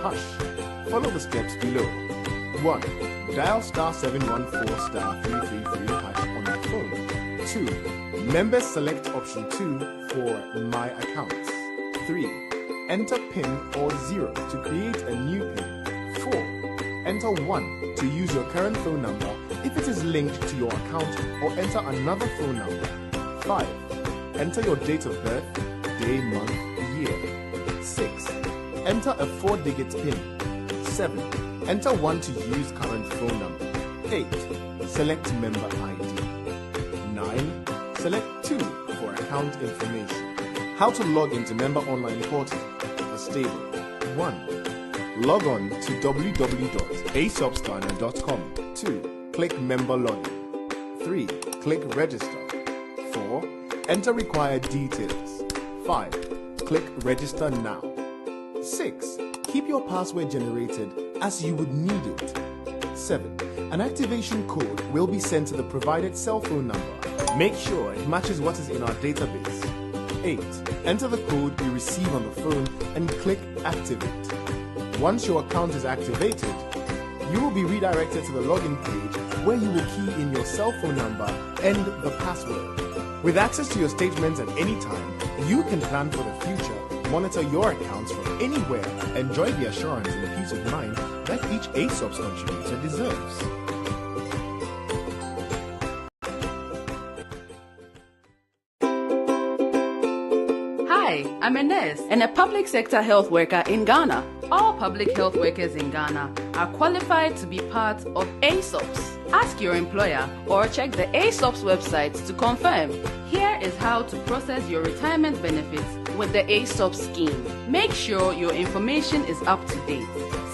hash. Follow the steps below. 1. Dial *714 *333 hash on your phone. 2. Members select option 2 for My Accounts. 3. Enter PIN or 0 to create a new PIN. 4. Enter 1 to use your current phone number if it is linked to your account, or enter another phone number. 5. Enter your date of birth, day, month, year. 6. Enter a 4-digit PIN. 7. Enter 1 to use current phone number. 8. Select member ID. 9. Select 2 for account information. How to log into Member Online Portal. The stable. 1. Log on to www.asopsghana.com. 2. Click Member Login. 3. Click Register. 4. Enter required details. 5. Click Register Now. 6. Keep your password generated as you would need it. 7. An activation code will be sent to the provided cell phone number. Make sure it matches what is in our database. 8. Enter the code you receive on the phone and click Activate. Once your account is activated, you will be redirected to the login page where you will key in your cell phone number and the password. With access to your statements at any time, you can plan for the future, monitor your accounts from anywhere, enjoy the assurance and the peace of mind that each ASOPS contributor deserves. Hi, I'm a nurse and a public sector health worker in Ghana. All public health workers in Ghana are qualified to be part of ASOPS. Ask your employer or check the ASOPS website to confirm. Here is how to process your retirement benefits with the ASOPS scheme. Make sure your information is up to date.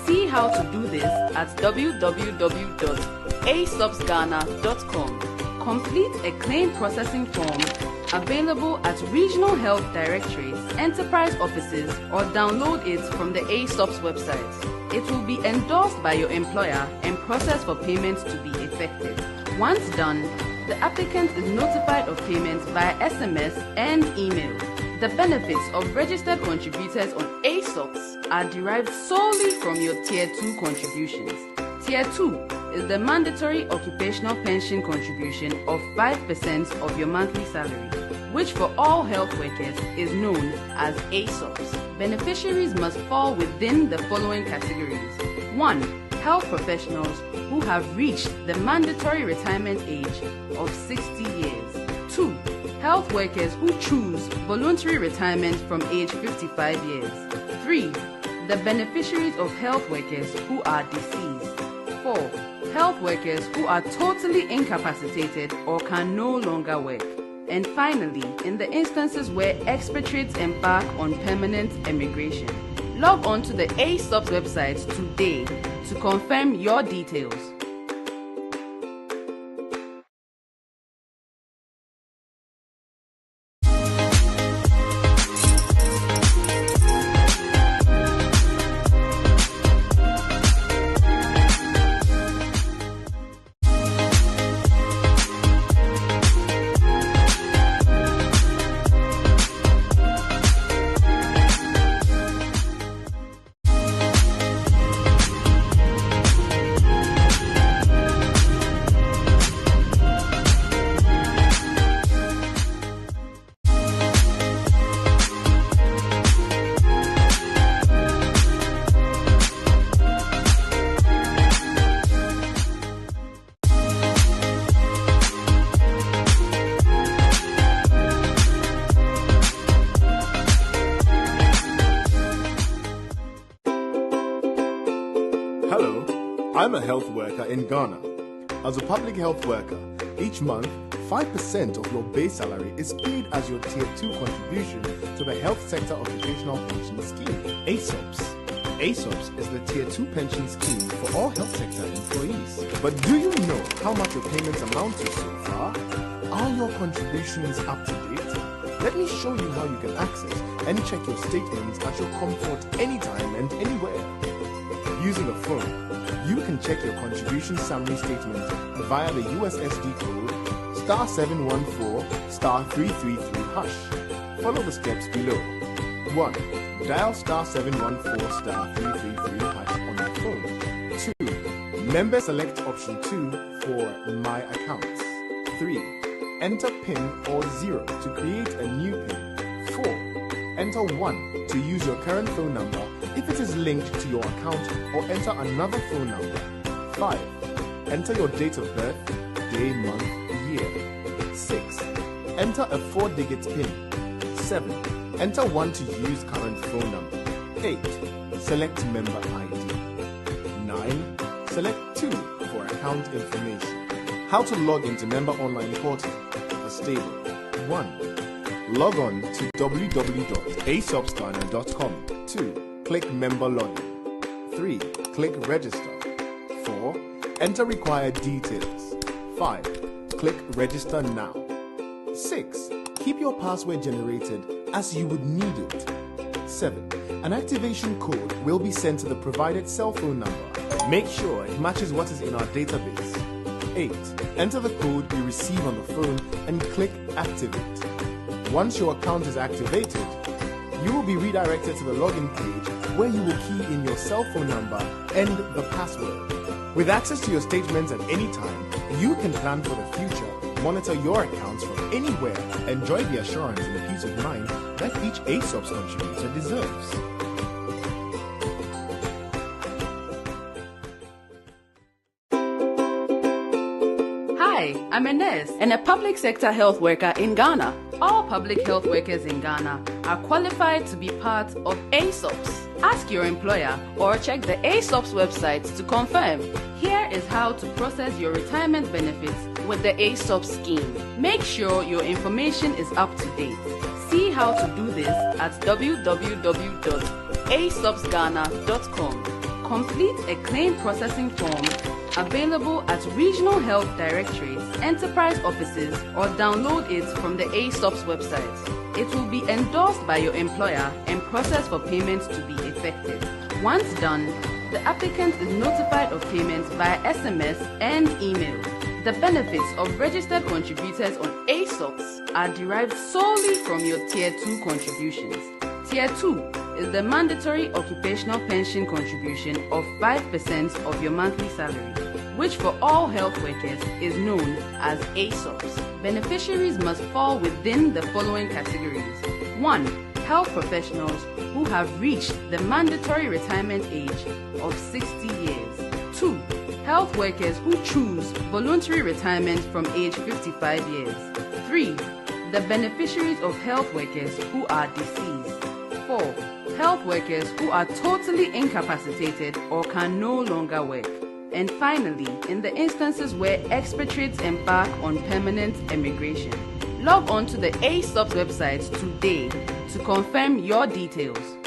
See how to do this at www.asopsghana.com. Complete a claim processing form available at regional health directorates, enterprise offices, or download it from the ASOPS website. It will be endorsed by your employer and processed for payments to be effective. Once done, the applicant is notified of payments via SMS and email. The benefits of registered contributors on ASOPS are derived solely from your Tier 2 contributions. Tier 2 is the mandatory occupational pension contribution of 5% of your monthly salary, which for all health workers is known as ASOPS. Beneficiaries must fall within the following categories. 1. Health professionals who have reached the mandatory retirement age of 60 years. 2. Health workers who choose voluntary retirement from age 55 years. 3. The beneficiaries of health workers who are deceased. 4. Health workers who are totally incapacitated or can no longer work. And finally, in the instances where expatriates embark on permanent emigration. Log on to the ASOPS website today to confirm your details. Hello, I'm a health worker in Ghana. As a public health worker, each month, 5% of your base salary is paid as your Tier 2 contribution to the Health Sector Occupational Pension Scheme, ASOPS. ASOPS is the Tier 2 pension scheme for all health sector employees. But do you know how much your payments amount to so far? Are your contributions up to date? Let me show you how you can access and check your statements at your comfort anytime and anywhere. Using a phone, you can check your contribution summary statement via the USSD code *714 *333 hash. Follow the steps below. 1. Dial *714 *333 Member select option 2 for My Accounts. 3. Enter PIN or 0 to create a new PIN. 4. Enter 1 to use your current phone number if it is linked to your account or enter another phone number. 5. Enter your date of birth, day, month, year. 6. Enter a 4-digit PIN. 7. Enter 1 to use current phone number. 8. Select member ID. 9. Select 2 for account information. How to log into Member Online Portal. A stable. 1. Log on to www.asopsghana.com. 2. Click Member Login. 3. Click Register. 4. Enter required details. 5. Click Register Now. 6. Keep your password generated as you would need it. 7. An activation code will be sent to the provided cell phone number. Make sure it matches what is in our database. 8. Enter the code you receive on the phone and click Activate. Once your account is activated, you will be redirected to the login page where you will key in your cell phone number and the password. With access to your statements at any time, you can plan for the future, monitor your accounts from anywhere, enjoy the assurance and the peace of mind that each ASOP's contributor deserves. Hi, I'm a nurse and a public sector health worker in Ghana. All public health workers in Ghana are qualified to be part of ASOPs. Ask your employer or check the ASOPs website to confirm. Here is how to process your retirement benefits with the ASOP scheme. Make sure your information is up to date. See how to do this at www.asopsghana.com. Complete a claim processing form available at regional health directories, enterprise offices, or download it from the ASOP's website. It will be endorsed by your employer and processed for payments to be effective. Once done, the applicant is notified of payments via SMS and email. The benefits of registered contributors on ASOPs are derived solely from your Tier 2 contributions. Tier 2 is the mandatory occupational pension contribution of 5% of your monthly salary, which for all health workers is known as ASOPs. Beneficiaries must fall within the following categories. 1. Health professionals who have reached the mandatory retirement age of 60 years. 2. Health workers who choose voluntary retirement from age 55 years. 3. The beneficiaries of health workers who are deceased. 4. Health workers who are totally incapacitated or can no longer work. And finally, in the instances where expatriates embark on permanent emigration. Log on to the ASOP's website today to confirm your details.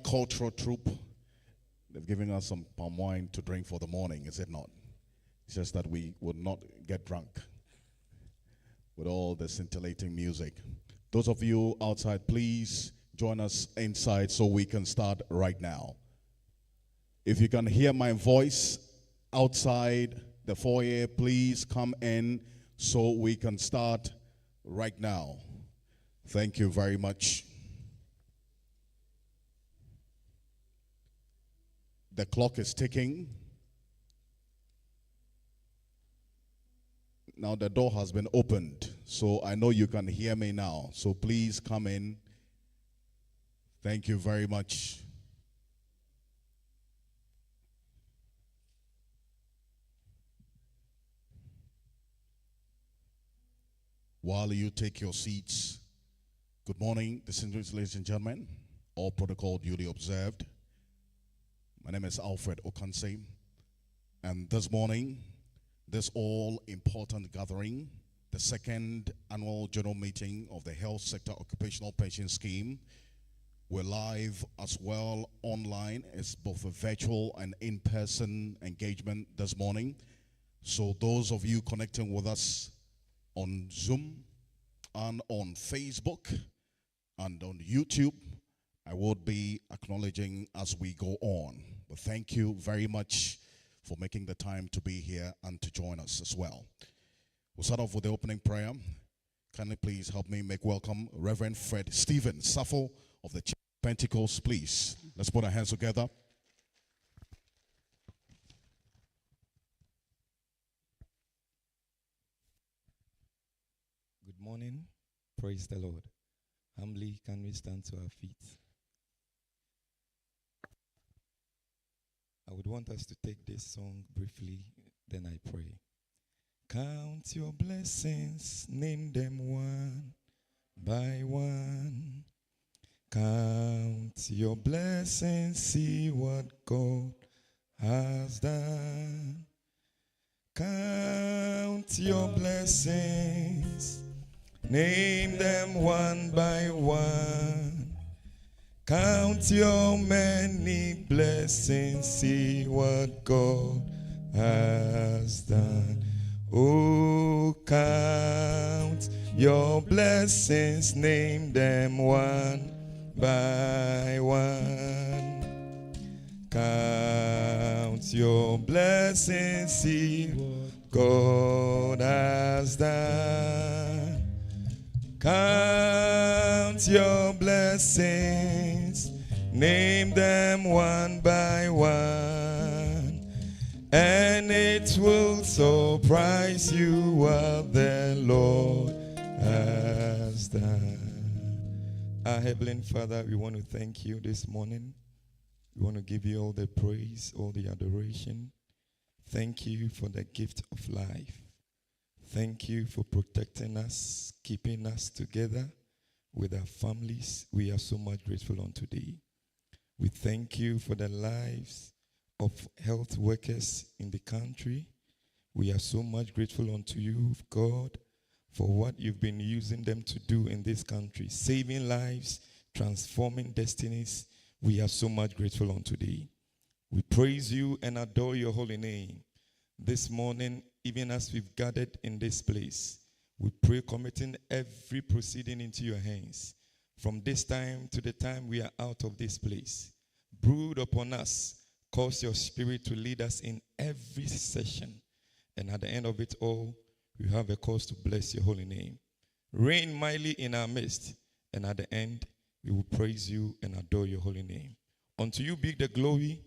Cultural troupe, they've given us some palm wine to drink for the morning, is it not? It's just that we would not get drunk with all the scintillating music. Those of you outside, please join us inside so we can start right now. If you can hear my voice outside the foyer, please come in so we can start right now. Thank you very much. The clock is ticking. Now the door has been opened, so I know you can hear me now. So please come in. Thank you very much. While you take your seats, good morning, distinguished ladies and gentlemen, all protocol duly observed. My name is Alfred Okanse, and this morning, this all-important gathering, the second annual general meeting of the Health Sector Occupational Pension Scheme, We're live as well online. It's both a virtual and in-person engagement this morning. So those of you connecting with us on Zoom and on Facebook and on YouTube, I would be acknowledging as we go on. But thank you very much for making the time to be here and to join us as well. We'll start off with the opening prayer. Kindly please help me make welcome Reverend Fred Stephen Sappho of the Church of Pentecost, please. Let's put our hands together. Good morning. Praise the Lord. Humbly, can we stand to our feet? I would want us to take this song briefly, then I pray. Count your blessings, name them one by one. Count your blessings, see what God has done. Count your blessings, name them one by one. Count your many blessings, see what God has done. Oh, count your blessings, name them one by one. Count your blessings, see what God has done. Count your blessings, name them one by one, and it will surprise you what the Lord has done. Our Heavenly Father, we want to thank you this morning. We want to give you all the praise, all the adoration. Thank you for the gift of life. Thank you for protecting us, keeping us together with our families. We are so much grateful on today. We thank you for the lives of health workers in the country. We are so much grateful unto you, God, for what you've been using them to do in this country, saving lives, transforming destinies. We are so much grateful on today. We praise you and adore your holy name. This morning, even as we've gathered in this place, we pray committing every proceeding into your hands. From this time to the time we are out of this place, brood upon us, cause your spirit to lead us in every session. And at the end of it all, we have a cause to bless your holy name. Reign mightily in our midst, and at the end, we will praise you and adore your holy name. Unto you be the glory,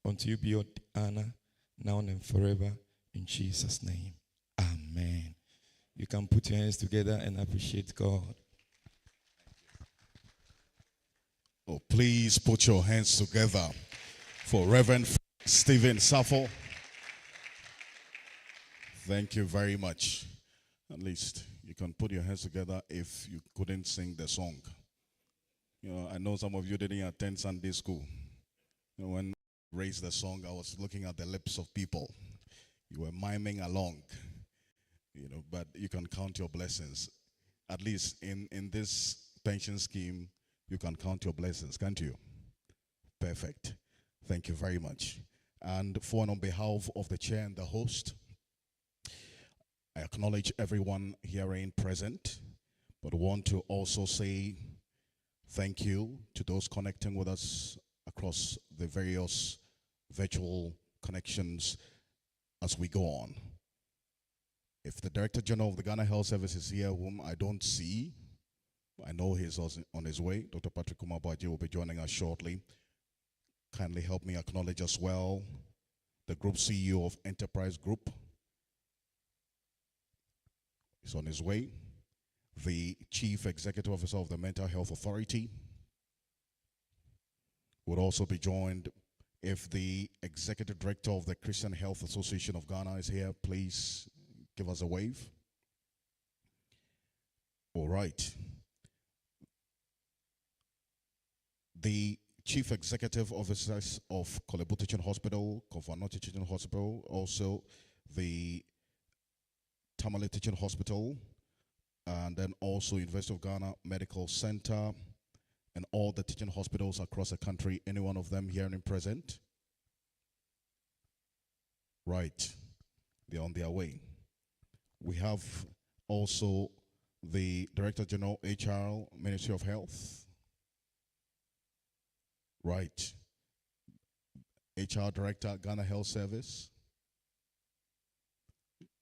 unto you be your honor, now and forever, in Jesus' name. Amen. You can put your hands together and appreciate God. Oh, please put your hands together for Reverend Stephen Sappho. Thank you very much. At least you can put your hands together if you couldn't sing the song. You know, I know some of you didn't attend Sunday school. You know, when I raised the song, I was looking at the lips of people. You were miming along, you know, but you can count your blessings. At least in this pension scheme, you can count your blessings, can't you? Perfect. Thank you very much. And on behalf of the chair and the host, I acknowledge everyone herein present, but want to also say thank you to those connecting with us across the various virtual connections as we go on. If the Director General of the Ghana Health Service is here, whom I don't see, I know he's on his way. Dr. Patrick Kumabaji will be joining us shortly. Kindly help me acknowledge as well the Group CEO of Enterprise Group. He's on his way. The Chief Executive Officer of the Mental Health Authority would also be joined. If the Executive Director of the Christian Health Association of Ghana is here, please give us a wave. All right. The Chief Executive Officers of Kolebu Teaching Hospital, Konfano Teaching Hospital, also the Tamale Teaching Hospital, and then also University of Ghana Medical Center, and all the teaching hospitals across the country. Any one of them here and present? Right. They're on their way. We have also the Director General, HR, Ministry of Health. Right. HR Director, Ghana Health Service.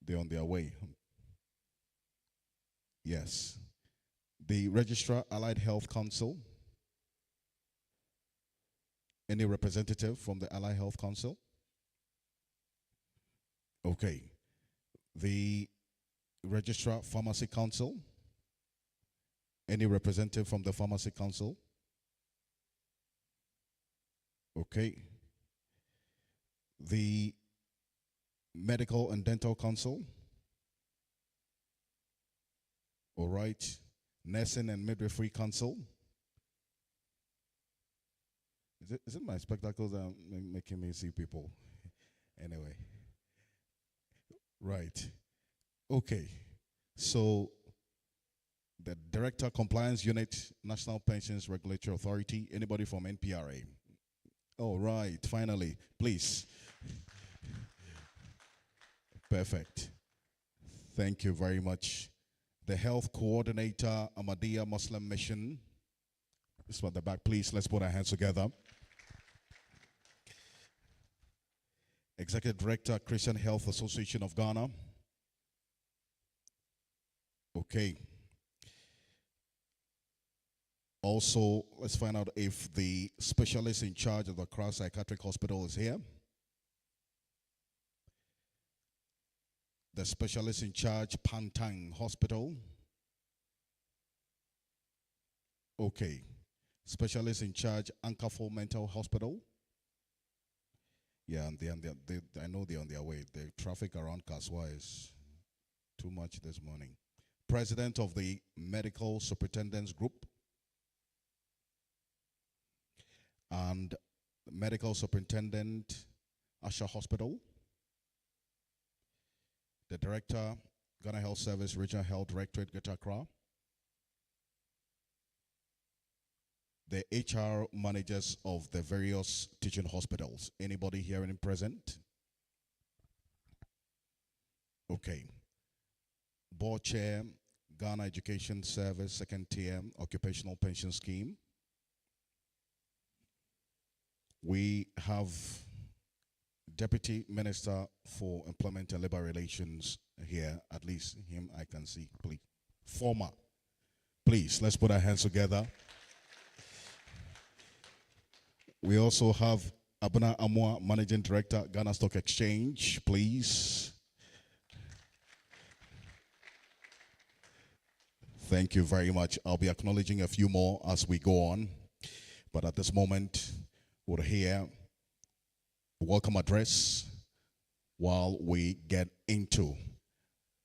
They're on their way. Yes. The Registrar, Allied Health Council. Any representative from the Allied Health Council? Okay. The Registrar, Pharmacy Council. Any representative from the Pharmacy Council? Okay. The Medical and Dental Council. All right. Nursing and Midwifery Council. Is it my spectacles that are making me see people? Anyway. Right. Okay. So the Director Compliance Unit, National Pensions Regulatory Authority. Anybody from NPRA? All right. Finally, please. Perfect. Thank you very much. The Health Coordinator, Ahmadiyya Muslim Mission. This one at the back, please. Let's put our hands together. Executive Director, Christian Health Association of Ghana. Okay. Also, let's find out if the specialist in charge of the Accra Psychiatric Hospital is here. The specialist in charge, Pantang Hospital. Okay. Specialist in charge, Ankafo Mental Hospital. Yeah, and I know they're on their way. The traffic around Kaswa is too much this morning. President of the Medical Superintendents Group. And Medical Superintendent, Asha Hospital. The Director, Ghana Health Service, Regional Health Directorate, Greater Accra. The HR managers of the various teaching hospitals. Anybody here and present? Okay. Board Chair, Ghana Education Service, second tier, Occupational Pension Scheme. We have Deputy Minister for Employment and Labor Relations here, at least him I can see, please. Former. Please, let's put our hands together. We also have Abuna Amwa, Managing Director, Ghana Stock Exchange, please. Thank you very much. I'll be acknowledging a few more as we go on. But at this moment, we'll hear a welcome address while we get into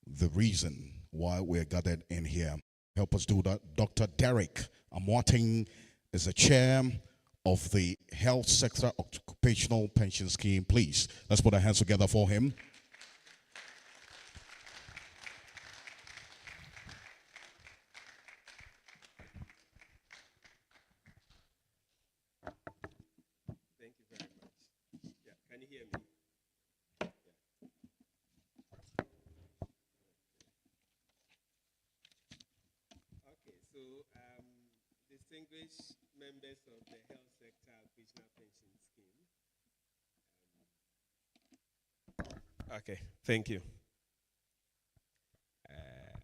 the reason why we're gathered in here. Help us do that. Dr. Derek Amwating is the chair of the Health Sector Occupational Pension Scheme. Please, let's put our hands together for him. Thank you very much. Yeah, can you hear me? Yeah. Okay, so distinguished members of the Health Sector Occupational Pension Scheme. Okay, thank you.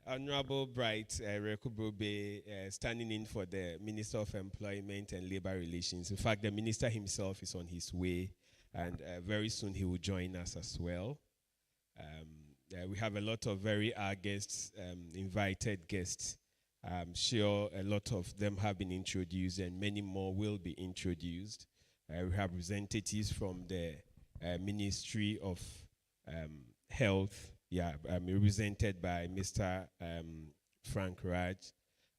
Honorable Bright Rekubrobe, standing in for the Minister of Employment and Labor Relations. In fact, the Minister himself is on his way, and very soon he will join us as well. We have a lot of very guests, invited guests. I'm sure a lot of them have been introduced, and many more will be introduced. We have representatives from the Ministry of Health, represented by Mr. Frank Raj.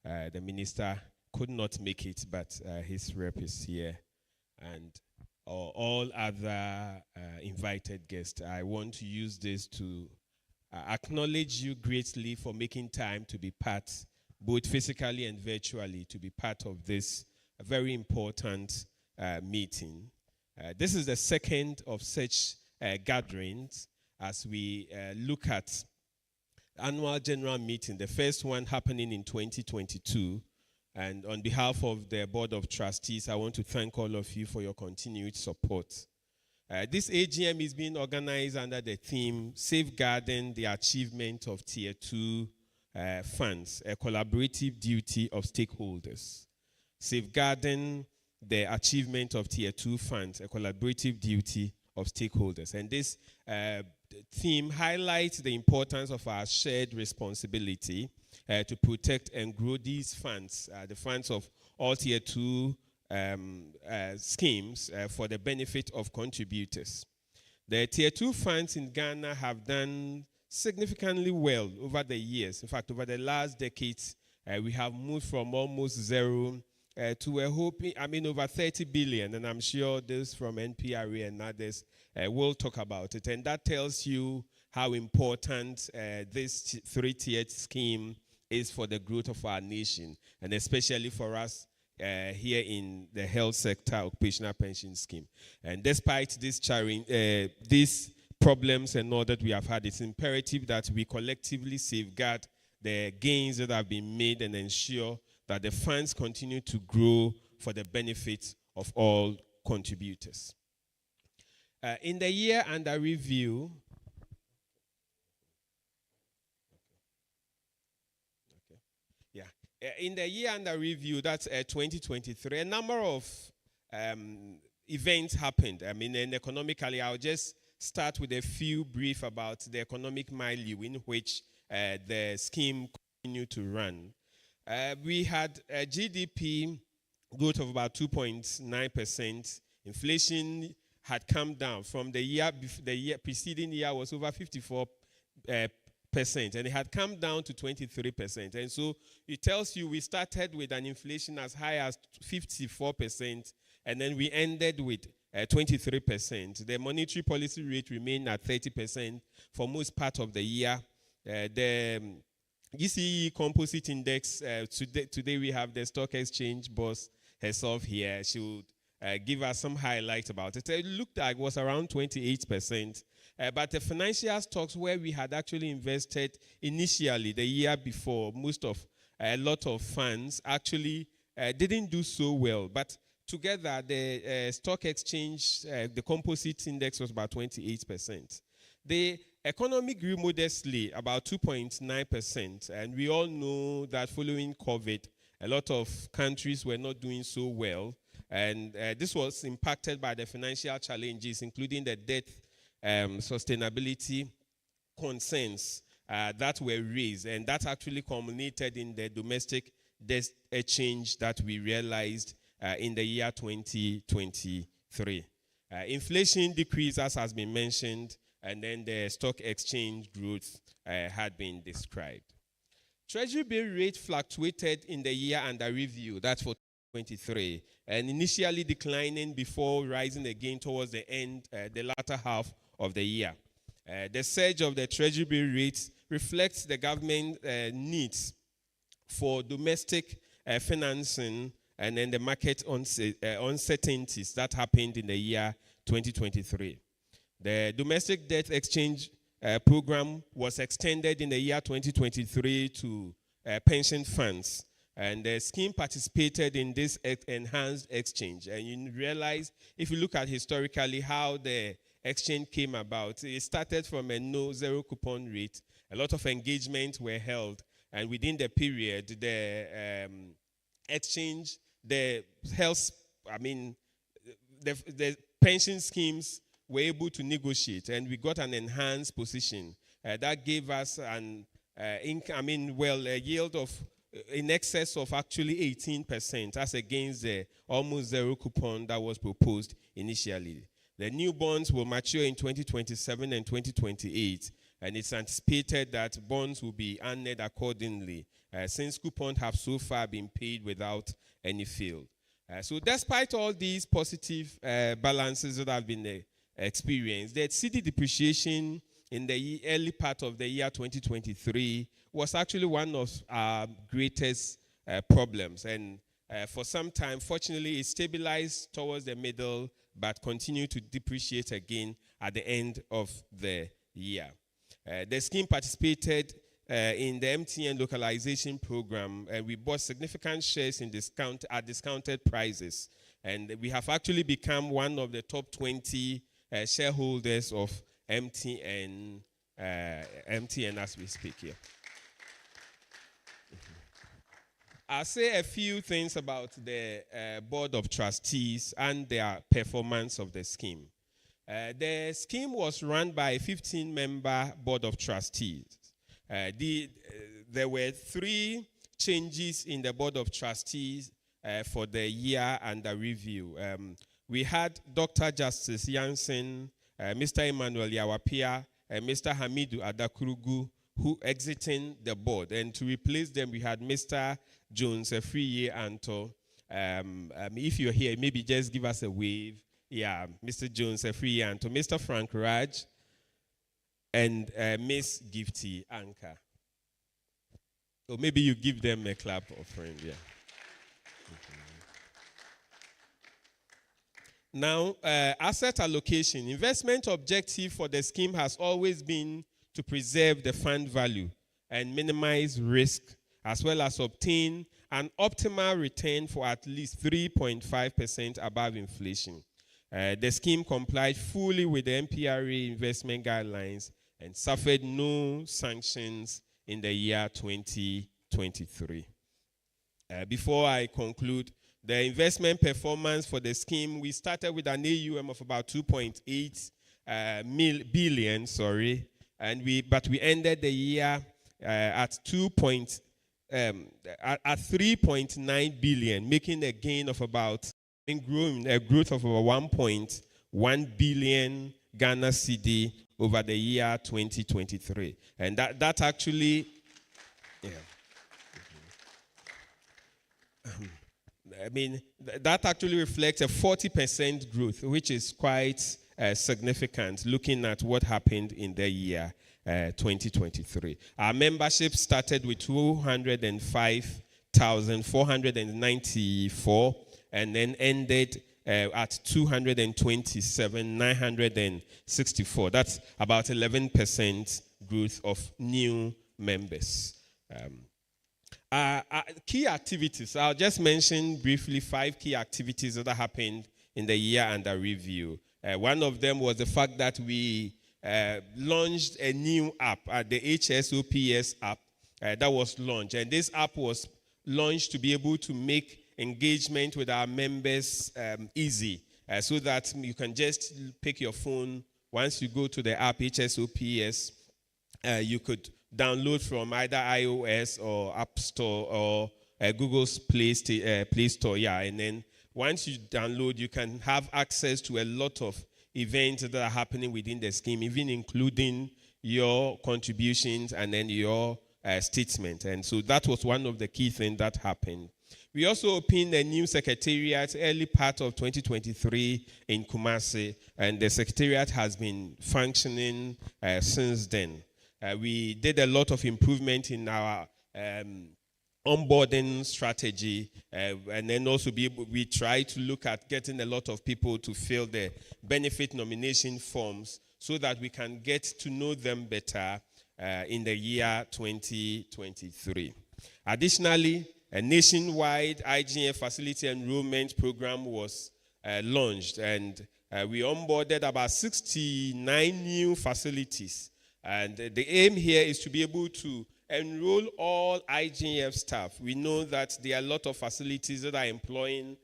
The minister could not make it, but his rep is here. And all other invited guests. I want to use this to acknowledge you greatly for making time to be part, both physically and virtually, to be part of this a very important meeting. This is the second of such gatherings as we look at annual general meeting, the first one happening in 2022. And on behalf of the Board of Trustees, I want to thank all of you for your continued support. This AGM is being organized under the theme, Safeguarding the Achievement of Tier 2 Funds, a collaborative duty of stakeholders. Safeguarding the achievement of Tier 2 funds, a collaborative duty of stakeholders. And this theme highlights the importance of our shared responsibility to protect and grow these funds, the funds of all Tier 2 schemes for the benefit of contributors. The Tier 2 funds in Ghana have done significantly well over the years. In fact, over the last decades, we have moved from almost zero to over 30 billion, and I'm sure those from NPRA and others will talk about it. And that tells you how important this three-tiered scheme is for the growth of our nation, and especially for us here in the health sector occupational pension scheme. And despite this these problems and all that we have had, it's imperative that we collectively safeguard the gains that have been made and ensure that the funds continue to grow for the benefit of all contributors. In the year under review, in the year under review, that's 2023, a number of events happened. And economically, I'll just start with a few brief about the economic milieu in which the scheme continued to run. We had a GDP growth of about 2.9%. Inflation had come down from the year preceding year was over 54%, and it had come down to 23%. And so it tells you we started with an inflation as high as 54%, and then we ended with 23%. The monetary policy rate remained at 30% for most part of the year. The GCE composite index, today we have the stock exchange boss herself here. She would give us some highlights about it. It looked like it was around 28%. But the financial stocks where we had actually invested initially the year before, a lot of funds actually didn't do so well. But together, the stock exchange, the composite index was about 28%. The economy grew modestly, about 2.9%. And we all know that following COVID, a lot of countries were not doing so well. And this was impacted by the financial challenges, including the debt sustainability concerns that were raised. And that actually culminated in the domestic debt exchange that we realized in the year 2023. Inflation decreased, as has been mentioned, and then the stock exchange growth had been described. Treasury bill rate fluctuated in the year under review, that's for 2023, and initially declining before rising again towards the end, the latter half of the year. The surge of the treasury bill rate reflects the government needs for domestic financing and then the market uncertainties that happened in the year 2023. The domestic debt exchange program was extended in the year 2023 to pension funds. And the scheme participated in this enhanced exchange. And you realize, if you look at historically how the exchange came about, it started from a zero coupon rate. A lot of engagements were held. And within the period, the exchange, the pension schemes were able to negotiate. And we got an enhanced position. That gave us a yield of in excess of actually 18% as against the almost zero coupon that was proposed initially. The new bonds will mature in 2027 and 2028, and it's anticipated that bonds will be honored accordingly, since coupons have so far been paid without any fail. So despite all these positive balances that have been experienced, the cedi depreciation in the early part of the year 2023 was actually one of our greatest problems. And for some time. Fortunately, it stabilized towards the middle, but continued to depreciate again at the end of the year. The scheme participated in the MTN localization program, and we bought significant shares in at discounted prices. And we have actually become one of the top 20 shareholders of MTN as we speak here. I'll say a few things about the Board of Trustees and their performance of the scheme. The scheme was run by a 15-member Board of Trustees. There were 3 changes in the Board of Trustees for the year under review. We had Dr. Justice Jansen, Mr. Emmanuel Yawapia, and Mr. Hamidu Adakurugu, who exiting the board. And to replace them, we had Mr. Jones Afriye Anto. If you're here, maybe just give us a wave. Yeah, Mr. Jones Afriye Anto, Mr. Frank Raj, and Miss Gifty Anka. Or maybe you give them a clap offering, yeah. Now, asset allocation. Investment objective for the scheme has always been to preserve the fund value and minimize risk, as well as obtain an optimal return for at least 3.5% above inflation. The scheme complied fully with the MPRA investment guidelines and suffered no sanctions in the year 2023. Before I conclude, the investment performance for the scheme, we started with an AUM of about 2.8 billion, but we ended the year at 3.9 billion, making a gain of about a growth of over 1.1 billion Ghana cedi over the year 2023, and that actually, yeah. That actually reflects a 40% growth, which is quite significant looking at what happened in the year 2023. Our membership started with 205,494 and then ended at 227,964. That's about 11% growth of new members. Key activities. I'll just mention briefly 5 key activities that happened in the year under review. One of them was the fact that we launched a new app, the HSOPS app that was launched. And this app was launched to be able to make engagement with our members easy, so that you can just pick your phone. Once you go to the app HSOPS, you could download from either iOS or App Store or Google's Play Store. Yeah, and then once you download, you can have access to a lot of events that are happening within the scheme, even including your contributions and then your statement. And so that was one of the key things that happened. We also opened a new secretariat early part of 2023 in Kumasi, and the secretariat has been functioning since then. We did a lot of improvement in our onboarding strategy, and then also we tried to look at getting a lot of people to fill the benefit nomination forms so that we can get to know them better in the year 2023. Additionally, a nationwide IGF facility enrollment program was launched, and we onboarded about 69 new facilities. And the aim here is to be able to enroll all IGF staff. We know that there are a lot of facilities that are employing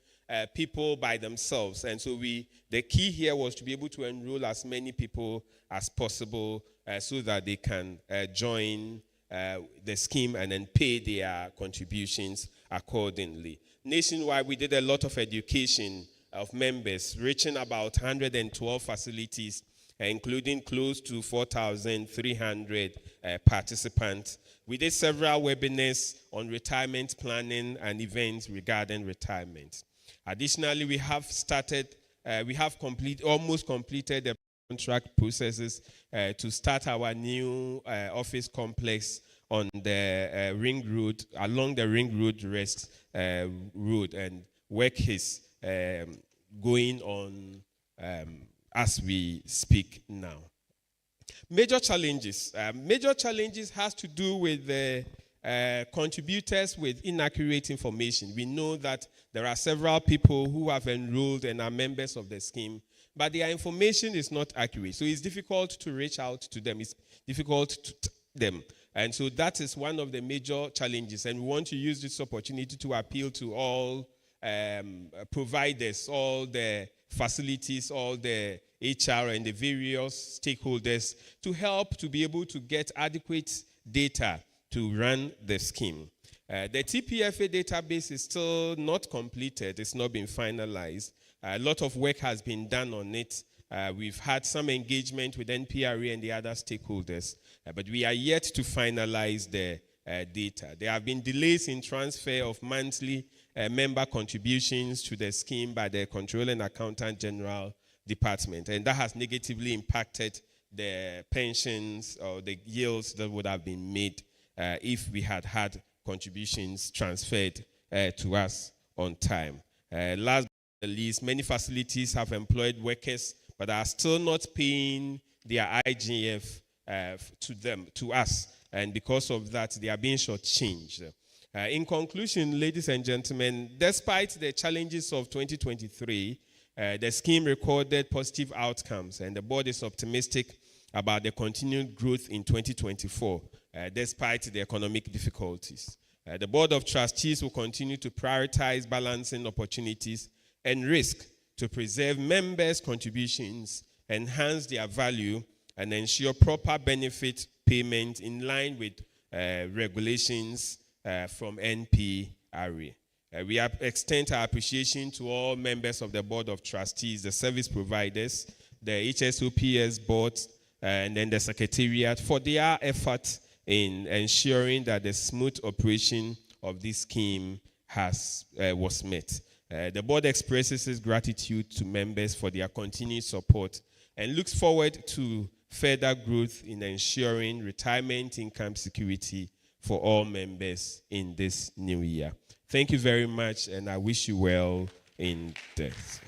people by themselves. And so the key here was to be able to enroll as many people as possible so that they can join the scheme and then pay their contributions accordingly. Nationwide, we did a lot of education of members, reaching about 112 facilities, including close to 4,300 participants. We did several webinars on retirement planning and events regarding retirement. Additionally, we have almost completed the contract processes to start our new office complex on the ring road, along the ring road road, and work is going on as we speak now. Major challenges. Major challenges has to do with the contributors with inaccurate information. We know that there are several people who have enrolled and are members of the scheme, but their information is not accurate. So it's difficult to reach out to them. It's difficult to tell them. And so that is one of the major challenges. And we want to use this opportunity to appeal to all providers, all the facilities, all the HR and the various stakeholders to help to be able to get adequate data to run the scheme. The TPFA database is still not completed. It's not been finalized. A lot of work has been done on it. We've had some engagement with NPRA and the other stakeholders, but we are yet to finalize the data. There have been delays in transfer of monthly member contributions to the scheme by the Controller and Accountant General Department, and that has negatively impacted the pensions or the yields that would have been made if we had had contributions transferred to us on time. Last but not least, many facilities have employed workers but are still not paying their IGF to us, and because of that, they are being shortchanged. In conclusion, ladies and gentlemen, despite the challenges of 2023, the scheme recorded positive outcomes, and the board is optimistic about the continued growth in 2024, despite the economic difficulties. The Board of Trustees will continue to prioritize balancing opportunities and risk to preserve members' contributions, enhance their value, and ensure proper benefit payment in line with regulations from NPRA. We extend our appreciation to all members of the Board of Trustees, the service providers, the HSOPS board, and then the Secretariat for their effort in ensuring that the smooth operation of this scheme was met. The board expresses its gratitude to members for their continued support and looks forward to further growth in ensuring retirement income security for all members in this new year. Thank you very much, and I wish you well in this.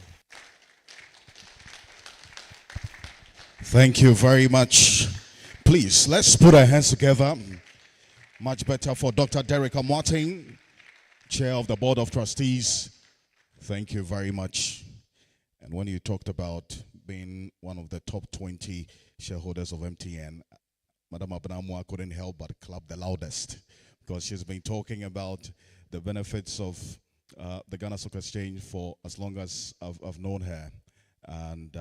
Thank you very much. Please, let's put our hands together. Much better for Dr. Derek Martin, Chair of the Board of Trustees. Thank you very much. And when you talked about being one of the top 20 shareholders of MTN, Madam Abnamwa couldn't help but clap the loudest, because she's been talking about the benefits of the Ghana Stock Exchange for as long as I've known her. And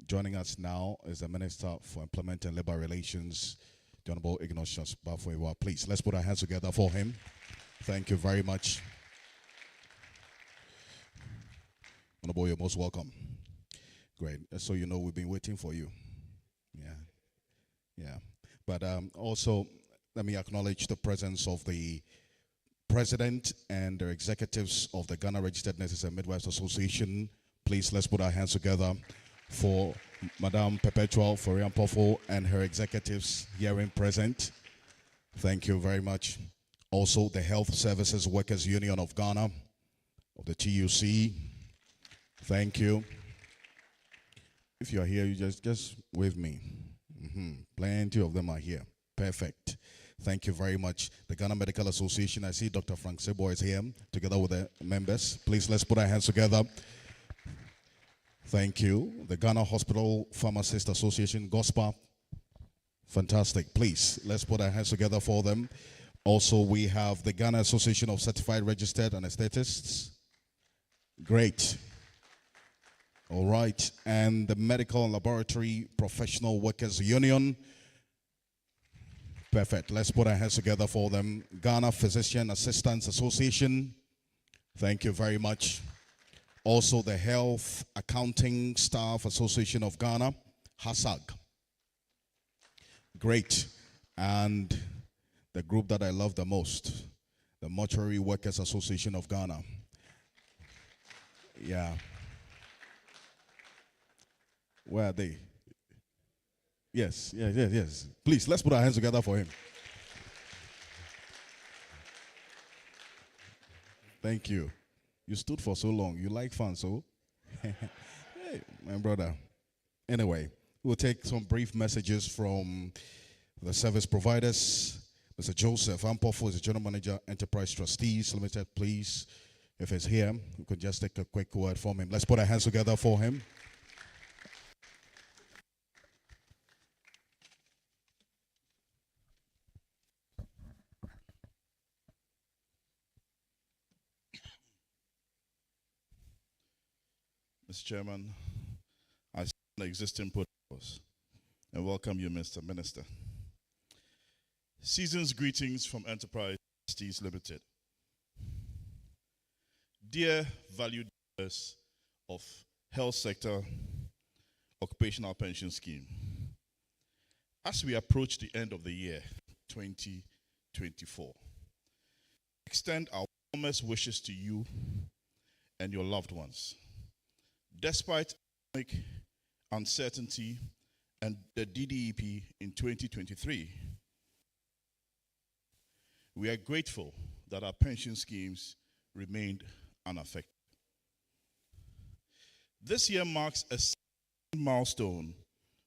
joining us now is the Minister for Employment and Labor Relations, the Honorable Ignatius Bafwewa. Please, let's put our hands together for him. Thank you very much. Honorable, you're most welcome. Great. So you know we've been waiting for you. Yeah. But also, let me acknowledge the presence of the President and the executives of the Ghana Registered Nurses and Midwives Association. Please, let's put our hands together for Madame Perpetual Foriampofo and her executives here in present. Thank you very much. Also, the Health Services Workers Union of Ghana, of the TUC. Thank you. If you're here, you just wave me. Plenty of them are here. Perfect. Thank you very much. The Ghana Medical Association, I see Dr. Frank Sebo is here together with the members. Please, let's put our hands together. Thank you. The Ghana Hospital Pharmacist Association, GOSPA. Fantastic. Please, let's put our hands together for them. Also, we have the Ghana Association of Certified Registered Anesthetists. Great. All right. And the Medical and Laboratory Professional Workers Union. Perfect. Let's put our hands together for them. Ghana Physician Assistants Association. Thank you very much. Also, the Health Accounting Staff Association of Ghana, HASAG. Great. And the group that I love the most, the Mortuary Workers Association of Ghana. Yeah. Where are they? Yes. Please, let's put our hands together for him. Thank you. You stood for so long. You like fun, so? Hey, my brother. Anyway, we'll take some brief messages from the service providers. Mr. Joseph Ampofo is the General Manager, Enterprise Trustees Limited. Please, if he's here, we could just take a quick word from him. Let's put our hands together for him. Mr. Chairman, I stand the existing protocols and welcome you, Mr. Minister. Season's greetings from Enterprise Trustees Limited. Dear valued members of Health Sector Occupational Pension Scheme, as we approach the end of the year 2024, extend our warmest wishes to you and your loved ones. Despite economic uncertainty and the DDEP in 2023, we are grateful that our pension schemes remained unaffected. This year marks a milestone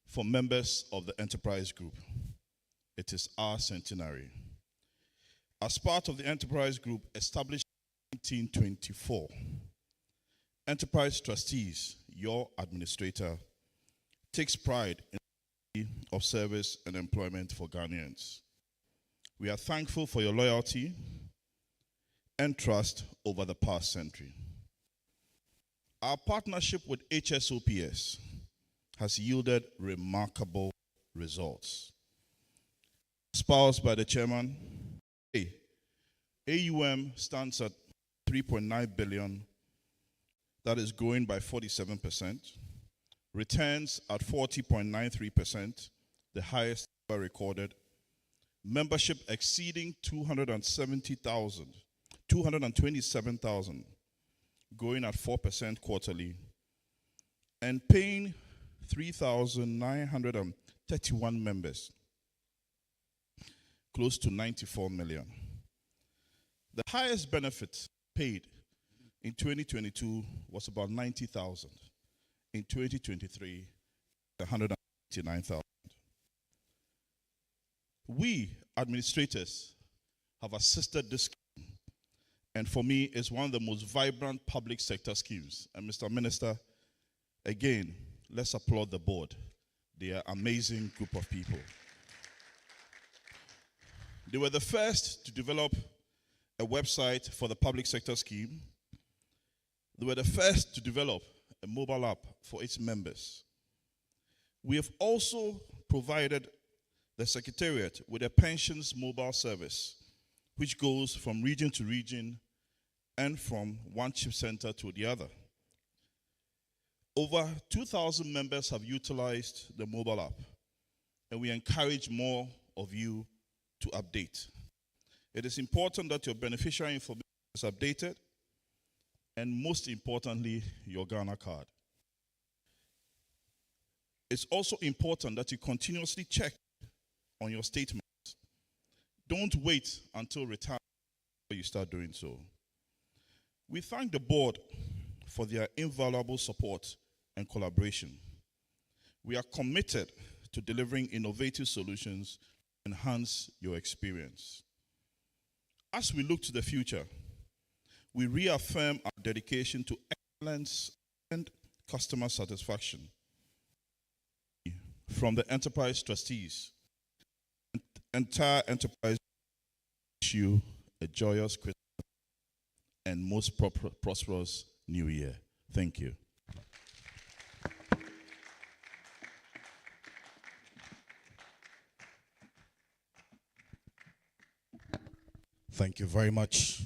for members of the Enterprise Group. It is our centenary. As part of the Enterprise Group established in 1924, Enterprise Trustees, your administrator, takes pride in the of service and employment for Ghanaians. We are thankful for your loyalty and trust over the past century. Our partnership with HSOPS has yielded remarkable results. Espoused by the chairman, AUM stands at 3.9 billion. That is growing by 47%. Returns at 40.93%, the highest ever recorded. Membership exceeding 227,000, growing at 4% quarterly. And paying 3,931 members, close to 94 million. The highest benefit paid in 2022 was about 90,000. In 2023, 189,000. We, administrators, have assisted this scheme, and for me, it's one of the most vibrant public sector schemes. And Mr. Minister, again, let's applaud the board. They are an amazing group of people. They were the first to develop a website for the public sector scheme. They were the first to develop a mobile app for its members. We have also provided the Secretariat with a pensions mobile service, which goes from region to region and from one chip center to the other. Over 2,000 members have utilized the mobile app, and we encourage more of you to update. It is important that your beneficiary information is updated, and most importantly, your Ghana card. It's also important that you continuously check on your statements. Don't wait until retirement before you start doing so. We thank the board for their invaluable support and collaboration. We are committed to delivering innovative solutions to enhance your experience. As we look to the future, we reaffirm our dedication to excellence and customer satisfaction. From the Enterprise Trustees, entire Enterprise wish you a joyous Christmas and most prosperous New Year. Thank you. Thank you very much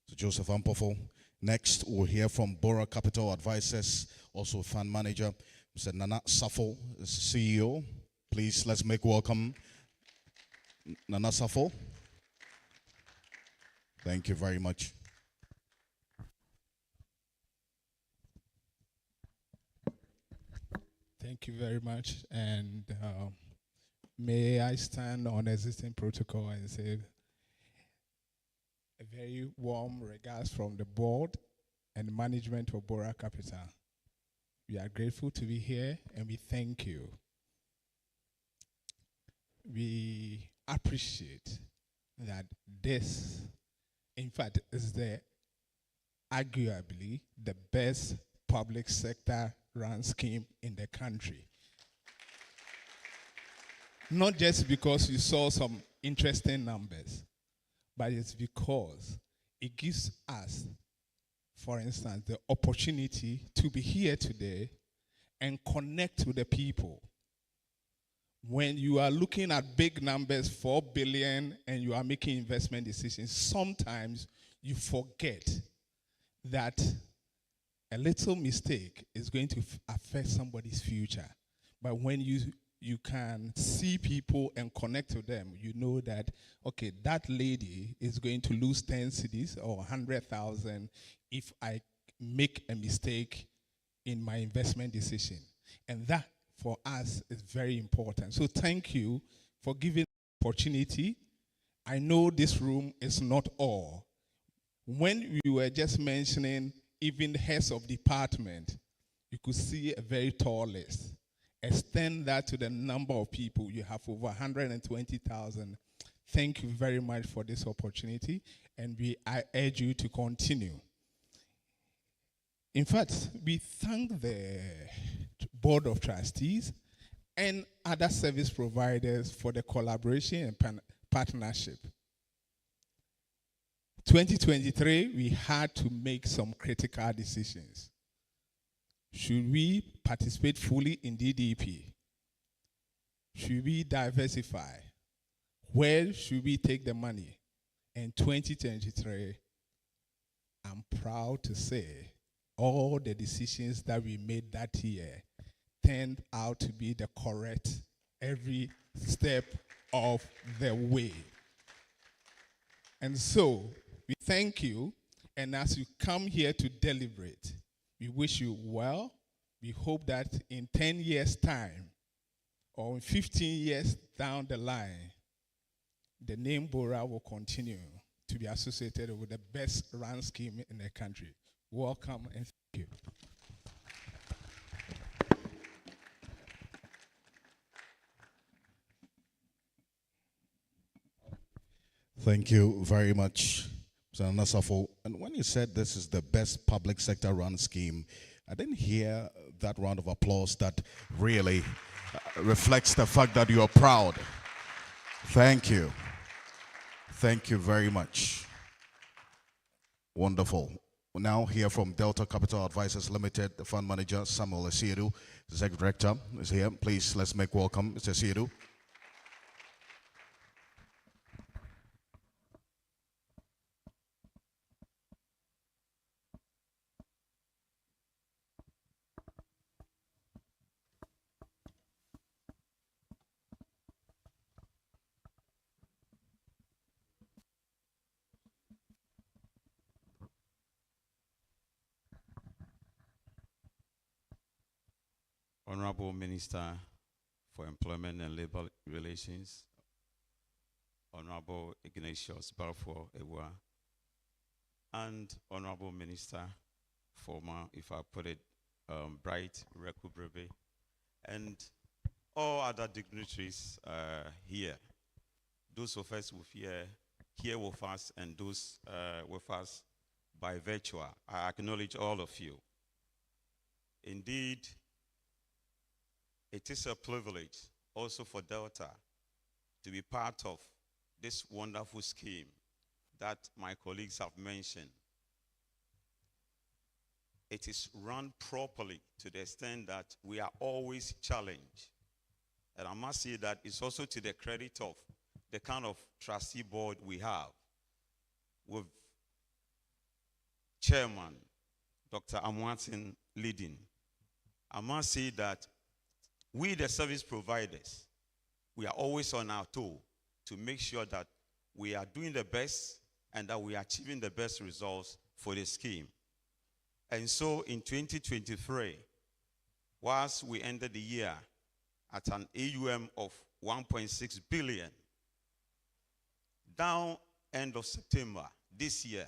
to Joseph Ampofo. Next, we'll hear from Bora Capital Advisors, also fund manager, Mr. Nana Safo, CEO. Please, let's make welcome Nana Safo. Thank you very much. Thank you very much. And may I stand on existing protocol and say, a very warm regards from the board and management of Bora Capital. We are grateful to be here and we thank you. We appreciate that this, in fact, is arguably the best public sector run scheme in the country. Not just because you saw some interesting numbers, but it's because it gives us, for instance, the opportunity to be here today and connect with the people. When you are looking at big numbers, 4 billion, and you are making investment decisions, sometimes you forget that a little mistake is going to affect somebody's future. But when you can see people and connect with them, you know that, okay, that lady is going to lose 10 cedis or 100,000 if I make a mistake in my investment decision. And that, for us, is very important. So thank you for giving the opportunity. I know this room is not all. When we were just mentioning even heads of department, you could see a very tall list. Extend that to the number of people. You have over 120,000. Thank you very much for this opportunity, and I urge you to continue. In fact, we thank the Board of Trustees and other service providers for the collaboration and partnership. 2023, we had to make some critical decisions. Should we participate fully in DDP? Should we diversify? Where should we take the money? In 2023, I'm proud to say all the decisions that we made that year turned out to be the correct every step of the way. And so, we thank you, and as you come here to deliberate, we wish you well. We hope that in 10 years' time, or in 15 years down the line, the name Bora will continue to be associated with the best run scheme in the country. Welcome and thank you. Thank you very much, Mr. Nasafo. And when you said this is the best public sector run scheme, I didn't hear that round of applause that really reflects the fact that you are proud. Thank you. Thank you very much. Wonderful. We'll now hear from Delta Capital Advisors Limited, the fund manager, Samuel Asiedu, the executive director, is here. Please, let's make welcome Mr. Asiedu. Honorable Minister for Employment and Labor Relations, Honorable Ignatius Balfour Ewa, and Honorable Minister, former, if I put it, Bright Rekubrebe, and all other dignitaries here. Those of us here with us, and those with us by virtual, I acknowledge all of you. Indeed, it is a privilege also for Delta to be part of this wonderful scheme that my colleagues have mentioned. It is run properly to the extent that we are always challenged. And I must say that it's also to the credit of the kind of trustee board we have with Chairman Dr. Amwatin leading. I must say that we, the service providers, we are always on our toe to make sure that we are doing the best and that we are achieving the best results for the scheme. And so in 2023, whilst we ended the year at an AUM of 1.6 billion, down end of September, this year,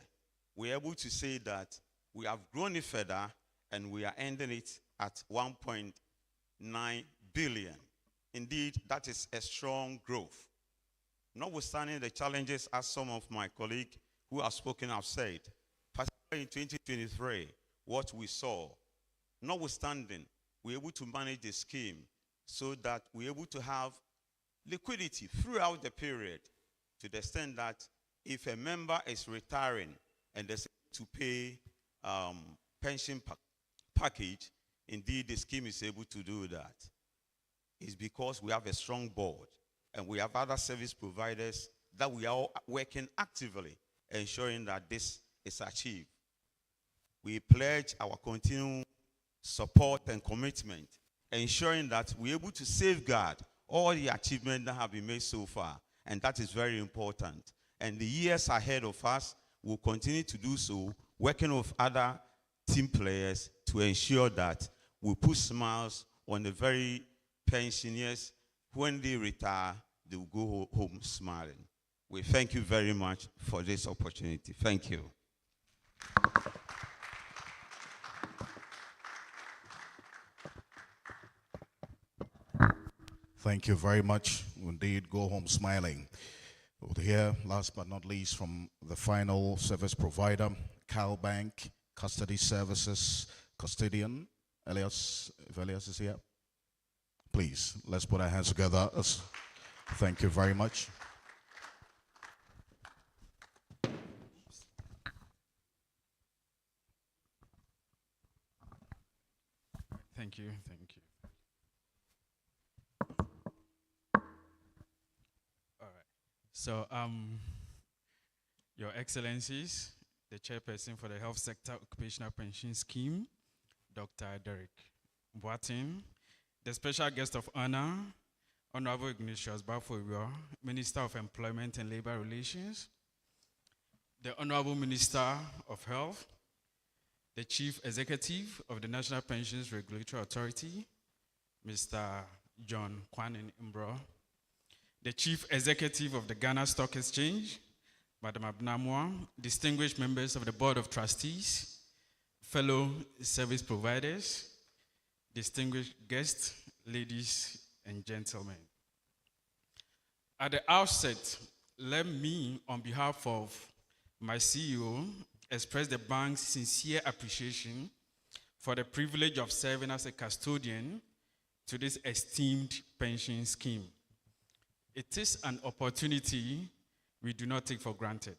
we're able to say that we have grown it further and we are ending it at 1.9 billion. Indeed, that is a strong growth. Notwithstanding the challenges, as some of my colleagues who have spoken have said, particularly in 2023, what we saw, notwithstanding, we're able to manage the scheme so that we're able to have liquidity throughout the period, to the extent that if a member is retiring and there's to pay pension package, indeed the scheme is able to do that. It's because we have a strong board and we have other service providers that we are working actively ensuring that this is achieved. We pledge our continued support and commitment, ensuring that we're able to safeguard all the achievements that have been made so far, and that is very important. And the years ahead of us will continue to do so, working with other team players to ensure that we put smiles on the very pensioners. When they retire, they will go home smiling. We thank you very much for this opportunity. Thank you. Thank you very much. Indeed, go home smiling. We'll hear, last but not least, from the final service provider, Cal Bank Custody Services Custodian, Elias. If Elias is here, please, let's put our hands together. Thank you very much. Thank you. Thank you. All right. So, Your Excellencies, the Chairperson for the Health Sector Occupational Pension Scheme, Dr. Derek Boatin, the Special Guest of Honor, Honorable Ignatius Baforio, Minister of Employment and Labor Relations, the Honorable Minister of Health, the Chief Executive of the National Pensions Regulatory Authority, Mr. John Kwanin Imbro, the Chief Executive of the Ghana Stock Exchange, Madam Abnamwa, distinguished members of the Board of Trustees, fellow service providers, distinguished guests, ladies and gentlemen. At the outset, let me, on behalf of my CEO, express the bank's sincere appreciation for the privilege of serving as a custodian to this esteemed pension scheme. It is an opportunity we do not take for granted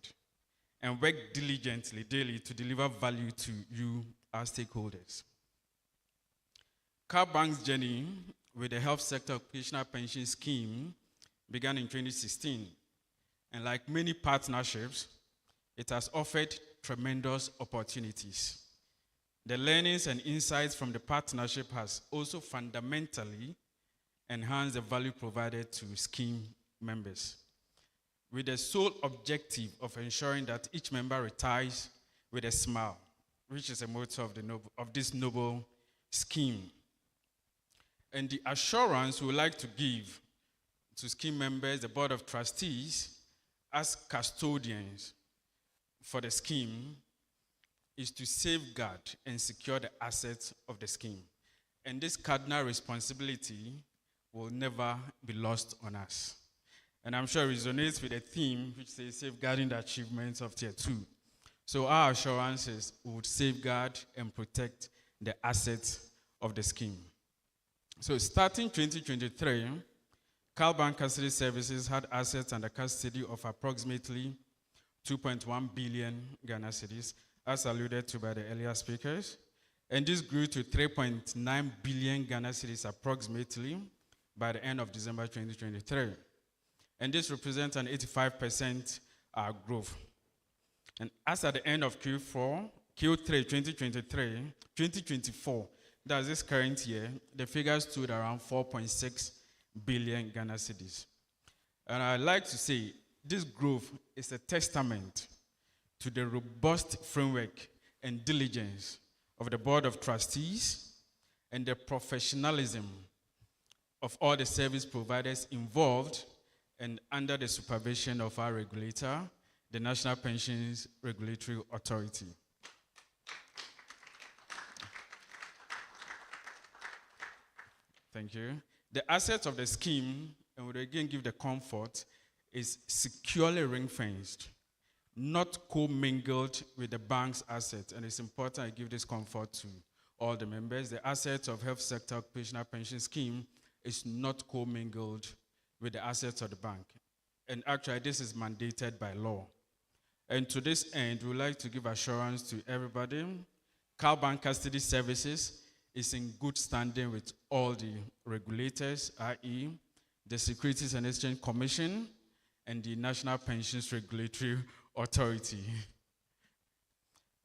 and work diligently daily to deliver value to you, our stakeholders. Cal Bank's journey with the Health Sector Occupational Pension Scheme began in 2016, and like many partnerships, it has offered tremendous opportunities. The learnings and insights from the partnership has also fundamentally enhanced the value provided to scheme members, with the sole objective of ensuring that each member retires with a smile, which is a motto of this noble scheme. And the assurance we would like to give to scheme members, the Board of Trustees, as custodians for the scheme, is to safeguard and secure the assets of the scheme. And this cardinal responsibility will never be lost on us. And I'm sure it resonates with the theme which says safeguarding the achievements of Tier 2. So our assurance is we would safeguard and protect the assets of the scheme. So starting 2023, Cal Bank Custody Services had assets under custody of approximately 2.1 billion Ghana cedis, as alluded to by the earlier speakers. And this grew to 3.9 billion Ghana cedis approximately by the end of December 2023. And this represents an 85% growth. And as at the end of Q3 2024, that's this current year, the figures stood around 4.6 billion Ghana cedis. And I'd like to say this growth is a testament to the robust framework and diligence of the Board of Trustees and the professionalism of all the service providers involved and under the supervision of our regulator the National Pensions Regulatory Authority. Thank you. The assets of the scheme, and would again give the comfort, is securely ring-fenced, not commingled with the bank's assets. And it's important I give this comfort to all the members. The assets of Health Sector Occupational Pension Scheme is not commingled with the assets of the bank. And actually, this is mandated by law. And to this end, we would like to give assurance to everybody. Cal Bank Custody Services is in good standing with all the regulators, i.e., the Securities and Exchange Commission and the National Pensions Regulatory Authority.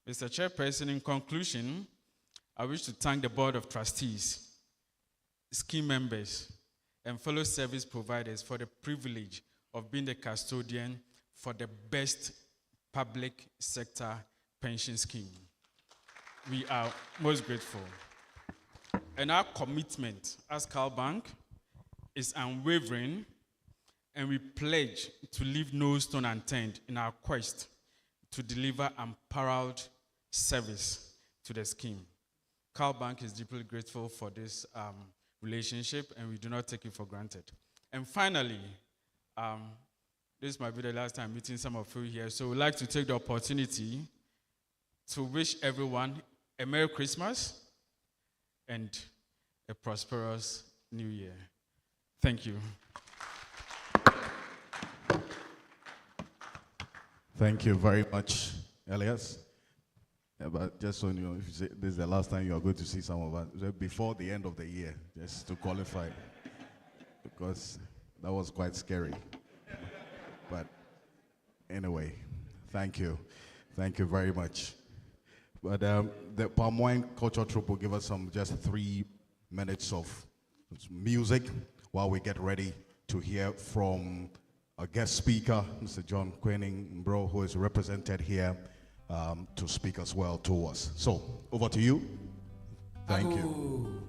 Mr. Chairperson, in conclusion, I wish to thank the Board of Trustees, scheme members, and fellow service providers for the privilege of being the custodian for the best public sector pension scheme. We are most grateful. And our commitment as Cal Bank is unwavering, and we pledge to leave no stone unturned in our quest to deliver unparalleled service to the scheme. Cal Bank is deeply grateful for this relationship, and we do not take it for granted. And finally, this might be the last time meeting some of you here, so we'd like to take the opportunity to wish everyone a Merry Christmas and a prosperous New Year. Thank you. Thank you very much, Elias. Yeah, but just so you know, if you say this is the last time you are going to see some of us, before the end of the year, just to qualify, because that was quite scary. But anyway, thank you. Thank you very much. But the Palm Wine Cultural Troupe will give us just 3 minutes of music while we get ready to hear from our guest speaker, Mr. John Quening-Bro, who is represented here to speak as well to us. So, over to you. Thank you.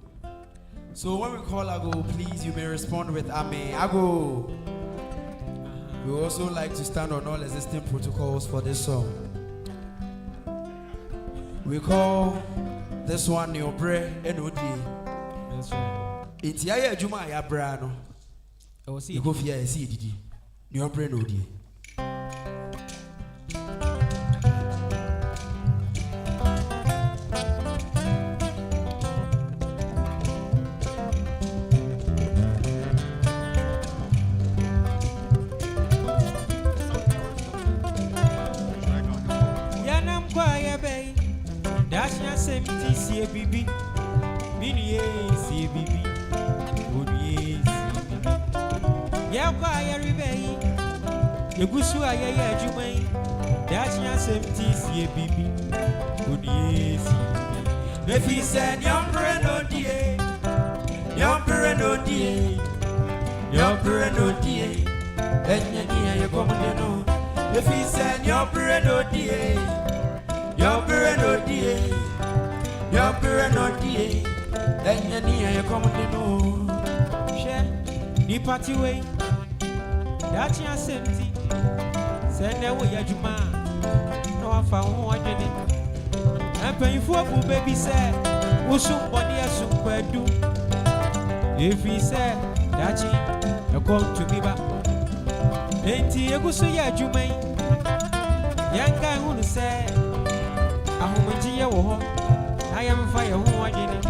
So when we call Ago, please, you may respond with Amen. Ago. We also like to stand on all existing protocols for this song. We call this one Niobre Enodi. That's right. It's Yaya Juma Yabrano. Oh, see, you go for CDD. Niobre Enodi. Bibi, Mini, see Bibi, Woody, Yakwa, Rebay, Yagusua, Jumain, Dashia 70, see Bibi, Woody, if he said, Young Breno, dear, Young Breno, dear, Young Breno, dear, and you come on, if he said, Young Breno, dear, Young Breno, dear. Your parent dear, then you near come to know. Share the party way. That's your safety. Send away your Juma. No, I found one in it. I'm paying for a baby, sir. Who somebody has super do. If he said, that's it, you come to me back. Ain't he a good say, Juma? Young guy who said, I'm going to your I am fire who are in it.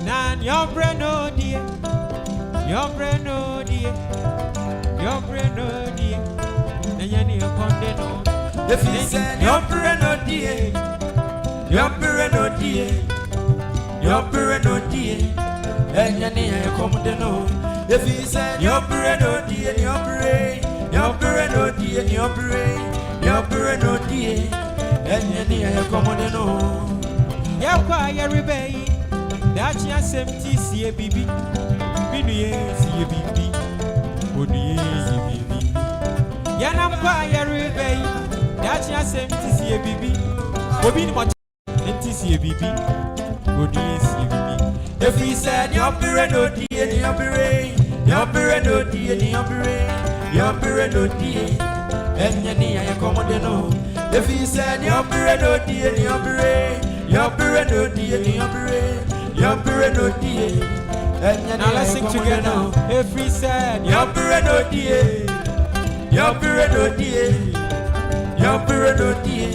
Nan your breno dear, your breno dear, your breno dear, and Yanni upon the no. If he said your breno dear, your breno dear, your breno dear, and Yanni upon the no. If he said your breno dear, your brain, your breno dear, your brain, your breno dear, and Yanni upon the no. Yakwa Rebay, that's your 70 see a baby, Mini, see a baby, Woody, baby. Yanampa Rebay, that's your 70 see a baby, Bobby, what 20 see a baby, Woody, see a baby. If he said, your parent, dear, your brain, your parent, dear, your brain, your parent, dear, Enyani ya komode no. If he said your bread no die ni your bread no die ni your bread no die. Now let's sing together. If he said your bread no die your bread no die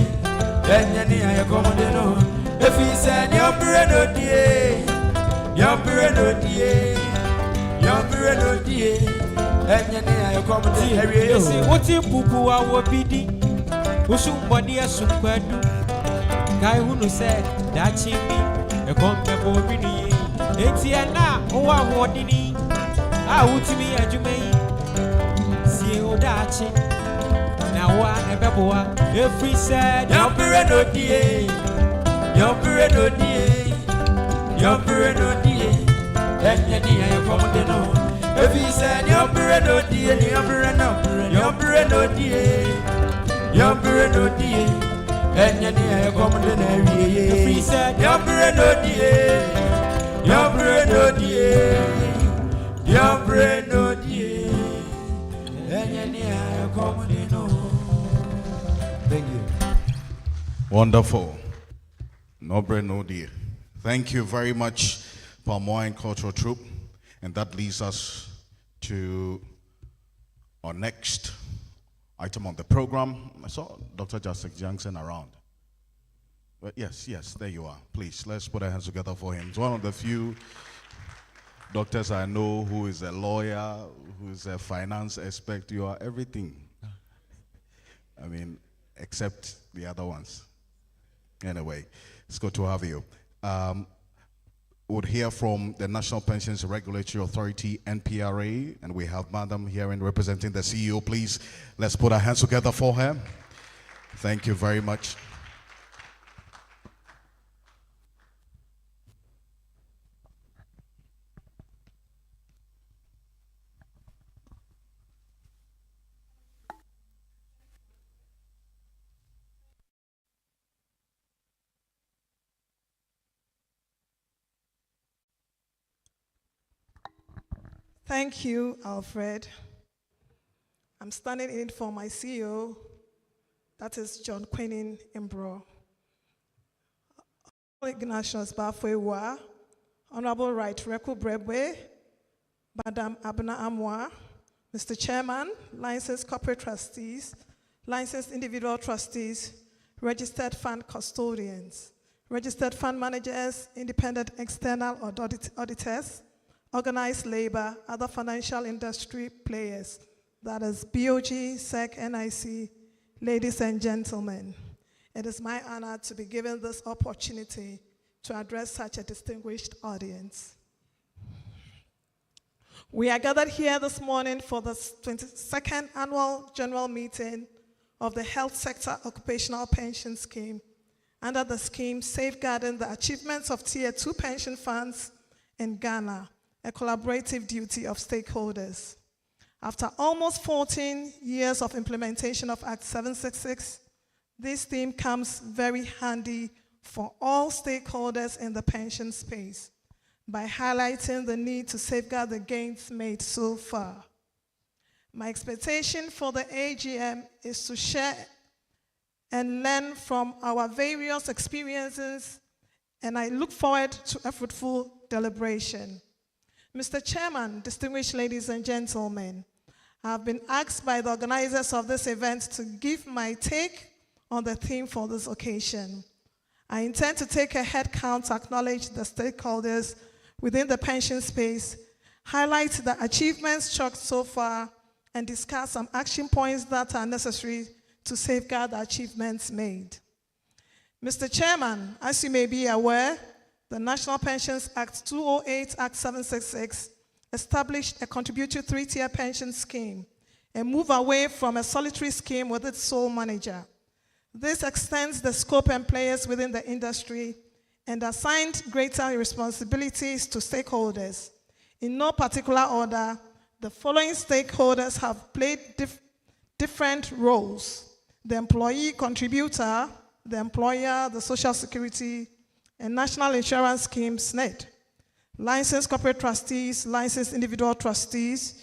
Enyani ya komode no. If he said your bread no die your bread no die Enyani ya komode no. Say what in pupu a wobidi. Usumbodi asukwedu. Guy who no said that chimney a comfortable bini. Etiana owa wodini. Ah utimi ajumei. See odachi. Now one ebeboa. If he said your bread no die your bread no die Enyani ya komode no. If he said your bread no die your bread no die Enyani ya komode na wiye. If he said your bread no die Enyani ya komode no. Thank you. Wonderful. No bread, no dear. Thank you very much, Palm Wine Cultural Troupe. And that leads us to our next item on the program. I saw Dr. Jasek Johnson around. But yes, there you are. Please, let's put our hands together for him. He's one of the few doctors I know who is a lawyer, who is a finance expert. You are everything. I mean, except the other ones. Anyway, it's good to have you. We'll hear from the National Pensions Regulatory Authority, NPRA, and we have Madam here representing the CEO. Please, let's put our hands together for her. Thank you very much. Thank you, Alfred. I'm standing in for my CEO, that is John Quinnin Imbro. Ignatius Bafwewa, Honorable Right Reku Brebwe, Madam Abna Amwa, Mr. Chairman, licensed corporate trustees, licensed individual trustees, registered fund custodians, registered fund managers, independent external or auditors, organized labor, other financial industry players, that is BOG, SEC, NIC, ladies and gentlemen. It is my honor to be given this opportunity to address such a distinguished audience. We are gathered here this morning for the 22nd Annual General Meeting of the Health Sector Occupational Pension Scheme, under the scheme safeguarding the achievements of Tier 2 pension funds in Ghana, a collaborative duty of stakeholders. After almost 14 years of implementation of Act 766, this theme comes very handy for all stakeholders in the pension space by highlighting the need to safeguard the gains made so far. My expectation for the AGM is to share and learn from our various experiences, and I look forward to a fruitful deliberation. Mr. Chairman, distinguished ladies and gentlemen, I have been asked by the organizers of this event to give my take on the theme for this occasion. I intend to take a head count to acknowledge the stakeholders within the pension space, highlight the achievements chalked so far, and discuss some action points that are necessary to safeguard the achievements made. Mr. Chairman, as you may be aware, the National Pensions Act 208, Act 766, established a contributory three-tier pension scheme, a move away from a solitary scheme with its sole manager. This extends the scope and players within the industry and assigned greater responsibilities to stakeholders. In no particular order, the following stakeholders have played different roles: the employee contributor, the employer, the Social Security, and National Insurance Scheme, SNED, licensed corporate trustees, licensed individual trustees,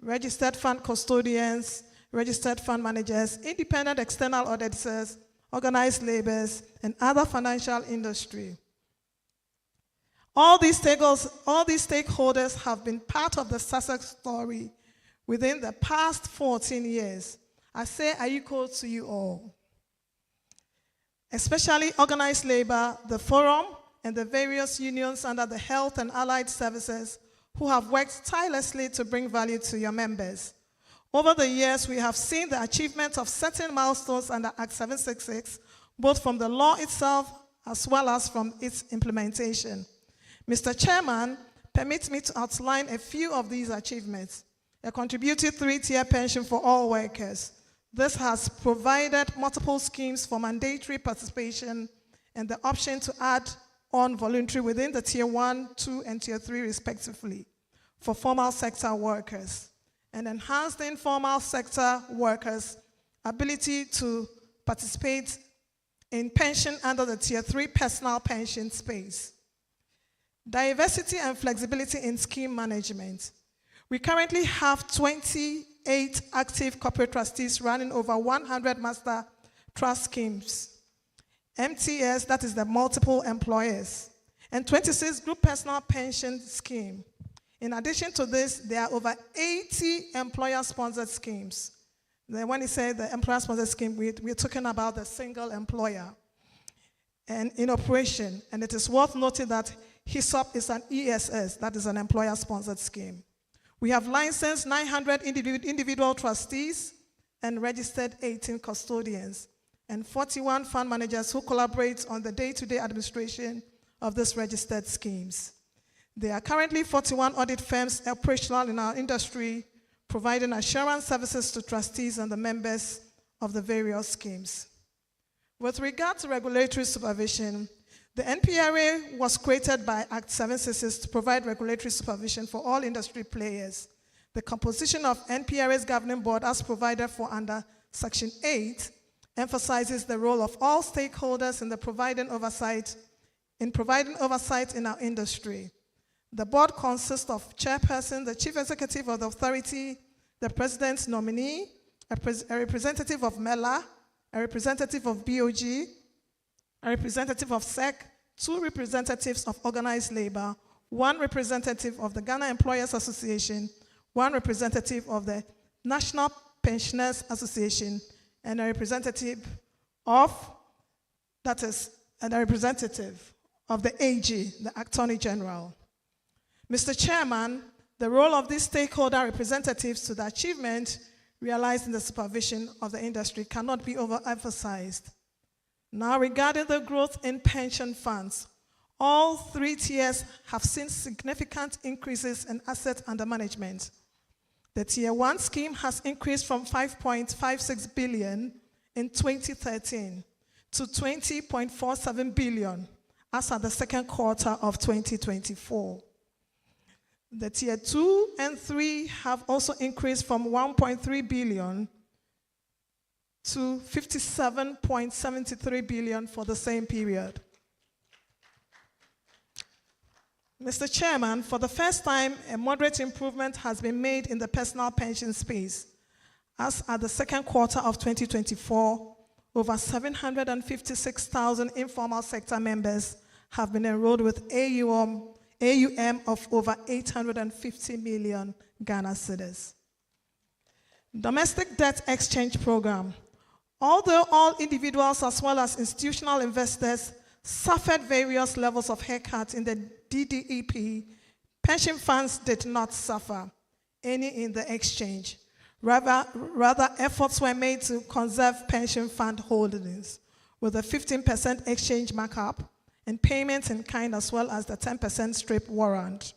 registered fund custodians, registered fund managers, independent external auditors, organized laborers, and other financial industry. All these stakeholders have been part of the success story within the past 14 years. I say Ayiko to you all. Especially organized labor, the forum, and the various unions under the health and allied services who have worked tirelessly to bring value to your members. Over the years, we have seen the achievement of certain milestones under Act 766, both from the law itself as well as from its implementation. Mr. Chairman, permit me to outline a few of these achievements. A contributed 3-tier pension for all workers. This has provided multiple schemes for mandatory participation and the option to add on voluntary within the Tier 1, 2, and Tier 3 respectively for formal sector workers, and enhanced the informal sector workers' ability to participate in pension under the Tier 3 personal pension space. Diversity and flexibility in scheme management. We currently have 28 active corporate trustees running over 100 master trust schemes. MTS, that is the multiple employers, and 26 group personal pension scheme. In addition to this, there are over 80 employer-sponsored schemes. When you say the employer-sponsored scheme, we're talking about the single employer and in operation. And it is worth noting that HISOP is an ESS, that is an employer-sponsored scheme. We have licensed 900 individual trustees and registered 18 custodians and 41 fund managers who collaborate on the day-to-day administration of these registered schemes. There are currently 41 audit firms operational in our industry, providing assurance services to trustees and the members of the various schemes. With regard to regulatory supervision, the NPRA was created by Act 766 to provide regulatory supervision for all industry players. The composition of NPRA's governing board, as provided for under Section 8, emphasizes the role of all stakeholders in providing oversight in our industry. The board consists of chairperson, the chief executive of the authority, the president's nominee, a representative of MELA, a representative of BOG, a representative of SEC, 2 representatives of organized labor, 1 representative of the Ghana Employers Association, 1 representative of the National Pensioners Association, and a representative of the AG, the Attorney General. Mr. Chairman, the role of these stakeholder representatives to the achievement realized in the supervision of the industry cannot be overemphasized. Now, regarding the growth in pension funds, all 3 tiers have seen significant increases in assets under management. The Tier 1 scheme has increased from 5.56 billion in 2013 to 20.47 billion as at the second quarter of 2024. The Tier 2 and 3 have also increased from 1.3 billion to 57.73 billion for the same period. Mr. Chairman, for the first time, a moderate improvement has been made in the personal pension space. As at the second quarter of 2024, over 756,000 informal sector members have been enrolled with AUM of over 850 million Ghana cedis. Domestic debt exchange program. Although all individuals as well as institutional investors suffered various levels of haircut in the DDEP, pension funds did not suffer any in the exchange. Rather, efforts were made to conserve pension fund holdings with a 15% exchange markup and payments in kind as well as the 10% strip warrant.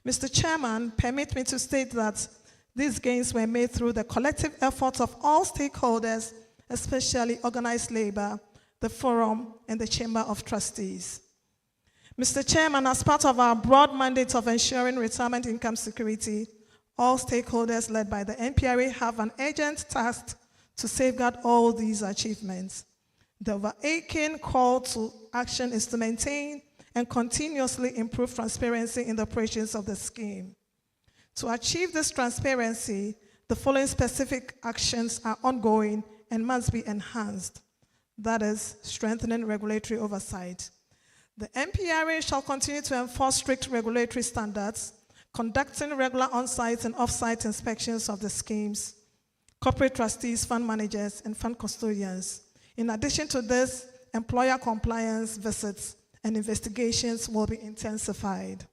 Mr. Chairman, permit me to state that these gains were made through the collective efforts of all stakeholders, especially organized labor, the forum, and the Chamber of Trustees. Mr. Chairman, as part of our broad mandate of ensuring retirement income security, all stakeholders led by the NPRA have an urgent task to safeguard all these achievements. The overarching call to action is to maintain and continuously improve transparency in the operations of the scheme. To achieve this transparency, the following specific actions are ongoing and must be enhanced. That is, strengthening regulatory oversight. The NPRA shall continue to enforce strict regulatory standards, conducting regular on-site and off-site inspections of the schemes, corporate trustees, fund managers, and fund custodians. In addition to this, employer compliance visits and investigations will be intensified.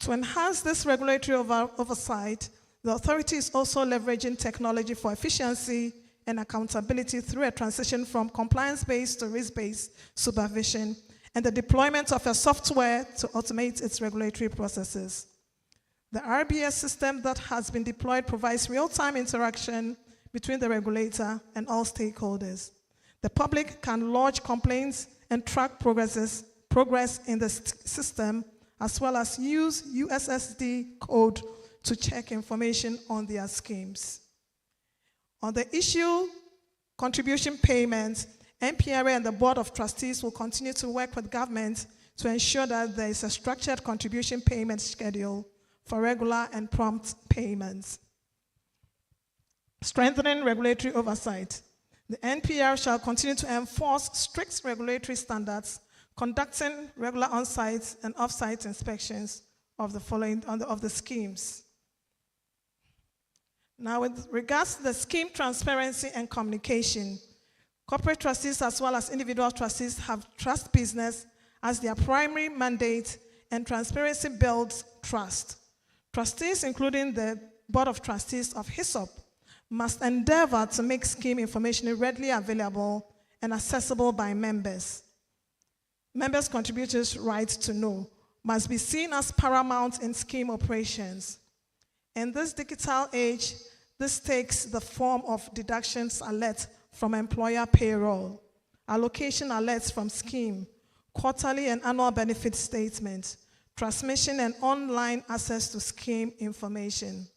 To enhance this regulatory oversight, the authority is also leveraging technology for efficiency and accountability through a transition from compliance-based to risk-based supervision and the deployment of a software to automate its regulatory processes. The RBS system that has been deployed provides real-time interaction between the regulator and all stakeholders. The public can lodge complaints and track progress in the system, as well as use USSD code to check information on their schemes. On the issue contribution payments, NPRA and the Board of Trustees will continue to work with government to ensure that there is a structured contribution payment schedule for regular and prompt payments. Strengthening regulatory oversight. The NPR shall continue to enforce strict regulatory standards, conducting regular on-site and off-site inspections of the schemes. Now, with regards to the scheme transparency and communication, corporate trustees as well as individual trustees have trust business as their primary mandate, and transparency builds trust. Trustees, including the Board of Trustees of HISOP, must endeavor to make scheme information readily available and accessible by members. Members' contributors' right to know must be seen as paramount in scheme operations. In this digital age, this takes the form of deductions alert from employer payroll, allocation alerts from scheme, quarterly and annual benefit statements, transmission and online access to scheme information.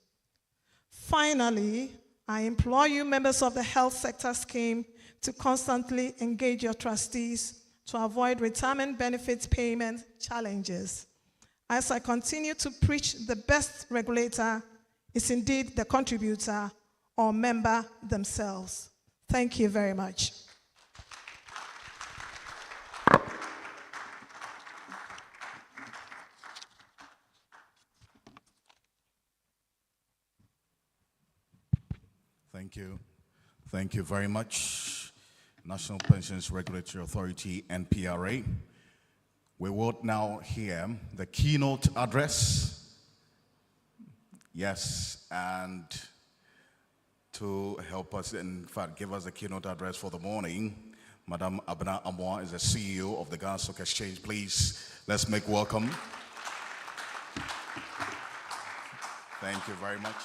Finally, I implore you, members of the health sector scheme, to constantly engage your trustees to avoid retirement benefits payment challenges. As I continue to preach, the best regulator is indeed the contributor or member themselves. Thank you very much. Thank you. Thank you very much, National Pensions Regulatory Authority, NPRA. We will now hear the keynote address. Yes, and to help us, in fact, give us the keynote address for the morning, Madam Abena Amoah is the CEO of the Ghana Stock Exchange. Please, let's make welcome. Thank you very much.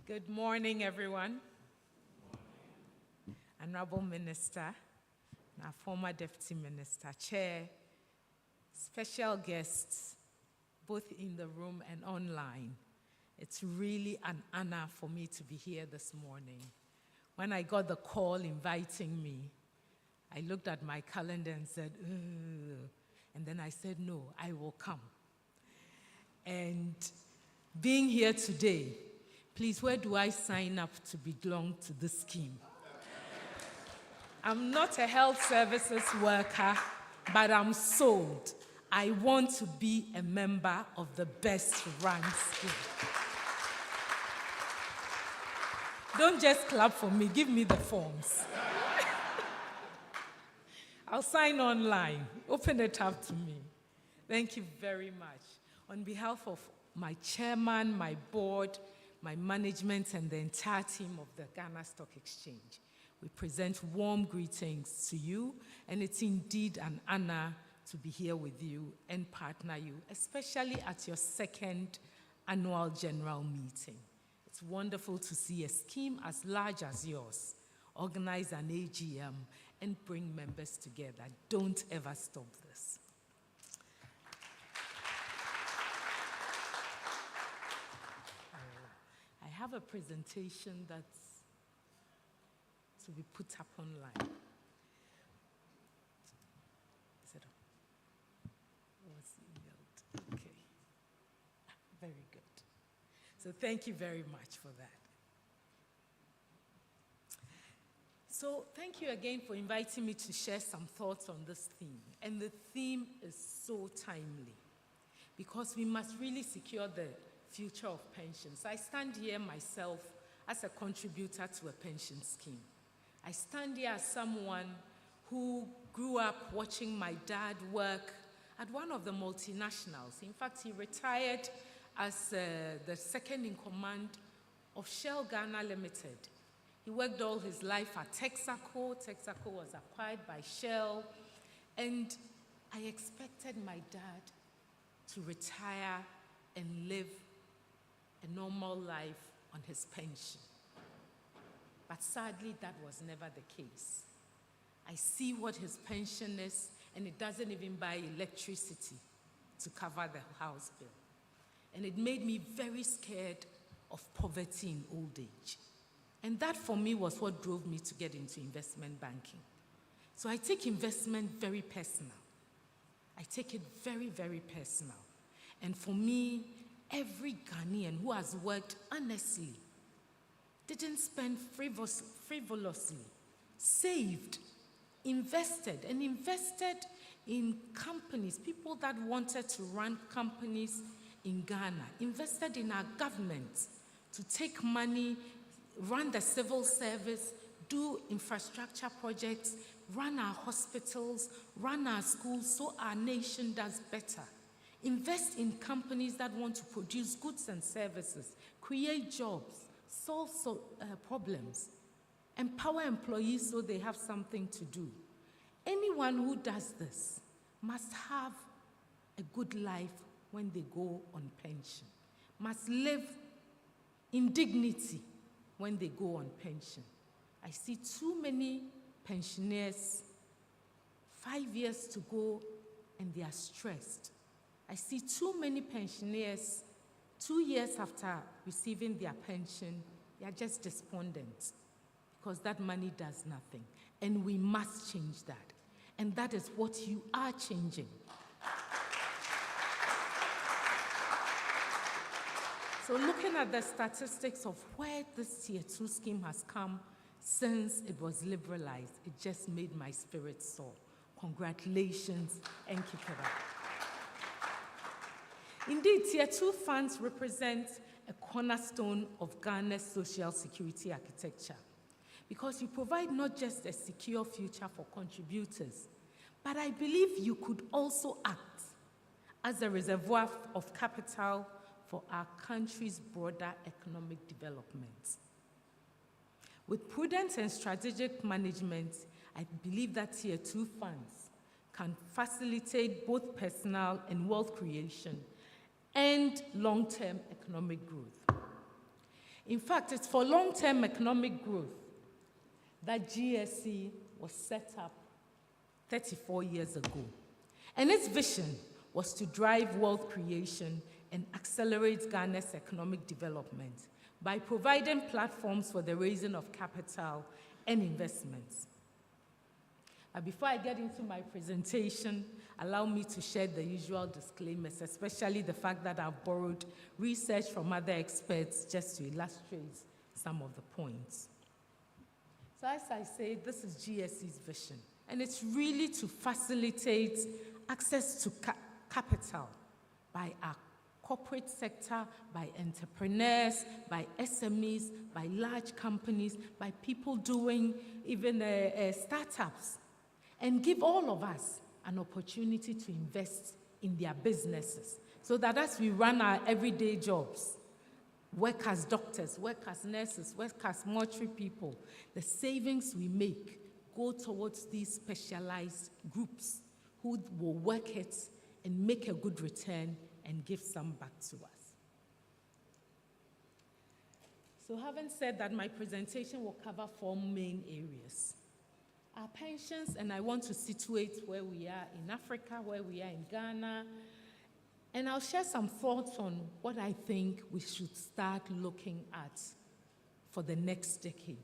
Good morning, everyone. Honorable Minister, our former Deputy Minister, Chair, special guests, both in the room and online. It's really an honor for me to be here this morning. When I got the call inviting me, I looked at my calendar and said, ugh. And then I said, no, I will come. And being here today, please, where do I sign up to belong to this scheme? I'm not a health services worker, but I'm sold. I want to be a member of the best run scheme. Don't just clap for me, give me the forms. I'll sign online. Open it up to me. Thank you very much. On behalf of my chairman, my board, my management, and the entire team of the Ghana Stock Exchange, we present warm greetings to you, and it's indeed an honor to be here with you and partner you, especially at your second annual general meeting. It's wonderful to see a scheme as large as yours organize an AGM, and bring members together. Don't ever stop this. I have a presentation that's to be put up online. Is it on? Was emailed. Okay. Very good. So thank you very much for that. So thank you again for inviting me to share some thoughts on this theme. And the theme is so timely because we must really secure the future of pensions. I stand here myself as a contributor to a pension scheme. I stand here as someone who grew up watching my dad work at one of the multinationals. In fact, he retired as the second in command of Shell Ghana Limited. He worked all his life at Texaco. Texaco was acquired by Shell. And I expected my dad to retire and live a normal life on his pension. But sadly, that was never the case. I see what his pension is, and it doesn't even buy electricity to cover the house bill. And it made me very scared of poverty in old age. And that, for me, was what drove me to get into investment banking. So I take investment very personal. I take it very, very personal. And for me, every Ghanaian who has worked honestly, didn't spend frivolously, saved, invested in companies, people that wanted to run companies in Ghana, invested in our government to take money, run the civil service, do infrastructure projects, run our hospitals, run our schools so our nation does better. Invest in companies that want to produce goods and services, create jobs, solve problems, empower employees so they have something to do. Anyone who does this must have a good life when they go on pension, must live in dignity when they go on pension. I see too many pensioners, 5 years to go, and they are stressed. I see too many pensioners, 2 years after receiving their pension, they are just despondent because that money does nothing. And we must change that. And that is what you are changing. So looking at the statistics of where this Tier 2 scheme has come since it was liberalized, it just made my spirit soar. Congratulations, thank you for that. Indeed, Tier 2 funds represent a cornerstone of Ghana's social security architecture because you provide not just a secure future for contributors, but I believe you could also act as a reservoir of capital for our country's broader economic development. With prudent and strategic management, I believe that Tier 2 funds can facilitate both personal and wealth creation and long-term economic growth. In fact, it's for long-term economic growth that GSE was set up 34 years ago. And its vision was to drive wealth creation and accelerate Ghana's economic development by providing platforms for the raising of capital and investments. Before I get into my presentation, allow me to share the usual disclaimers, especially the fact that I've borrowed research from other experts just to illustrate some of the points. So as I say, this is GSE's vision, and it's really to facilitate access to capital by our corporate sector, by entrepreneurs, by SMEs, by large companies, by people doing even startups, and give all of us an opportunity to invest in their businesses so that as we run our everyday jobs, work as doctors, work as nurses, work as mortuary people, the savings we make go towards these specialized groups who will work it and make a good return and give some back to us. So having said that, my presentation will cover 4 main areas. Our pensions, and I want to situate where we are in Africa, where we are in Ghana, and I'll share some thoughts on what I think we should start looking at for the next decade.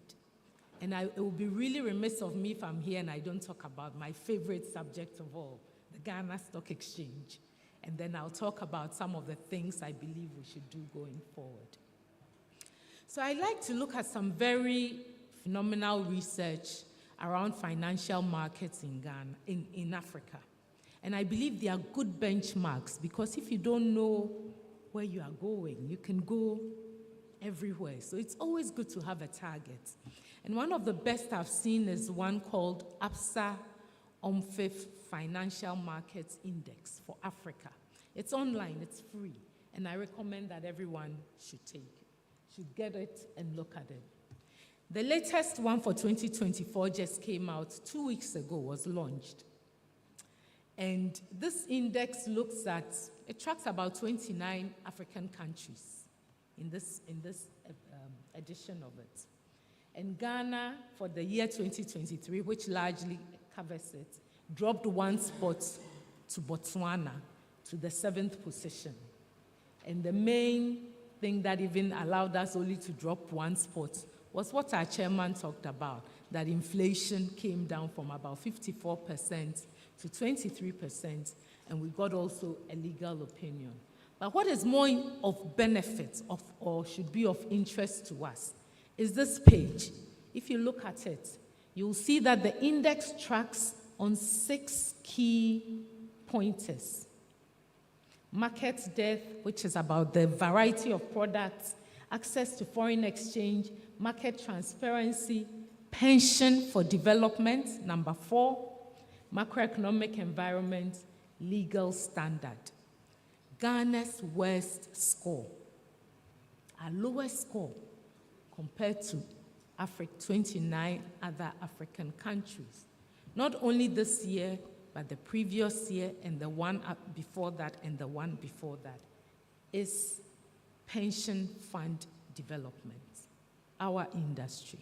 And it will be really remiss of me if I'm here and I don't talk about my favorite subject of all, the Ghana Stock Exchange. And then I'll talk about some of the things I believe we should do going forward. So I'd like to look at some very phenomenal research around financial markets in Ghana, in Africa. And I believe they are good benchmarks, because if you don't know where you are going, you can go everywhere. So it's always good to have a target. And one of the best I've seen is one called ABSA OMFIF Financial Markets Index for Africa. It's online, it's free, and I recommend that everyone should take it, should get it and look at it. The latest one for 2024 just came out 2 weeks ago, was launched. And this index it tracks about 29 African countries in this edition of it. And Ghana, for the year 2023, which largely covers it, dropped 1 spot to Botswana, to the 7th position. And the main thing that even allowed us only to drop 1 spot was what our chairman talked about, that inflation came down from about 54% to 23%, and we got also a legal opinion. But what is more of benefit or should be of interest to us is this page. If you look at it, you'll see that the index tracks on 6 key pointers. Market depth, which is about the variety of products, access to foreign exchange, market transparency, pension for development, number 4, macroeconomic environment, legal standard. Ghana's worst score, our lowest score compared to 29 other African countries. Not only this year, but the previous year and the one before that and the one before that, is pension fund development, our industry.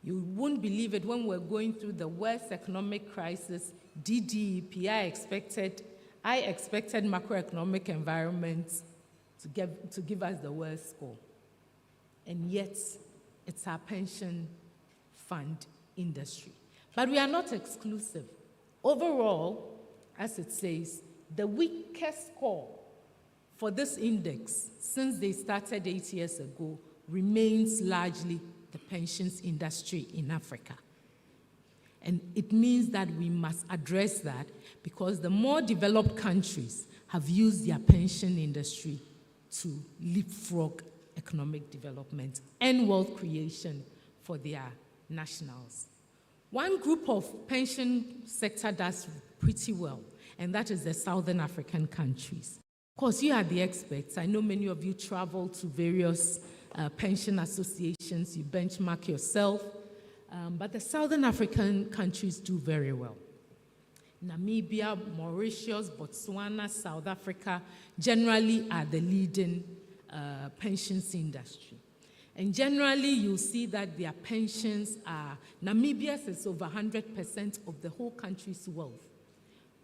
You won't believe it, when we're going through the worst economic crisis, DDEP, I expected macroeconomic environment to give us the worst score. And yet, it's our pension fund industry. But we are not exclusive. Overall, as it says, the weakest score for this index, since they started 8 years ago, remains largely the pensions industry in Africa. And it means that we must address that, because the more developed countries have used their pension industry to leapfrog economic development and wealth creation for their nationals. One group of pension sector does pretty well, and that is the Southern African countries. Of course, you are the experts. I know many of you travel to various pension associations, you benchmark yourself, but the Southern African countries do very well. Namibia, Mauritius, Botswana, South Africa generally are the leading pensions industry. And generally, you'll see that their pensions are, Namibia's is over 100% of the whole country's wealth.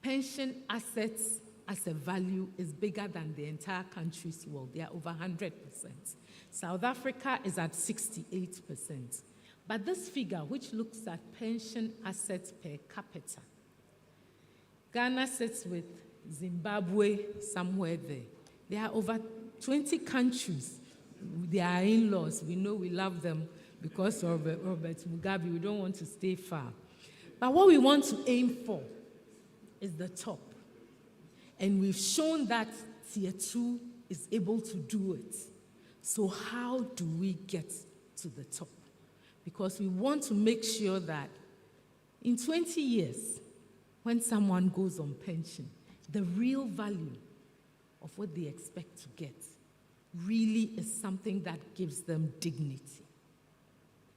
Pension assets as a value is bigger than the entire country's wealth. They are over 100%. South Africa is at 68%. But this figure, which looks at pension assets per capita, Ghana sits with Zimbabwe somewhere there. There are over 20 countries. They are in-laws. We know we love them because of Robert Mugabe. We don't want to stay far. But what we want to aim for is the top. And we've shown that Tier 2 is able to do it. So how do we get to the top? Because we want to make sure that in 20 years, when someone goes on pension, the real value of what they expect to get really is something that gives them dignity.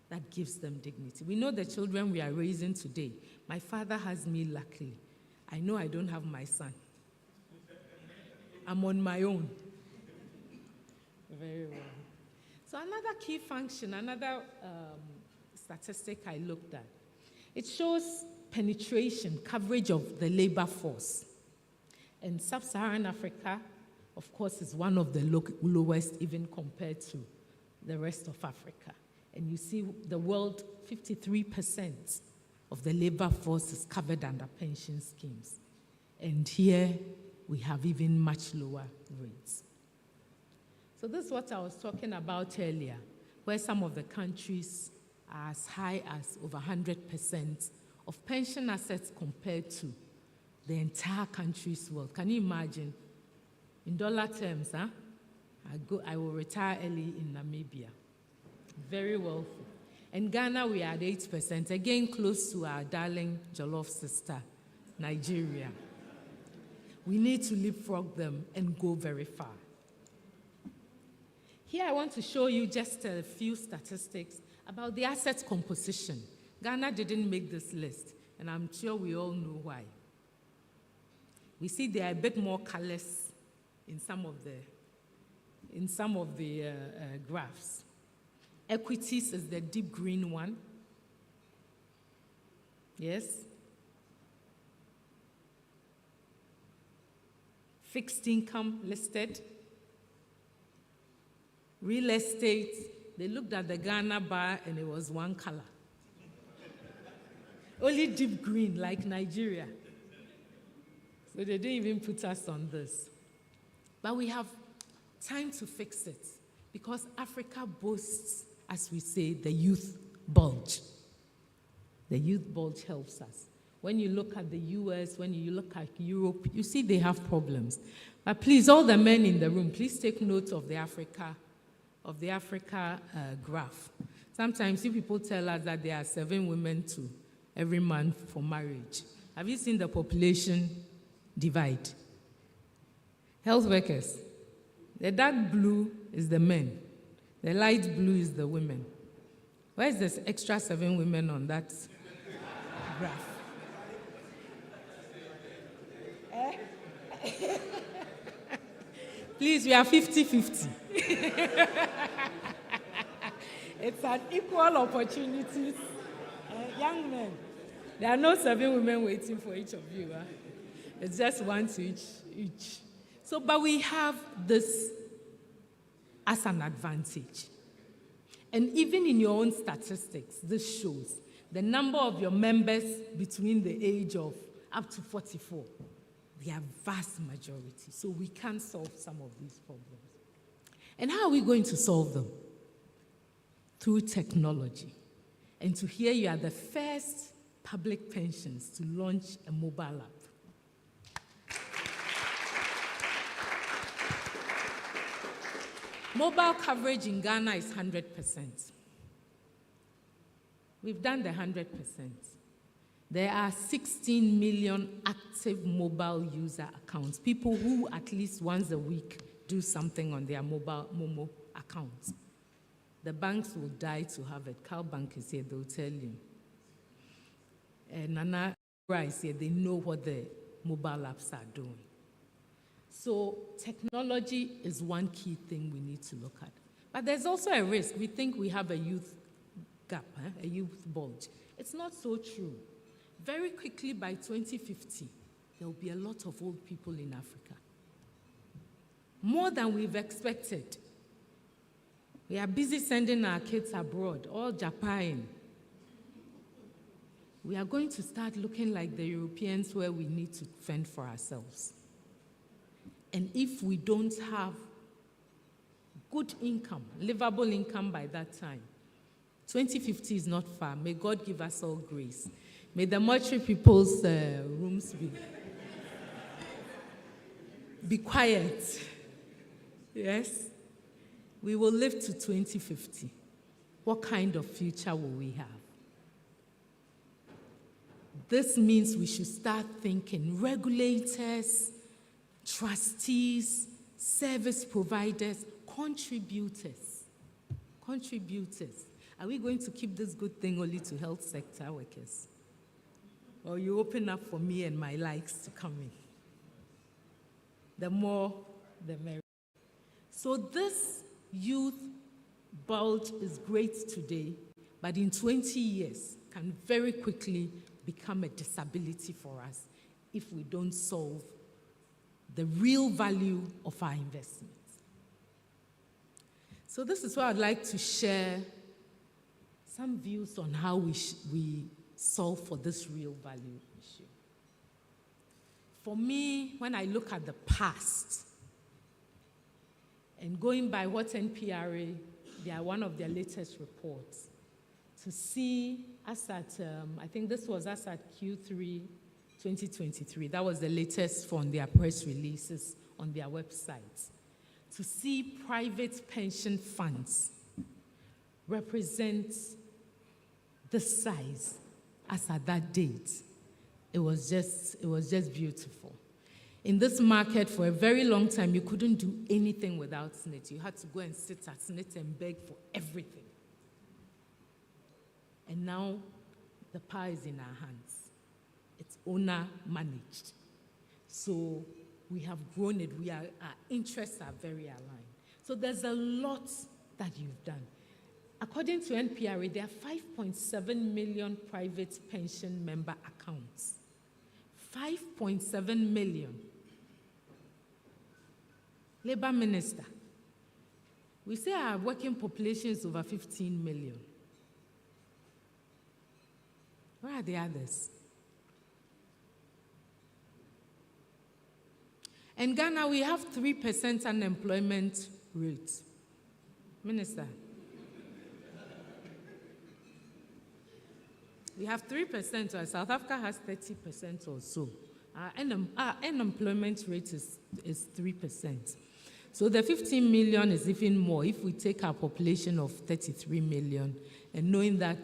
That gives them dignity. We know the children we are raising today. My father has me luckily. I know I don't have my son. I'm on my own. Very well. So another key function, another statistic I looked at, it shows penetration, coverage of the labor force. And sub-Saharan Africa, of course, is one of the lowest even compared to the rest of Africa. And you see the world, 53% of the labor force is covered under pension schemes. And here we have even much lower rates. So this is what I was talking about earlier, where some of the countries are as high as over 100% of pension assets compared to the entire country's wealth. Can you imagine? In dollar terms, I will retire early in Namibia. Very wealthy. In Ghana, we are at 8%, again close to our darling Jollof sister, Nigeria. We need to leapfrog them and go very far. Here I want to show you just a few statistics about the asset composition. Ghana didn't make this list, and I'm sure we all know why. We see there are a bit more colors in some of the graphs. Equities is the deep green one. Yes. Fixed income listed. Real estate, they looked at the Ghana bar and it was one color. Only deep green, like Nigeria. So they didn't even put us on this. But we have time to fix it because Africa boasts, as we say, the youth bulge. The youth bulge helps us. When you look at the US, when you look at Europe, you see they have problems. But please, all the men in the room, please take note of the Africa graph. Sometimes you people tell us that there are 7 women to every man for marriage. Have you seen the population divide? Health workers, the dark blue is the men, the light blue is the women. Where is this extra 7 women on that graph? Please, we are 50-50. It's an equal opportunity. Young men, there are no 7 women waiting for each of you. It's just 1 to each. So, but we have this as an advantage. And even in your own statistics, this shows the number of your members between the age of up to 44. They are vast majority. So we can solve some of these problems. And how are we going to solve them? Through technology. And to hear you are the first public pensions to launch a mobile app. Mobile coverage in Ghana is 100%. We've done the 100%. There are 16 million active mobile user accounts, people who at least once a week do something on their mobile Momo accounts. The banks will die to have it. Cal Bank is here, they'll tell you. Nana is here, they know what the mobile apps are doing. So technology is one key thing we need to look at. But there's also a risk. We think we have a youth gap, a youth bulge. It's not so true. Very quickly by 2050, there will be a lot of old people in Africa. More than we've expected. We are busy sending our kids abroad, all Japan. We are going to start looking like the Europeans where we need to fend for ourselves. And if we don't have good income, livable income by that time, 2050 is not far. May God give us all grace. May the mortuary people's rooms be quiet. Yes? We will live to 2050. What kind of future will we have? This means we should start thinking regulators, trustees, service providers, contributors. Contributors. Are we going to keep this good thing only to health sector workers? Or you open up for me and my likes to come in? The more, the merrier. So this youth bulge is great today, but in 20 years can very quickly become a disability for us if we don't solve the real value of our investments. So this is where I'd like to share some views on how we solve for this real value issue. For me, when I look at the past, and going by what NPRA, they are one of their latest reports, to see us at, I think this was us at Q3 2023. That was the latest from their press releases on their websites. To see private pension funds represent the size as at that date, it was just beautiful. In this market, for a very long time, you couldn't do anything without SNIT. You had to go and sit at SNIT and beg for everything. And now, the power is in our hands. It's owner managed. So we have grown it. Our interests are very aligned. So there's a lot that you've done. According to NPRA, there are 5.7 million private pension member accounts. 5.7 million. Labor Minister, we say our working population is over 15 million. Where are the others? In Ghana, we have 3% unemployment rate. Minister. We have 3%, or South Africa has 30% or so. Our unemployment rate is 3%. So the 15 million is even more if we take our population of 33 million, and knowing that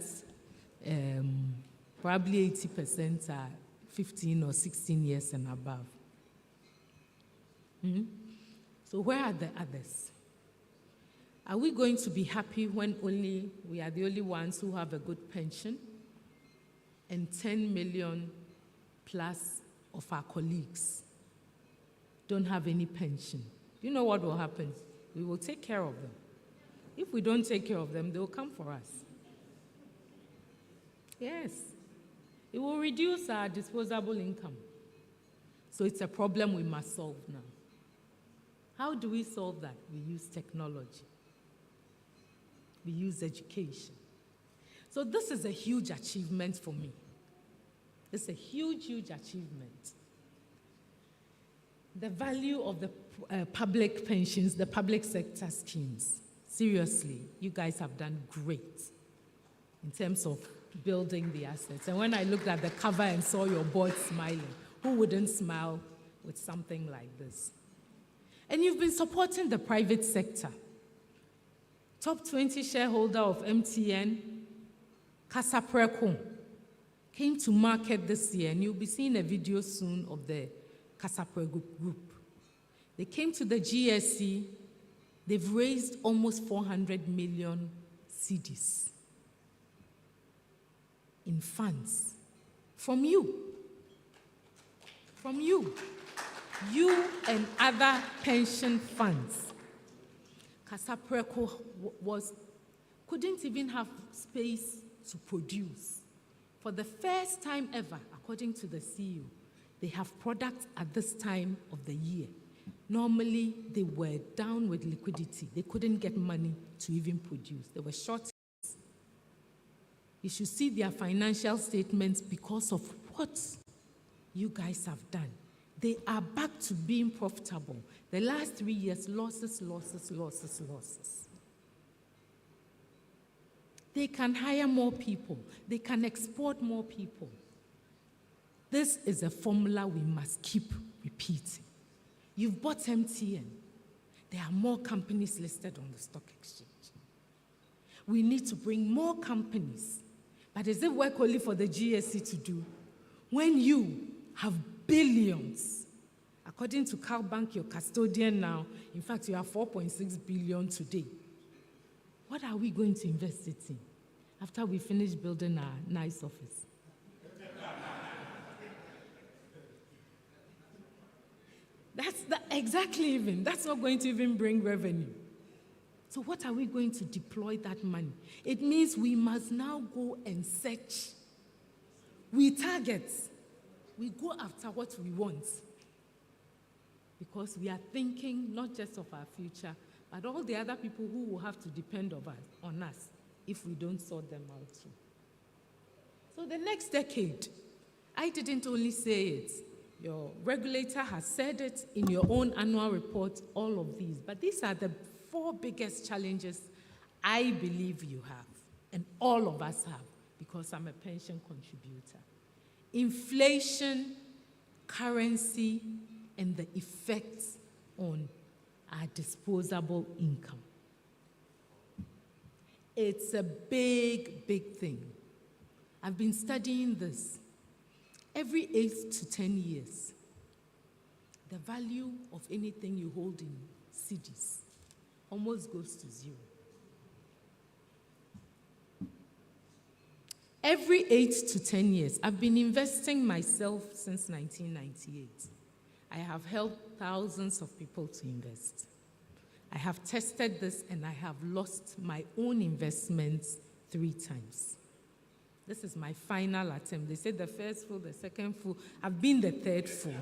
probably 80% are 15 or 16 years and above. So where are the others? Are we going to be happy when we are the only ones who have a good pension, and 10 million plus of our colleagues don't have any pension? You know what will happen? We will take care of them. If we don't take care of them, they will come for us. Yes. It will reduce our disposable income. So it's a problem we must solve now. How do we solve that? We use technology. We use education. So this is a huge achievement for me. It's a huge, huge achievement. The value of the public pensions, the public sector schemes. Seriously, you guys have done great in terms of building the assets. And when I looked at the cover and saw your board smiling, who wouldn't smile with something like this? And you've been supporting the private sector. Top 20 shareholder of MTN, Kasapreko, came to market this year, and you'll be seeing a video soon of the Kasapreko group. They came to the GSC, they've raised almost 400 million cedis in funds from you. From you. You and other pension funds. Kasapreko couldn't even have space to produce. For the first time ever, according to the CEO, they have products at this time of the year. Normally, they were down with liquidity. They couldn't get money to even produce. They were short. You should see their financial statements because of what you guys have done. They are back to being profitable. The last 3 years, losses. They can hire more people. They can export more people. This is a formula we must keep repeating. You've bought MTN. There are more companies listed on the stock exchange. We need to bring more companies. But is it work only for the GSC to do? When you have billions, according to Carl Bank, your custodian now, in fact, you have 4.6 billion today. What are we going to invest it in after we finish building our nice office? That's not going to even bring revenue. So what are we going to deploy that money? It means we must now go and search. We target. We go after what we want. Because we are thinking not just of our future, but all the other people who will have to depend on us if we don't sort them out too. So the next decade, I didn't only say it. Your regulator has said it in your own annual report, all of these. But these are the 4 biggest challenges I believe you have, and all of us have, because I'm a pension contributor. Inflation, currency, and the effects on our disposable income. It's a big, big thing. I've been studying this. Every 8 to 10 years, the value of anything you hold in cedis almost goes to 0. Every 8 to 10 years, I've been investing myself since 1998. I have helped thousands of people to invest. I have tested this and I have lost my own investments 3 times. This is my final attempt. They said the first fool, the second fool. I've been the 3rd fool.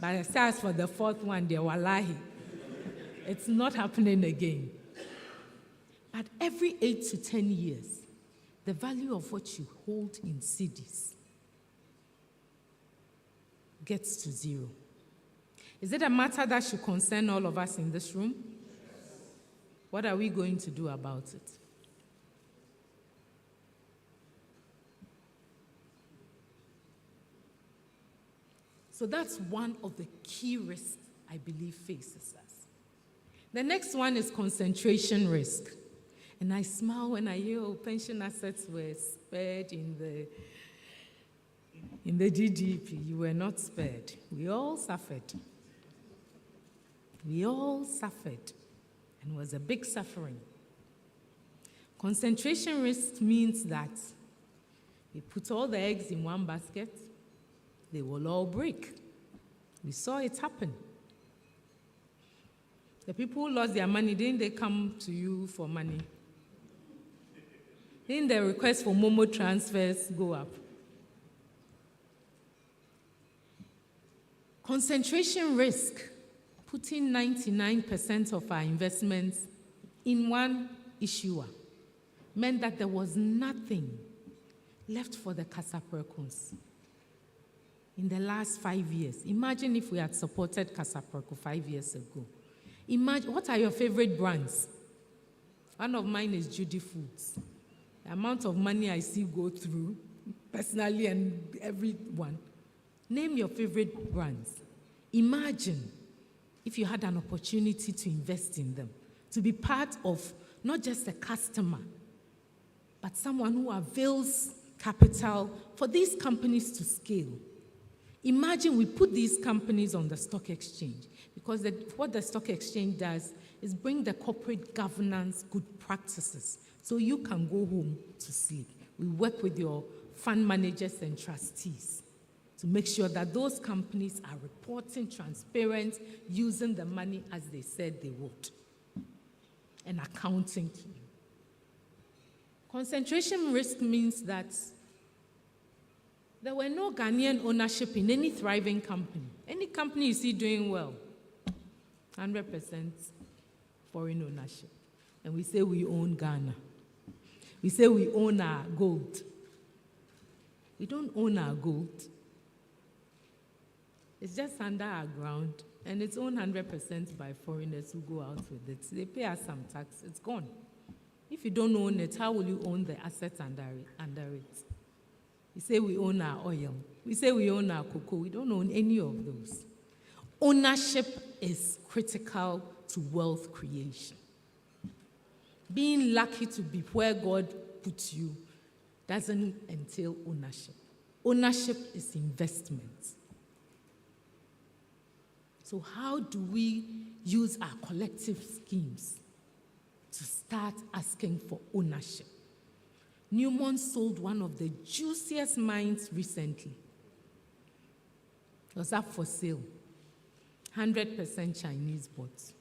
But as for the 4th one, there wallahi. It's not happening again. But every 8 to 10 years, the value of what you hold in cedis gets to 0. Is it a matter that should concern all of us in this room? Yes. What are we going to do about it? So that's one of the key risks I believe faces us. The next one is concentration risk. And I smile when I hear pension assets were spared in the GDP. You were not spared. We all suffered. We all suffered. And it was a big suffering. Concentration risk means that we put all the eggs in one basket, they will all break. We saw it happen. The people who lost their money, didn't they come to you for money? Didn't the request for Momo transfers go up? Concentration risk, putting 99% of our investments in one issuer, meant that there was nothing left for the Kasaprokos. In the last 5 years, imagine if we had supported Kasaproko 5 years ago. Imagine, what are your favorite brands? One of mine is Judy Foods. The amount of money I see go through, personally and everyone. Name your favorite brands. Imagine if you had an opportunity to invest in them, to be part of not just a customer, but someone who avails capital for these companies to scale. Imagine we put these companies on the stock exchange, because what the stock exchange does is bring the corporate governance good practices so you can go home to sleep. We work with your fund managers and trustees to make sure that those companies are reporting transparent, using the money as they said they would, and accounting to you. Concentration risk means that there were no Ghanaian ownership in any thriving company. Any company you see doing well, 100% foreign ownership. And we say we own Ghana. We say we own our gold. We don't own our gold. It's just under our ground, and it's owned 100% by foreigners who go out with it. They pay us some tax. It's gone. If you don't own it, how will you own the assets under it? We say we own our oil. We say we own our cocoa. We don't own any of those. Ownership is critical to wealth creation. Being lucky to be where God puts you doesn't entail ownership. Ownership is investment. So how do we use our collective schemes to start asking for ownership? Newmont sold one of the juiciest mines recently. It was up for sale. 100% Chinese bought.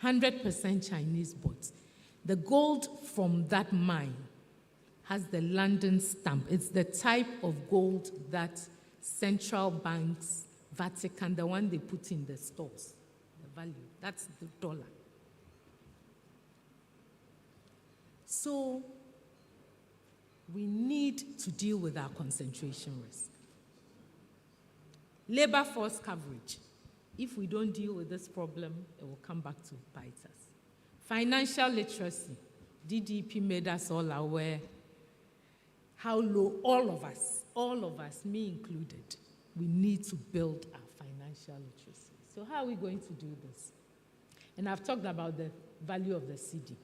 100% Chinese bought. The gold from that mine has the London stamp. It's the type of gold that central banks, Vatican, the one they put in the stores, the value, that's the dollar. So we need to deal with our concentration risk. Labor force coverage. If we don't deal with this problem, it will come back to bite us. Financial literacy. DDP made us all aware how low all of us, me included, we need to build our financial literacy. So how are we going to do this? And I've talked about the value of the CD.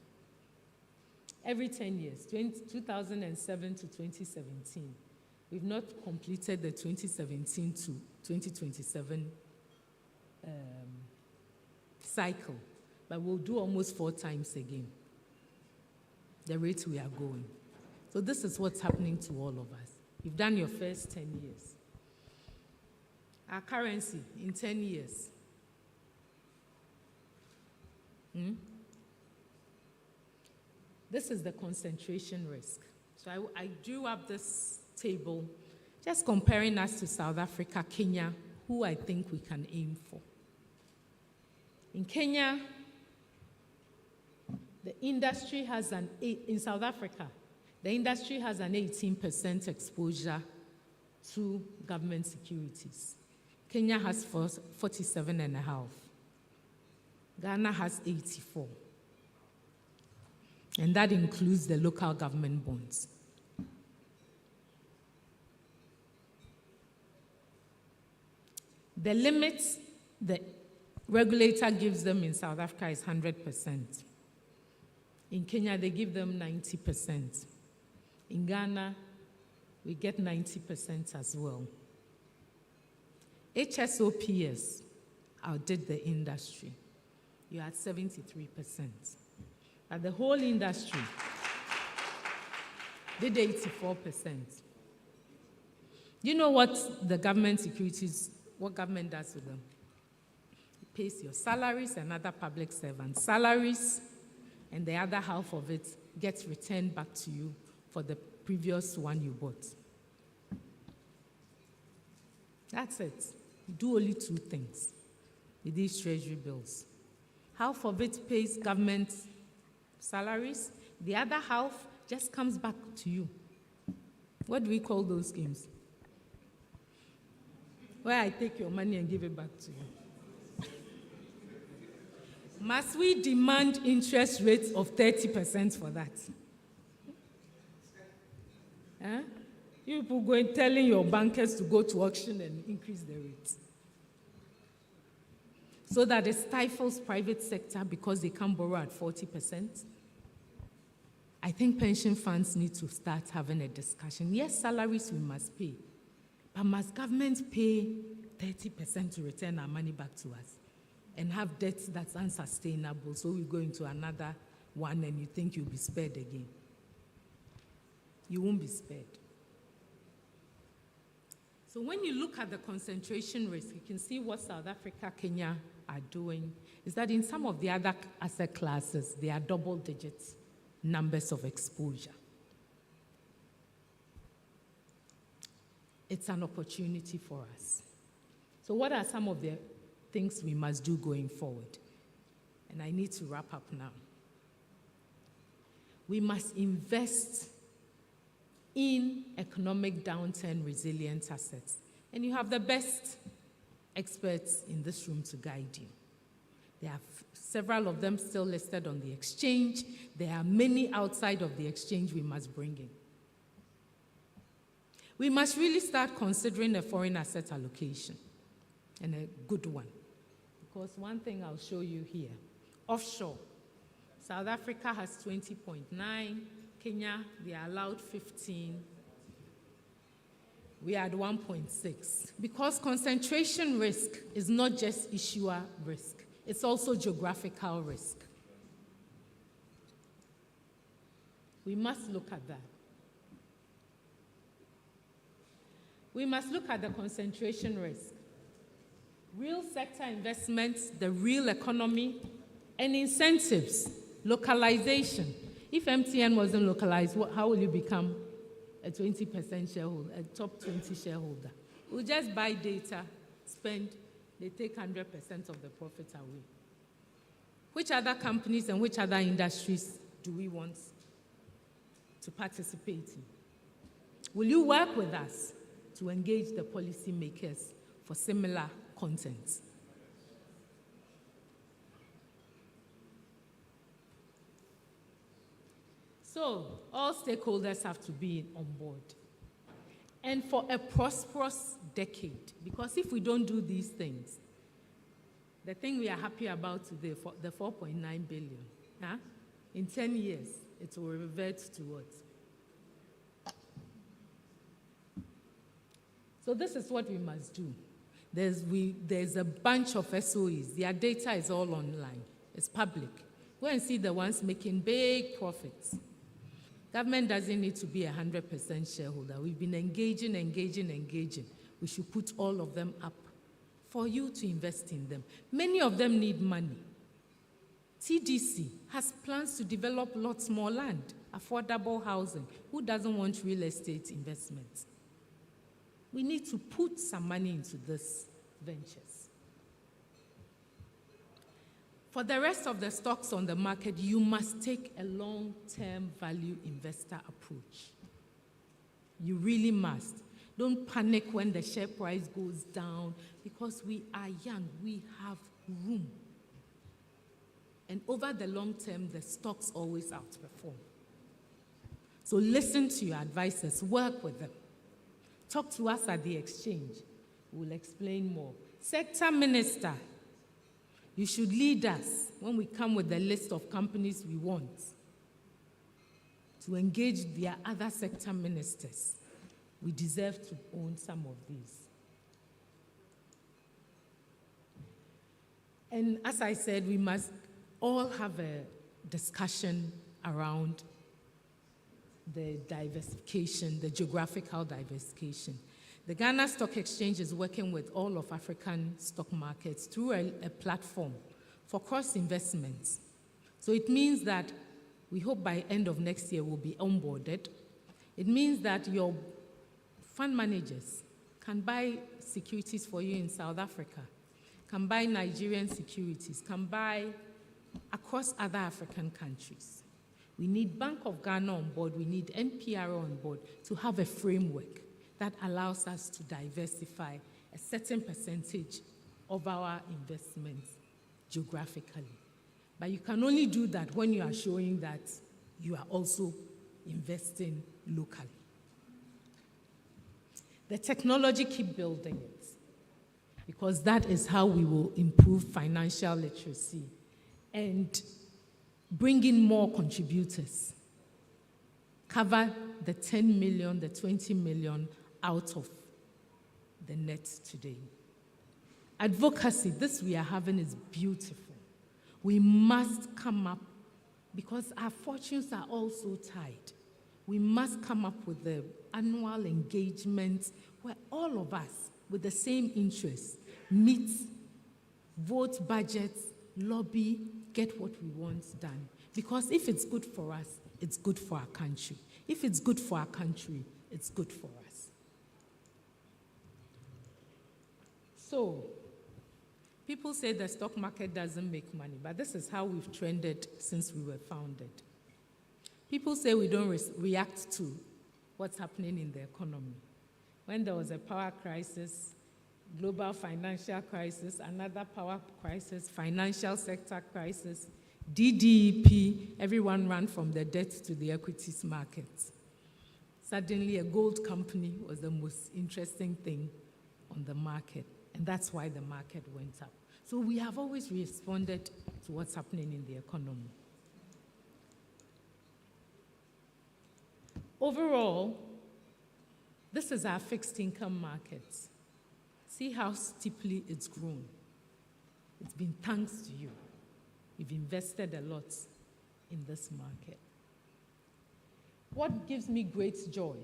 Every 10 years, 2007 to 2017, we've not completed the 2017 to 2027 cycle, but we'll do almost 4 times again the rate we are going. So this is what's happening to all of us. You've done your first 10 years. Our currency in 10 years. This is the concentration risk. So I drew up this table just comparing us to South Africa, Kenya, who I think we can aim for. In Kenya, the industry has in South Africa, the industry has an 18% exposure to government securities. Kenya has 47.5. Ghana has 84. And that includes the local government bonds. The limits the regulator gives them in South Africa is 100%. In Kenya, they give them 90%. In Ghana, we get 90% as well. HSOPS outdid the industry. You had 73%. But the whole industry did 84%. Do you know what the government securities, what government does with them? It pays your salaries and other public servants' salaries, and the other half of it gets returned back to you for the previous one you bought. That's it. You do only 2 things with these treasury bills. Half of it pays government salaries. The other half just comes back to you. What do we call those schemes? Where I take your money and give it back to you. Must we demand interest rates of 30% for that? Huh? You people going telling your bankers to go to auction and increase the rates. So that it stifles private sector because they can't borrow at 40%. I think pension funds need to start having a discussion. Yes, salaries we must pay, but must government pay 30% to return our money back to us and have debt that's unsustainable, so we go into another one and you think you'll be spared again? You won't be spared. So when you look at the concentration risk, you can see what South Africa, Kenya are doing, is that in some of the other asset classes, they are double digits numbers of exposure. It's an opportunity for us. So what are some of the things we must do going forward? And I need to wrap up now. We must invest in economic downturn resilient assets. And you have the best experts in this room to guide you. There are several of them still listed on the exchange. There are many outside of the exchange we must bring in. We must really start considering a foreign asset allocation, and a good one. Because one thing I'll show you here, offshore. South Africa has 20.9, Kenya, they are allowed 15. We are at 1.6. Because concentration risk is not just issuer risk, it's also geographical risk. We must look at that. We must look at the concentration risk. Real sector investments, the real economy, And incentives, localization. If MTN wasn't localized, how will you become a 20% shareholder, a top 20 shareholder? We'll just buy data, spend, they take 100% of the profit away. Which other companies and which other industries do we want to participate in? Will you work with us to engage the policymakers for similar content? So, all stakeholders have to be on board. And for a prosperous decade, because if we don't do these things, the thing we are happy about today, the 4.9 billion, in 10 years, it will revert to what? So this is what we must do. There's a bunch of SOEs. Their data is all online. It's public. Go and see the ones making big profits. Government doesn't need to be 100% shareholder. We've been engaging. We should put all of them up for you to invest in them. Many of them need money. TDC has plans to develop lots more land, affordable housing. Who doesn't want real estate investments? We need to put some money into these ventures. For the rest of the stocks on the market, you must take a long-term value investor approach. You really must. Don't panic when the share price goes down, because we are young, we have room. And over the long term, the stocks always outperform. So listen to your advisors, work with them. Talk to us at the exchange. We'll explain more. Sector Minister, you should lead us when we come with the list of companies we want to engage their other sector ministers. We deserve to own some of these. And as I said, we must all have a discussion around the diversification, the geographical diversification. The Ghana Stock Exchange is working with all of African stock markets through a platform for cross-investments. So it means that we hope by end of next year we'll be onboarded. It means that your fund managers can buy securities for you in South Africa, can buy Nigerian securities, can buy across other African countries. We need Bank of Ghana on board, we need NPR on board to have a framework that allows us to diversify a certain percentage of our investments geographically. But you can only do that when you are showing that you are also investing locally. The technology, keep building it, because that is how we will improve financial literacy and bring in more contributors, cover the 10 million, the 20 million out of the net today. Advocacy, this we are having is beautiful. We must come up, because our fortunes are also tied. We must come up with the annual engagement where all of us with the same interests meet, vote budgets, lobby, get what we want done. Because if it's good for us, it's good for our country. If it's good for our country, it's good for us. So, people say the stock market doesn't make money, but this is how we've trended since we were founded. People say we don't react to what's happening in the economy. When there was a power crisis, global financial crisis, another power crisis, financial sector crisis, DDEP, everyone ran from the debt to the equities market. Suddenly, a gold company was the most interesting thing on the market, and that's why the market went up. So we have always responded to what's happening in the economy. Overall, this is our fixed income market. See how steeply it's grown. It's been thanks to you. You've invested a lot in this market. What gives me great joy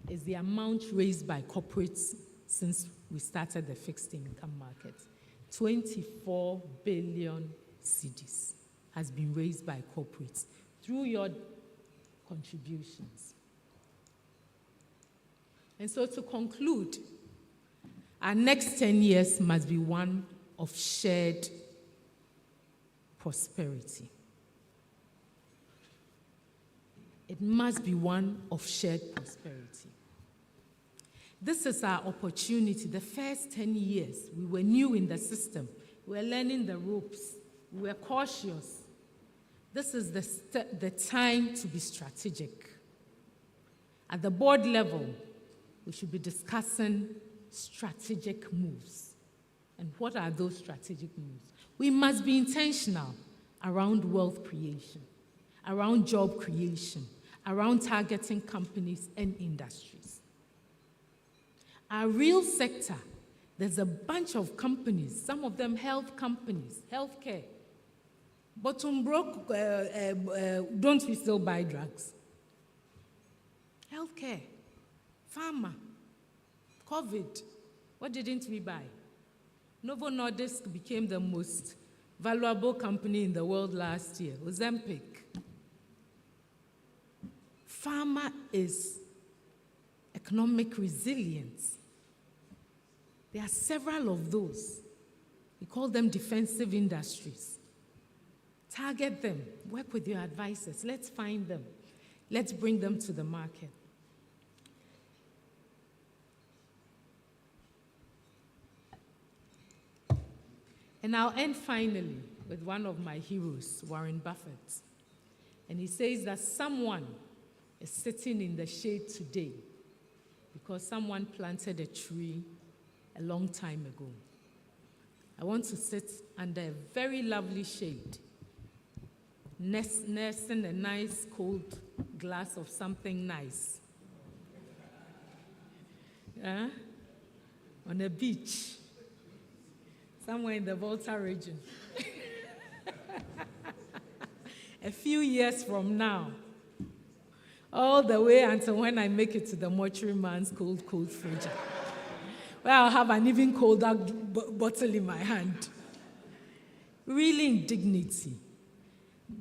is the amount raised by corporates since we started the fixed income market. 24 billion cedis has been raised by corporates through your contributions. And so to conclude, our next 10 years must be one of shared prosperity. It must be one of shared prosperity. This is our opportunity. The first 10 years, we were new in the system. We were learning the ropes. We were cautious. This is the time to be strategic. At the board level, we should be discussing strategic moves. And what are those strategic moves? We must be intentional around wealth creation, around job creation, around targeting companies and industries. Our real sector, there's a bunch of companies, some of them health companies, healthcare. Bottom broke, don't we still buy drugs? Healthcare, pharma, COVID, what didn't we buy? Novo Nordisk became the most valuable company in the world last year, Ozempic. Pharma is economic resilience. There are several of those. We call them defensive industries. Target them. Work with your advisors. Let's find them. Let's bring them to the market. And I'll end finally with one of my heroes, Warren Buffett. And he says that someone is sitting in the shade today because someone planted a tree a long time ago. I want to sit under a very lovely shade, nursing a nice cold glass of something nice. On a beach, somewhere in the Volta region. A few years from now, all the way until when I make it to the mortuary man's cold fridge, where I'll have an even colder bottle in my hand. Really in dignity.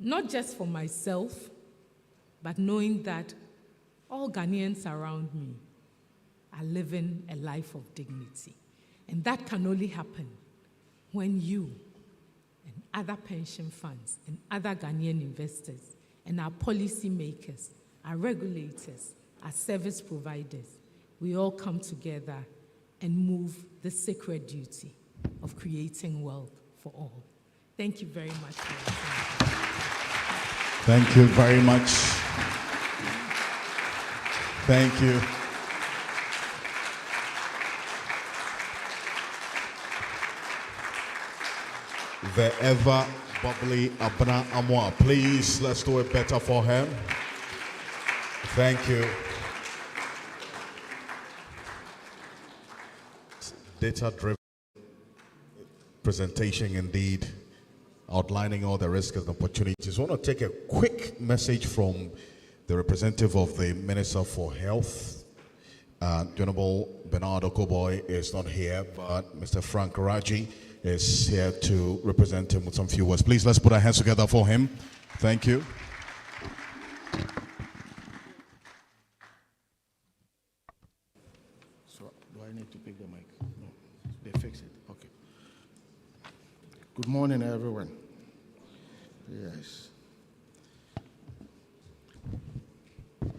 Not just for myself, but knowing that all Ghanaians around me are living a life of dignity. And that can only happen when you and other pension funds and other Ghanaian investors and our policy makers, our regulators, our service providers, we all come together and move the sacred duty of creating wealth for all. Thank you very much for your time. Thank you very much. Thank you. The ever bubbly Abna Amwa. Please, let's do it better for him. Thank you. Data-driven presentation indeed, outlining all the risks and opportunities. I want to take a quick message from the representative of the Minister for Health. The Honorable Bernardo Koboy is not here, but Mr. Frank Raji is here to represent him with some few words. Please, let's put our hands together for him. Thank you. So, do I need to pick the mic? No, they fix it. Okay. Good morning, everyone. Yes.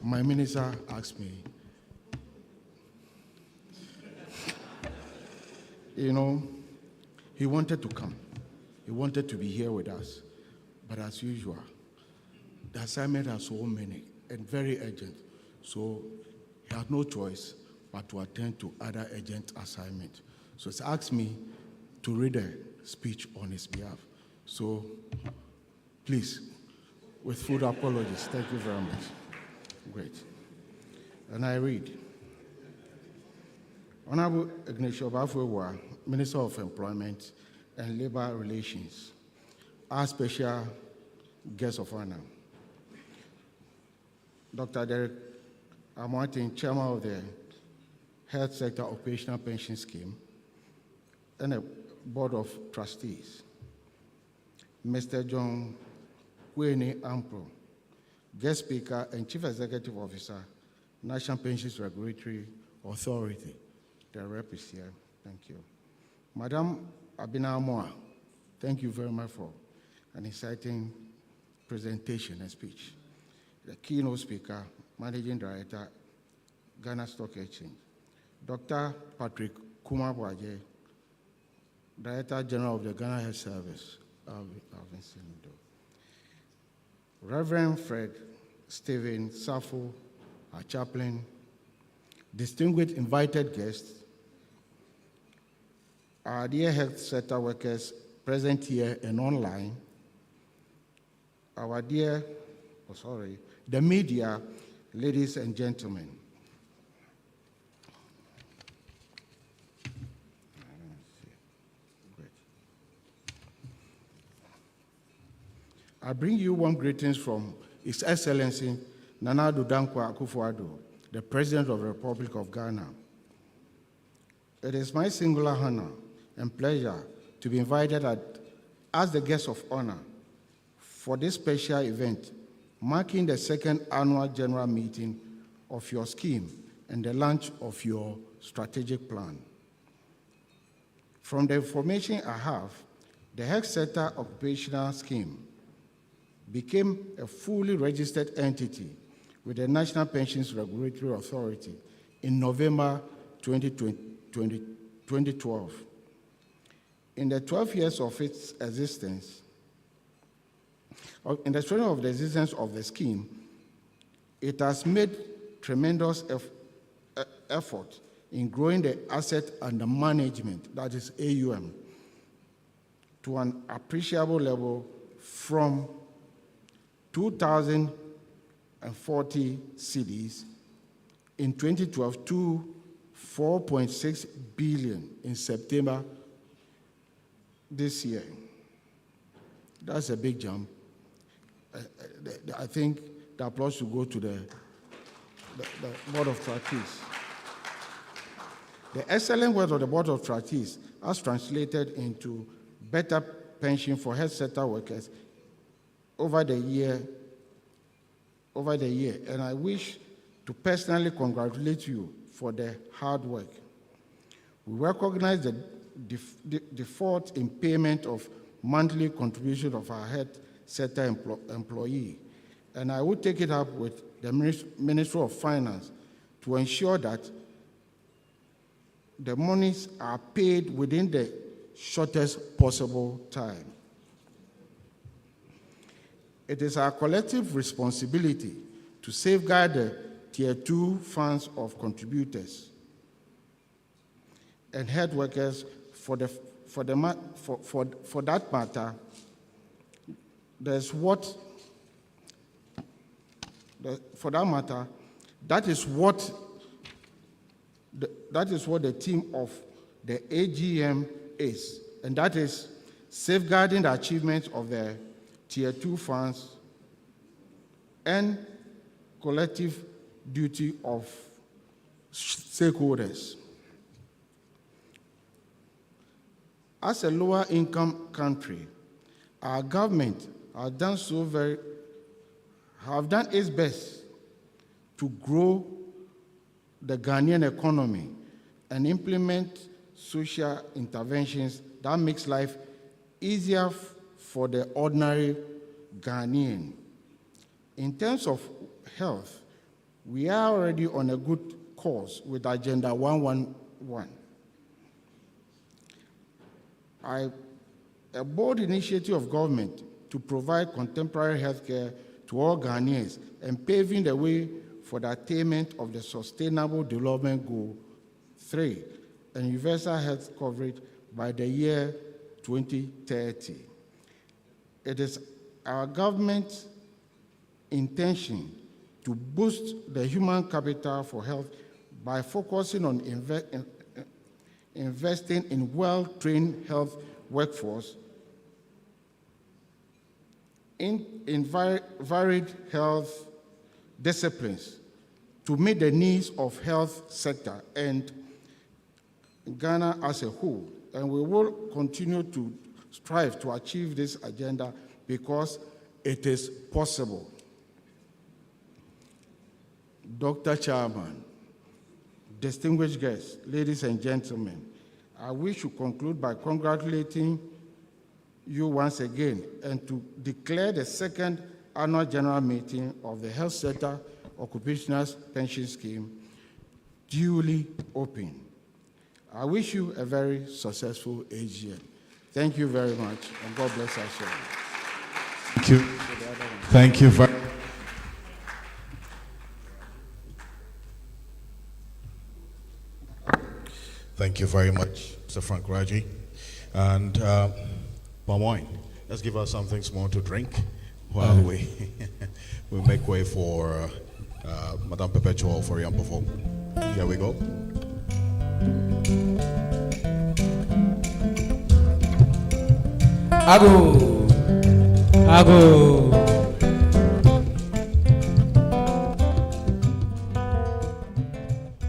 My minister asked me, he wanted to come. He wanted to be here with us. But as usual, the assignment are so many and very urgent. So he had no choice but to attend to other urgent assignments. So he asked me to read a speech on his behalf. So please, with full apologies, thank you very much. Great. And I read. Honorable Ignacio Bafwewa, Minister of Employment and Labor Relations, our special guest of honor, Dr. Derek Amartin, Chairman of the Health Sector Occupational Pension Scheme, and a Board of Trustees, Mr. John Kwene Ampro, guest speaker and Chief Executive Officer, National Pensions Regulatory Authority. The rep is here. Thank you. Madam Abina Moa, thank you very much for an exciting presentation and speech. The keynote speaker, Managing Director, Ghana Stock Exchange. Dr. Patrick Kumabwaje, Director General of the Ghana Health Service. Reverend Fred Stephen Safo, our chaplain, distinguished invited guests, our dear health sector workers present here and online, our dear, the media, ladies and gentlemen. I bring you warm greetings from His Excellency Nana Addo Dankwa Akufo-Addo, the President of the Republic of Ghana. It is my singular honor and pleasure to be invited as the guest of honor for this special event, marking the second annual general meeting of your scheme and the launch of your strategic plan. From the information I have, the Health Sector Occupational Scheme became a fully registered entity with the National Pensions Regulatory Authority in November 2012. In the 12 years of its existence, in the 12 years of the existence of the scheme, it has made tremendous effort in growing the asset under management, that is AUM, to an appreciable level from 2,040 cedis in 2012 to 4.6 billion in September this year. That's a big jump. I think the applause should go to the Board of Trustees. The excellent work of the Board of Trustees has translated into better pension for health sector workers over the year, and I wish to personally congratulate you for the hard work. We recognize the default in payment of monthly contribution of our health sector employee, and I will take it up with the Ministry of Finance to ensure that the monies are paid within the shortest possible time. It is our collective responsibility to safeguard the Tier 2 funds of contributors and health workers. For that matter, that is what the theme of the AGM is, and that is safeguarding the achievements of the Tier 2 funds and collective duty of stakeholders. As a lower income country, our government have done its best to grow the Ghanaian economy and implement social interventions that makes life easier for the ordinary Ghanaian. In terms of health, we are already on a good course with Agenda 111. A bold initiative of government to provide contemporary healthcare to all Ghanaians and paving the way for the attainment of the Sustainable Development Goal 3 and universal health coverage by the year 2030. It is our government's intention to boost the human capital for health by focusing on investing in well-trained health workforce in varied health disciplines to meet the needs of health sector and Ghana as a whole. And we will continue to strive to achieve this agenda because it is possible. Dr. Chairman, distinguished guests, ladies and gentlemen, I wish to conclude by congratulating you once again and to declare the second annual general meeting of the Health Sector Occupational Pension Scheme duly open. I wish you a very successful AGM. Thank you very much, and God bless us all. Thank you. Thank you very much. Thank you very much, Mr. Frank Raji. And palm wine, let's give us something small to drink while we make way for Madame Perpetual for Yampofo. Here we go. Ago. Ago.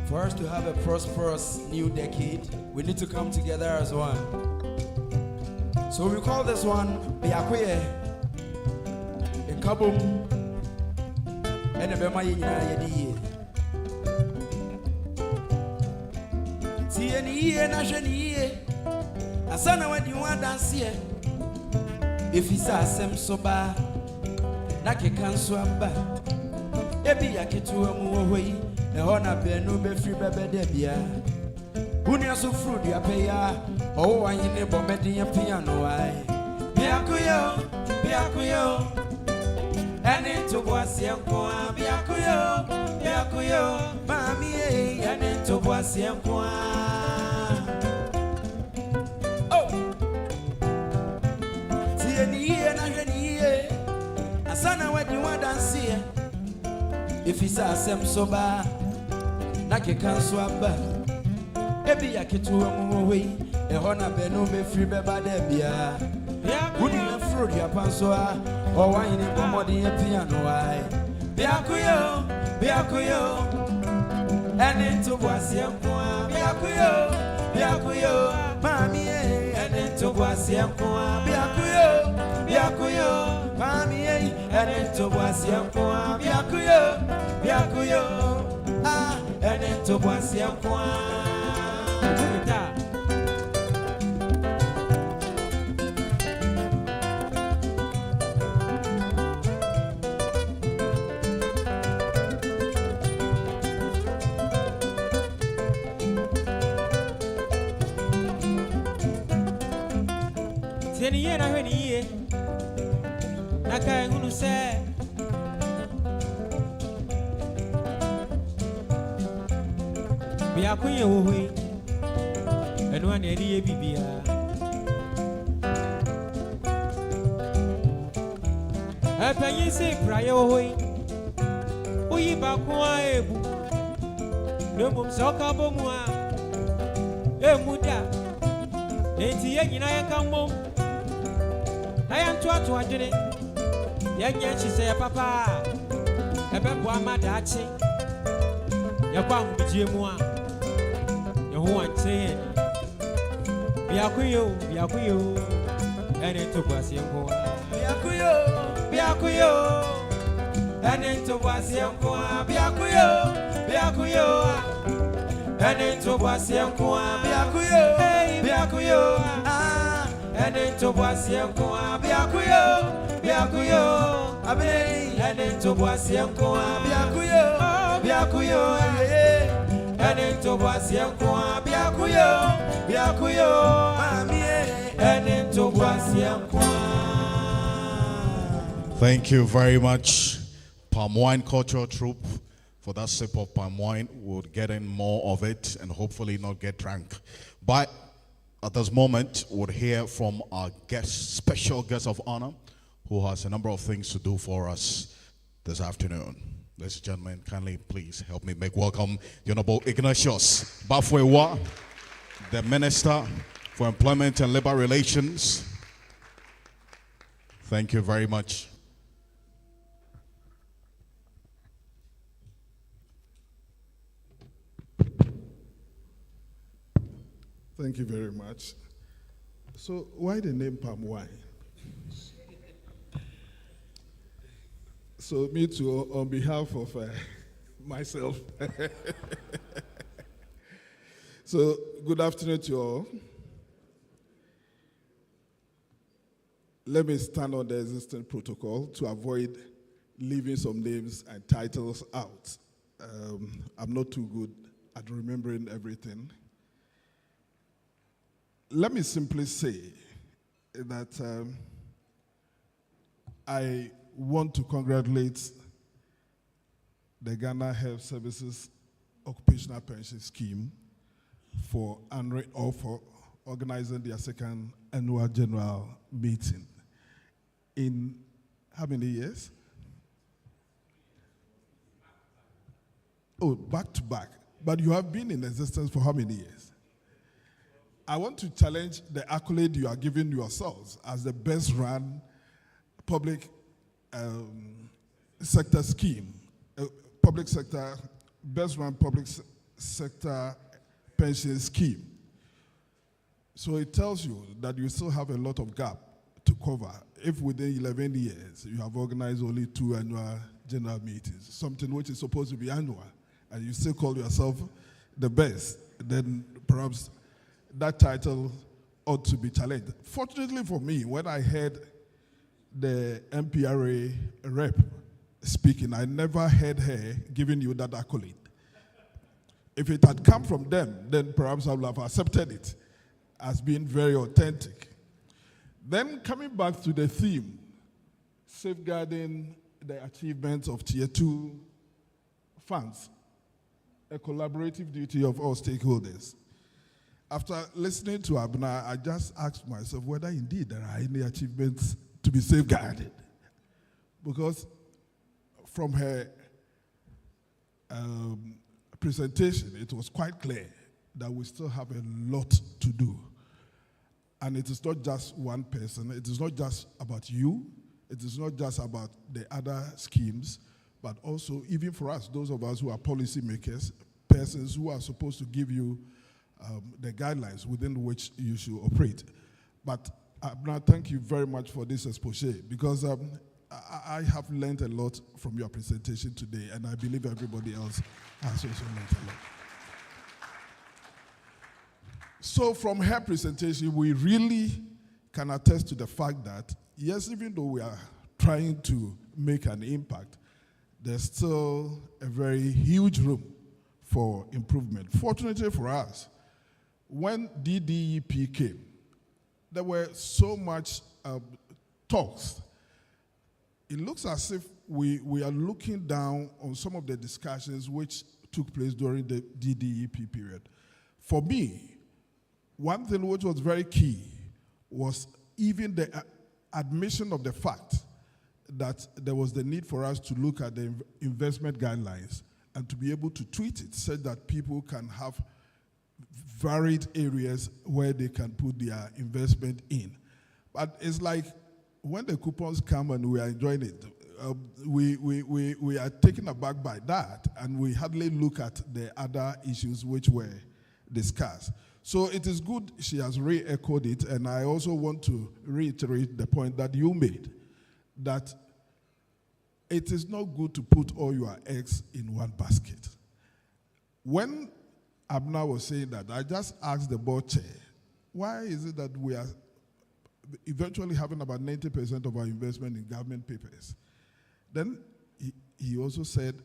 For us to have a prosperous new decade, we need to come together as one. So we call this one Biakuye, a kabum, and a Bema Yedi. See and Ashani, a son when you want dance here. If he's a sem soba, Naki can swamba, Ebi Yakitu away, the honor be no be free baby debia. Unia so fruit ya paya, oh, I never met the piano. Biakuyo, and into Boisianqua, Biakuyo, Mammy, and into Boisianqua. Oh, see any year, a son of what you want to see. If he's a sem soba, Naki can swab. Ebi yakitu away, a honor be no be free beba debia. Would you fruit your pansoa, or wine in Pomodi piano? Biakuyo, and into Boisianqua, Biakuyo, Mammy, and into Boisianqua, Biakuyo, Mammy, and into Boisianqua, Biakuyo, ah, and into Boisianqua. Year na when ye Naka who say Be a queen away and one idea bibia a penny say prior away. We back one no mum soccer bomwa a muda ain't ye come home. I am to a journey. Young she say, Papa, a bemboa madachi. Your bum with you more. Your one saying, Biakuyo, and into Basianco. Biakuyo, and into Basianco. Biakuyo, and into Basianco. Biakuyo, and into Boisianqua, Biakuyo, Abe, and into Boisianqua, Biakuyo, and into Boisianqua, Biakuyo, and into Boisianqua. Thank you very much, Palm Wine Cultural Troupe, for that sip of palm wine. We'll get in more of it and hopefully not get drunk. But at this moment, we'll hear from our guest, special guest of honor, who has a number of things to do for us this afternoon. Ladies and gentlemen, kindly please help me make welcome the Honorable Ignatius Bafwewa, the Minister for Employment and Labor Relations. Thank you very much. Thank you very much. So why the name palm wine? So me too, on behalf of myself. So good afternoon to you all. Let me stand on the existing protocol to avoid leaving some names and titles out. I'm not too good at remembering everything. Let me simply say that I want to congratulate the Ghana Health Services Occupational Pension Scheme for organizing their second annual general meeting. In how many years? Oh, back to back. But you have been in existence for how many years? I want to challenge the accolade you are giving yourselves as the best run public sector scheme, best run public sector pension scheme. So it tells you that you still have a lot of gap to cover. If within 11 years you have organized only 2 annual general meetings, something which is supposed to be annual, and you still call yourself the best, then perhaps that title ought to be challenged. Fortunately for me, when I heard the MPRA rep speaking, I never heard her giving you that accolade. If it had come from them, then perhaps I would have accepted it as being very authentic. Then coming back to the theme, safeguarding the achievements of Tier 2 funds, a collaborative duty of all stakeholders. After listening to Abna, I just asked myself whether indeed there are any achievements to be safeguarded. Because from her presentation, it was quite clear that we still have a lot to do. And it is not just one person, it is not just about you, it is not just about the other schemes, but also even for us, those of us who are policymakers, persons who are supposed to give you the guidelines within which you should operate. But Abna, thank you very much for this expose, because I have learned a lot from your presentation today, and I believe everybody else has also learned a lot. So from her presentation, we really can attest to the fact that, yes, even though we are trying to make an impact, there's still a very huge room for improvement. Fortunately for us, when DDEP came, there were so much talks. It looks as if we are looking down on some of the discussions which took place during the DDEP period. For me, one thing which was very key was even the admission of the fact that there was the need for us to look at the investment guidelines and to be able to tweet it so that people can have varied areas where they can put their investment in. But it's like when the coupons come and we are enjoying it, we are taken aback by that, and we hardly look at the other issues which were discussed. So it is good she has re-echoed it, and I also want to reiterate the point that you made, that it is not good to put all your eggs in one basket. When Abna was saying that, I just asked the board chair, why is it that we are eventually having about 90% of our investment in government papers? Then he also said,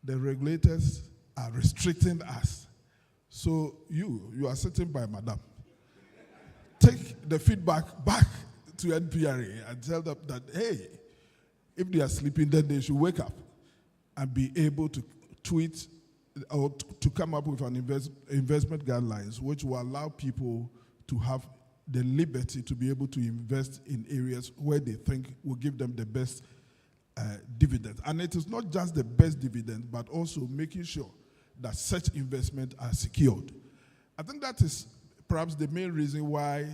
the regulators are restricting us. So you are sitting by Madam. Take the feedback back to NPRA and tell them that, hey, if they are sleeping, then they should wake up and be able to tweet or to come up with an investment guidelines which will allow people to have the liberty to be able to invest in areas where they think will give them the best dividend. And it is not just the best dividend, but also making sure that such investments are secured. I think that is perhaps the main reason why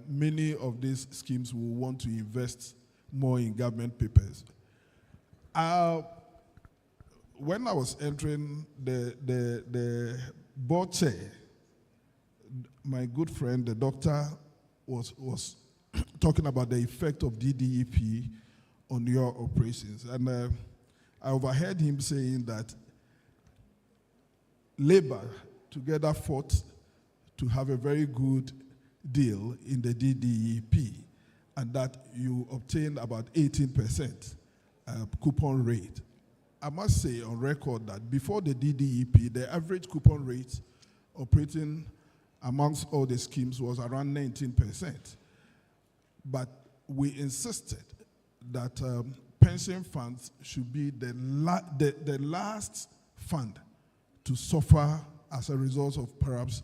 many of these schemes will want to invest more in government papers. When I was entering the board chair, my good friend, the doctor, was talking about the effect of DDEP on your operations. And I overheard him saying that Labour together fought to have a very good deal in the DDEP, and that you obtained about 18% coupon rate. I must say on record that before the DDEP, the average coupon rate operating amongst all the schemes was around 19%. But we insisted that pension funds should be the last fund to suffer as a result of perhaps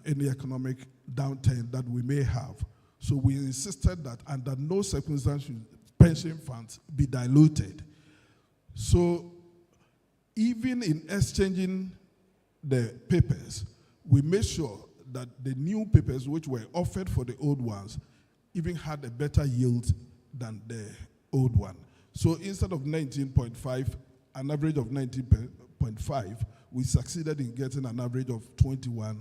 any economic downturn that we may have. So we insisted that under no circumstances should pension funds be diluted. So even in exchanging the papers, we made sure that the new papers which were offered for the old ones even had a better yield than the old one. So instead of 19.5, an average of 19.5, we succeeded in getting an average of 21%.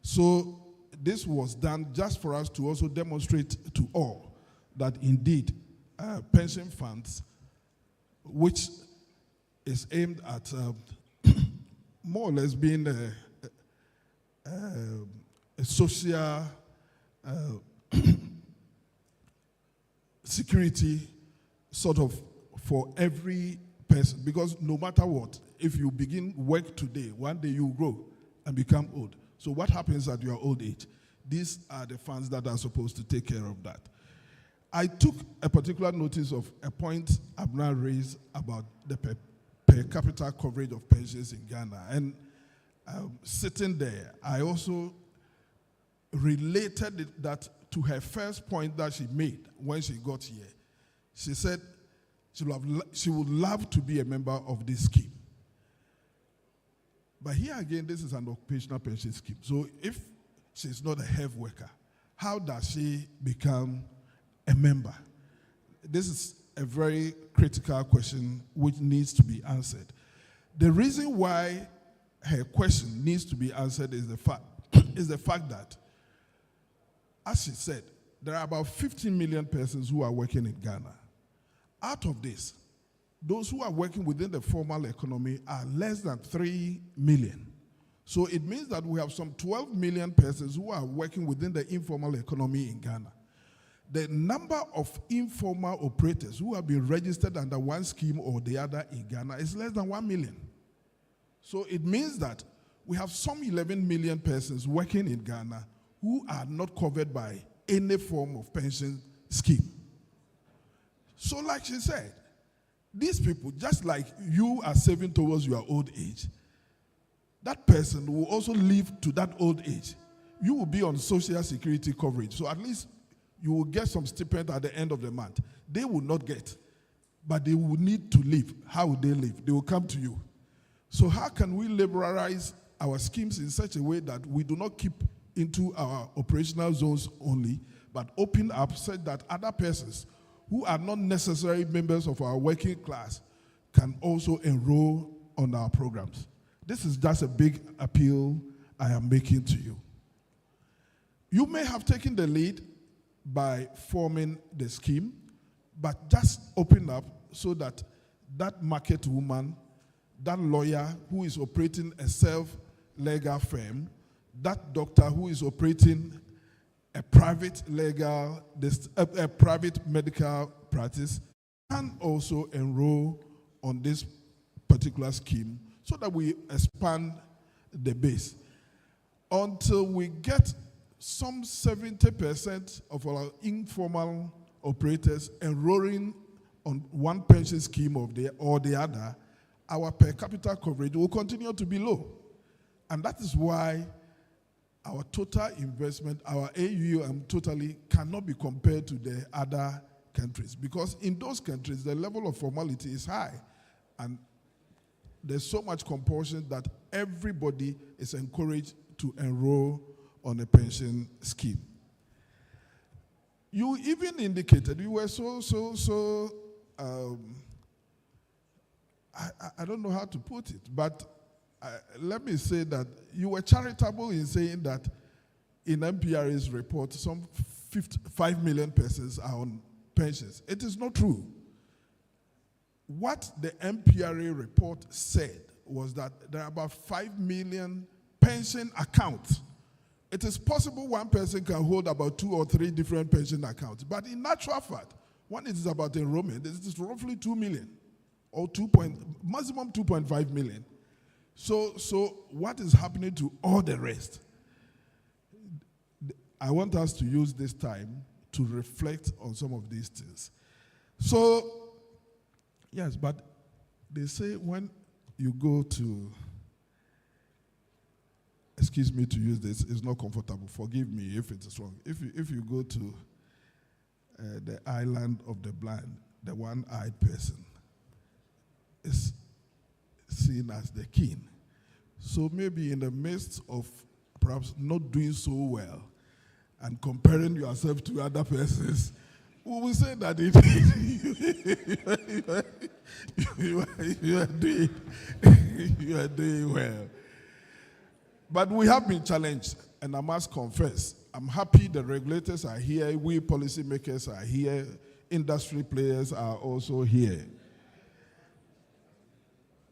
So this was done just for us to also demonstrate to all that indeed pension funds, which is aimed at more or less being a social security sort of for every person, because no matter what, if you begin work today, one day you grow and become old. So what happens at your old age? These are the funds that are supposed to take care of that. I took a particular notice of a point Abner raised about the per capita coverage of pensions in Ghana. And sitting there, I also related that to her first point that she made when she got here. She said she would love to be a member of this scheme. But here again, this is an occupational pension scheme. So if she's not a health worker, how does she become a member? This is a very critical question which needs to be answered. The reason why her question needs to be answered is the fact that, as she said, there are about 15 million persons who are working in Ghana. Out of this, those who are working within the formal economy are less than 3 million. So it means that we have some 12 million persons who are working within the informal economy in Ghana. The number of informal operators who have been registered under one scheme or the other in Ghana is less than 1 million. So it means that we have some 11 million persons working in Ghana who are not covered by any form of pension scheme. So like she said, these people, just like you are saving towards your old age, that person will also live to that old age. You will be on social security coverage. So at least you will get some stipend at the end of the month. They will not get, but they will need to live. How will they live? They will come to you. So how can we liberalize our schemes in such a way that we do not keep into our operational zones only, but open up so that other persons who are not necessarily members of our working class can also enroll on our programs? This is just a big appeal I am making to you. You may have taken the lead by forming the scheme, but just open up so that that market woman, that lawyer who is operating a self-legal firm, that doctor who is operating a private private medical practice can also enroll on this particular scheme so that we expand the base until we get some 70% of our informal operators enrolling on one pension scheme or the other. Our per capita coverage will continue to be low. And that is why our total investment, our AUM totally cannot be compared to the other countries, because in those countries, the level of formality is high. And there's so much compulsion that everybody is encouraged to enroll on a pension scheme. You even indicated, you were I don't know how to put it, but let me say that you were charitable in saying that in MPRA's report, some 5 million persons are on pensions. It is not true. What the MPRA report said was that there are about 5 million pension accounts. It is possible one person can hold about 2 or 3 different pension accounts. But in natural fact, when it is about enrollment, it is roughly 2 million or maximum 2.5 million. So what is happening to all the rest? I want us to use this time to reflect on some of these things. So, yes, but they say when you go to, excuse me to use this, it's not comfortable. Forgive me if it is wrong. If you go to the island of the blind, the one-eyed person is seen as the king. So maybe in the midst of perhaps not doing so well and comparing yourself to other persons, we will say that you are doing well. But we have been challenged, and I must confess, I'm happy the regulators are here, we policymakers are here, industry players are also here.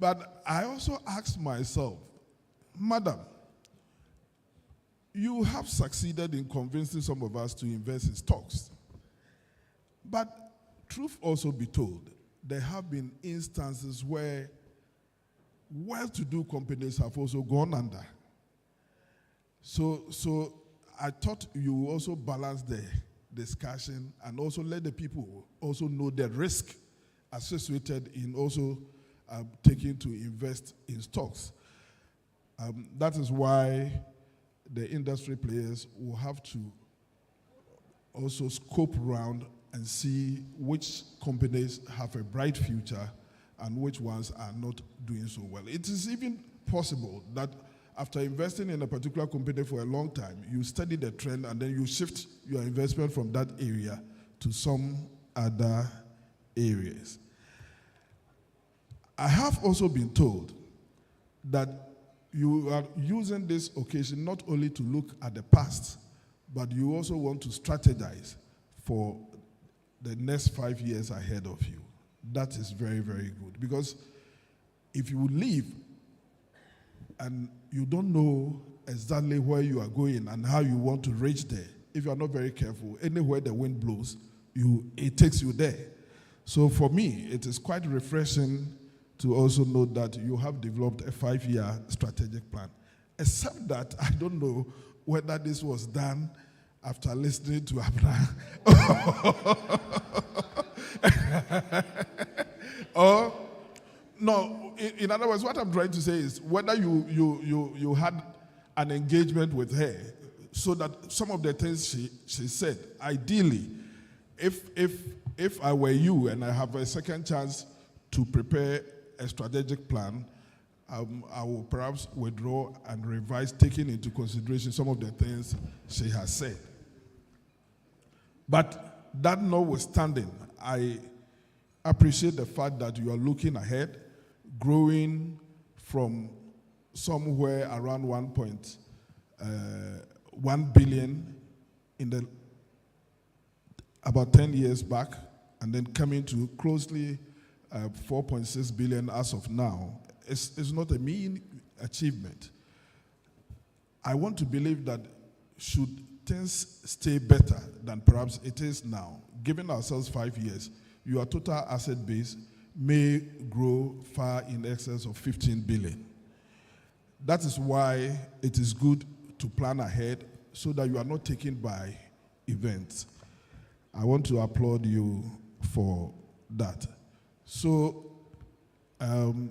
But I also asked myself, Madam, you have succeeded in convincing some of us to invest in stocks. But truth also be told, there have been instances where well-to-do companies have also gone under. So I thought you will also balance the discussion and also let the people also know the risk associated in also taking to invest in stocks. That is why the industry players will have to also scope around and see which companies have a bright future and which ones are not doing so well. It is even possible that after investing in a particular company for a long time, you study the trend and then you shift your investment from that area to some other areas. I have also been told that you are using this occasion not only to look at the past, but you also want to strategize for the next 5 years ahead of you. That is very, very good. Because if you leave and you don't know exactly where you are going and how you want to reach there, if you are not very careful, anywhere the wind blows, it takes you there. So for me, it is quite refreshing to also know that you have developed a 5-year strategic plan. Except that I don't know whether this was done after listening to Abraham. Or, no, in other words, what I'm trying to say is whether you had an engagement with her so that some of the things she said, ideally, if I were you and I have a second chance to prepare a strategic plan, I will perhaps withdraw and revise, taking into consideration some of the things she has said. But that notwithstanding, I appreciate the fact that you are looking ahead, growing from somewhere around 1.1 billion in about 10 years back, and then coming to closely 4.6 billion as of now. It's not a mean achievement. I want to believe that should things stay better than perhaps it is now, giving ourselves 5 years, your total asset base may grow far in excess of 15 billion. That is why it is good to plan ahead so that you are not taken by events. I want to applaud you for that. So, on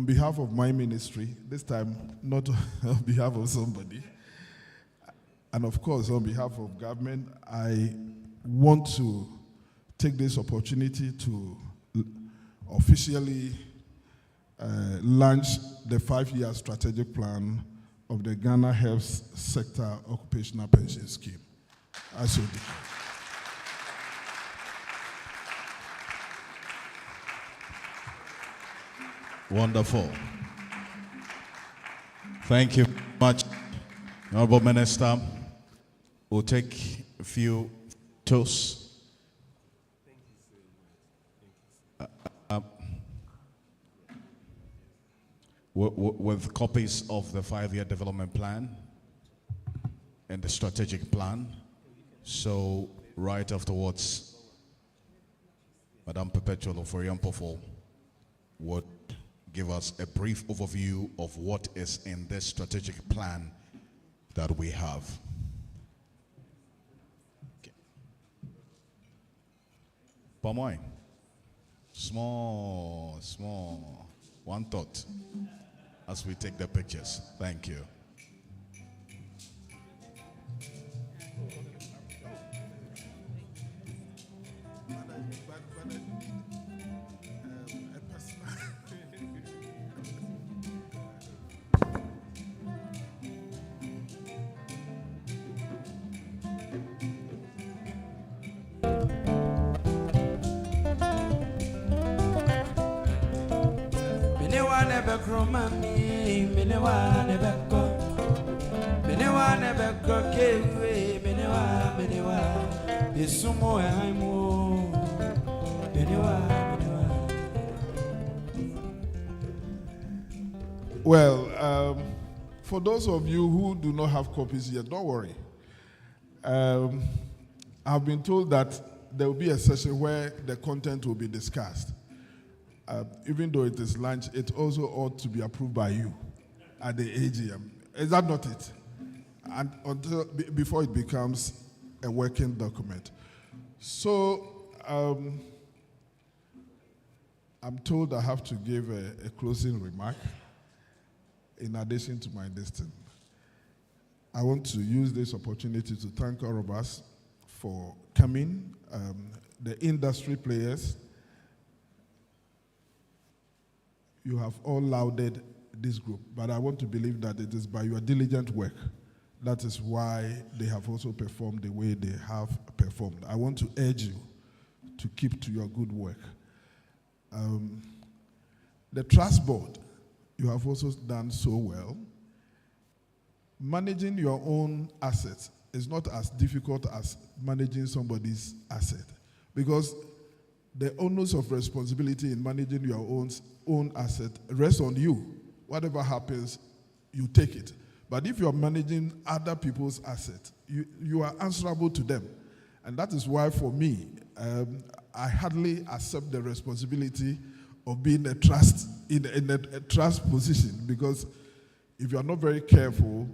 behalf of my ministry, this time not on behalf of somebody, and of course on behalf of government, I want to take this opportunity to officially launch the 5-year strategic plan of the Ghana Health Sector Occupational Pension Scheme. I so declare. Wonderful. Thank you much, Honorable Minister. We'll take a few toasts. With copies of the 5-year development plan and the strategic plan. So right afterwards, Madam Perpetual Oforiampofo would give us a brief overview of what is in this strategic plan that we have. Okay. Pamoy, small, one thought as we take the pictures. Thank you. Well, for those of you who do not have copies yet, don't worry. I've been told that there will be a session where the content will be discussed. Even though it is lunch, it also ought to be approved by you at the AGM. Is that not it? And before it becomes a working document. So I'm told I have to give a closing remark in addition to my destiny. I want to use this opportunity to thank all of us for coming, the industry players. You have all lauded this group, but I want to believe that it is by your diligent work. That is why they have also performed the way they have performed. I want to urge you to keep to your good work. The Trust Board, you have also done so well. Managing your own assets is not as difficult as managing somebody's asset, because the onus of responsibility in managing your own asset rests on you. Whatever happens, you take it. But if you're managing other people's assets, you are answerable to them. And that is why, for me, I hardly accept the responsibility of being a trust in a trust position, because if you are not very careful,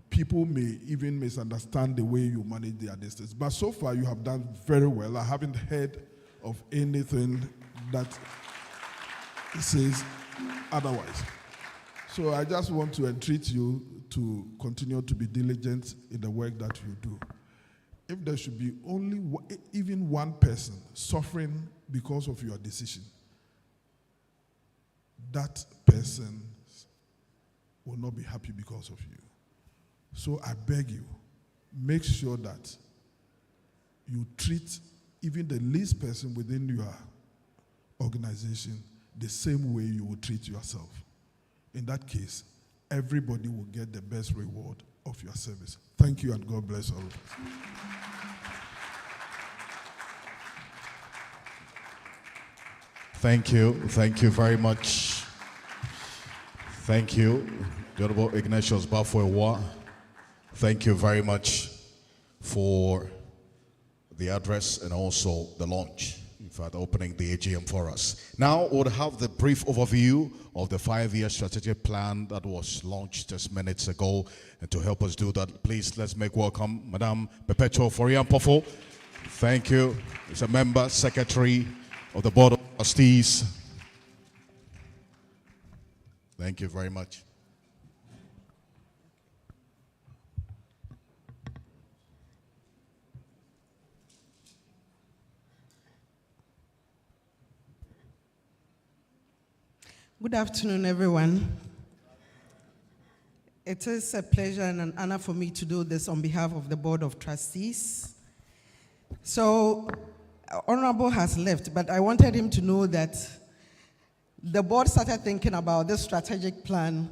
people may even misunderstand the way you manage their distance. But so far, you have done very well. I haven't heard of anything that says otherwise. So I just want to entreat you to continue to be diligent in the work that you do. If there should be only even one person suffering because of your decision, that person will not be happy because of you. So I beg you, make sure that you treat even the least person within your organization the same way you would treat yourself. In that case, everybody will get the best reward of your service. Thank you, and God bless all of us. Thank you very much. Thank you, Honorable Ignatius Bafoewa. Thank you very much for the address and also the launch, in fact, opening the AGM for us. Now we'll have the brief overview of the 5-year strategic plan that was launched just minutes ago. And to help us do that, please let's make welcome Madam Perpetual Oforiampofo. Thank you. She's a member, secretary of the Board of Trustees. Thank you very much. Good afternoon, everyone. It is a pleasure and an honor for me to do this on behalf of the Board of Trustees. So, Honorable has left, but I wanted him to know that the board started thinking about this strategic plan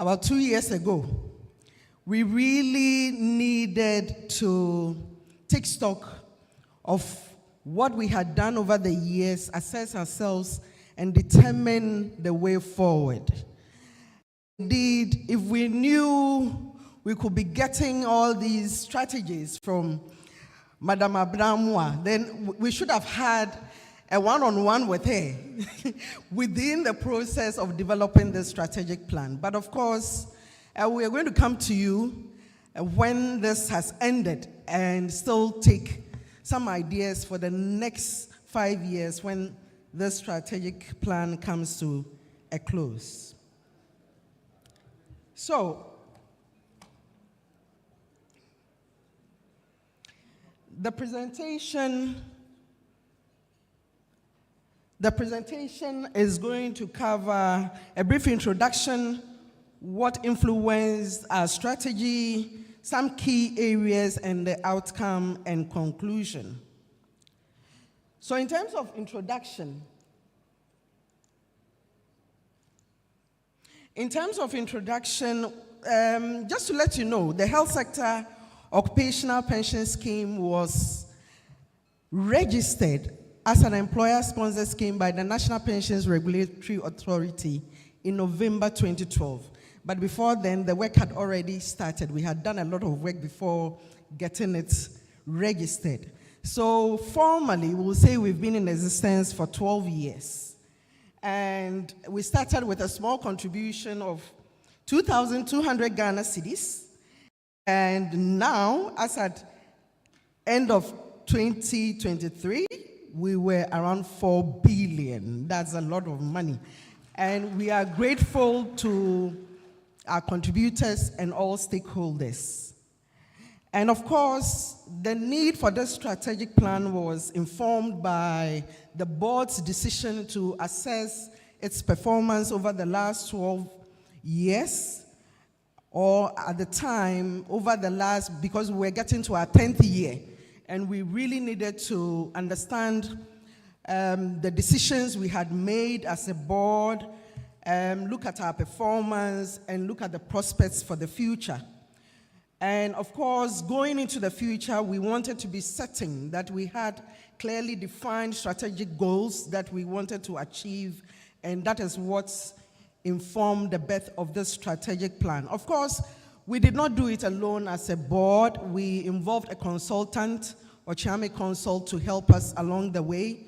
about 2 years ago, we really needed to take stock of what we had done over the years, assess ourselves, and determine the way forward. Indeed, if we knew we could be getting all these strategies from Madame Abramwa, then we should have had a one-on-one with her within the process of developing the strategic plan. But of course, we are going to come to you when this has ended and still take some ideas for the next 5 years when the strategic plan comes to a close. So, the presentation is going to cover a brief introduction, what influenced our strategy, some key areas, and the outcome and conclusion. So in terms of introduction, just to let you know, the health sector occupational pension scheme was registered as an employer-sponsored scheme by the National Pensions Regulatory Authority in November 2012. But before then, the work had already started. We had done a lot of work before getting it registered. So formally, we'll say we've been in existence for 12 years. And we started with a small contribution of 2,200 Ghana cedis. And now, as at end of 2023, we were around 4 billion. That's a lot of money. And we are grateful to our contributors and all stakeholders. And of course, the need for this strategic plan was informed by the board's decision to assess its performance over the last 12 years, or at the time, because we were getting to our 10th year, and we really needed to understand the decisions we had made as a board, look at our performance, and look at the prospects for the future. And of course, going into the future, we wanted to be certain that we had clearly defined strategic goals that we wanted to achieve, and that is what informed the birth of this strategic plan. Of course, we did not do it alone as a board. We involved a consultant, or Chiame Consult, to help us along the way.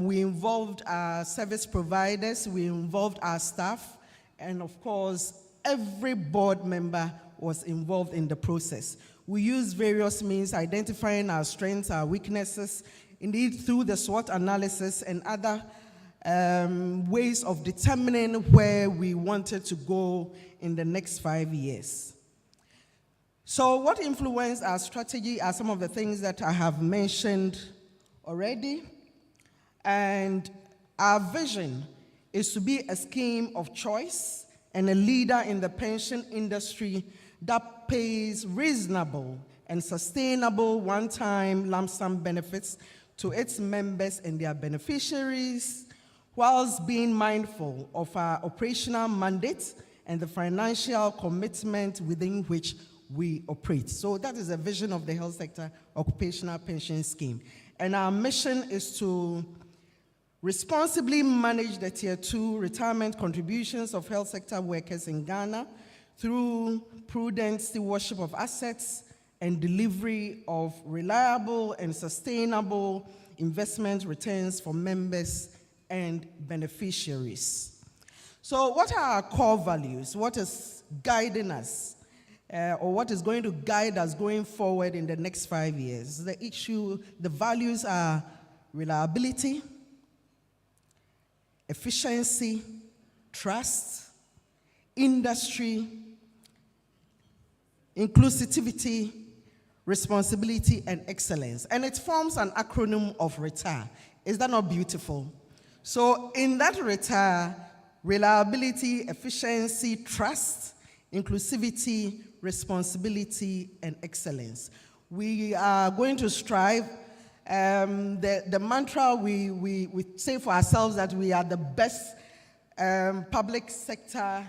We involved our service providers, we involved our staff, and of course, every board member was involved in the process. We used various means identifying our strengths, our weaknesses, indeed through the SWOT analysis and other ways of determining where we wanted to go in the next 5 years. So what influenced our strategy are some of the things that I have mentioned already. And our vision is to be a scheme of choice and a leader in the pension industry that pays reasonable and sustainable one-time lump sum benefits to its members and their beneficiaries, whilst being mindful of our operational mandate and the financial commitment within which we operate. So that is a vision of the health sector occupational pension scheme. And our mission is to responsibly manage the Tier 2 retirement contributions of health sector workers in Ghana through prudent stewardship of assets and delivery of reliable and sustainable investment returns for members and beneficiaries. So what are our core values? What is guiding us? Or what is going to guide us going forward in the next 5 years? The values are reliability, efficiency, trust, industry, inclusivity, responsibility, and excellence. And it forms an acronym of RETIRE. Is that not beautiful? So in that RETIRE, reliability, efficiency, trust, inclusivity, responsibility, and excellence. We are going to strive. The mantra we say for ourselves that we are the best public sector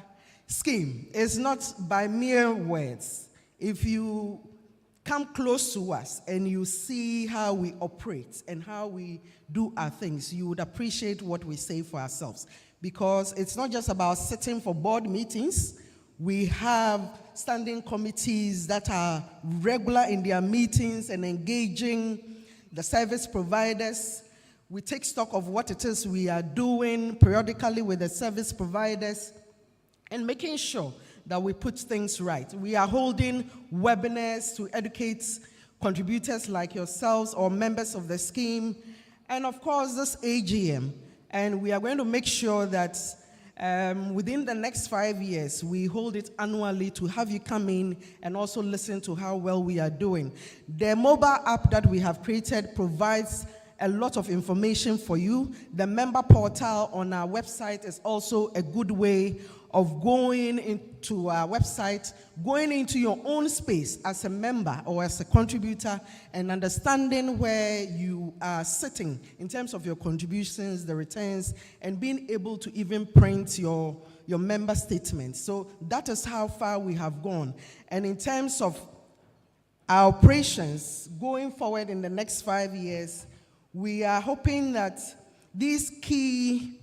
scheme is not by mere words. If you come close to us and you see how we operate and how we do our things, you would appreciate what we say for ourselves. Because it's not just about sitting for board meetings. We have standing committees that are regular in their meetings and engaging the service providers. We take stock of what it is we are doing periodically with the service providers and making sure that we put things right. We are holding webinars to educate contributors like yourselves or members of the scheme, and of course this AGM. And we are going to make sure that within the next 5 years, we hold it annually to have you come in and also listen to how well we are doing. The mobile app that we have created provides a lot of information for you. The member portal on our website is also a good way of going into our website, going into your own space as a member or as a contributor and understanding where you are sitting in terms of your contributions, the returns, and being able to even print your member statement. So that is how far we have gone. And in terms of our operations going forward in the next 5 years, we are hoping that these key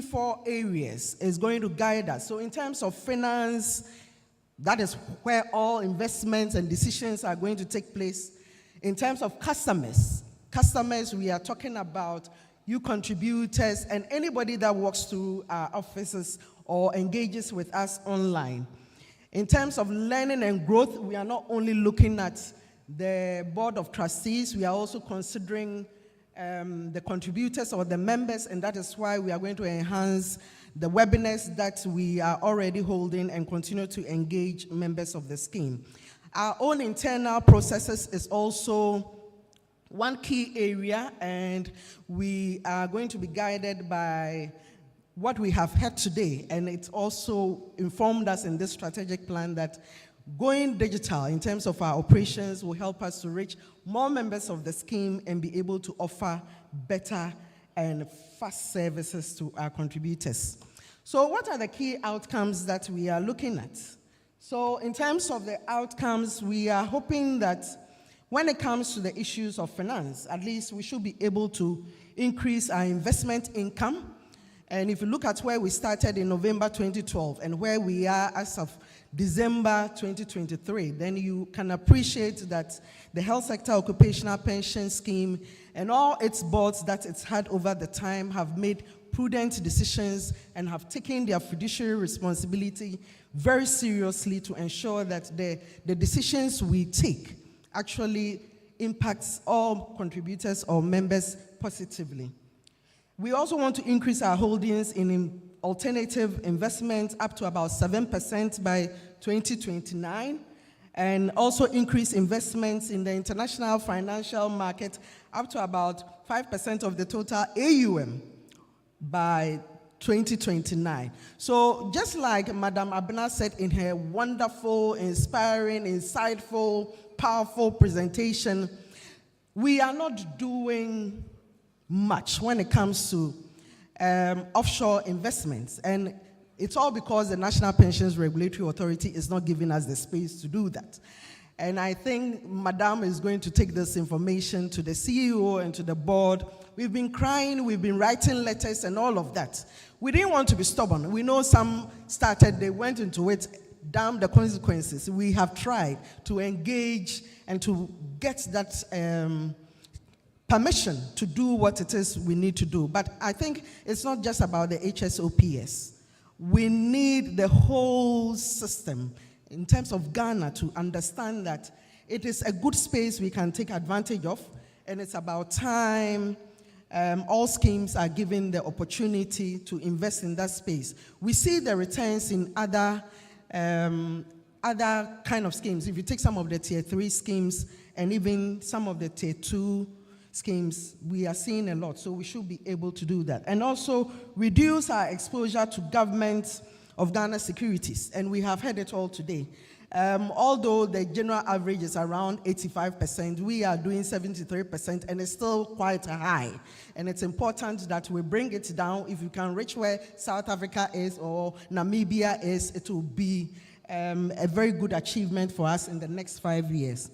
4 areas is going to guide us. So in terms of finance, that is where all investments and decisions are going to take place. In terms of customers, we are talking about you contributors and anybody that walks through our offices or engages with us online. In terms of learning and growth, we are not only looking at the board of trustees, we are also considering the contributors or the members, and that is why we are going to enhance the webinars that we are already holding and continue to engage members of the scheme. Our own internal processes is also one key area, and we are going to be guided by what we have heard today, and it's also informed us in this strategic plan that going digital in terms of our operations will help us to reach more members of the scheme and be able to offer better and fast services to our contributors. So what are the key outcomes that we are looking at? So in terms of the outcomes, we are hoping that when it comes to the issues of finance, at least we should be able to increase our investment income. And if you look at where we started in November 2012 and where we are as of December 2023, then you can appreciate that the Health Sector Occupational Pension Scheme and all its boards that it's had over the time have made prudent decisions and have taken their fiduciary responsibility very seriously to ensure that the decisions we take actually impacts all contributors or members positively. We also want to increase our holdings in alternative investments up to about 7% by 2029, and also increase investments in the international financial market up to about 5% of the total AUM by 2029. So just like Madam Abena said in her wonderful, inspiring, insightful, powerful presentation, we are not doing much when it comes to offshore investments, and it's all because the National Pensions Regulatory Authority is not giving us the space to do that. And I think Madam is going to take this information to the CEO and to the board. We've been crying, we've been writing letters and all of that. We didn't want to be stubborn. We know some started, they went into it, damn the consequences. We have tried to engage and to get that permission to do what it is we need to do. But I think it's not just about the HSOPS. We need the whole system in terms of Ghana to understand that it is a good space we can take advantage of, and it's about time all schemes are given the opportunity to invest in that space. We see the returns in other kind of schemes. If you take some of the tier 3 schemes and even some of the tier 2 schemes, we are seeing a lot, so we should be able to do that. And also reduce our exposure to government of Ghana securities, and we have heard it all today. Although the general average is around 85%, we are doing 73%, and it's still quite high. And it's important that we bring it down. If you can reach where South Africa is or Namibia is, it will be a very good achievement for us in the next 5 years.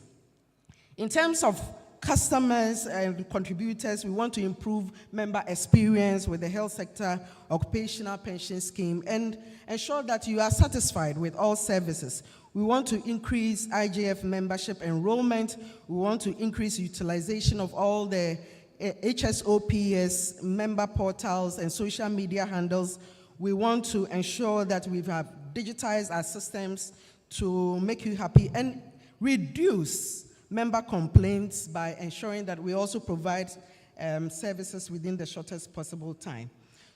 In terms of customers and contributors, we want to improve member experience with the health sector occupational pension scheme and ensure that you are satisfied with all services. We want to increase IGF membership enrollment. We want to increase utilization of all the HSOPS member portals and social media handles. We want to ensure that we have digitized our systems to make you happy and reduce member complaints by ensuring that we also provide services within the shortest possible time.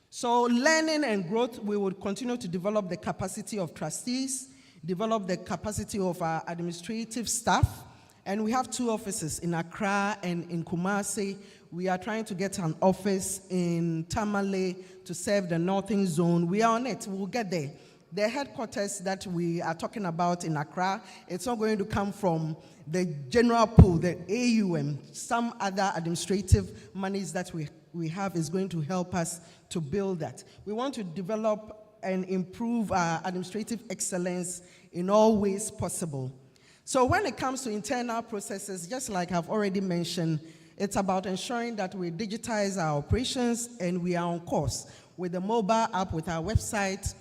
So learning and growth, we will continue to develop the capacity of trustees, develop the capacity of our administrative staff, and we have 2 offices in Accra and in Kumasi. We are trying to get an office in Tamale to serve the northern zone. We are on it, we'll get there. The headquarters that we are talking about in Accra, it's not going to come from the general pool, the AUM. Some other administrative monies that we have is going to help us to build that. We want to develop and improve our administrative excellence in all ways possible. So when it comes to internal processes, just like I've already mentioned, it's about ensuring that we digitize our operations, and we are on course with the mobile app, with our website,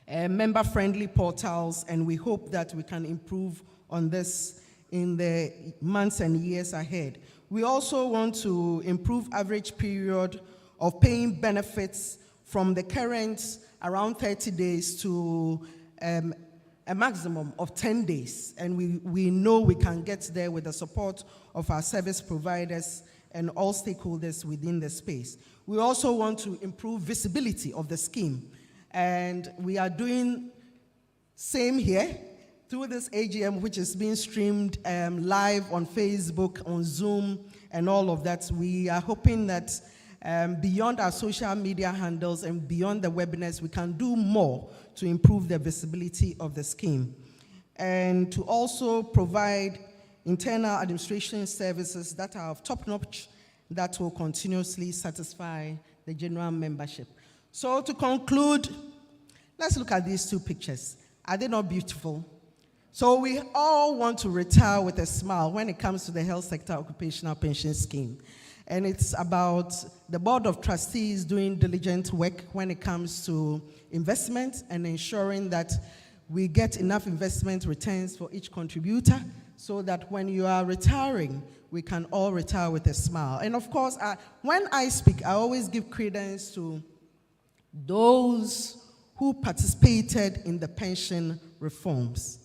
member-friendly portals, and we hope that we can improve on this in the months and years ahead. We also want to improve average period of paying benefits from the current around 30 days to a maximum of 10 days. And we know we can get there with the support of our service providers and all stakeholders within the space. We also want to improve visibility of the scheme. And we are doing same here through this AGM, which is being streamed live on Facebook, on Zoom, and all of that. We are hoping that beyond our social media handles and beyond the webinars, we can do more to improve the visibility of the scheme. And to also provide internal administration services that are of top notch, that will continuously satisfy the general membership. So to conclude, let's look at these 2 pictures. Are they not beautiful? So we all want to retire with a smile when it comes to the health sector occupational pension scheme. And it's about the board of trustees doing diligent work when it comes to investment and ensuring that we get enough investment returns for each contributor so that when you are retiring, we can all retire with a smile. And of course, when I speak, I always give credence to those who participated in the pension reforms.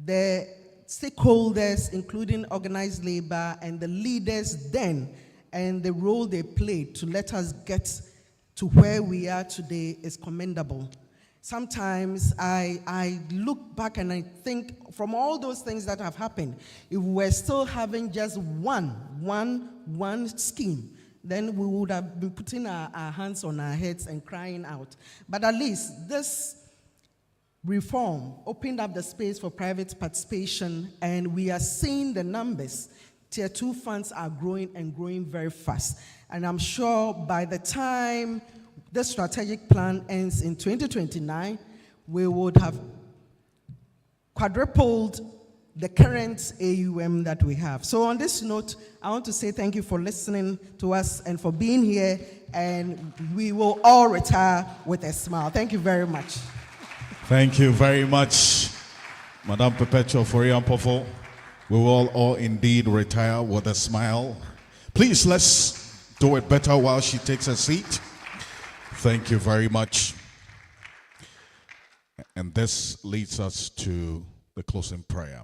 The stakeholders, including organized labor and the leaders then, and the role they played to let us get to where we are today is commendable. Sometimes I look back and I think from all those things that have happened, if we're still having just one scheme, then we would have been putting our hands on our heads and crying out. But at least this reform opened up the space for private participation, and we are seeing the numbers. Tier 2 funds are growing and growing very fast. And I'm sure by the time the strategic plan ends in 2029, we would have quadrupled the current AUM that we have. So on this note, I want to say thank you for listening to us and for being here, and we will all retire with a smile. Thank you very much. Thank you very much, Madame Perpetua Foriampofo. We will all indeed retire with a smile. Please, let's do it better while she takes a seat. Thank you very much. And this leads us to the closing prayer.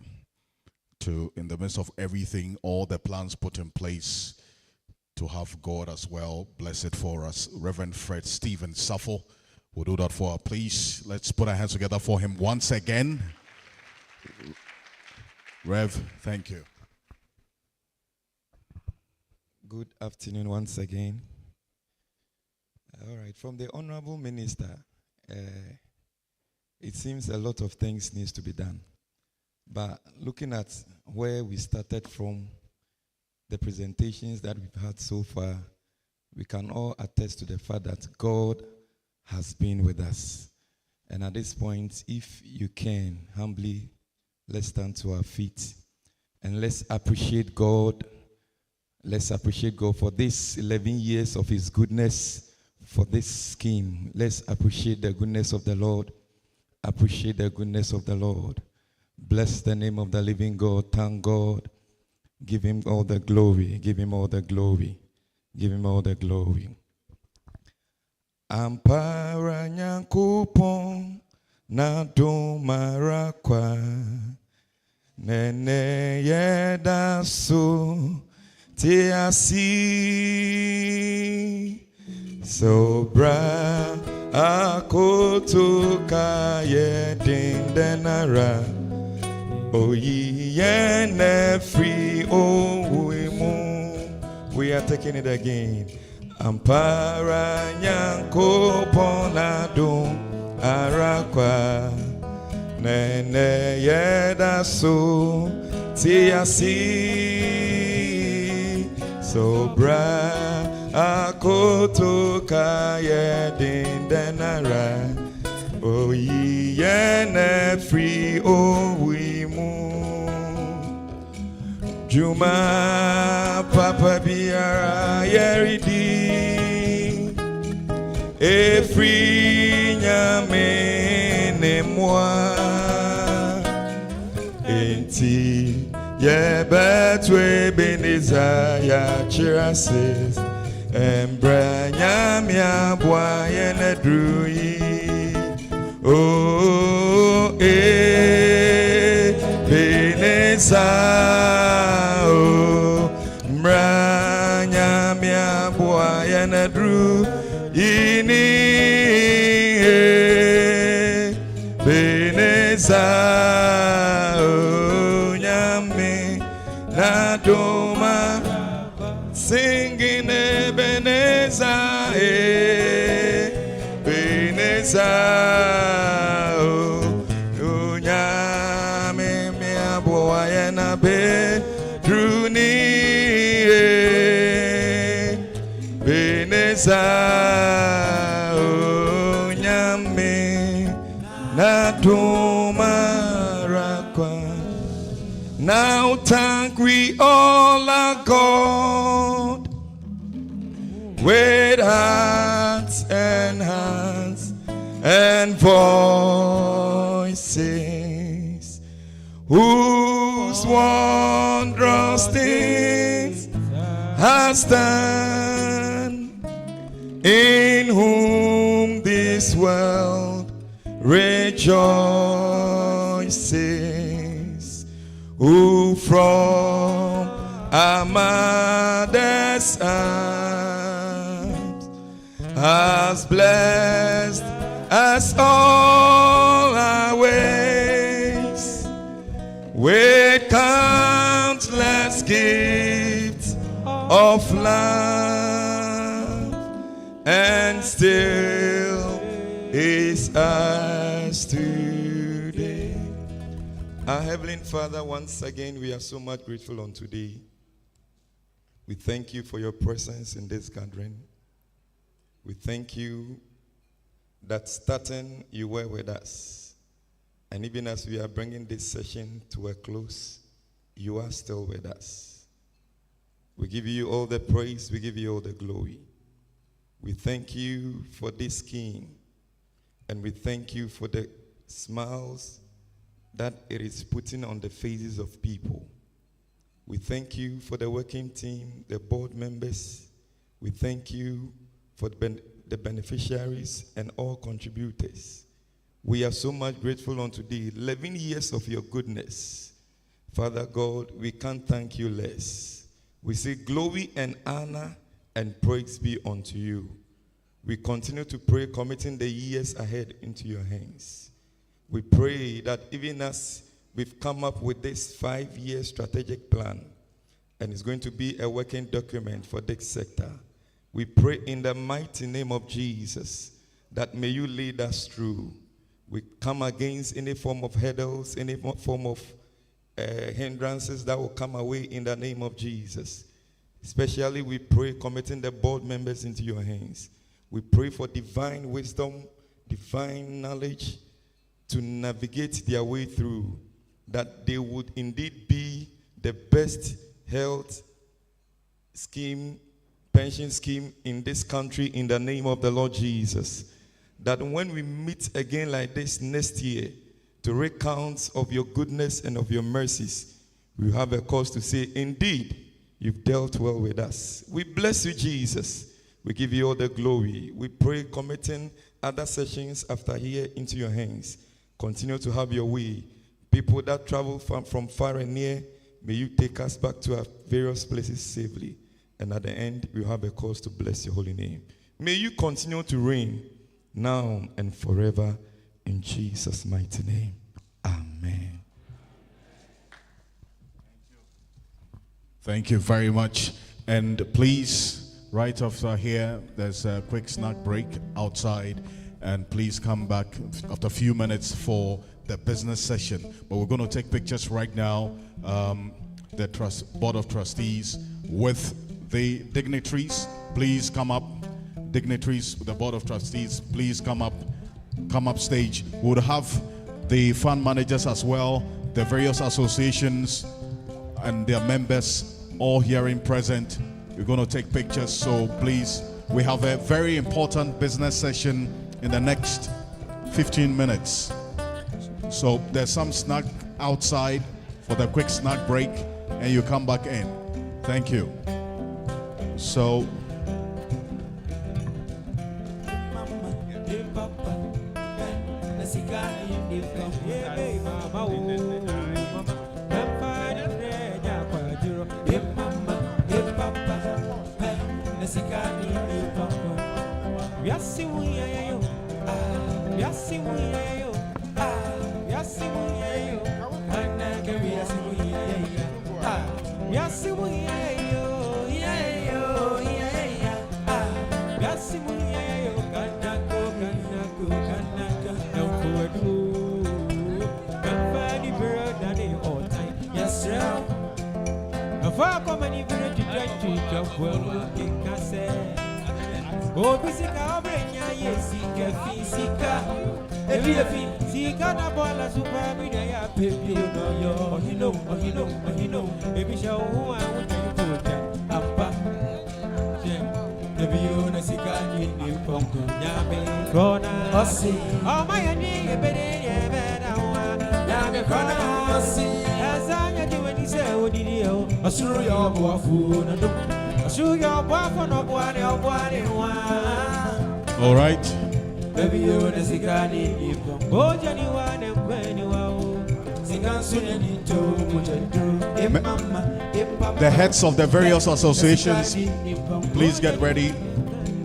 To, in the midst of everything, all the plans put in place, to have God as well bless it for us. Reverend Fred Stephen Sappho will do that for us. Please, let's put our hands together for him once again. Rev, thank you. Good afternoon once again. All right, from the Honorable Minister, it seems a lot of things needs to be done. But looking at where we started from, the presentations that we've had so far, we can all attest to the fact that God has been with us. And at this point, if you can, humbly, let's stand to our feet and let's appreciate God. Let's appreciate God for this 11 years of His goodness, for this scheme. Let's appreciate the goodness of the Lord. Appreciate the goodness of the Lord. Bless the name of the living God. Thank God. Give Him all the glory. Give Him all the glory. Give Him all the glory. Ampara Nyankopon na domarakwa nene yedaso tiasi sobra akotoka yedindenara oyi yene free owimu. We are taking it again. Ampara Nyankopon na domarakwa nene yedaso tiasi sobra akotoka yedindenara oyi yene free owimu. Juma papa biara yeridi efri nyame ne moi enti yebetwe beneza ya chirasis embra nyame abwa yenedruyi oh beneza oh mra nyame abwa yenedru ini beneza oh nyame na doma singing beneza beneza oh nyame me abwa yena be druni beneza oh nyame na domarakwa. Now thank we all our God with hearts and hands and voices, whose wondrous things has done, in whom this world rejoices, who from our mother's arms has blessed us all our ways with countless gifts of love, and still is ours today. Our Heavenly Father, once again, we are so much grateful on today. We thank you for your presence in this gathering. We thank you that starting you were with us. And even as we are bringing this session to a close, you are still with us. We give you all the praise. We give you all the glory. We thank you for this King. And we thank you for the smiles that it is putting on the faces of people. We thank you for the working team, the board members. We thank you for the beneficiaries and all contributors. We are so much grateful unto thee. 11 years of your goodness. Father God, we can't thank you less. We say glory and honor and praise be unto you. We continue to pray, committing the years ahead into your hands. We pray that even as we've come up with this 5-year strategic plan, and it's going to be a working document for this sector, we pray in the mighty name of Jesus that may you lead us through. We come against any form of hurdles, any form of hindrances that will come away in the name of Jesus. Especially we pray committing the board members into your hands. We pray for divine wisdom, divine knowledge to navigate their way through, that they would indeed be the best health scheme, pension scheme in this country in the name of the Lord Jesus. That when we meet again like this next year to recount of your goodness and of your mercies, we have a cause to say, indeed, you've dealt well with us. We bless you, Jesus. We give you all the glory. We pray committing other sessions after here into your hands. Continue to have your way. People that travel from far and near, may you take us back to our various places safely. And at the end, we have a cause to bless your holy name. May you continue to reign now and forever in Jesus' mighty name. Amen. Thank you very much. And please, right after here, there's a quick snack break outside. And please come back after a few minutes for the business session. But we're going to take pictures right now. The Board of Trustees with the dignitaries. Please come up. Dignitaries with the Board of Trustees, please come up stage. We'll have the fund managers as well, the various associations and their members all here in present. We're going to take pictures, so please, we have a very important business session in the next 15 minutes. So there's some snack outside for the quick snack break, and you come back in. Thank you. So all right. The heads of the various associations, please get ready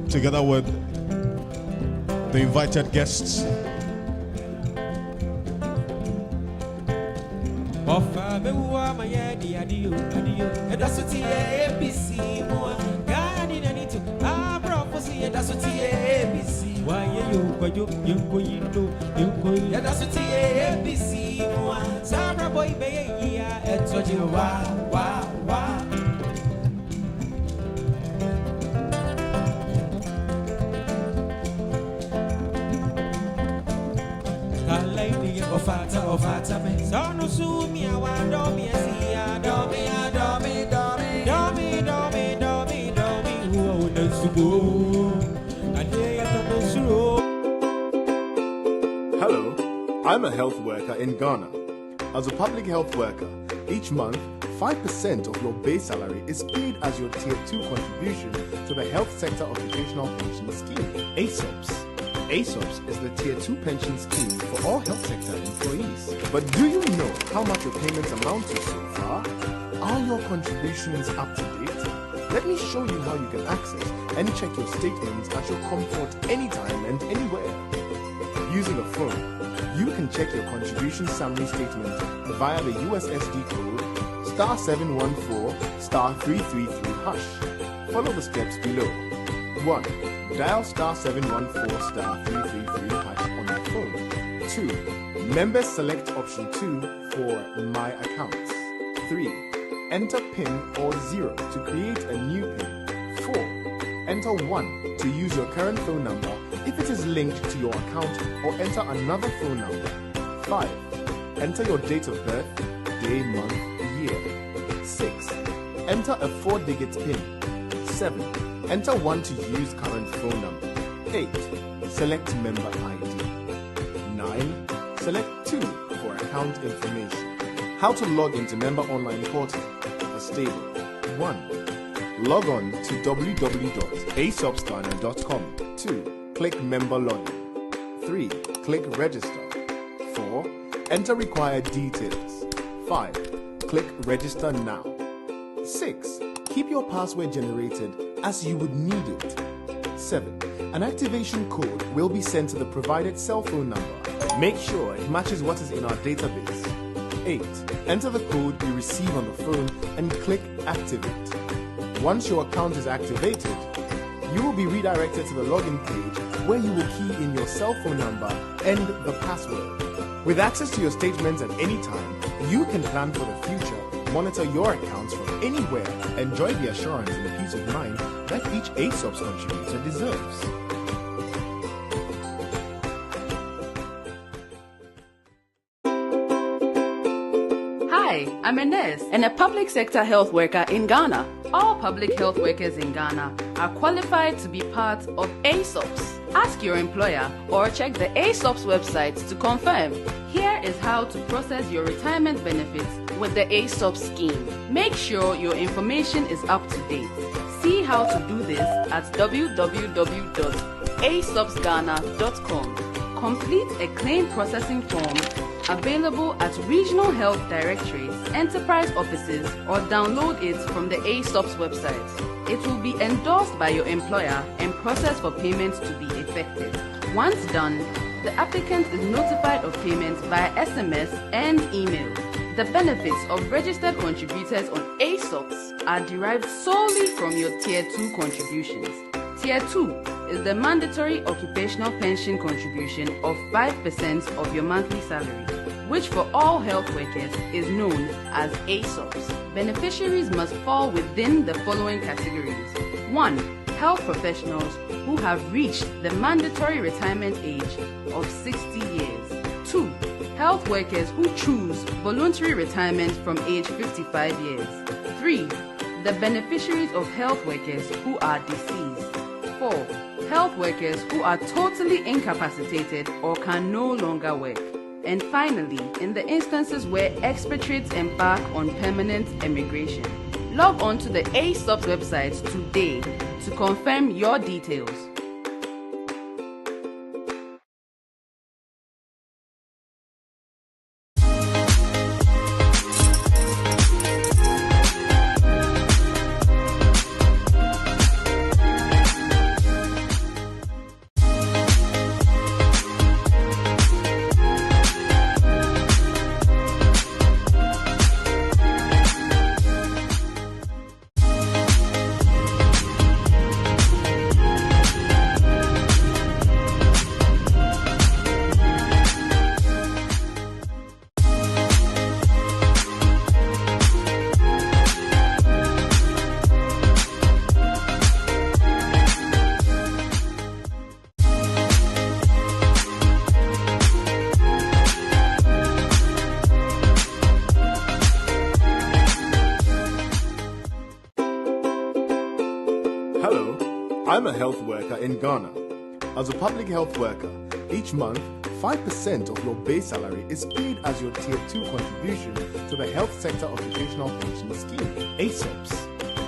together with the invited guests. Hello, I'm a health worker in Ghana. As a public health worker, each month, 5% of your base salary is paid as your Tier 2 contribution to the Health Sector Occupational Pension Scheme, ASOPS. ASOPS is the Tier 2 pension scheme for all health sector employees. But do you know how much your payments amount to so far? Are your contributions up to date? Let me show you how you can access and check your statements at your comfort anytime and anywhere. Using a phone, you can check your contribution summary statement via the USSD code *714 *333#. Follow the steps below. 1. Dial *714 *333# on your phone. 2. members select option 2 for my accounts. 3. Enter PIN or 0 to create a new PIN. 4. Enter 1 to use your current phone number if it is linked to your account, or enter another phone number. 5. Enter your date of birth, day, month, year. 6. Enter a 4-digit PIN. 7. Enter 1 to use current phone number. 8. Select member ID. 9. Select 2 for account information. How to log into member online portal. A stable. 1. Log on to www.asopsghana.com. 2. Click member login. 3. Click register. 4. Enter required details. 5. Click register now. 6. Keep your password generated as you would need it. 7. An activation code will be sent to the provided cell phone number. Make sure it matches what is in our database. 8. Enter the code you receive on the phone and click activate. Once your account is activated, you will be redirected to the login page where you will key in your cell phone number and the password. With access to your statements at any time, you can plan for the future, monitor your accounts from anywhere, enjoy the assurance and the peace of mind that each ASOP's contributor deserves. Hi, I'm a nurse and a public sector health worker in Ghana. All public health workers in Ghana are qualified to be part of ASOPs. Ask your employer or check the ASOPs website to confirm. Here is how to process your retirement benefits with the ASOP scheme. Make sure your information is up to date. See how to do this at www.asopsghana.com. Complete a claim processing form available at regional health directorates, enterprise offices, or download it from the ASOP's website. It will be endorsed by your employer and processed for payments to be effective. Once done, the applicant is notified of payments via SMS and email. The benefits of registered contributors on ASOPs are derived solely from your Tier 2 contributions. Tier 2 is the mandatory occupational pension contribution of 5% of your monthly salary, which for all health workers is known as ASOPs. Beneficiaries must fall within the following categories. 1. Health professionals who have reached the mandatory retirement age of 60 years. 2. Health workers who choose voluntary retirement from age 55 years. 3. The beneficiaries of health workers who are deceased. 4. Health workers who are totally incapacitated or can no longer work. And finally, in the instances where expatriates embark on permanent emigration. Log on to the ASOP's website today to confirm your details. I'm a health worker in Ghana. As a public health worker, each month, 5% of your base salary is paid as your Tier 2 contribution to the Health Sector Occupational Pension Scheme, ASOPs.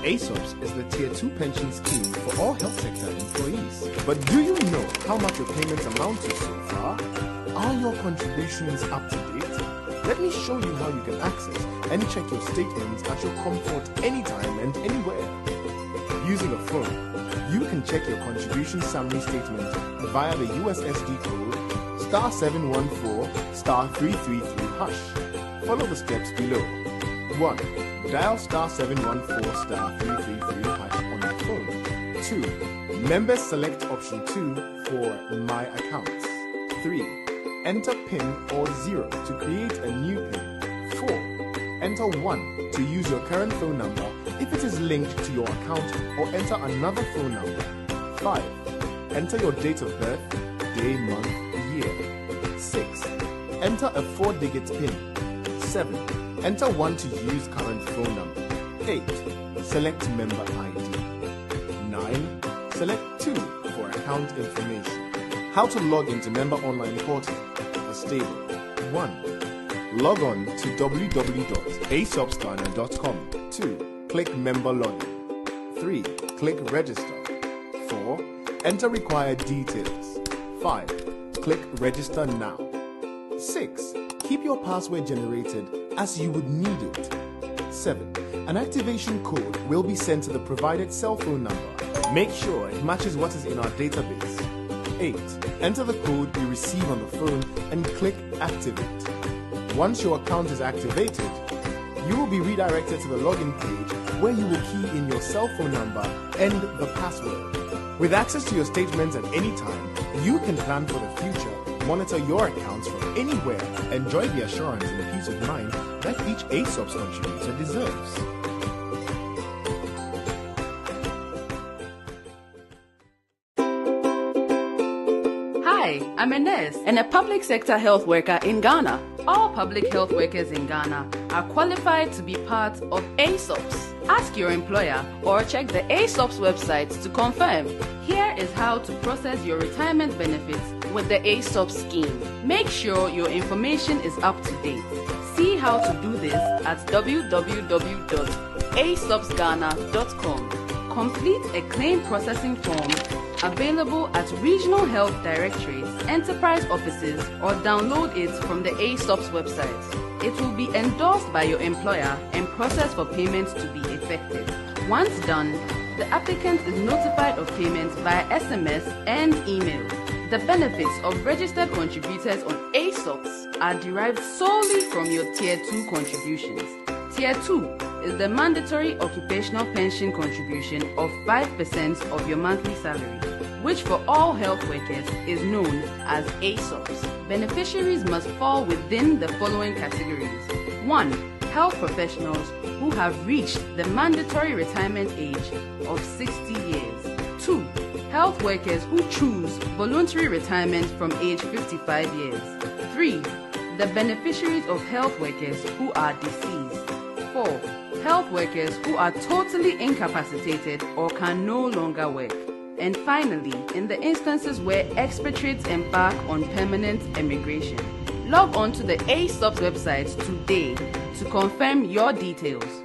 ASOPs is the Tier 2 pension scheme for all health sector employees. But do you know how much your payments amount to so far? Are your contributions up to date? Let me show you how you can access and check your statements at your comfort anytime and anywhere. Using a phone, you can check your contribution summary statement via the USSD code *714*333#. Follow the steps below. 1. Dial *714*333# on your phone. 2. Members select option 2 for My Accounts. 3. enter PIN or 0 to create a new PIN. 4. Enter 1 to use your current phone number if it is linked to your account, or enter another phone number. 5. Enter your date of birth, day, month, year. 6. Enter a 4-digit PIN. 7. Enter 1 to use current phone number. 8. Select member ID. 9. Select 2 for account information. How to log into Member Online Portal. A stable. 1. Log on to www.asopsghana.com. 2. Click Member Login. 3. Click Register. 4. Enter required details. 5. Click Register Now. 6. Keep your password generated as you would need it. 7. An activation code will be sent to the provided cell phone number. Make sure it matches what is in our database. 8. Enter the code you receive on the phone and click Activate. Once your account is activated, you will be redirected to the login page where you will key in your cell phone number and the password. With access to your statements at any time, you can plan for the future, monitor your accounts from anywhere, enjoy the assurance and peace of mind that each ASOP's contributor deserves. Hi, I'm a nurse and a public sector health worker in Ghana. All public health workers in Ghana are qualified to be part of ASOPs. Ask your employer or check the ASOPs website to confirm. Here is how to process your retirement benefits with the ASOP scheme. Make sure your information is up to date. See how to do this at www.asopsghana.com. Complete a claim processing form available at regional health directories, enterprise offices, or download it from the ASOP's website. It will be endorsed by your employer and processed for payments to be effective. Once done, the applicant is notified of payments via SMS and email. The benefits of registered contributors on ASOPs are derived solely from your Tier 2 contributions. Tier 2 is the mandatory occupational pension contribution of 5% of your monthly salary, which for all health workers is known as ASOPs. Beneficiaries must fall within the following categories. 1. Health professionals who have reached the mandatory retirement age of 60 years. 2. Health workers who choose voluntary retirement from age 55 years. 3. The beneficiaries of health workers who are deceased. 4. Health workers who are totally incapacitated or can no longer work. And finally, in the instances where expatriates embark on permanent emigration. Log on to the ASOP's website today to confirm your details.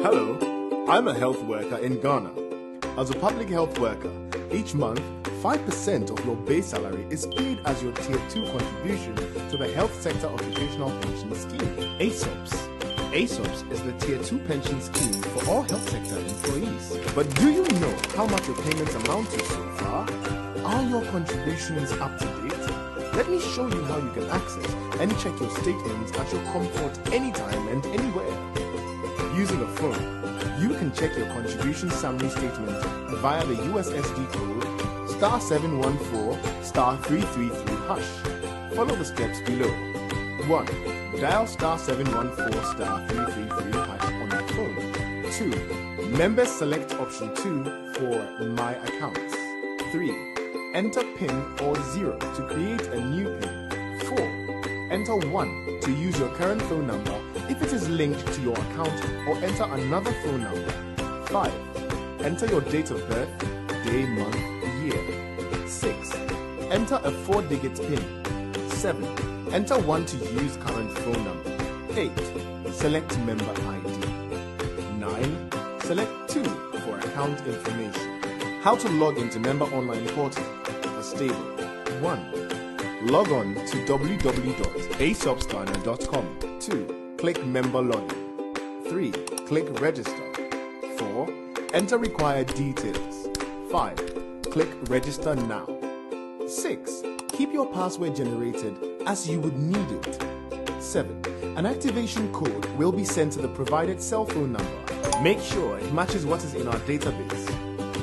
Hello, I'm a health worker in Ghana. As a public health worker, each month, 5% of your base salary is paid as your Tier 2 contribution to the Health Sector Occupational Pension Scheme, ASOPs. ASOPs is the Tier 2 pension scheme for all health sector employees. But do you know how much your payments amount to so far? Are your contributions up to date? Let me show you how you can access and check your statements at your comfort anytime and anywhere. Using a phone, you can check your contribution summary statement via the USSD code *714*333#. Follow the steps below. 1. Dial *714*333# on your phone. 2. Members select option 2 for My Accounts. 3. Enter PIN or 0 to create a new PIN. 4. Enter 1 to use your current phone number if it is linked to your account or enter another phone number. 5. Enter your date of birth, day, month, year. 6. Enter a 4-digit PIN. 7. Enter 1 to use current phone number. 8. Select member ID. 9. Select 2 for account information. How to log into member online portal. The stable. 1. Log on to www.asopsghana.com. 2. Click member login. 3. Click register. 4. Enter required details. 5. Click register now. 6. Keep your password generated as you would need it. 7. An activation code will be sent to the provided cell phone number. Make sure it matches what is in our database.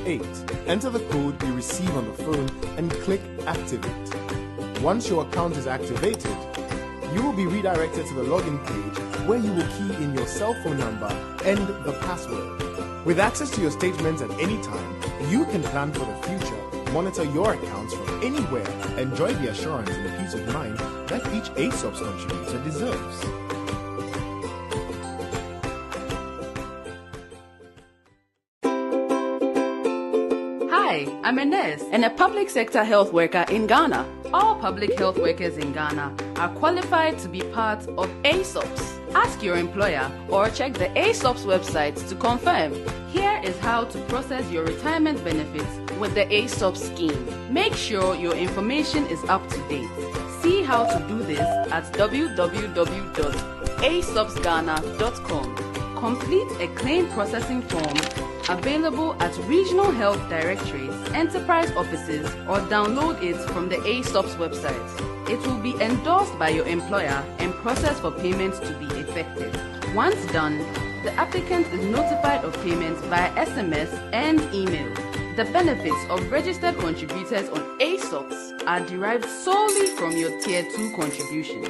8. Enter the code you receive on the phone and click activate. Once your account is activated, you will be redirected to the login page where you will key in your cell phone number and the password. With access to your statements at any time, you can plan for the future, monitor your accounts from anywhere, enjoy the assurance and the peace of mind that each ASOP's contributor deserves. Hi, I'm a nurse and a public sector health worker in Ghana. All public health workers in Ghana are qualified to be part of ASOPs. Ask your employer or check the ASOPs website to confirm. Here is how to process your retirement benefits with the ASOP scheme. Make sure your information is up to date. See how to do this at www.asopsghana.com. Complete a claim processing form available at regional health directorates, enterprise offices, or download it from the ASOP's website. It will be endorsed by your employer and processed for payments to be effective. Once done, the applicant is notified of payments via SMS and email. The benefits of registered contributors on ASOPs are derived solely from your Tier 2 contributions.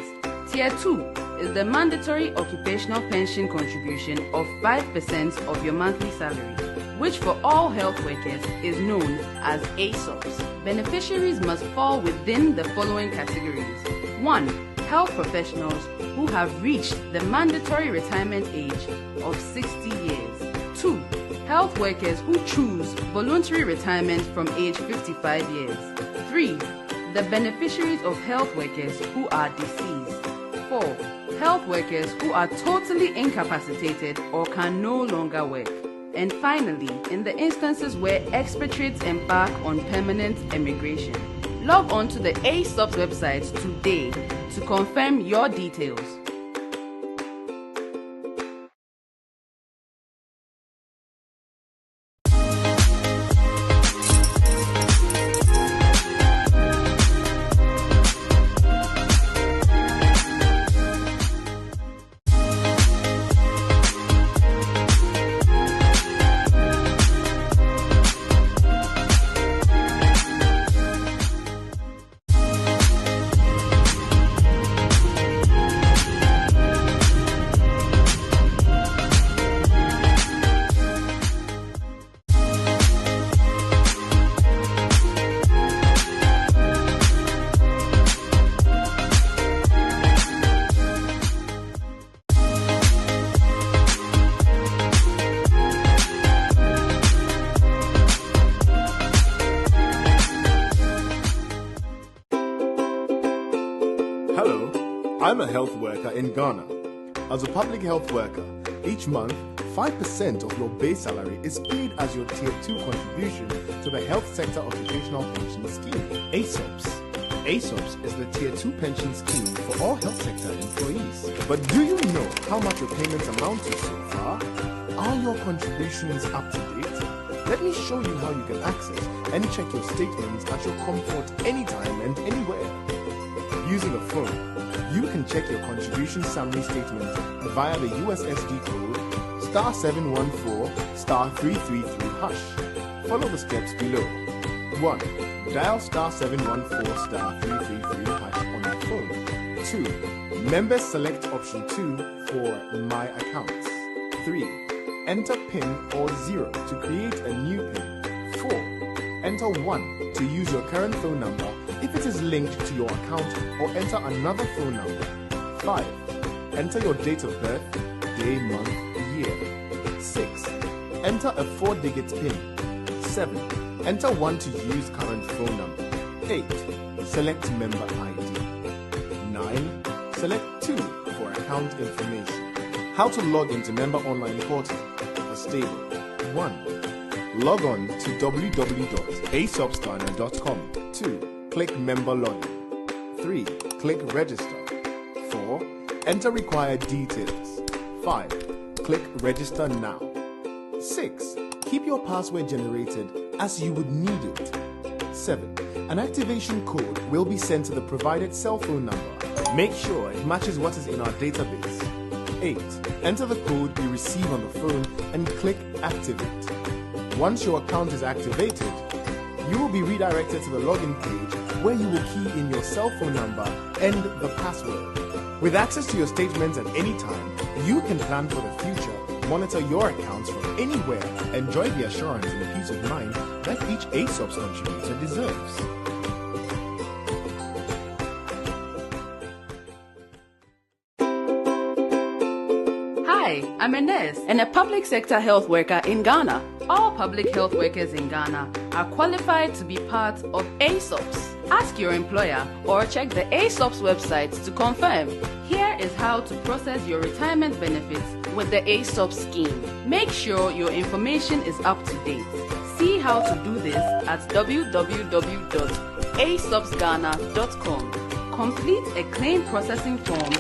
Tier 2 is the mandatory occupational pension contribution of 5% of your monthly salary, which for all health workers is known as ASOPs. Beneficiaries must fall within the following categories. 1. Health professionals who have reached the mandatory retirement age of 60 years. 2. Health workers who choose voluntary retirement from age 55 years. 3. The beneficiaries of health workers who are deceased. 4. Health workers who are totally incapacitated or can no longer work. And finally, in the instances where expatriates embark on permanent emigration. Log on to the ASOP's website today to confirm your details. Hello, I'm a health worker in Ghana. As a public health worker, each month, 5% of your base salary is paid as your Tier 2 contribution to the Health Sector Occupational Pension Scheme, ASOPs. ASOPs is the Tier 2 pension scheme for all health sector employees. But do you know how much your payments amount to so far? Are your contributions up to date? Let me show you how you can access and check your statements at your comfort anytime and anywhere. Using a phone, you can check your contribution summary statement via the USSD code *714*333#. Follow the steps below. 1. Dial *714*333# on your phone. 2. Members select option 2 for My Accounts. 3. Enter PIN or 0 to create a new PIN. 4. Enter 1 to use your current phone number if it is linked to your account or enter another phone number. 5. Enter your date of birth, day, month, year. 6. Enter a 4-digit PIN. 7. Enter 1 to use current phone number. 8. Select member ID. 9. Select 2 for account information. How to log into member online portal. A stable. 1. Log on to www.asopsghana.com. 2. Click member login. 3. Click register. 4. Enter required details. 5. Click register now. 6. Keep your password generated as you would need it. 7. An activation code will be sent to the provided cell phone number. Make sure it matches what is in our database. 8. Enter the code you receive on the phone and click activate. Once your account is activated, you will be redirected to the login page where you will key in your cell phone number and the password. With access to your statements at any time, you can plan for the future, monitor your accounts from anywhere, enjoy the assurance and peace of mind that each ASOP's contributor deserves. Hi, I'm a nurse and a public sector health worker in Ghana. All public health workers in Ghana are qualified to be part of ASOPs. Ask your employer or check the ASOPs website to confirm. Here is how to process your retirement benefits with the ASOP scheme. Make sure your information is up to date. See how to do this at www.asopsghana.com. Complete a claim processing form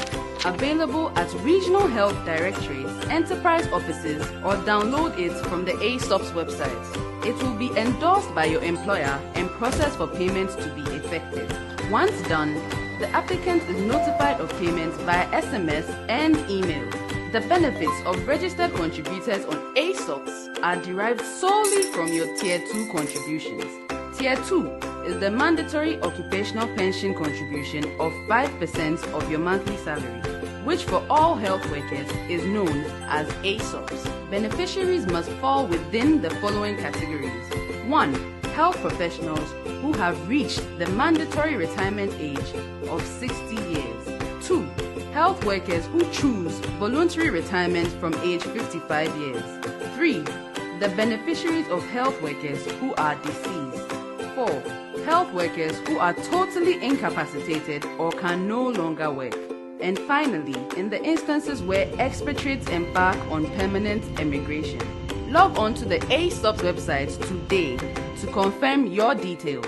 available at regional health directorates, enterprise offices, or download it from the ASOP's website. It will be endorsed by your employer and processed for payments to be effective. Once done, the applicant is notified of payments via SMS and email. The benefits of registered contributors on ASOPs are derived solely from your Tier 2 contributions. Tier 2 is the mandatory occupational pension contribution of 5% of your monthly salary, which for all health workers is known as ASOPs. Beneficiaries must fall within the following categories. 1. Health professionals who have reached the mandatory retirement age of 60 years. 2. Health workers who choose voluntary retirement from age 55 years. 3. The beneficiaries of health workers who are deceased. 4. Health workers who are totally incapacitated or can no longer work. And finally, in the instances where expatriates embark on permanent emigration. Log on to the ASOP's website today to confirm your details.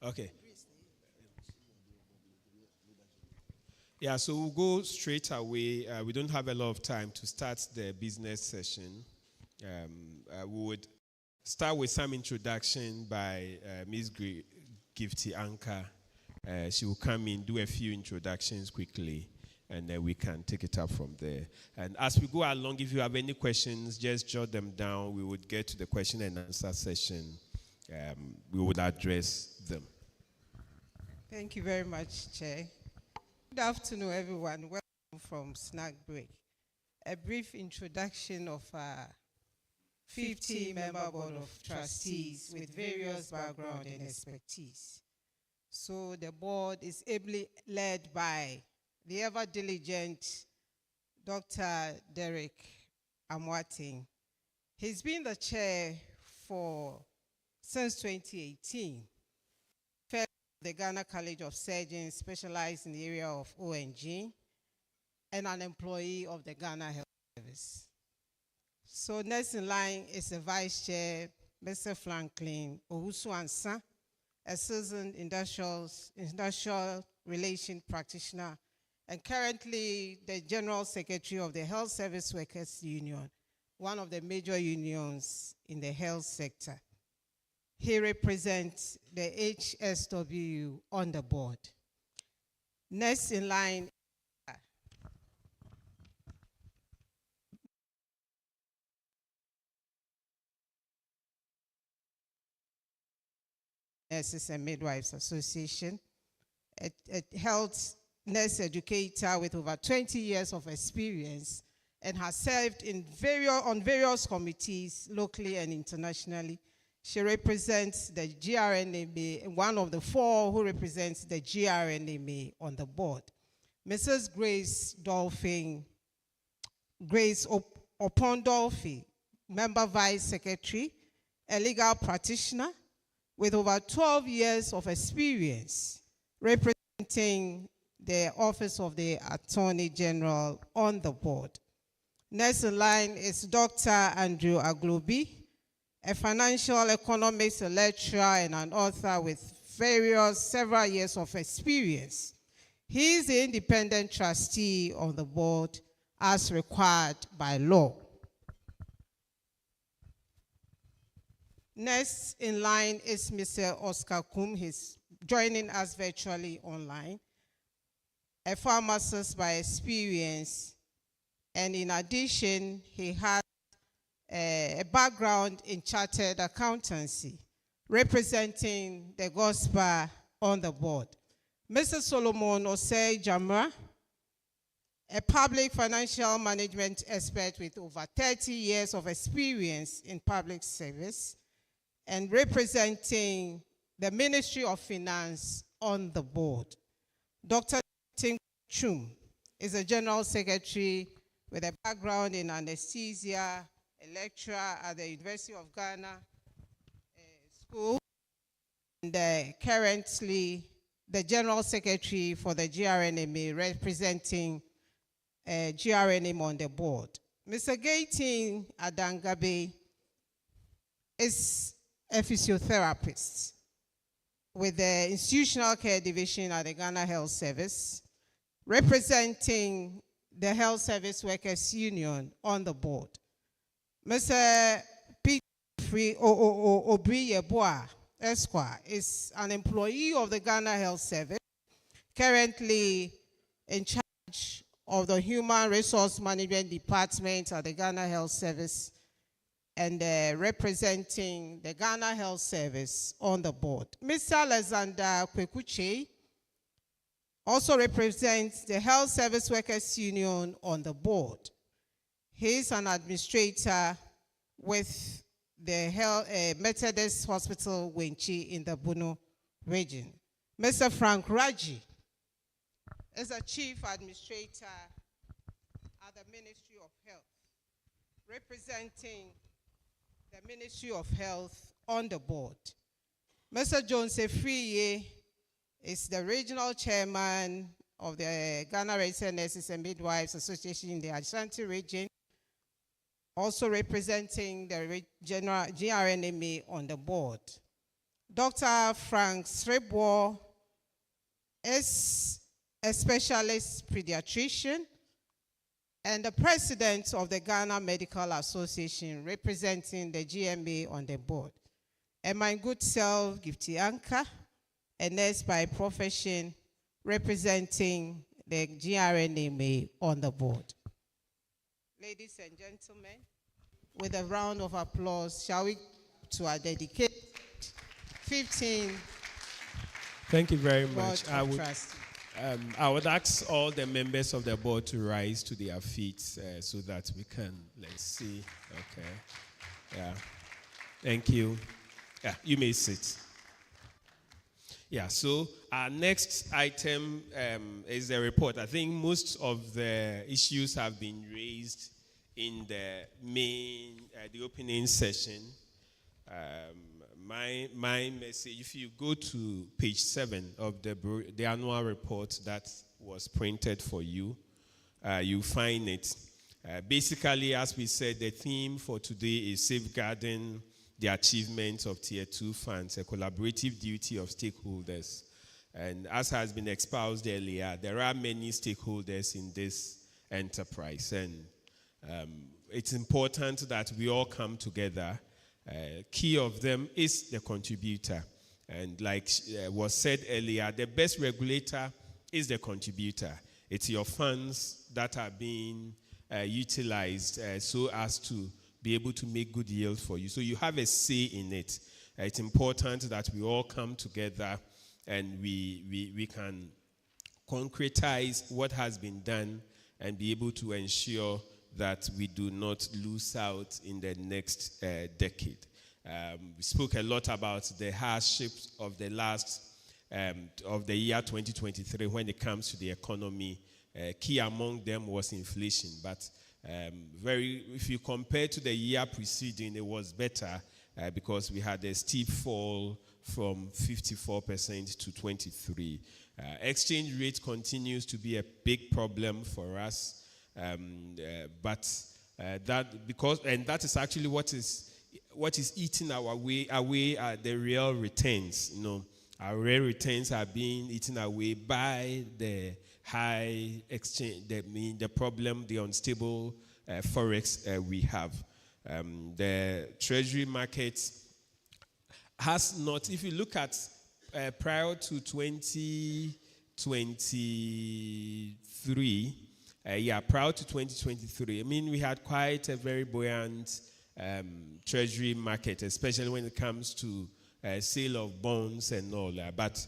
Okay. Yeah, so we'll go straight away. We don't have a lot of time to start the business session. We would start with some introduction by Ms. Gifty Anka. She will come in, do a few introductions quickly, and then we can take it up from there. And as we go along, if you have any questions, just jot them down. We would get to the question and answer session. We would address them. Thank you very much, Chair. Good afternoon, everyone. Welcome from Snack Break. A brief introduction of our 50-member board of trustees with various background and expertise. So the board is ably led by the ever-diligent Dr. Derek Amwating. He's been the chair since 2018. The Ghana College of Surgeons, specialized in the area of ONG, and an employee of the Ghana Health Service. So next in line is the Vice Chair, Mr. Franklin Owusu-Ansah, a seasoned industrial relation practitioner and currently the General Secretary of the Health Service Workers Union, one of the major unions in the health sector. He represents the HSW on the board. Next in line, Nurses and Midwives Association, a health nurse educator with over 20 years of experience and has served on various committees locally and internationally. She represents the GRNMA, one of the four who represents the GRNMA on the board. Mrs. Grace Opondolfi, Member Vice Secretary, a legal practitioner with over 12 years of experience representing the Office of the Attorney General on the board. Next in line is Dr. Andrew Aglobi, a financial economics lecturer and an author with several years of experience. He is the independent trustee on the board as required by law. Next in line is Mr. Oscar Kum. He's joining us virtually online. A pharmacist by experience, and in addition, he has a background in chartered accountancy, representing the gospel on the board. Mr. Solomon Osei Jamra, a public financial management expert with over 30 years of experience in public service, and representing the Ministry of Finance on the board. Dr. Ting Chum is a general secretary with a background in anesthesia, a lecturer at the University of Ghana School, and currently the general secretary for the GRNMA, representing GRNMA on the board. Mr. Gaitin Adangabe is a physiotherapist with the Institutional Care Division at the Ghana Health Service, representing the Health Service Workers Union on the board. Mr. Peter Obriyeboa Esquire is an employee of the Ghana Health Service, currently in charge of the Human Resource Management Department at the Ghana Health Service, and representing the Ghana Health Service on the board. Mr. Alexander Kwekuche also represents the Health Service Workers Union on the board. He is an administrator with the Methodist Hospital, Wenchi, in the Bono region. Mr. Frank Raji is a chief administrator at the Ministry of Health, representing the Ministry of Health on the board. Mr. John Sefriye is the regional chairman of the Ghana Registered Nurses and Midwives Association in the Ashanti region, also representing the GRNMA on the board. Dr. Frank Srebo is a specialist pediatrician and the president of the Ghana Medical Association, representing the GMA on the board. And my good self, Gifty Anka, a nurse by profession, representing the GRNMA on the board. Ladies and gentlemen, with a round of applause, shall we to our dedicated 15. Thank you very much. I would ask all the members of the board to rise to their feet so that we can, let's see. Okay. Yeah. Thank you. Yeah, you may sit. Yeah, so our next item is the report. I think most of the issues have been raised in the the opening session. My message, if you go to page 7 of the annual report that was printed for you, you find it. Basically, as we said, the theme for today is safeguarding the achievements of Tier 2 funds, a collaborative duty of stakeholders. And as has been espoused earlier, there are many stakeholders in this enterprise, and it's important that we all come together. Key of them is the contributor. And like was said earlier, the best regulator is the contributor. It's your funds that are being utilized so as to be able to make good yield for you. So you have a say in it. It's important that we all come together and we can concretize what has been done and be able to ensure that we do not lose out in the next decade. We spoke a lot about the hardships of the last of the year 2023 when it comes to the economy. Key among them was inflation, but if you compare to the year preceding, it was better because we had a steep fall from 54% to 23%. Exchange rate continues to be a big problem for us, but that is actually what is eating our way away at the real returns. Our real returns are being eaten away by the high exchange, the problem, the unstable forex we have. The treasury market has not, if you look at prior to 2023, prior to 2023, we had quite a very buoyant treasury market, especially when it comes to sale of bonds and all that. But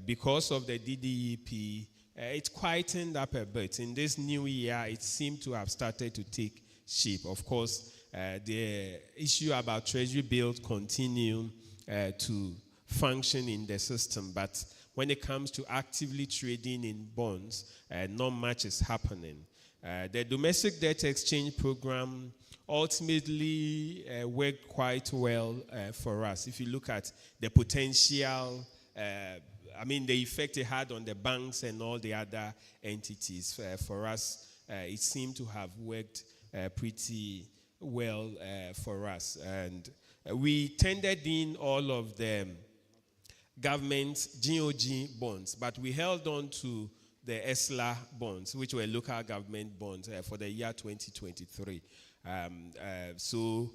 because of the DDEP, it quietened up a bit. In this new year, it seemed to have started to take shape. Of course, the issue about treasury bills continue to function in the system, but when it comes to actively trading in bonds, not much is happening. The domestic debt exchange program ultimately worked quite well for us. If you look at the potential, the effect it had on the banks and all the other entities, for us, it seemed to have worked pretty well for us. And we tendered in all of the government GOG bonds, but we held on to the ESLA bonds, which were local government bonds for the year 2023. So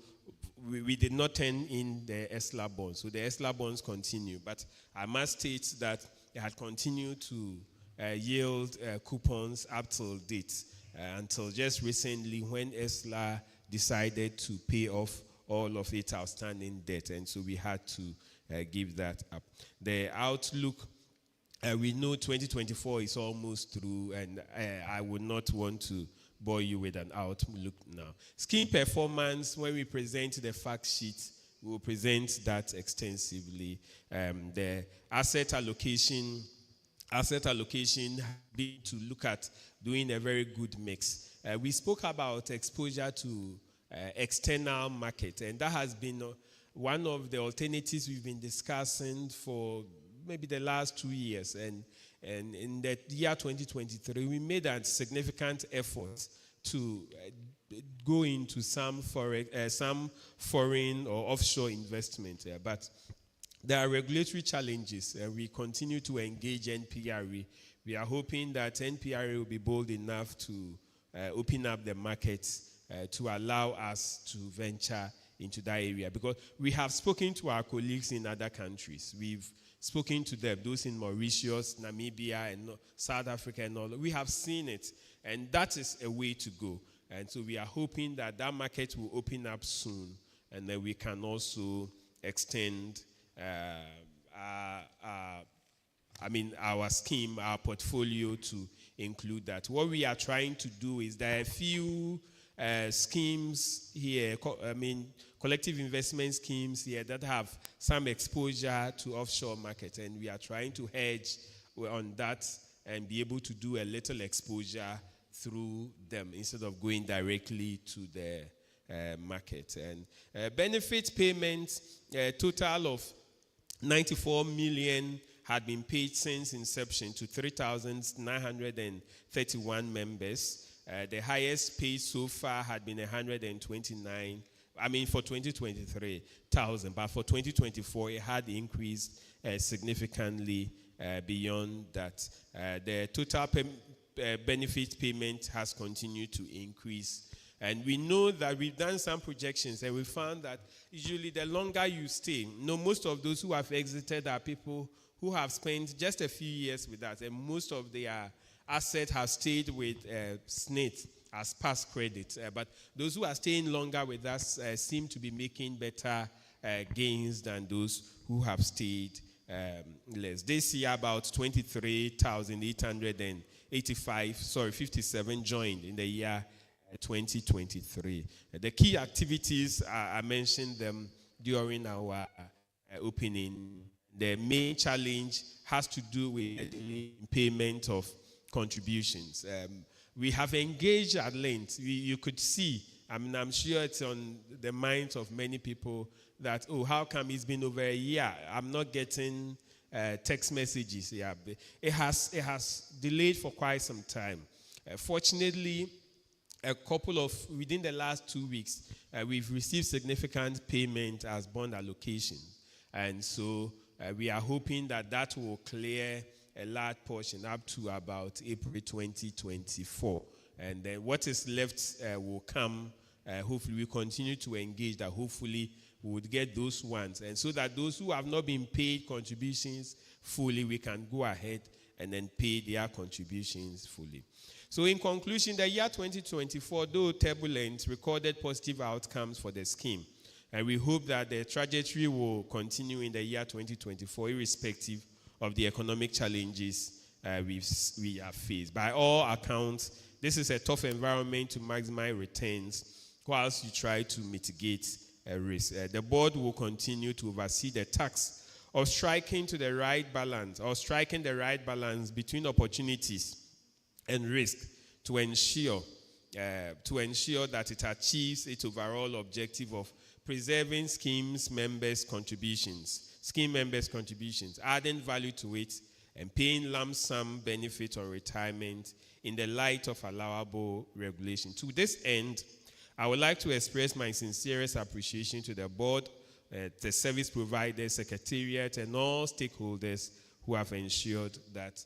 we did not turn in the ESLA bonds. So the ESLA bonds continue. But I must state that they had continued to yield coupons up till date, until just recently when ESLA decided to pay off all of its outstanding debt. And so we had to give that up. The outlook, we know 2024 is almost through, and I would not want to bore you with an outlook now. Scheme performance, when we present the fact sheet, we will present that extensively. The asset allocation be to look at doing a very good mix. We spoke about exposure to external market, and that has been one of the alternatives we've been discussing for maybe the last 2 years. And in the year 2023, we made a significant effort to go into some foreign or offshore investment. But there are regulatory challenges. We continue to engage NPRA. We are hoping that NPRA will be bold enough to open up the markets to allow us to venture into that area. Because we have spoken to our colleagues in other countries. We've spoken to them, those in Mauritius, Namibia, and South Africa and all. We have seen it, and that is a way to go. And so we are hoping that that market will open up soon, and then we can also extend our scheme, our portfolio to include that. What we are trying to do is there are a few schemes here, collective investment schemes here that have some exposure to offshore market, and we are trying to hedge on that and be able to do a little exposure through them instead of going directly to the market. And benefit payments, a total of 94 million had been paid since inception to 3,931 members. the highest pay so far had been 129. I mean, for 2023,000, but for 2024, it had increased significantly beyond that. The total benefit payment has continued to increase. And we know that we've done some projections and we found that usually the longer you stay, most of those who have exited are people who have spent just a few years with us, and most of their assets have stayed with SNIT as past credit. But those who are staying longer with us seem to be making better gains than those who have stayed less. This year, about 57 joined in the year 2023. The key activities, I mentioned them during our opening. The main challenge has to do with payment of contributions. We have engaged at length. You could see, I'm sure it's on the minds of many people that, how come it's been over a year? I'm not getting text messages. Yeah, it has delayed for quite some time. Fortunately, within the last 2 weeks, we've received significant payment as bond allocation. And so we are hoping that will clear a large portion up to about April 2024. And then what is left will come. Hopefully, we continue to engage that hopefully we would get those ones. And so that those who have not been paid contributions fully, we can go ahead and then pay their contributions fully. So in conclusion, the year 2024, though turbulent, recorded positive outcomes for the scheme. And we hope that the trajectory will continue in the year 2024, irrespective of the economic challenges we have faced. By all accounts, this is a tough environment to maximize returns whilst you try to mitigate risk. The board will continue to oversee the task of striking the right balance between opportunities and risk to ensure that it achieves its overall objective of preserving scheme members' contributions, adding value to it, and paying lump sum benefit on retirement in the light of allowable regulation. To this end, I would like to express my sincerest appreciation to the board, the service providers, secretariat, and all stakeholders who have ensured that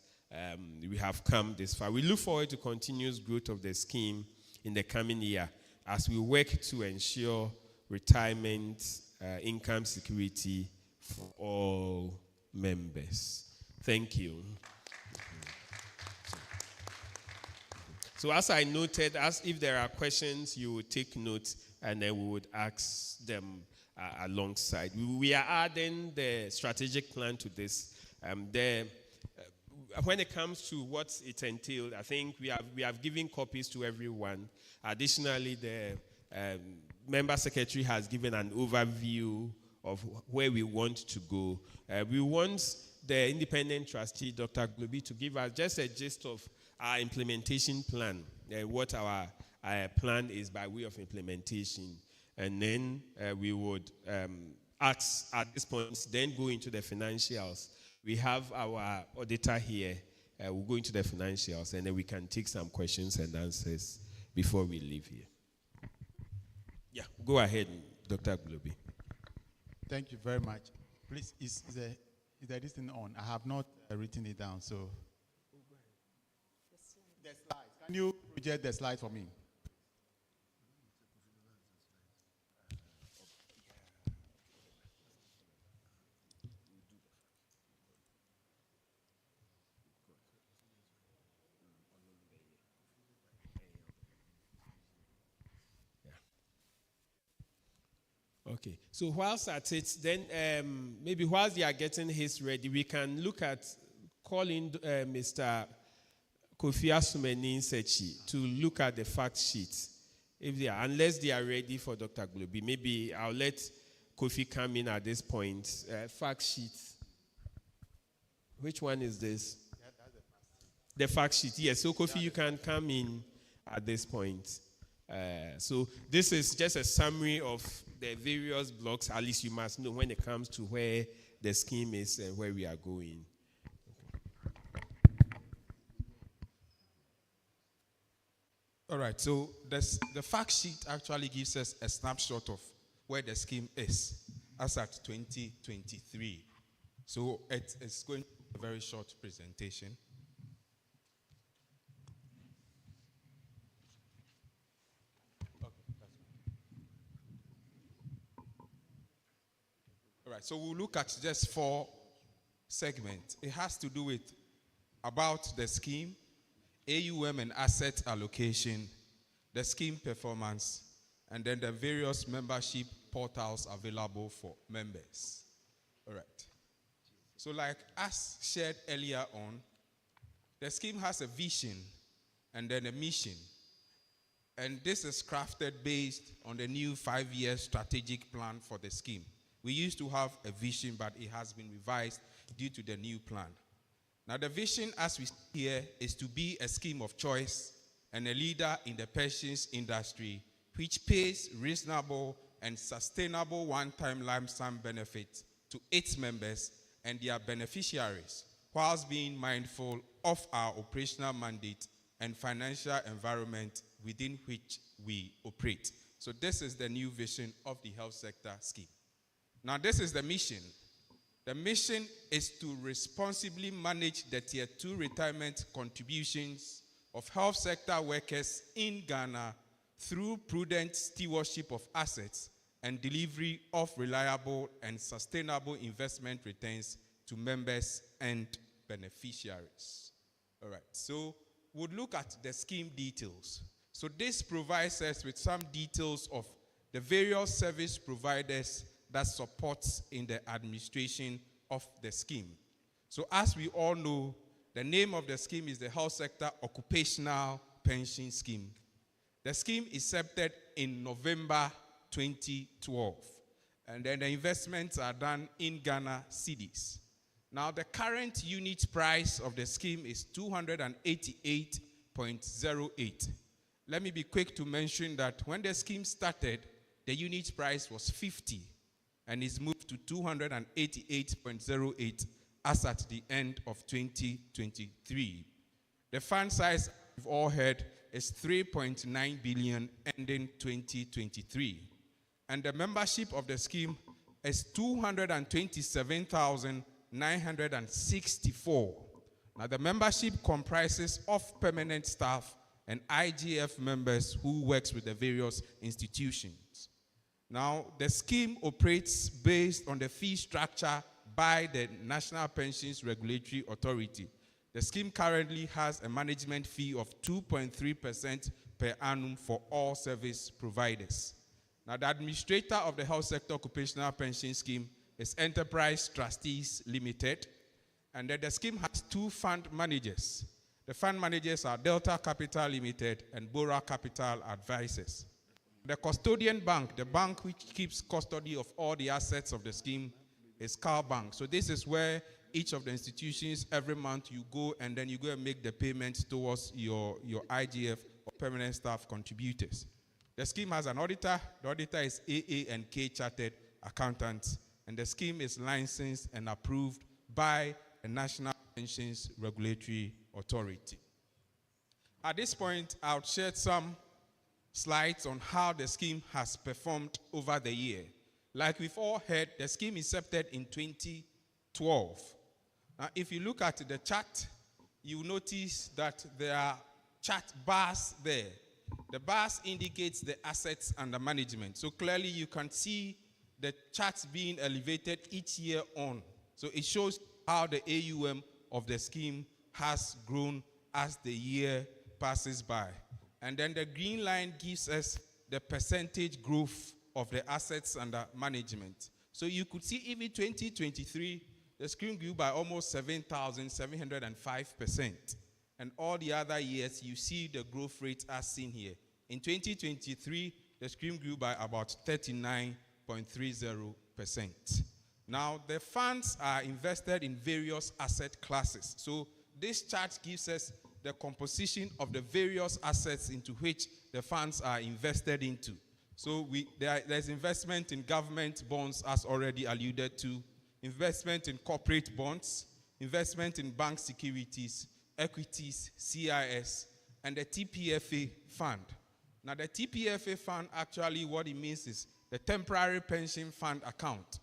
we have come this far. We look forward to continuous growth of the scheme in the coming year as we work to ensure retirement income security for all members. Thank you. So as I noted, if there are questions, you would take note and then we would ask them alongside. We are adding the strategic plan to this. When it comes to what it entailed, I think we have given copies to everyone. Additionally, the member secretary has given an overview of where we want to go. We want the independent trustee, Dr. Globi, to give us just a gist of our implementation plan, what our plan is by way of implementation. And then we would ask at this point, then go into the financials. We have our auditor here. We'll go into the financials, and then we can take some questions and answers before we leave here. Yeah, go ahead, Dr. Globi. Thank you very much. Please, is there this thing on? I have not written it down, so. The slides. Can you project the slide for me? Okay, so whilst at it, then maybe whilst they are getting his ready, we can look at calling Mr. Kofi Asumeni Sechi to look at the fact sheet. Unless they are ready for Dr. Globi, maybe I'll let Kofi come in at this point. Fact sheet. Which one is this? Yeah, that's the fact sheet. Yes, so Kofi, you can come in at this point. So this is just a summary of the various blocks. At least you must know when it comes to where the scheme is and where we are going. All All right, so the fact sheet actually gives us a snapshot of where the scheme is as at 2023. So it's going to be a very short presentation. All right, so we'll look at just 4 segments. It has to do with about the scheme, AUM and asset allocation, the scheme performance, and then the various membership portals available for members. All right. So like as shared earlier on, the scheme has a vision and then a mission. And this is crafted based on the new 5-year strategic plan for the scheme. We used to have a vision, but it has been revised due to the new plan. Now, the vision, as we see here, is to be a scheme of choice and a leader in the pensions industry, which pays reasonable and sustainable one-time lump sum benefits to its members and their beneficiaries, whilst being mindful of our operational mandate and financial environment within which we operate. So this is the new vision of the health sector scheme. Now, this is the mission. The mission is to responsibly manage the Tier 2 retirement contributions of health sector workers in Ghana through prudent stewardship of assets and delivery of reliable and sustainable investment returns to members and beneficiaries. All right, so we'll look at the scheme details. So this provides us with some details of the various service providers that supports in the administration of the scheme. So as we all know, the name of the scheme is the Health Sector Occupational Pension Scheme. The scheme is accepted in November 2012, and then the investments are done in Ghana cedis. Now, the current unit price of the scheme is 288.08. Let me be quick to mention that when the scheme started, the unit price was 50. And is moved to 288.08 as at the end of 2023. The fund size, we've all heard, is 3.9 billion ending 2023. And the membership of the scheme is 227,964. Now, the membership comprises of permanent staff and IGF members who works with the various institutions. Now, the scheme operates based on the fee structure by the National Pensions Regulatory Authority. The scheme currently has a management fee of 2.3% per annum for all service providers. Now, the administrator of the Health Sector Occupational Pension Scheme is Enterprise Trustees Limited, and then the scheme has 2 fund managers. The fund managers are Delta Capital Limited and Bora Capital Advisors. The custodian bank, the bank which keeps custody of all the assets of the scheme, is Cal Bank. So this is where each of the institutions, every month you go and then you go and make the payments towards your IGF or permanent staff contributors. The scheme has an auditor. The auditor is AA and K Chartered Accountants. And the scheme is licensed and approved by the National Pensions Regulatory Authority. At this point, I'll share some slides on how the scheme has performed over the year. Like we've all heard, the scheme is accepted in 2012. Now, if you look at the chart, you notice that there are chart bars there. The bars indicates the assets under management. So clearly you can see the charts being elevated each year on. So it shows how the AUM of the scheme has grown as the year passes by. And then the green line gives us the percentage growth of the assets under management. So you could see even 2023, the scheme grew by almost 7,705%. And all the other years, you see the growth rate as seen here. In 2023, the scheme grew by about 39.30%. Now, the funds are invested in various asset classes. So this chart gives us the composition of the various assets into which the funds are invested into. So there's investment in government bonds, as already alluded to, investment in corporate bonds, investment in bank securities, equities, CIS, and the TPFA fund. Now, the TPFA fund, actually what it means is the Temporary Pension Fund account.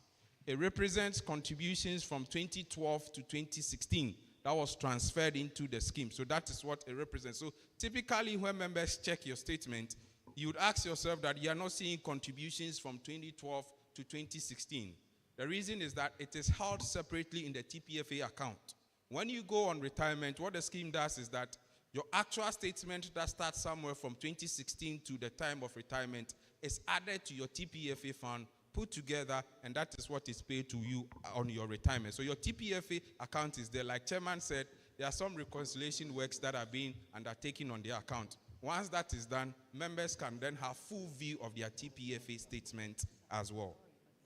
It represents contributions from 2012 to 2016 that was transferred into the scheme. So that is what it represents. So typically when members check your statement, you would ask yourself that you are not seeing contributions from 2012 to 2016. The reason is that it is held separately in the TPFA account. When you go on retirement, what the scheme does is that your actual statement that starts somewhere from 2016 to the time of retirement is added to your TPFA fund, put together, and that is what is paid to you on your retirement. So your TPFA account is there. Like Chairman said, there are some reconciliation works that are being undertaken on their account. Once that is done, members can then have full view of their TPFA statement as well.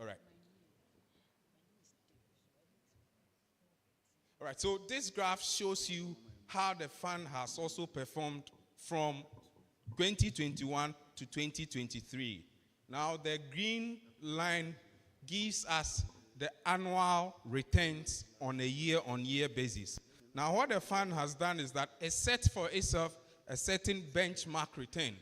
All right. All right, so this graph shows you how the fund has also performed from 2021 to 2023. Now, the green line gives us the annual returns on a year-on-year basis. Now, what the fund has done is that it set for itself a certain benchmark return.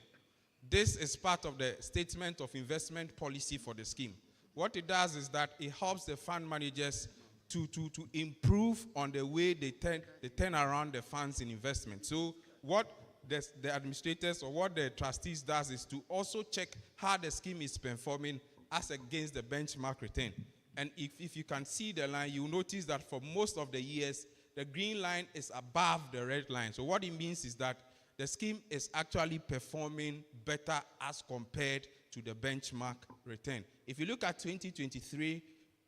This is part of the statement of investment policy for the scheme. What it does is that it helps the fund managers to improve on the way they turn around the funds in investment. So what the administrators or what the trustees does is to also check how the scheme is performing as against the benchmark return. And if you can see the line, you'll notice that for most of the years, the green line is above the red line. So what it means is that the scheme is actually performing better as compared to the benchmark return. If you look at 2023,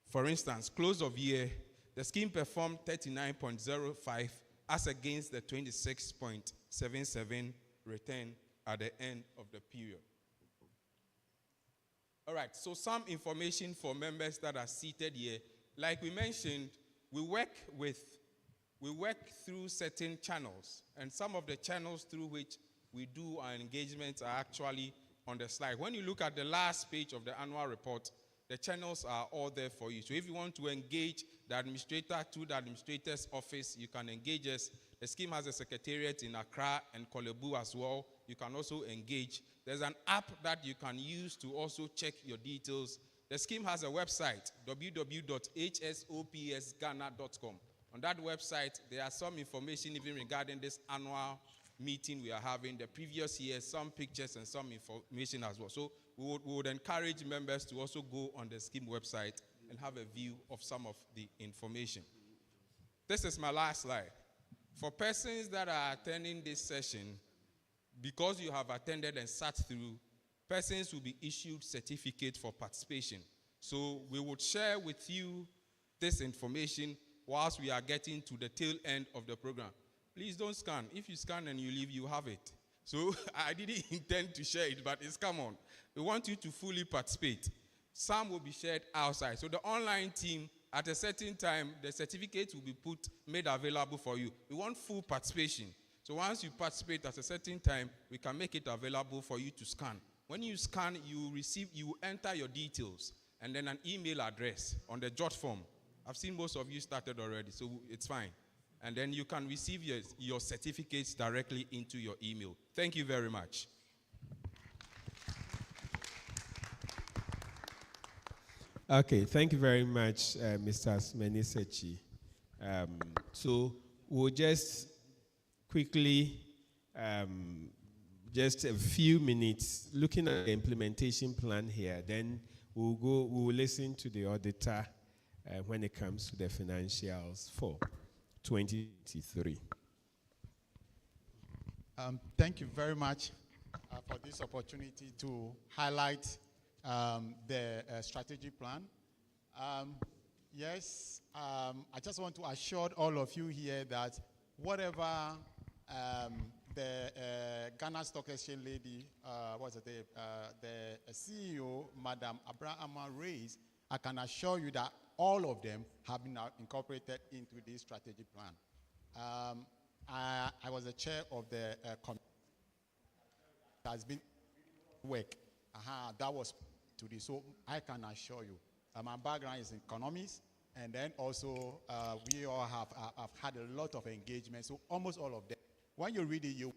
for instance, close of year, the scheme performed 39.05 as against the 26.77 return at the end of the period. All right, so some information for members that are seated here. Like we mentioned, we work through certain channels, and some of the channels through which we do our engagements are actually on the slide. When you look at the last page of the annual report, the channels are all there for you. So if you want to engage the administrator through the administrator's office, you can engage us. The scheme has a secretariat in Accra and Kolebu as well. You can also engage. There's an app that you can use to also check your details. The scheme has a website, www.hsopsghana.com. On that website, there are some information even regarding this annual meeting we are having, the previous year, some pictures and some information as well. So we would encourage members to also go on the scheme website and have a view of some of the information. This is my last slide. For persons that are attending this session, because you have attended and sat through, persons will be issued certificate for participation. So we would share with you this information whilst we are getting to the tail end of the program. Please don't scan. If you scan and you leave, you have it. So I didn't intend to share it, but it's come on. We want you to fully participate. Some will be shared outside. So the online team, at a certain time, the certificates will be made available for you. We want full participation. So once you participate at a certain time, we can make it available for you to scan. When you scan, you enter your details and then an email address on the jot form. I've seen most of you started already, so it's fine. And then you can receive your certificates directly into your email. Thank you very much. Okay, thank you very much, Mr. Asmeni-Sechi. So we'll just quickly, just a few minutes, looking at the implementation plan here. Then we'll listen to the auditor when it comes to the financials for 2023. Thank you very much for this opportunity to highlight the strategy plan. Yes, I just want to assure all of you here that whatever the Ghana Stock Exchange lady, the CEO, Madam Abrahama raised, I can assure you that all of them have been incorporated into this strategy plan. I was the chair of the committee that has been work. That was today, so I can assure you. My background is in economics, and then also we all have had a lot of engagement, so almost all of them. When you read it, you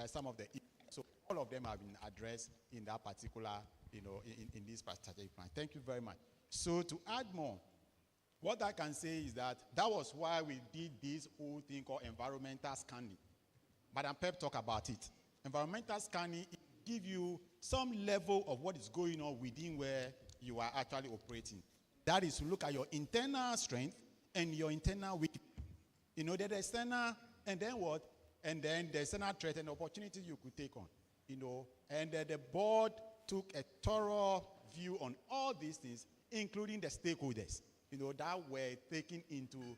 some of the issues. So all of them have been addressed in that particular, in this strategic plan. Thank you very much. So to add more, what I can say is that was why we did this whole thing called environmental scanning. Madam Pep talked about it. Environmental scanning give you some level of what is going on within where you are actually operating. That is to look at your internal strength and your internal weakness. The external, and then what? And then the external threat and opportunity you could take on. And the board took a thorough view on all these things, including the stakeholders, that were taken into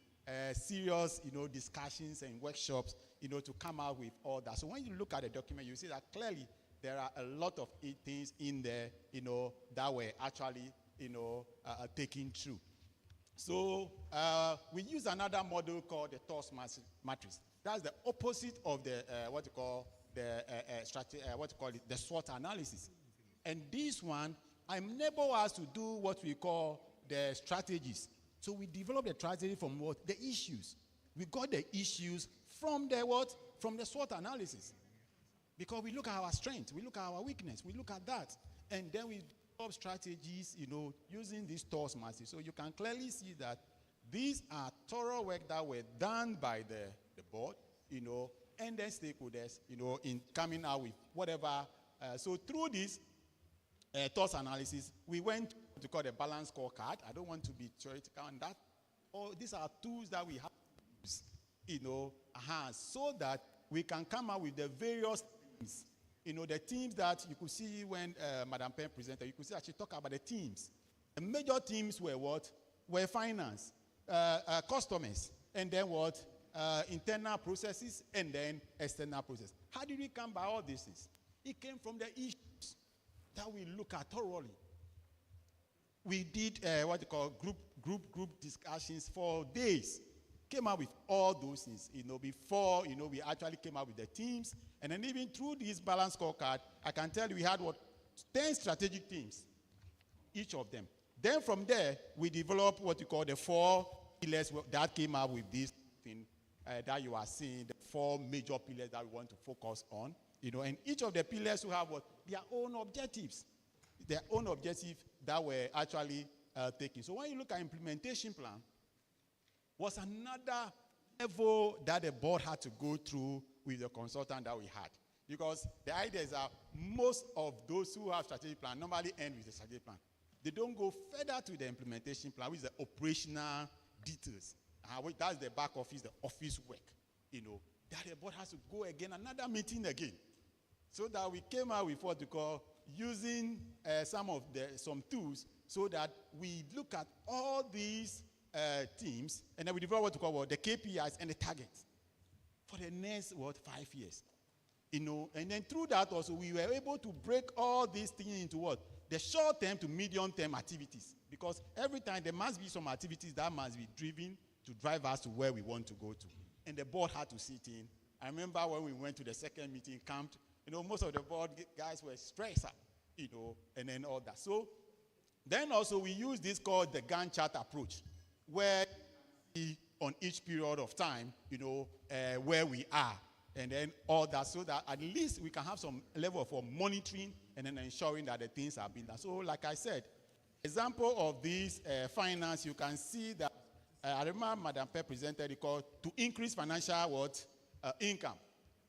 serious, discussions and workshops, to come out with all that. So when you look at the document, you see that clearly there are a lot of things in there, that were actually, taken through. So we use another model called the TOS matrix. That's the opposite of the the SWOT analysis. And this one enables us to do what we call the strategies. So we develop the strategy from what? The issues. We got the issues from the what? From the SWOT analysis. Because we look at our strength, we look at our weakness, we look at that. And then we develop strategies, using this TOS matrix. So you can clearly see that these are thorough work that were done by the board, and then stakeholders, in coming out with whatever. So through this TOS analysis, we went to call the balance scorecard. I don't want to be theoretical on that. These are tools that we have to use, so that we can come up with the various teams. The teams that you could see when Madam Penn presented, you could see that she talked about the teams. The major teams were what? Were finance, customers, and then what? Internal processes, and then external processes. How did we come by all these things? It came from the issues that we look at thoroughly. We did what you call group discussions for days. Came up with all those things, before, we actually came up with the teams. And then even through this balance scorecard, I can tell you we had 10 strategic teams, each of them. Then from there, we developed what you call the 4 pillars that came up with this thing that you are seeing, the 4 major pillars that we want to focus on. And each of the pillars will have their own objectives. Their own objectives that were actually taken. So when you look at implementation plan, was another level that the board had to go through with the consultant that we had. Because the idea is that most of those who have strategic plan normally end with the strategic plan. They don't go further to the implementation plan, which is the operational details. That's the back office, the office work. That the board has to go again, another meeting again. So that we came out with what we call using some tools, so that we look at all these teams, and then we develop what we call the KPIs and the targets for the next 5 years. And then through that also we were able to break all these things into the short-term to medium-term activities. Because every time there must be some activities that must be driven to drive us to where we want to go to. And the board had to sit in. I remember when we went to the second meeting, camped, most of the board guys were stressed out, and then all that. So then also we use this called the Gantt chart approach, where on each period of time, where we are, and then all that, so that at least we can have some level of monitoring and then ensuring that the things are being done. So like I said, example of this finance, you can see that I remember Madam Pep presented it called to increase financial income.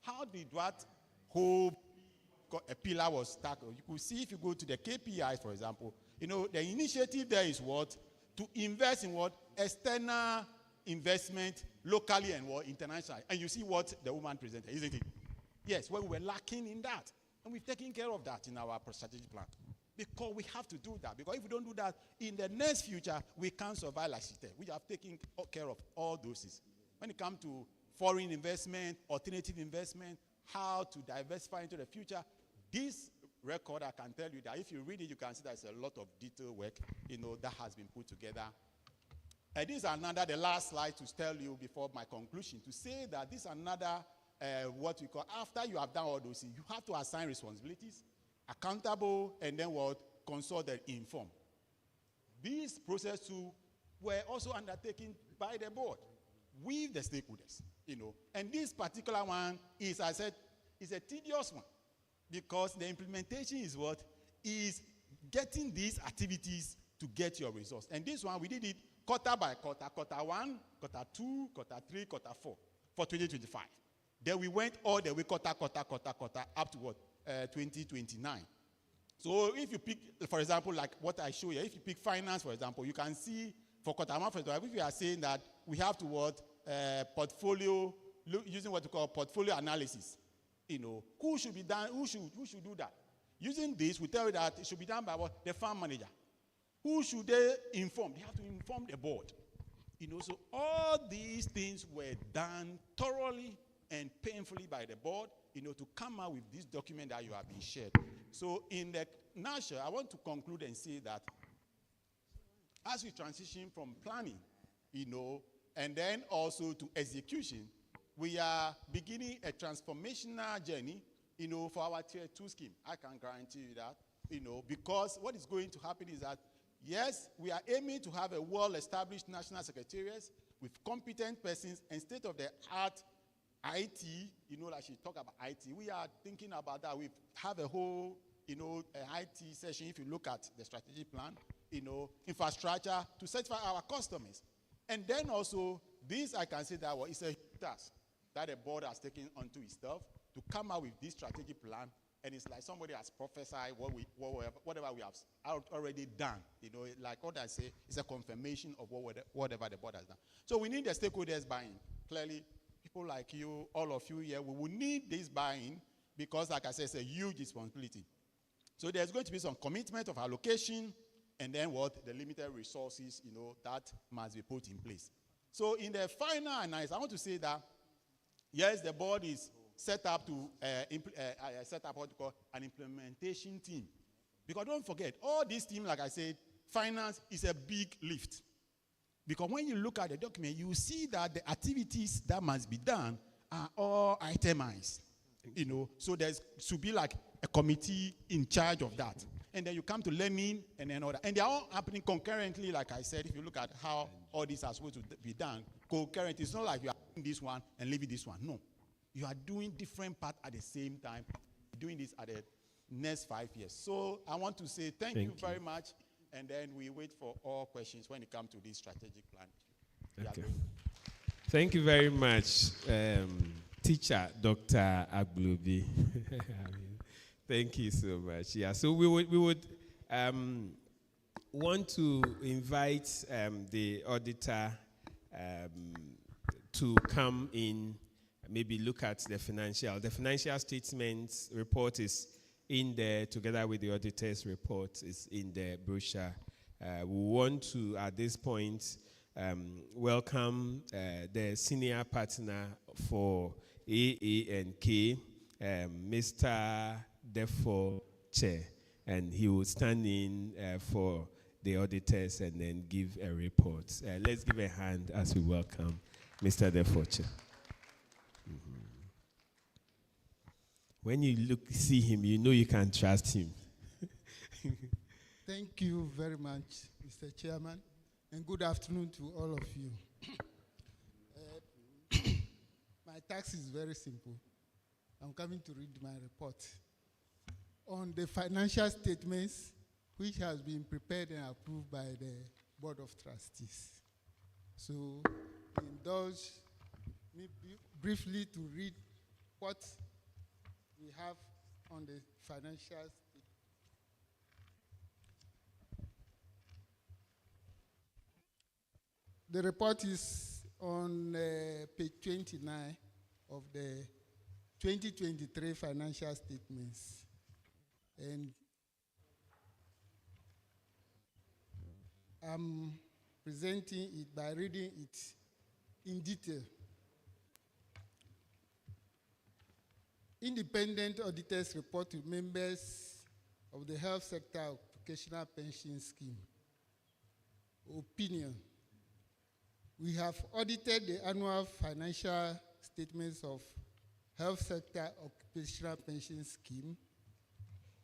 How did that whole pillar was tackled? You could see if you go to the KPIs, for example, the initiative there is to invest in external investment locally and internationally. And you see what the woman presented, isn't it? Yes, we were lacking in that. And we've taken care of that in our strategic plan. Because we have to do that. Because if we don't do that, in the next future, we can't survive like she said. We have taken care of all those things. When it comes to foreign investment, alternative investment, how to diversify into the future, this record, I can tell you that if you read it, you can see there's a lot of detailed work, that has been put together. And this is the last slide to tell you before my conclusion, to say that this is another, what we call, after you have done all those things, you have to assign responsibilities, accountable, and then consult and inform. These processes too were also undertaken by the board with the stakeholders, And this particular one is, I said, is a tedious one because the implementation is what? Is getting these activities to get your results. And this one, we did it quarter by quarter, quarter 1, quarter 2, quarter 3, quarter 4 for 2025. Then we went all the way quarter, up to what? 2029. So if you pick, for example, like what I show here, if you pick finance, for example, you can see for quarter 1, for example, if we are saying that we have to what? Portfolio, using what we call portfolio analysis. Who should be done, who should do that? Using this, we tell you that it should be done by what? The farm manager. Who should they inform? They have to inform the board. So all these things were done thoroughly and painfully by the board, to come out with this document that you have been shared. So in the nutshell, I want to conclude and say that as we transition from planning, and then also to execution, we are beginning a transformational journey, for our Tier 2 scheme. I can guarantee you that, because what is going to happen is that, yes, we are aiming to have a well-established national secretariat with competent persons and state-of-the-art IT, like she talked about IT. We are thinking about that. We have a whole, IT session, if you look at the strategic plan, infrastructure to satisfy our customers. And then also, this I can say that it's a task that the board has taken onto itself to come out with this strategic plan. And it's like somebody has prophesied whatever we have already done. Like what I say, it's a confirmation of whatever the board has done. So we need the stakeholders buy-in. Clearly, people like you, all of you here, we will need this buy-in because, like I said, it's a huge responsibility. So there's going to be some commitment of allocation and then what? The limited resources, that must be put in place. So in the final analysis, I want to say that, yes, the board is set up to set up what we call an implementation team. Because don't forget, all this team, like I said, finance is a big lift. Because when you look at the document, you see that the activities that must be done are all itemized. So there should be like a committee in charge of that. And then you come to learning and then other. And they're all happening concurrently, like I said, if you look at how all these are supposed to be done, concurrent. It's not like you are doing this one and leaving this one. No. You are doing different parts at the same time, doing this at the next 5 years. So I want to say thank you very much. And then we wait for all questions when it comes to this strategic plan. Okay. Thank you very much, teacher, Dr. Agbulobi. Thank you so much. Yeah, so we would want to invite the auditor to come in, maybe look at the financial. The financial statements report is in there, together with the auditor's report, is in the brochure. We want to, at this point, welcome the senior partner for AA&K, Mr. Defo Chair, and he will stand in for the auditors and then give a report. Let's give a hand as we welcome Mr. Defo Chair. When you see him, you know you can trust him. Thank you very much, Mr. Chairman, and good afternoon to all of you. My task is very simple. I'm coming to read my report on the financial statements which has been prepared and approved by the Board of Trustees. So, indulge me briefly to read what we have on the financial statement. The report is on page 29 of the 2023 financial statements. And I'm presenting it by reading it in detail. Independent auditors report to members of the Health Sector Occupational Pension Scheme. Opinion. We have audited the annual financial statements of Health Sector Occupational Pension Scheme,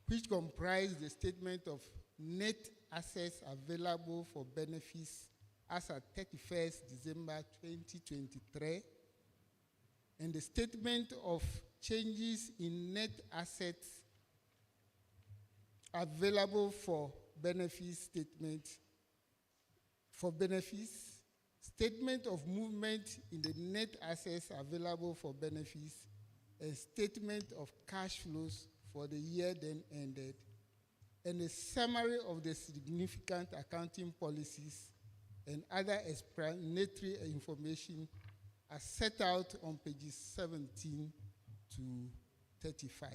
which comprise the statement of net assets available for benefits as at 31st December 2023, and the statement of changes in net assets available for benefits statement. For benefits, statement of movement in the net assets available for benefits, a statement of cash flows for the year then ended, and a summary of the significant accounting policies and other explanatory information as set out on pages 17 to 35.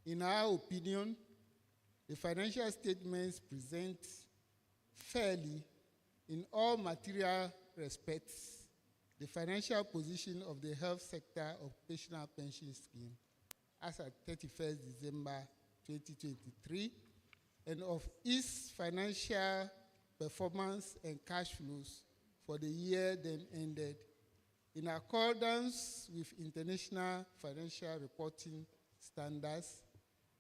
In our opinion, the financial statements present fairly, in all material respects, the financial position of the health sector occupational pension scheme as at 31st December 2023, and of its financial performance and cash flows for the year then ended, in accordance with international financial reporting standards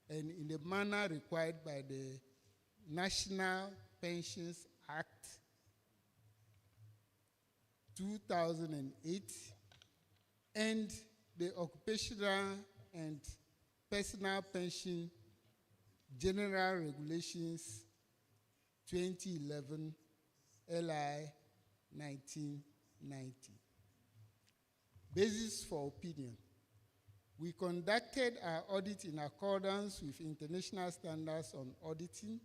and in the manner required by the National Pensions Act 2008 and the Occupational and Personal Pension General Regulations 2011 LI 1990. Basis for opinion. We conducted our audit in accordance with international standards on auditing.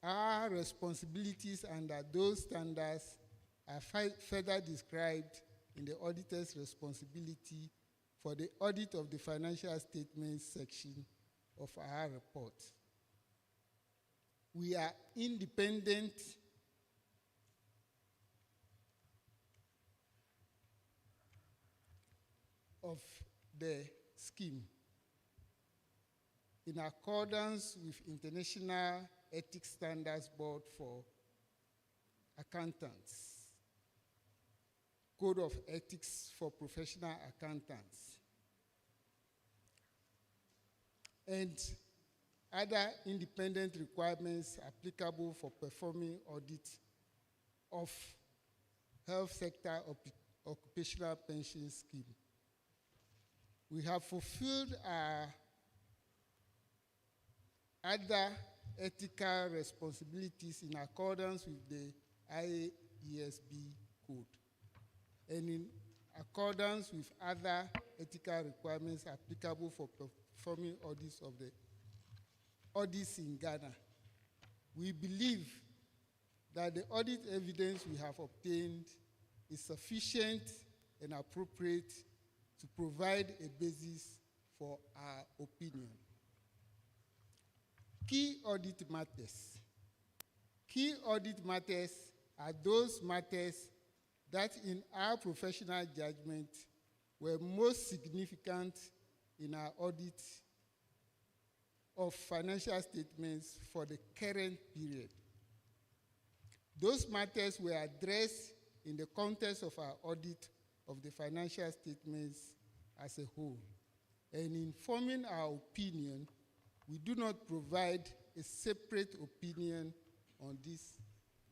Our responsibilities under those standards are further described in the auditor's responsibility for the audit of the financial statements section of our report. We are independent of the scheme in accordance with International Ethics Standards Board for Accountants, Code of Ethics for Professional Accountants, and other independent requirements applicable for performing audit of health sector occupational pension scheme. We have fulfilled our other ethical responsibilities in accordance with the IASB code and in accordance with other ethical requirements applicable for performing audits of the audits in Ghana. We believe that the audit evidence we have obtained is sufficient and appropriate to provide a basis for our opinion. Key audit matters. Key audit matters are those matters that in our professional judgment were most significant in our audit of financial statements for the current period. Those matters were addressed in the context of our audit of the financial statements as a whole. And in forming our opinion, we do not provide a separate opinion on these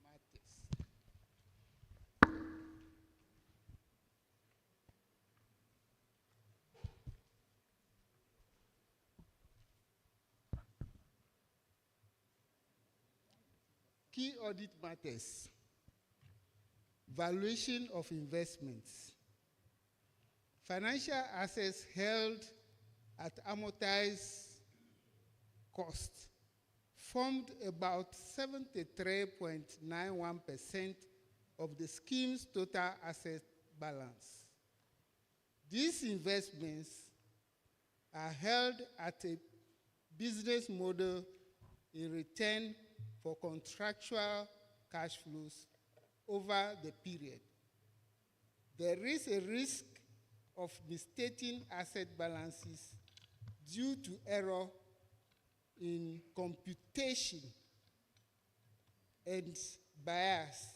matters. Key audit matters. Valuation of investments. Financial assets held at amortized cost formed about 73.91% of the scheme's total asset balance. These investments are held at a business model in return for contractual cash flows over the period. There is a risk of misstating asset balances due to error in computation and bias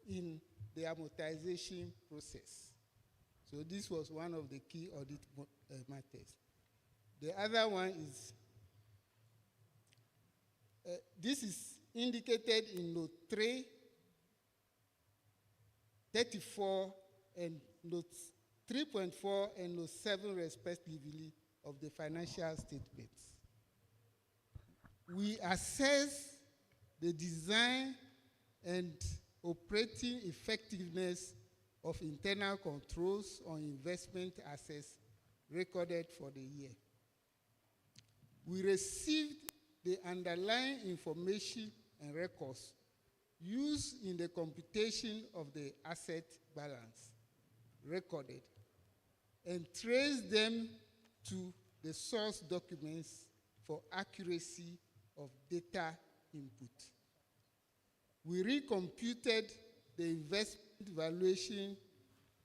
in the amortization process. So this was one of the key audit matters. The other one is, this is indicated in Note 3, 34, and Note 3.4 and note 7 respectively of the financial statements. We assess the design and operating effectiveness of internal controls on investment assets recorded for the year. We received the underlying information and records used in the computation of the asset balance recorded and traced them to the source documents for accuracy of data input. We recomputed the investment valuation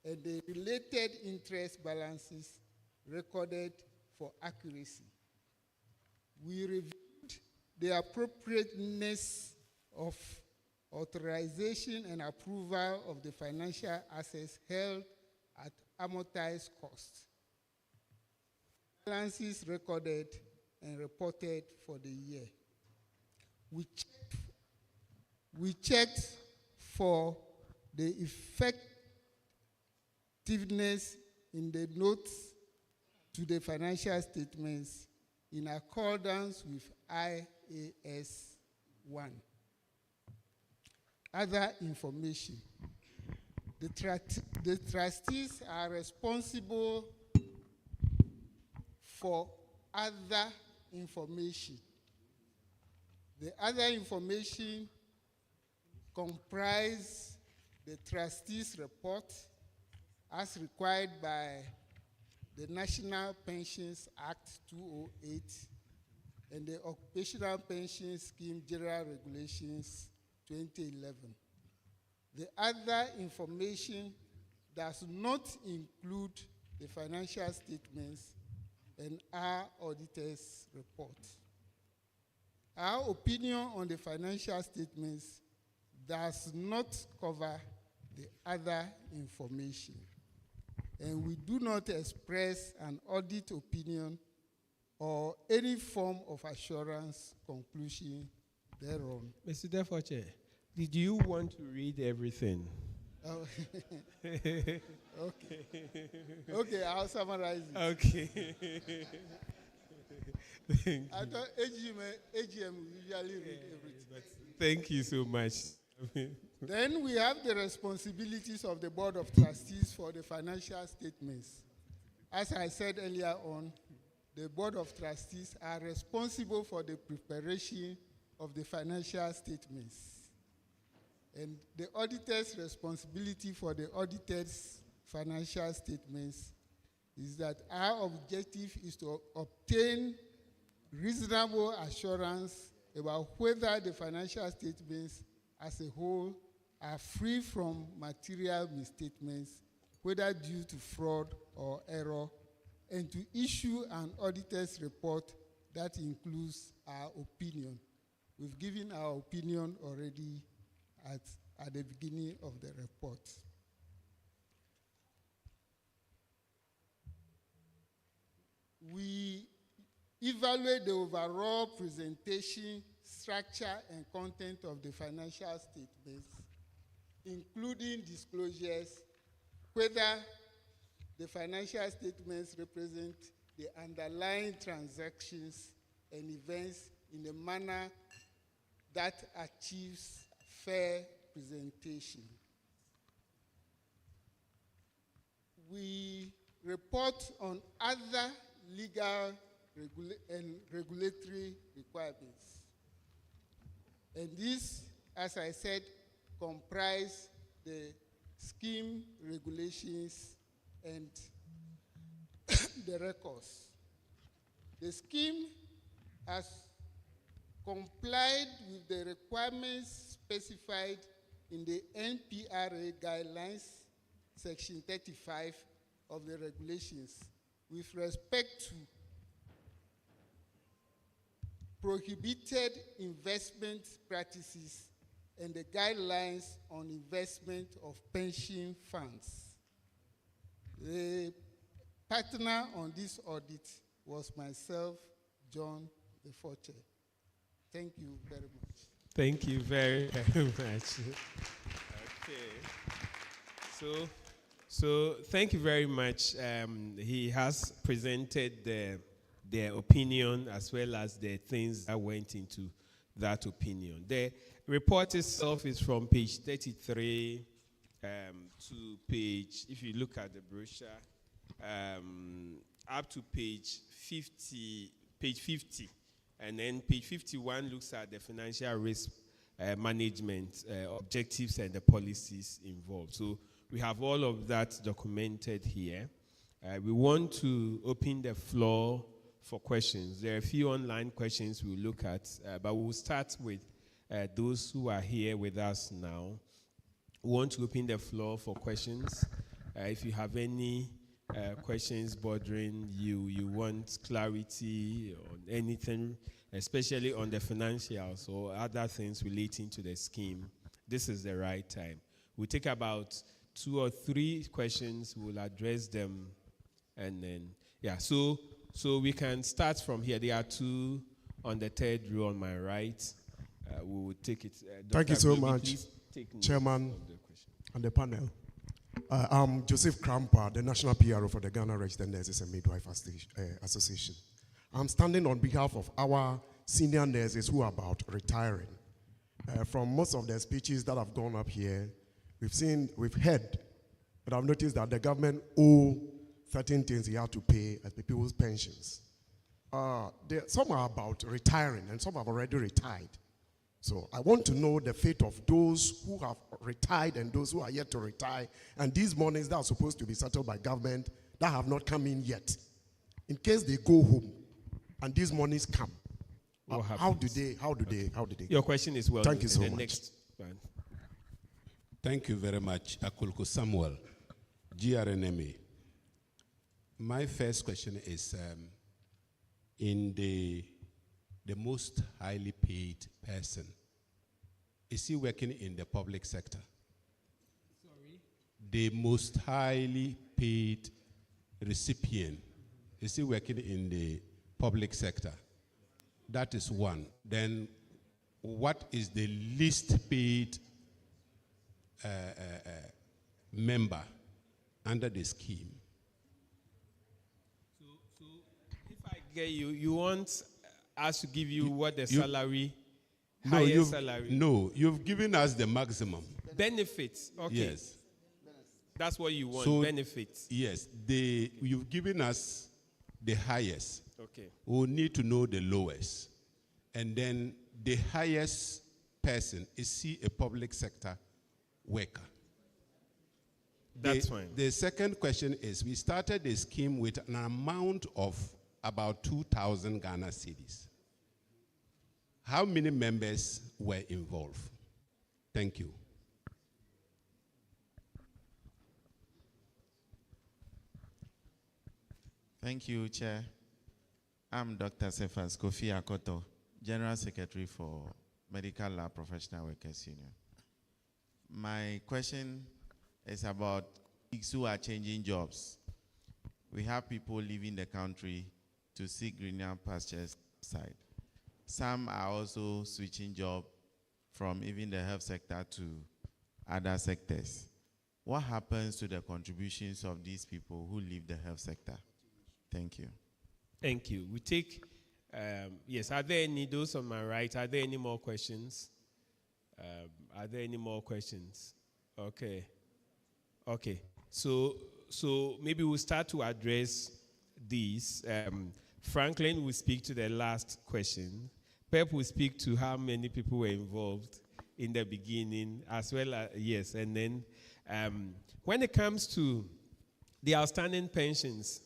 and the related interest balances recorded for accuracy. We reviewed the appropriateness of authorization and approval of the financial assets held at amortized cost. Balances recorded and reported for the year. We checked for the effectiveness in the notes to the financial statements in accordance with IAS 1. Other information. The trustees are responsible for other information. The other information comprise the trustees' report as required by the National Pensions Act 208 and the Occupational Pension Scheme General Regulations 2011. The other information does not include the financial statements and our auditor's report. Our opinion on the financial statements does not cover the other information, and we do not express an audit opinion or any form of assurance conclusion thereon. Mr. Defoche, did you want to read everything? Oh. Okay. Okay, I'll summarize it. Okay. I thought AGM will usually read everything. Thank you so much. Then we have the responsibilities of the Board of Trustees for the financial statements. As I said earlier on, the Board of Trustees are responsible for the preparation of the financial statements. And the auditor's responsibility for the auditor's financial statements is that our objective is to obtain reasonable assurance about whether the financial statements as a whole are free from material misstatements, whether due to fraud or error, and to issue an auditor's report that includes our opinion. We've given our opinion already at the beginning of the report. We evaluate the overall presentation, structure, and content of the financial statements, including disclosures, whether the financial statements represent the underlying transactions and events in a manner that achieves fair presentation. We report on other legal and regulatory requirements. And these, as I said, comprise the scheme regulations and the records. The scheme has complied with the requirements specified in the NPRA guidelines, section 35 of the regulations, with respect to prohibited investment practices and the guidelines on investment of pension funds. The partner on this audit was myself, John Defoche. Thank you very much. Thank you very, very much. Okay. So So thank you very much. He has presented their opinion as well as the things that went into that opinion. The report itself is from page 33 to page, if you look at the brochure, up to page 50, and then page 51 looks at the financial risk management objectives and the policies involved. So we have all of that documented here. We want to open the floor for questions. There are a few online questions we'll look at, but we'll start with those who are here with us now. We want to open the floor for questions. If you have any questions bothering you, you want clarity on anything, especially on the financials or other things relating to the scheme, this is the right time. We'll take about 2 or 3 questions, we'll address them, and then, so we can start from here. There are 2 on the 3rd row on my right. We will take it. Thank you so much, Chairman and the panel. I'm Joseph Krampa, the National PRO for the Ghana Registered Nurses and Midwife Association. I'm standing on behalf of our senior nurses who are about retiring. From most of the speeches that have gone up here, we've heard, but I've noticed that the government owe certain things you have to pay as people's pensions. Some are about retiring and some have already retired. So I want to know the fate of those who have retired and those who are yet to retire, and these monies that are supposed to be settled by government that have not come in yet. In case they go home and these monies come, how do they? Your question is well. Thank you so much. Next one. Thank you very much, Akulku Samuel, GRNMA. My first question is, in the most highly paid person, is he working in the public sector? Sorry? The most highly paid recipient, is he working in the public sector? That is one. Then what is the least paid member under the scheme? So if I get you want us to give you what the salary, salary? No, you've given us the maximum. Benefits, okay. Yes. That's what you want, So, benefits. Yes, you've given us the highest. Okay. We need to know the lowest. And then the highest person, is he a public sector worker? That's fine. The second question is, we started the scheme with an amount of about 2,000 Ghana cedis. How many members were involved? Thank you. Thank you, Chair. I'm Dr. Cephas Kofi Akoto, General Secretary for Medical Lab Professional Workers Union. My question is about colleagues who are changing jobs. We have people leaving the country to seek greener pastures outside. Some are also switching jobs from even the health sector to other sectors. What happens to the contributions of these people who leave the health sector? Thank you. Thank you. We take, yes, are there any, those on my right, are there any more questions? Are there any more questions? Okay. Okay. So maybe we'll start to address these. Franklin will speak to the last question. Pep will speak to how many people were involved in the beginning, as well as, yes, and then when it comes to the outstanding pensions,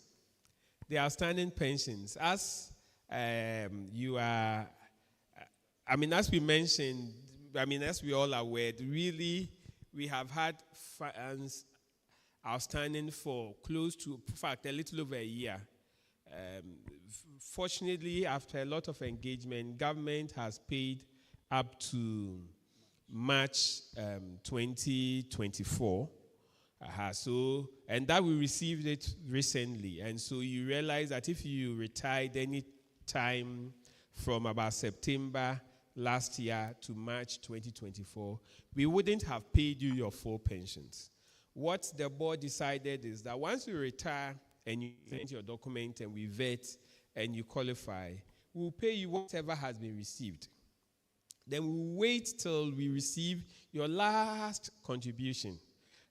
as you are, as we mentioned, as we all are aware, really, we have had funds outstanding for close to, in fact, a little over a year. Fortunately, after a lot of engagement, government has paid up to March 2024. And that we received it recently. And so you realize that if you retired any time from about September last year to March 2024, we wouldn't have paid you your full pensions. what the board decided is that once you retire and you send your document and we vet and you qualify, we'll pay you whatever has been received. Then we'll wait till we receive your last contribution.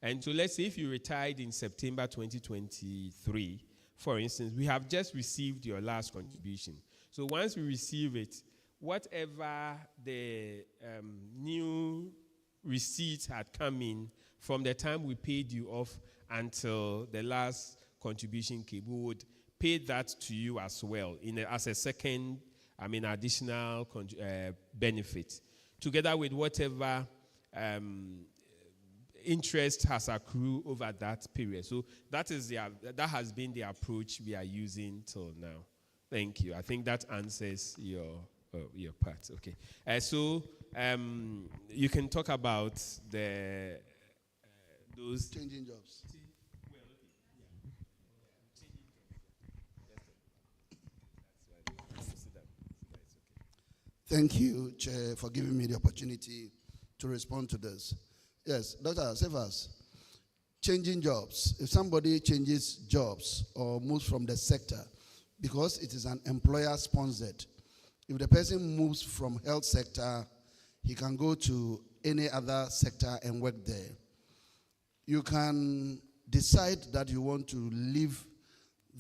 And so let's say if you retired in September 2023, for instance, we have just received your last contribution. So once we receive it, whatever the new receipts had come in from the time we paid you off until the last contribution came, we would pay that to you as well as a second, additional benefit, together with whatever interest has accrued over that period. So that has been the approach we are using till now. Thank you. I think that answers your part. Okay. So you can talk about those changing jobs. Thank you, Chair, for giving me the opportunity to respond to this. Yes, Dr. Cephas, changing jobs. If somebody changes jobs or moves from the sector, because it is an employer-sponsored, if the person moves from health sector, he can go to any other sector and work there. You can decide that you want to leave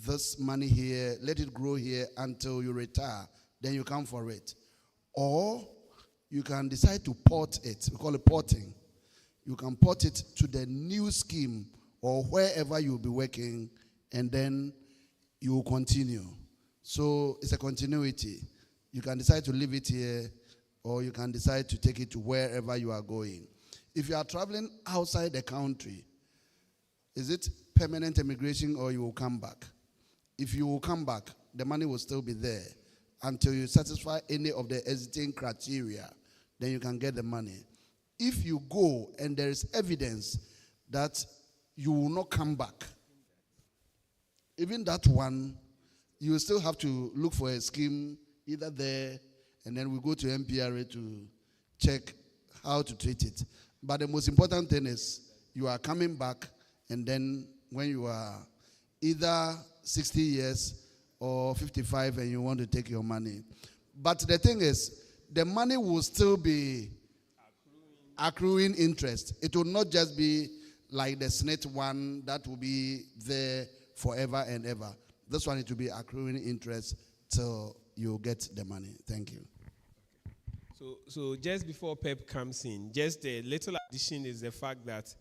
this money here, let it grow here until you retire, then you come for it. Or you can decide to port it. We call it porting. You can port it to the new scheme or wherever you'll be working, and then you will continue. So it's a continuity. You can decide to leave it here, or you can decide to take it to wherever you are going. If you are traveling outside the country, is it permanent immigration or you will come back? If you will come back, the money will still be there until you satisfy any of the exiting criteria, then you can get the money. If you go and there is evidence that you will not come back, even that one, you will still have to look for a scheme either there, and then we go to MPRA to check how to treat it. But the most important thing is you are coming back, and then when you are either 60 years or 55 and you want to take your money. But the thing is, the money will still be accruing interest. It will not just be like the SNET one that will be there forever and ever. This one, it will be accruing interest till you get the money. Thank you. So just before PEP comes in, just a little addition is the fact that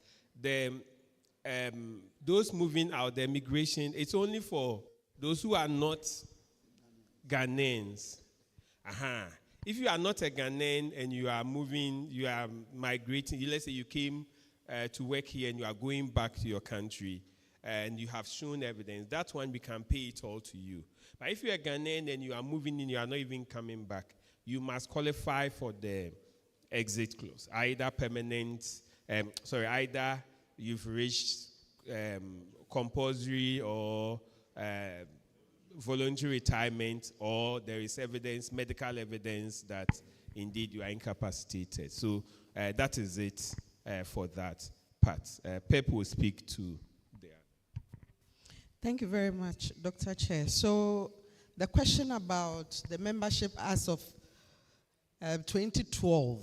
those moving out, the migration, it's only for those who are not Ghanaians. If you are not a Ghanaian and you are moving, you are migrating, let's say you came to work here and you are going back to your country and you have shown evidence, that one we can pay it all to you. But if you are Ghanaian and you are moving in, you are not even coming back, you must qualify for the exit clause. Either either you've reached compulsory or voluntary retirement, or there is evidence, medical evidence that indeed you are incapacitated. So that is it for that part. Pep will speak to there. Thank you very much, Dr. Chair. So the question about the membership as of 2012,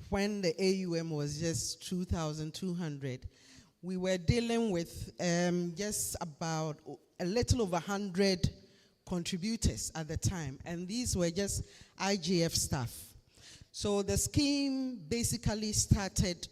when the AUM was just 2,200, we were dealing with just about a little over 100 contributors at the time, and these were just IGF staff. So the scheme basically started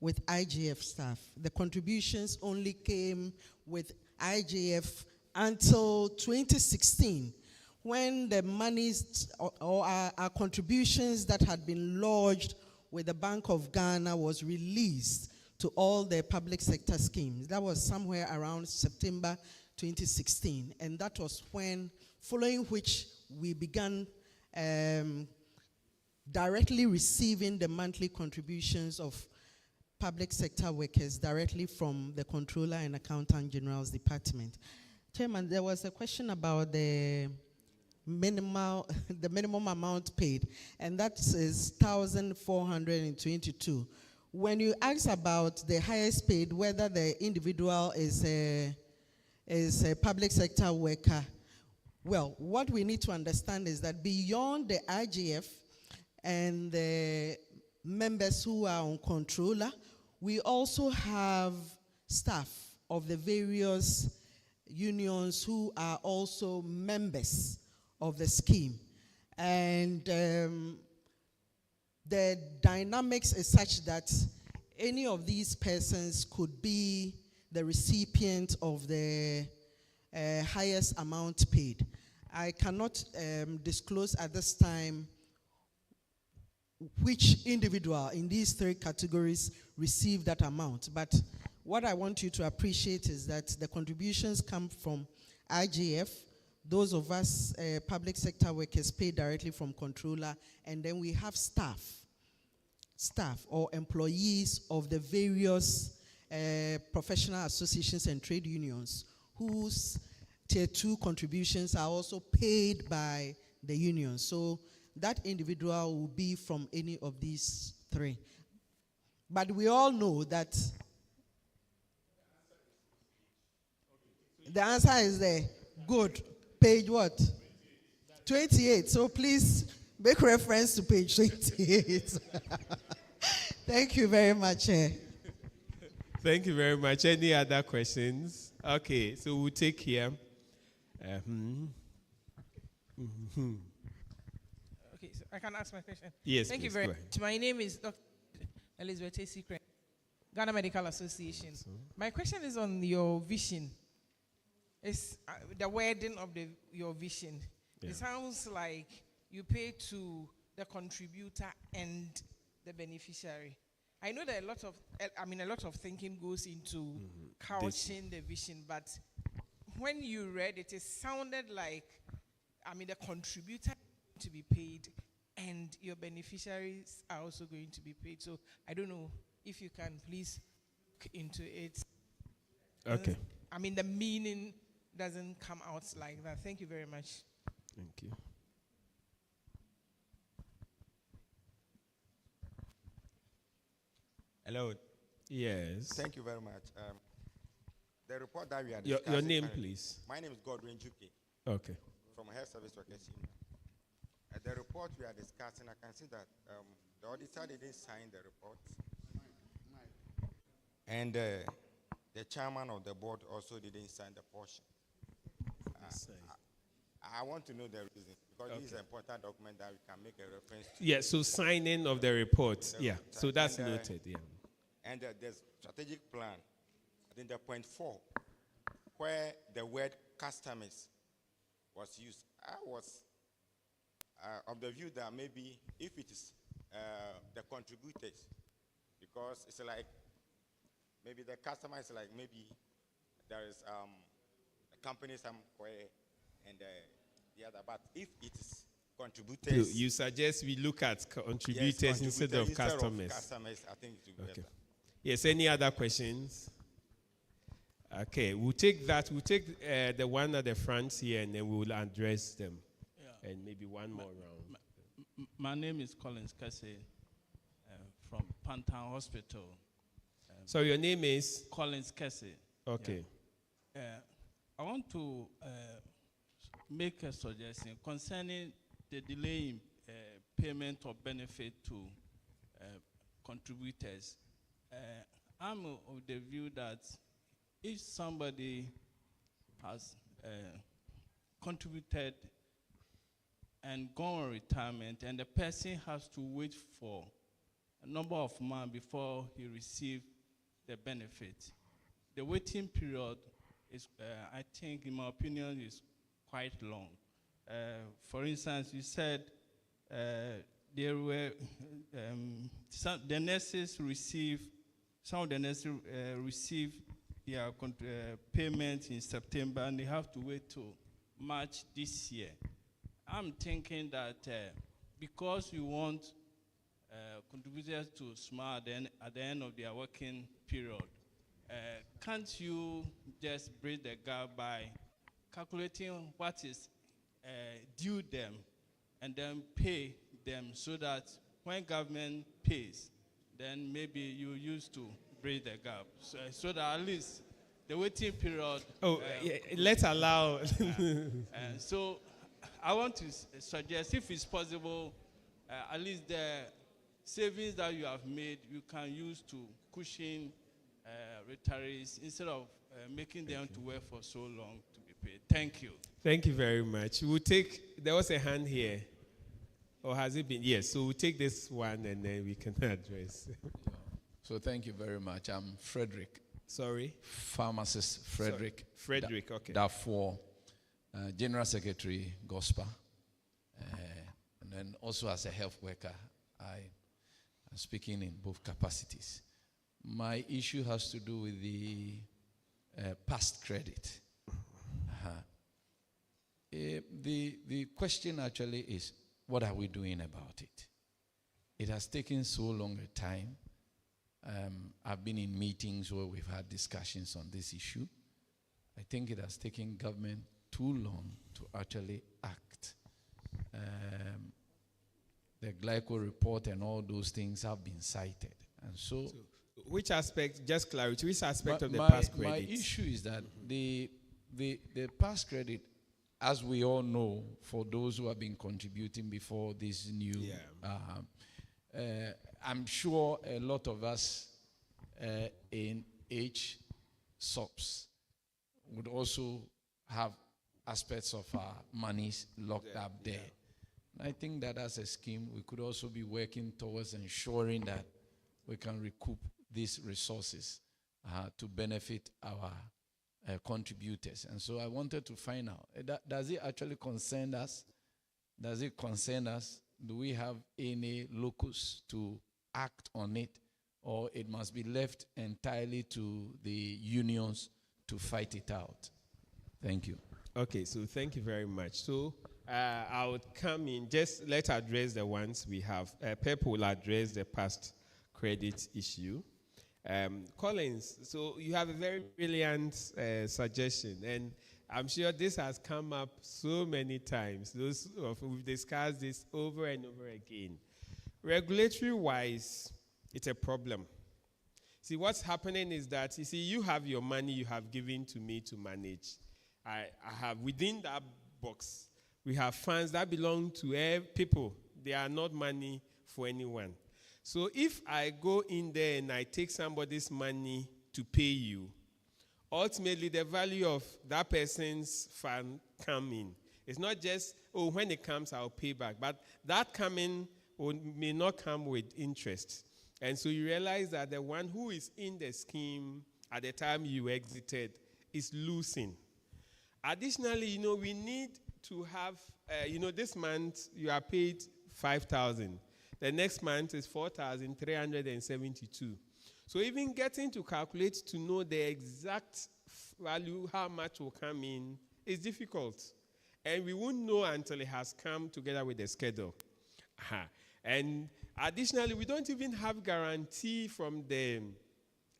with IGF staff. The contributions only came with IGF until 2016, when the monies or our contributions that had been lodged with the Bank of Ghana was released to all the public sector schemes. That was somewhere around September 2016, and that was when, following which we began directly receiving the monthly contributions of public sector workers directly from the Controller and Accountant General's Department. Chairman, there was a question about the minimum amount paid, and that is 1,422, when you ask about the highest paid, whether the individual is a public sector worker, well, what we need to understand is that beyond the IGF and the members who are on controller, we also have staff of the various unions who are also members of the scheme. And the dynamics is such that any of these persons could be the recipient of the highest amount paid. I cannot disclose at this time which individual in these three categories receive that amount. But what I want you to appreciate is that the contributions come from IGF, those of us public sector workers pay directly from controller, and then we have staff or employees of the various professional associations and trade unions whose tier 2 contributions are also paid by the union. So that individual will be from any of these three. But we all know that the answer is there. Good. Page what? 28. So please make reference to page 28. Thank you very much. Thank you very much. Any other questions? Okay, so we'll take here. Okay, so I can ask my question. Yes, Thank please, you very go much. My name is Dr. Elizabeth Secret, Ghana Medical Association. My question is on your vision. It's the wording of your vision. Yeah. It sounds like you pay to the contributor and the beneficiary. I know that a lot of thinking goes into couching the vision, but when you read it, it sounded like, the contributor to be paid and your beneficiaries are also going to be paid. So I don't know if you can please look into it. Okay. The meaning doesn't come out like that. Thank you very much. Thank you. Hello. Yes. Thank you very much. The report that we are Your discussing. name, please. My name is Godwin Juki. Okay. From Health Service Workers Union. The report we are discussing, I can see that the auditor didn't sign the report. And the chairman of the board also didn't sign the portion. I want to know the reason, because this is an important document that we can make a reference to. Yeah, so signing of the report. So that's noted. Yeah. And the strategic plan, I think the point 4, where the word customers was used. I was of the view that maybe if it is the contributors, because it's like maybe the customer is like maybe there is a company somewhere and the other, but if it is contributors, You suggest we look at contributors instead of customers. I think it will be better. Yes, any other questions? Okay, we'll take that. We'll take the one at the front here and then we will address them. Yeah. And maybe one more round. My name is Collins Kese from Pantown Hospital. So your name is? Collins Kese. Okay. Yeah. I want to make a suggestion concerning the delay in payment of benefit to contributors. I'm of the view that if somebody has contributed and gone on retirement and the person has to wait for a number of months before he receives the benefit, the waiting period is, I think, in my opinion, is quite long. For instance, you said there were some of the nurses receive their payment in September and they have to wait till March this year. I'm thinking that because we want contributors to smile at the end of their working period, can't you just bridge the gap by calculating what is due them and then pay them so that when government pays, then maybe you used to bridge the gap, so that at least the waiting period. Let's allow. So I want to suggest, if it's possible, at least the savings that you have made, you can use to cushion retirees instead of making them to work for so long to be paid. Thank you. Thank you very much. We'll take, there was a hand here. Or has it been? Yes, so we'll take this one and then we can address. So thank you very much. I'm Frederick. Sorry? Pharmacist Frederick. Sorry. Frederick, okay. Therefore, General Secretary, GOSPA. And then also as a health worker, I am speaking in both capacities. My issue has to do with the past credit. The question actually is, what are we doing about it? It has taken so long a time. I've been in meetings where we've had discussions on this issue. I think it has taken government too long to actually act. The glyco report and all those things have been cited. And so which aspect, just clarity, which aspect of the past credit? My issue is that the past credit, as we all know, for those who have been contributing before this new, I'm sure a lot of us in HSOPs would also have aspects of our monies locked up there. I think that as a scheme, we could also be working towards ensuring that we can recoup these resources to benefit our contributors. And so I wanted to find out, does it actually concern us? Does it concern us? Do we have any locus to act on it? Or it must be left entirely to the unions to fight it out? Thank you. Okay, so thank you very much. So I would come in, just let's address the ones we have. Pep will address the past credit issue. Collins, so you have a very brilliant suggestion, and I'm sure this has come up so many times. We've discussed this over and over again. Regulatory-wise, it's a problem. See, what's happening is that, you see, you have your money you have given to me to manage. I have, within that box, we have funds that belong to people. They are not money for anyone. So if I go in there and I take somebody's money to pay you, ultimately the value of that person's fund come in. It's not just, oh, when it comes, I'll pay back. But that coming may not come with interest. And so you realize that the one who is in the scheme at the time you exited is losing. Additionally, we need to have, this month you are paid 5,000. The next month is 4,372. So even getting to calculate to know the exact value, how much will come in, is difficult. And we won't know until it has come together with the schedule. And additionally, we don't even have guarantee from the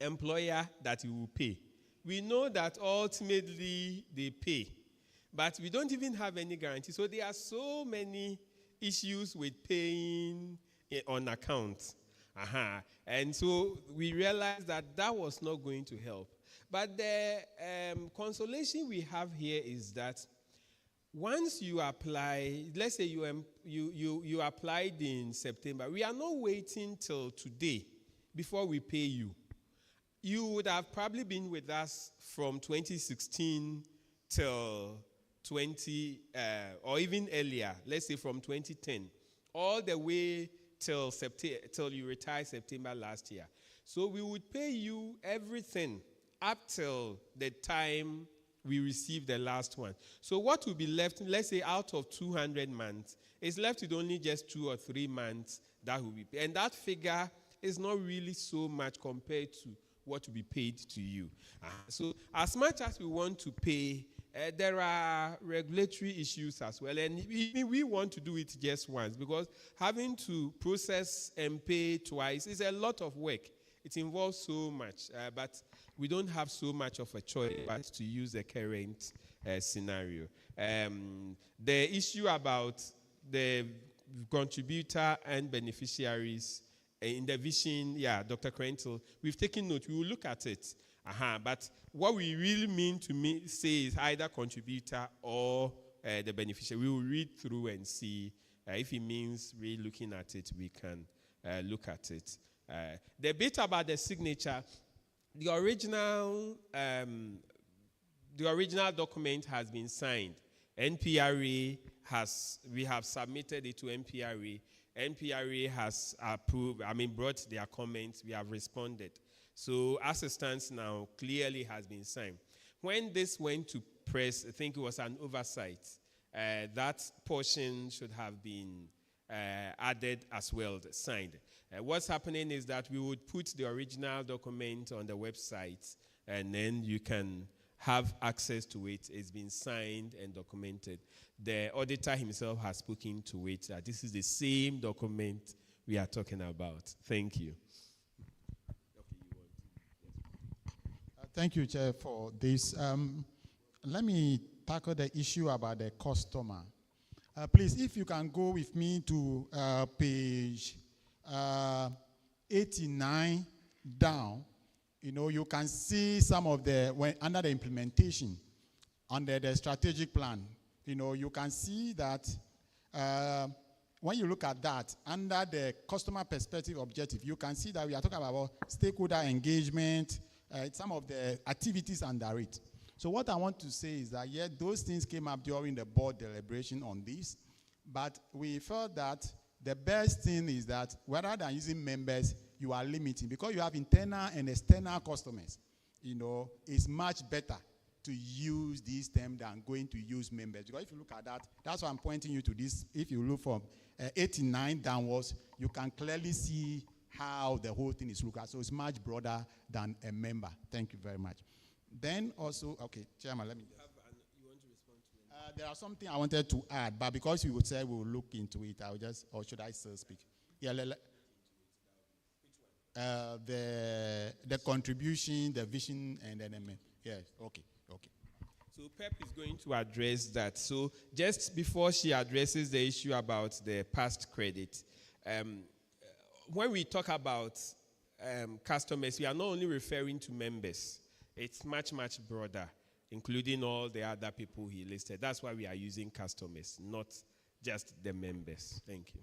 employer that he will pay. We know that ultimately they pay, but we don't even have any guarantee. So there are so many issues with paying on account. And so we realized that that was not going to help. But the consolation we have here is that once you apply, let's say you applied in September, we are not waiting till today before we pay you. You would have probably been with us from 2016 till or even earlier, let's say from 2010, all the way till you retired September last year. So we would pay you everything up till the time we receive the last one. So what will be left, let's say out of 200 months, is left with only just 2 or 3 months that will be paid. And that figure is not really so much compared to what will be paid to you. So as much as we want to pay, there are regulatory issues as well. And we want to do it just once, because having to process and pay twice is a lot of work. It involves so much, but we don't have so much of a choice but to use the current scenario. The issue about the contributor and beneficiaries in the vision, Dr. Krentel, we've taken note. We will look at it. But what we really mean to say is either contributor or the beneficiary. We will read through and see if it means really looking at it, we can look at it. The bit about the signature, the original document has been signed. NPRA we have submitted it to NPRA. NPRA has approved, brought their comments, we have responded. So as it stands now, clearly has been signed. When this went to press, I think it was an oversight. That portion should have been added as well, signed. What's happening is that we would put the original document on the website, and then you can have access to it. It's been signed and documented. The auditor himself has spoken to it that this is the same document we are talking about. Thank you. Thank you, Chair, for this. Let me tackle the issue about the customer. Please, if you can go with me to page 89 down, you can see some of under the implementation, under the strategic plan, you can see that when you look at that, under the customer perspective objective, you can see that we are talking about stakeholder engagement, some of the activities under it. So what I want to say is that, those things came up during the board deliberation on this, but we felt that the best thing is that rather than using members, you are limiting, because you have internal and external customers. It's much better to use this term than going to use members. Because if you look at that, that's why I'm pointing you to this. If you look from 89 downwards, you can clearly see how the whole thing is looked at. So it's much broader than a member. Thank you very much. Then also, okay, Chairman, let me. You want to respond to it? There are something I wanted to add, but because you would say we'll look into it, or should I still speak? Yeah, the contribution, the vision, and then yes, okay. So PEP is going to address that. So just before she addresses the issue about the past credit, when we talk about customers, we are not only referring to members. It's much, much broader, including all the other people he listed. That's why we are using customers, not just the members. Thank you.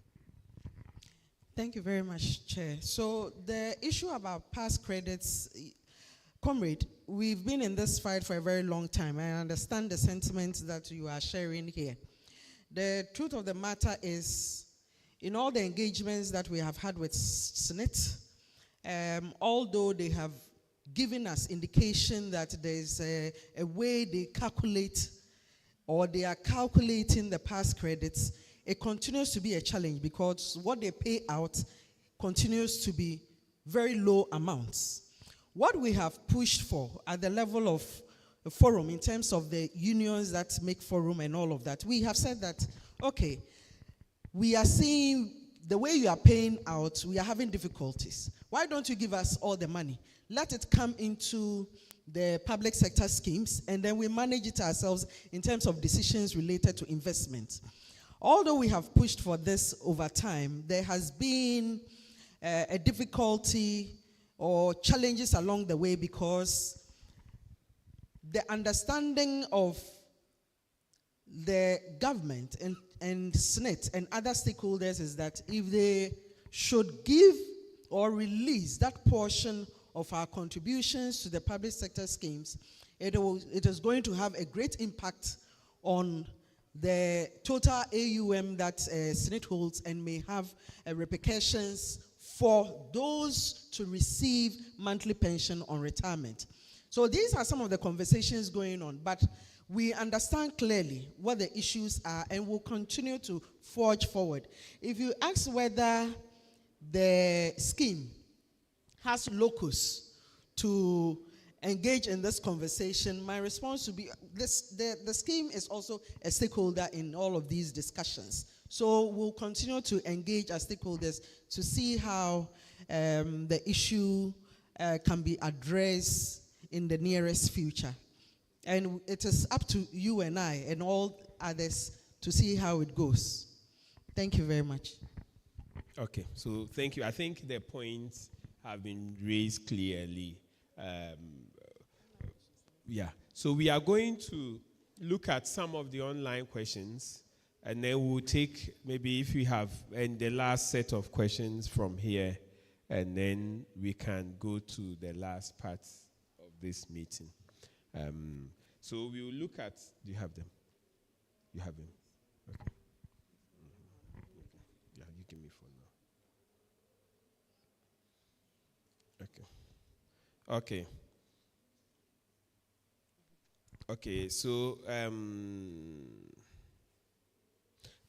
Thank you very much, Chair. So the issue about past credits, comrade, we've been in this fight for a very long time. I understand the sentiments that you are sharing here. The truth of the matter is, in all the engagements that we have had with SNIT, although they have given us indication that there's a way they calculate, or they are calculating the past credits, it continues to be a challenge, because what they pay out continues to be very low amounts. What we have pushed for at the level of a forum, in terms of the unions that make forum and all of that, we have said that, okay, we are seeing the way you are paying out, we are having difficulties. Why don't you give us all the money? Let it come into the public sector schemes, and then we manage it ourselves in terms of decisions related to investment. Although we have pushed for this over time, there has been a difficulty or challenges along the way, because the understanding of the government and SNIT and other stakeholders is that if they should give or release that portion of our contributions to the public sector schemes, it is going to have a great impact on the total AUM that SNIT holds, and may have repercussions for those to receive monthly pension on retirement. So these are some of the conversations going on, but we understand clearly what the issues are, and will continue to forge forward. If you ask whether the scheme has locus to engage in this conversation, my response would be the scheme is also a stakeholder in all of these discussions. So we'll continue to engage as stakeholders to see how the issue can be addressed in the nearest future. And it is up to you and I and all others to see how it goes. Thank you very much. Okay, so thank you. I think the points have been raised clearly. Yeah, so we are going to look at some of the online questions, and then we'll take maybe if we have and the last set of questions from here, and then we can go to the last part of this meeting. So we will look at. Do you have them? You have them. Okay. Yeah, you give me phone now. Okay. Okay. Okay, so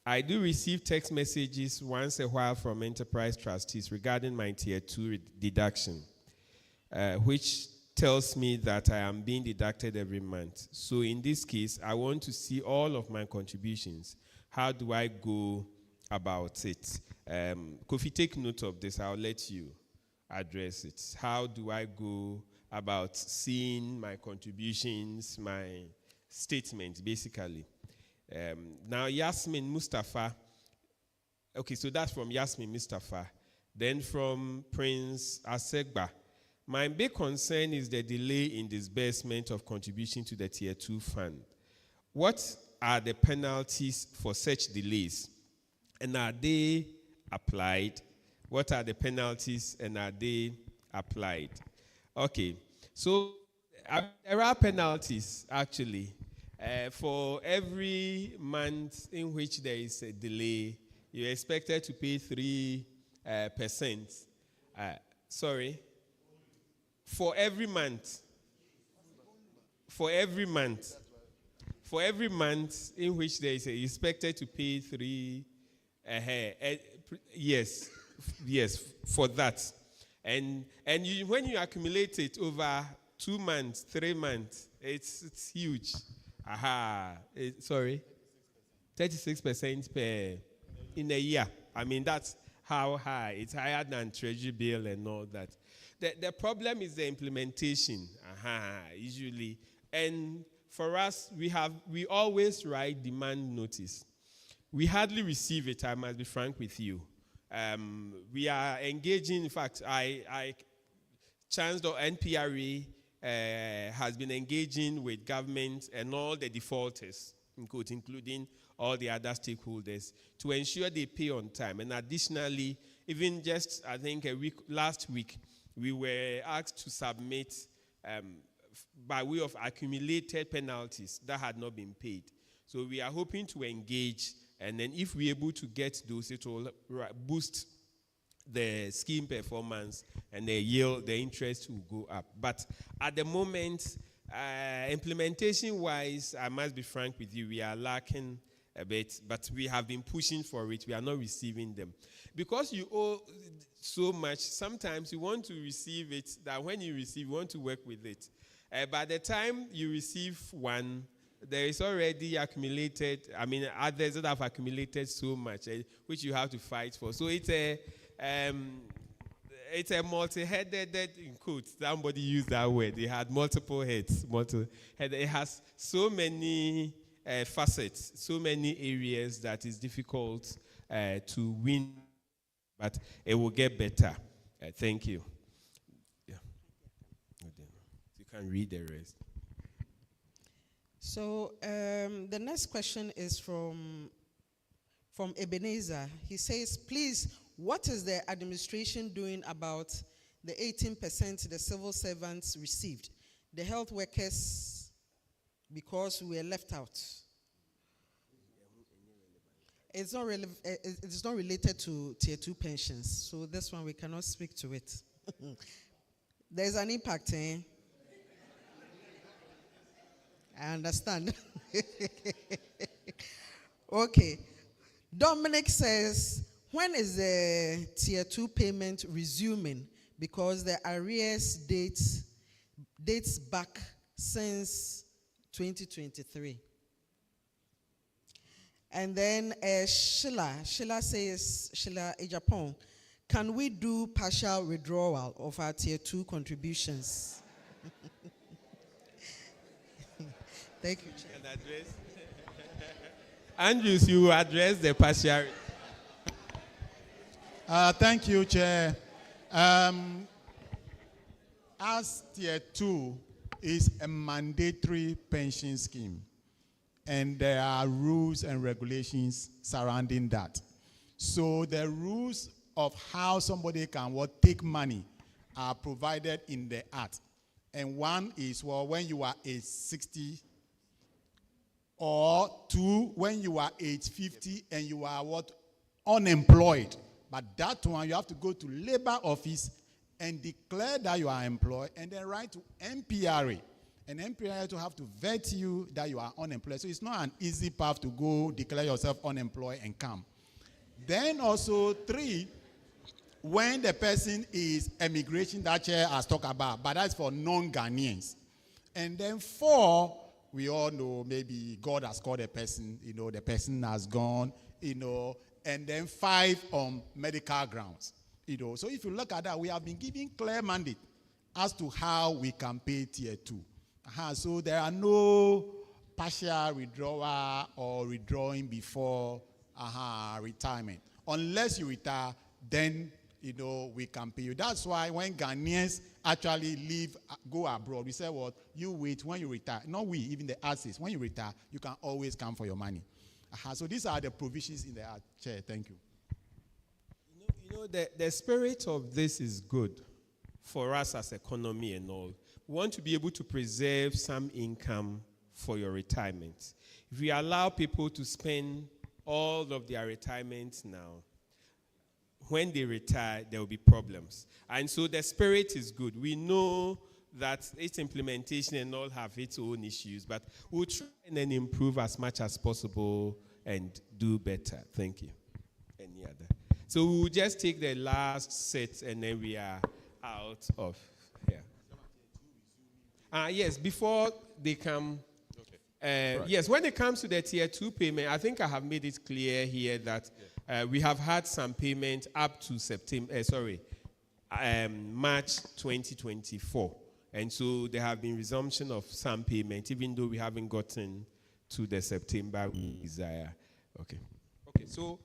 I do receive text messages once a while from enterprise trustees regarding my tier 2 deduction, which tells me that I am being deducted every month. So in this case, I want to see all of my contributions. How do I go about it? Kofi, take note of this. I'll let you address it. How do I go about seeing my contributions, my statements, basically? Now, Yasmin Mustafa. Okay, so that's from Yasmin Mustafa. Then from Prince Asegba. My big concern is the delay in disbursement of contribution to the Tier 2 fund. What are the penalties for such delays? And are they applied? What are the penalties and are they applied? Okay, so there are penalties, actually. For every month in which there is a delay, you're expected to pay 3%. Sorry? For every month. For every month. For every month in which there is you're expected to pay 3. Yes, for that. And when you accumulate it over 2 months, 3 months, it's huge. 36% per in a year. I mean, that's how high. It's higher than Treasury bill and all that. The problem is the implementation, usually. And for us, we always write demand notice. We hardly receive it, I must be frank with you. We are engaging, in fact, NPRA has been engaging with government and all the defaulters, including all the other stakeholders, to ensure they pay on time. And additionally, even just, I think, last week, we were asked to submit by way of accumulated penalties that had not been paid. So we are hoping to engage, and then if we're able to get those, it will boost the scheme performance and the yield, the interest will go up. But at the moment, implementation-wise, I must be frank with you, we are lacking a bit, but we have been pushing for it. We are not receiving them. Because you owe so much, sometimes you want to receive it, that when you receive, you want to work with it. By the time you receive one, there is already accumulated, others that have accumulated so much, which you have to fight for. So it's a multi-headed, in quotes, somebody used that word. It had multiple heads. It has so many facets, so many areas that is difficult to win, but it will get better. Thank you. Yeah. You can read the rest. So the next question is from Ebenezer. He says, please, what is the administration doing about the 18% the civil servants received? The health workers, because we were left out. It's not related to tier 2 pensions, so this one we cannot speak to it. There's an impact, eh? I understand. Okay. Dominic says, when is the tier 2 payment resuming? Because the arrears dates back since 2023. And then Sheila says, Sheila Ejapon, can we do partial withdrawal of our tier 2 contributions? Thank you, Chair. Andrews, you address the partial. Thank you, Chair. As Tier 2 is a mandatory pension scheme, and there are rules and regulations surrounding that. So the rules of how somebody can take money are provided in the Act. And one is, well, when you are age 60, or two, when you are age 50 and you are unemployed. But that one, you have to go to labor office and declare that you are employed, and then write to MPRA. And MPRA to have to vet you that you are unemployed. So it's not an easy path to go declare yourself unemployed and come. Then also 3, when the person is emigration, that Chair has talked about, but that's for non-Ghanaians. And then 4, we all know maybe God has called a person, the person has gone, and then 5 on medical grounds, So if you look at that, we have been given clear mandate as to how we can pay Tier 2. So there are no partial withdrawal or withdrawing before retirement. Unless you retire, then we can pay you. That's why when Ghanaians actually go abroad, we say, well, you wait when you retire. Not we, even the artists. When you retire, you can always come for your money. So these are the provisions in the Act. Chair, thank you. The spirit of this is good for us as economy and all. We want to be able to preserve some income for your retirement. If we allow people to spend all of their retirement now, when they retire, there will be problems. And so the spirit is good. We know that its implementation and all have its own issues, but we'll try and then improve as much as possible and do better. Thank you. Any other? So we'll just take the last set and then we are out of here. Yes, before they come. Right. Yes, when it comes to the Tier 2 payment, I think I have made it clear here that we have had some payment up to March 2024. And so there have been resumption of some payment, even though we haven't gotten to the September desire. Okay. Okay, so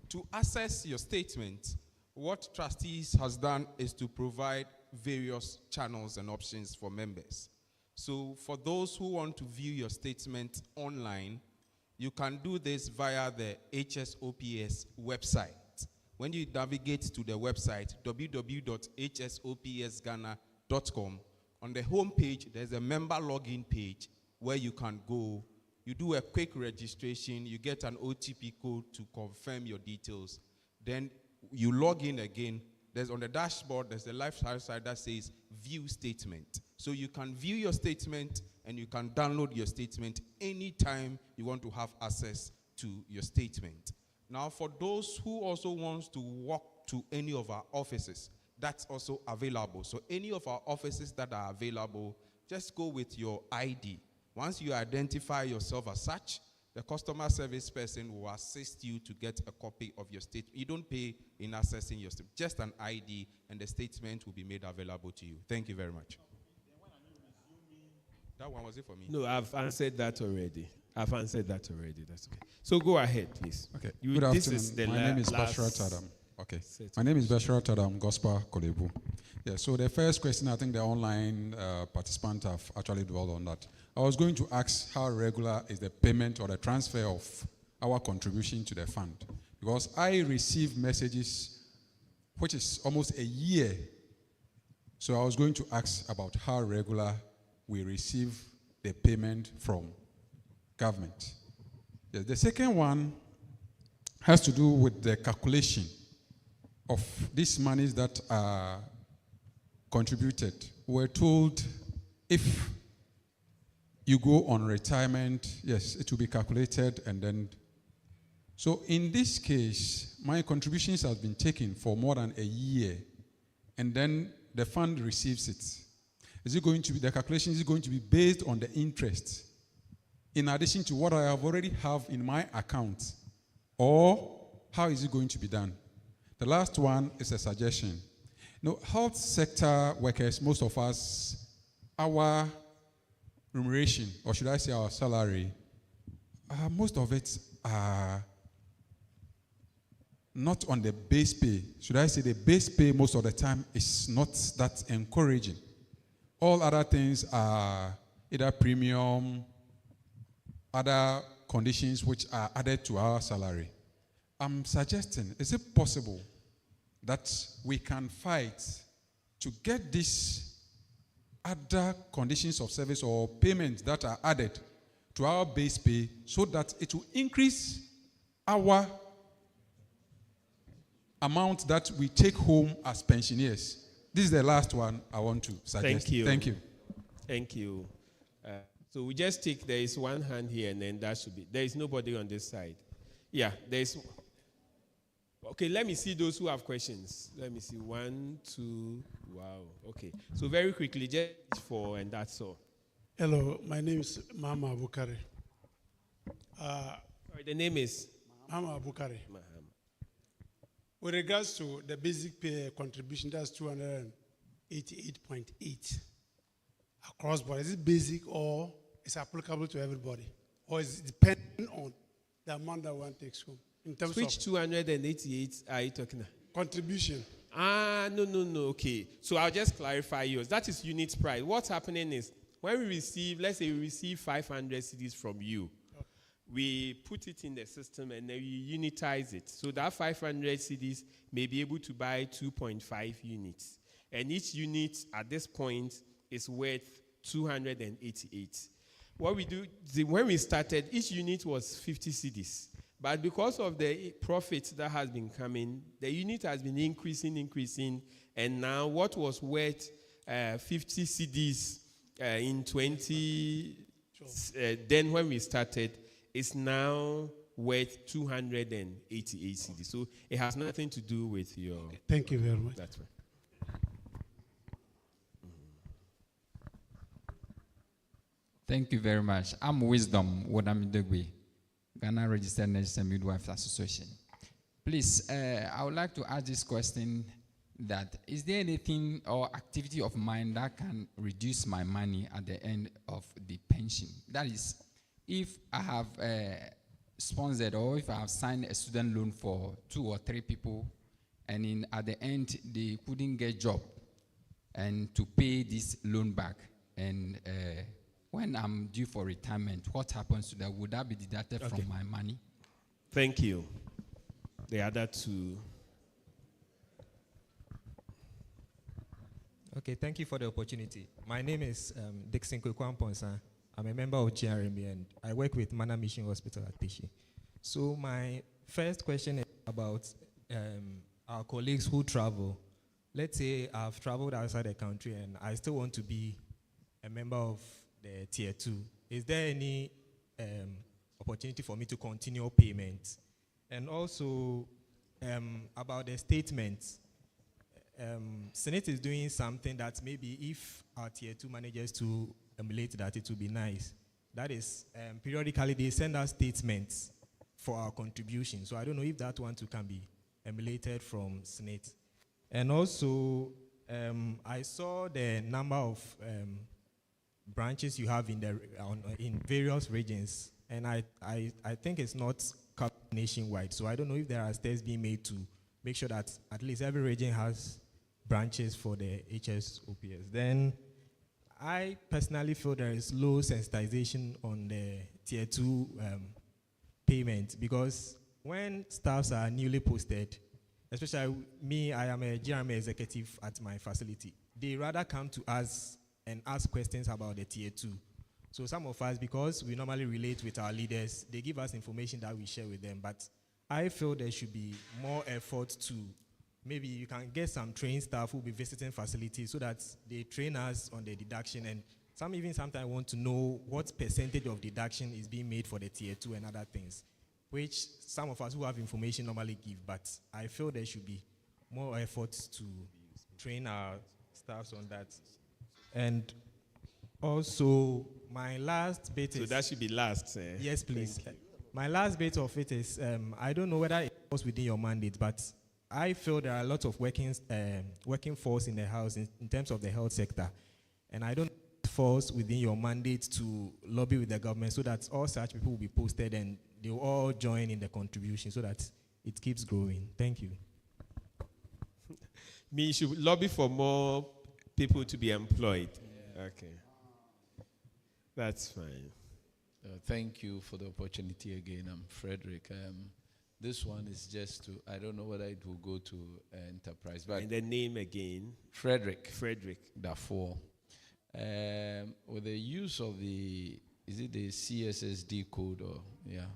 to assess your statement, what trustees has done is to provide various channels and options for members. So for those who want to view your statement online, you can do this via the HSOPS website. When you navigate to the website, www.hsopsghana.com, on the home page, there's a member login page where you can go. You do a quick registration, you get an OTP code to confirm your details. Then you log in again. There's on the dashboard, there's the left-hand side that says view statement. So you can view your statement and you can download your statement anytime you want to have access to your statement. Now, for those who also want to walk to any of our offices, that's also available. So any of our offices that are available, just go with your ID. Once you identify yourself as such, the customer service person will assist you to get a copy of your statement. You don't pay in accessing your statement, just an ID, and the statement will be made available to you. Thank you very much. That one, was it for me? No, I've answered that already. That's okay. So go ahead, please. Okay. Good afternoon. My name is Bashrat Adam. Okay. My name is Bashrat Adam, Gospa Kolebu. Yeah, so the first question, I think the online participants have actually dwelled on that. I was going to ask how regular is the payment or the transfer of our contribution to the fund? Because I receive messages, which is almost a year. So I was going to ask about how regular we receive the payment from government. Yeah, the second one has to do with the calculation of these monies that are contributed. We're told if you go on retirement, yes, it will be calculated, and then. So in this case, my contributions have been taken for more than a year, and then the fund receives it. Is it going to be, the calculation is going to be based on the interest, in addition to what I have already have in my account, or how is it going to be done? The last one is a suggestion. Health sector workers, most of us, our remuneration, or should I say our salary, most of it are not on the base pay. Should I say the base pay most of the time is not that encouraging. All other things are either premium, other conditions which are added to our salary. I'm suggesting, is it possible that we can fight to get these other conditions of service or payments that are added to our base pay so that it will increase our amount that we take home as pensioners? This is the last one I want to suggest. Thank you. Thank you. Thank you. So we just take, there is one hand here and then that should be, there is nobody on this side. Yeah, there is. Okay, let me see those who have questions. Let me see, 1, 2, wow, okay. So very quickly, just 4 and that's all. Hello, my name is Mama Abukari. Sorry, the name is? Mama Abukari. With regards to the basic pay contribution, that's 288.8 across board. Is it basic or is it applicable to everybody? Or is it depending on the amount that one takes home? In terms Which of 288 are you talking about? Contribution. No, okay. So I'll just clarify yours. That is unit price. What's happening is when we receive, let's say we receive 500 cedis from you, we put it in the system and then we unitize it. So that 500 cedis may be able to buy 2.5 units. And each unit at this point is worth 288. What we do, when we started, each unit was 50 cedis. But because of the profit that has been coming, the unit has been increasing. And now what was worth 50 cedis in then when we started, is now worth 288 cedis. So it has nothing to do with your... Okay, thank you very much. That's right. Thank you very much. I'm Wisdom Wodamidegwe, Ghana Registered Nurses and Midwives Association. Please, I would like to ask this question that is there anything or activity of mine that can reduce my money at the end of the pension? That is, if I have sponsored or if I have signed a student loan for 2 or 3 people and at the end they couldn't get job and to pay this loan back and when I'm due for retirement, what happens to that? Would that be deducted from my money? Thank you. The other two. Okay, thank you for the opportunity. My name is Dixon Kwekwanponsa. I'm a member of GRMB and I work with Mana Mission Hospital at Pishi. So my first question is about our colleagues who travel. Let's say I've traveled outside the country and I still want to be a member of the Tier 2. Is there any opportunity for me to continue payment? And also about the statements. Senate is doing something that maybe if our Tier 2 manages to emulate that, it will be nice. That is, periodically they send us statements for our contribution. So I don't know if that one too can be emulated from Senate. And also, I saw the number of branches you have in various regions, and I think it's not covered nationwide. So I don't know if there are steps being made to make sure that at least every region has branches for the HSOPS. Then I personally feel there is low sensitization on the Tier 2 payment because when staffs are newly posted, especially me, I am a GRMA executive at my facility, they rather come to us and ask questions about the Tier 2. So some of us, because we normally relate with our leaders, they give us information that we share with them. But I feel there should be more effort to, maybe you can get some trained staff who will be visiting facilities so that they train us on the deduction. And some even sometimes want to know what percentage of deduction is being made for the Tier 2 and other things, which some of us who have information normally give. But I feel there should be more efforts to train our staffs on that. And also, my last bit is... So that should be last, eh? Yes, please. My last bit of it is, I don't know whether it falls within your mandate, but I feel there are a lot of working force in the house in terms of the health sector. And I don't know if it falls within your mandate to lobby with the government so that all such people will be posted and they will all join in the contribution so that it keeps growing. Thank you. You should lobby for more people to be employed. Yeah. Okay. That's fine. Thank you for the opportunity again. I'm Frederick. This one is just to, I don't know whether it will go to enterprise. But and the name again? Frederick. Frederick. Darfur. With the use of is it the CSSD code or, yeah?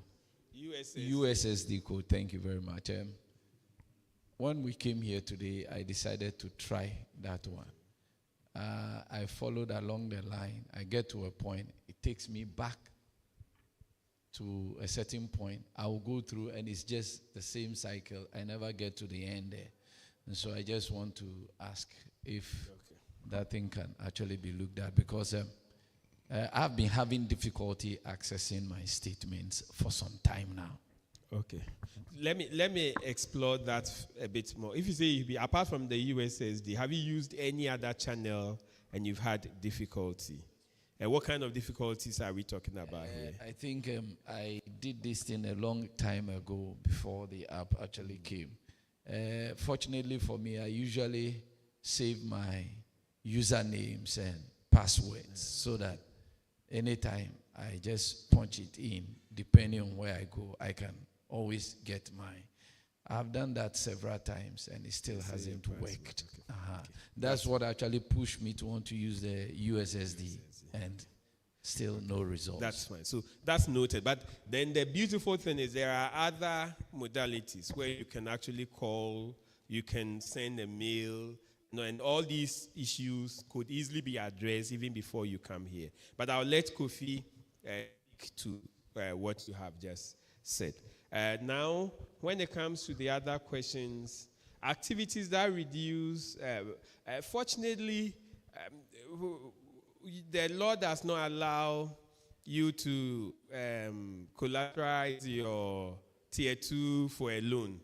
USSD code, thank you very much. When we came here today, I decided to try that one. I followed along the line. I get to a point, it takes me back to a certain point. I will go through and it's just the same cycle. I never get to the end there. And so I just want to ask if that thing can actually be looked at, because I've been having difficulty accessing my statements for some time now. Okay. Let me explore that a bit more. If you say, apart from the USSD, have you used any other channel and you've had difficulty? And what kind of difficulties are we talking about here? I think I did this thing a long time ago before the app actually came. Fortunately for me, I usually save my usernames and passwords so that anytime I just punch it in, depending on where I go, I can always get mine. I've done that several times and it still hasn't worked. Okay. That's what actually pushed me to want to use the USSD and still no results. That's fine. So that's noted. But then the beautiful thing is there are other modalities where you can actually call, you can send a mail, and all these issues could easily be addressed even before you come here. But I'll let Kofi speak to what you have just said. Now, when it comes to the other questions, activities that reduce, fortunately, the law does not allow you to collateralize your tier 2 for a loan.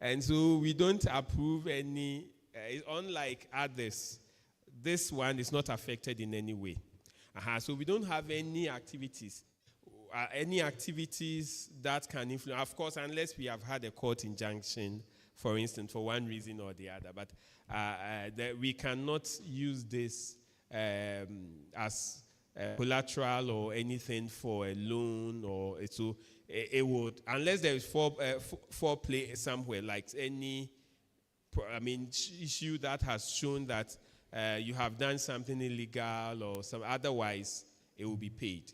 And so we don't approve any, unlike others, this one is not affected in any way. So we don't have any activities. Any activities that can influence, of course, unless we have had a court injunction, for instance, for one reason or the other. But we cannot use this as collateral or anything for a loan, or so it would, unless there is foreplay somewhere, like any, issue that has shown that you have done something illegal or some, otherwise it will be paid.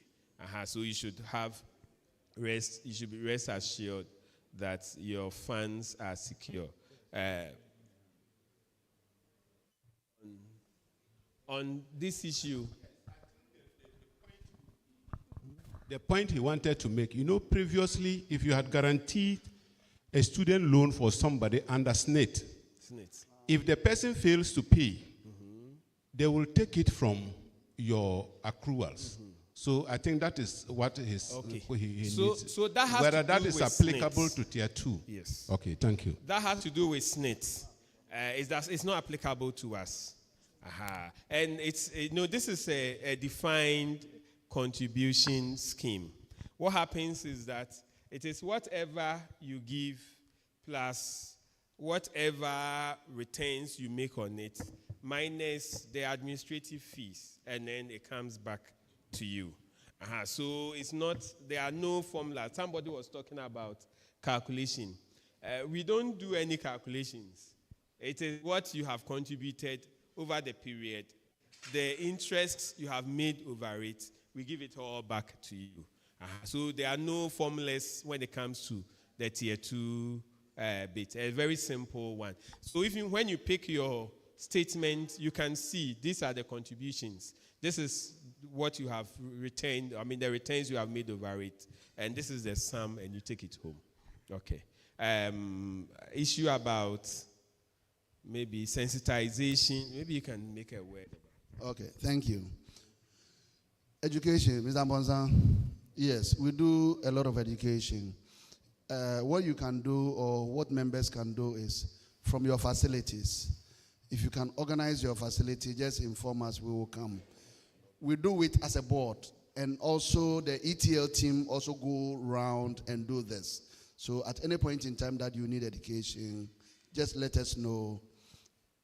So you should be rest assured that your funds are secure. On this issue, the point he wanted to make, previously, if you had guaranteed a student loan for somebody under SNIT, if the person fails to pay, they will take it from your accruals. So I think that is what he needs. So that has whether to that do is with applicable SNIT. to tier 2. Yes. Okay, thank you. That has to do with SNIT. It's not applicable to us. And it's this is a defined contribution scheme. What happens is that it is whatever you give plus whatever returns you make on it minus the administrative fees, and then it comes back to you. So it's not, there are no formula. Somebody was talking about calculation. We don't do any calculations. It is what you have contributed over the period, the interest you have made over it, we give it all back to you. So there are no formulas when it comes to the tier 2 bit. A very simple one. So when you pick your statement, you can see these are the contributions. This is what you have retained, the returns you have made over it. And this is the sum, and you take it home. Okay. Issue about maybe sensitization. Maybe you can make a word. Okay, thank you. Education, Mr. Bonza. Yes, we do a lot of education. What you can do, or what members can do, is from your facilities. If you can organize your facility, just inform us, we will come. We do it as a board, and also the ETL team also go around and do this. So at any point in time that you need education, just let us know.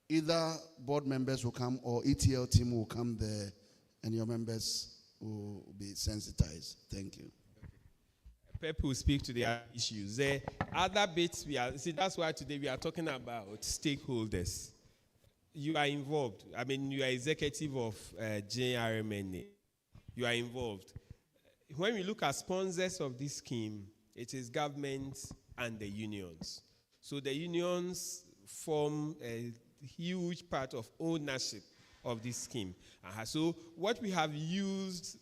Either board members will come or ETL team will come there and your members will be sensitized. Thank you. Pep will speak to the other issues. The other bits that's why today we are talking about stakeholders. You are involved. I mean, you are executive of JRMNA. You are involved. When we look at sponsors of this scheme, it is government and the unions. So the unions form a huge part of ownership of this scheme. So what we have used,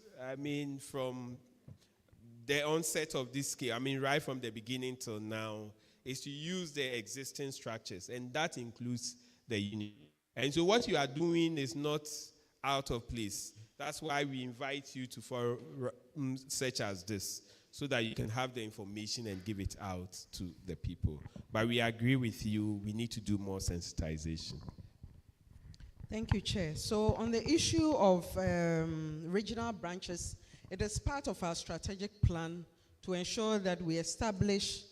from the onset of this scheme, right from the beginning till now, is to use the existing structures, and that includes the union. And so what you are doing is not out of place. That's why we invite you to forums such as this, so that you can have the information and give it out to the people. But we agree with you, we need to do more sensitization. Thank you, Chair. So on the issue of regional branches, it is part of our strategic plan to ensure that we establish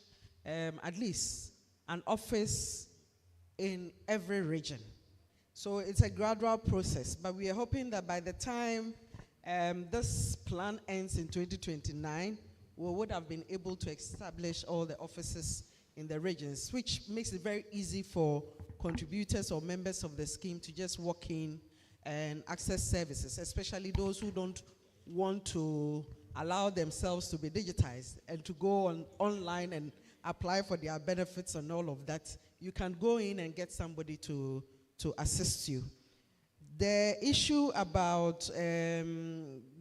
at least an office in every region. So it's a gradual process, but we are hoping that by the time this plan ends in 2029, we would have been able to establish all the offices in the regions, which makes it very easy for contributors or members of the scheme to just walk in and access services, especially those who don't want to allow themselves to be digitized and to go online and apply for their benefits and all of that. You can go in and get somebody to assist you. The issue about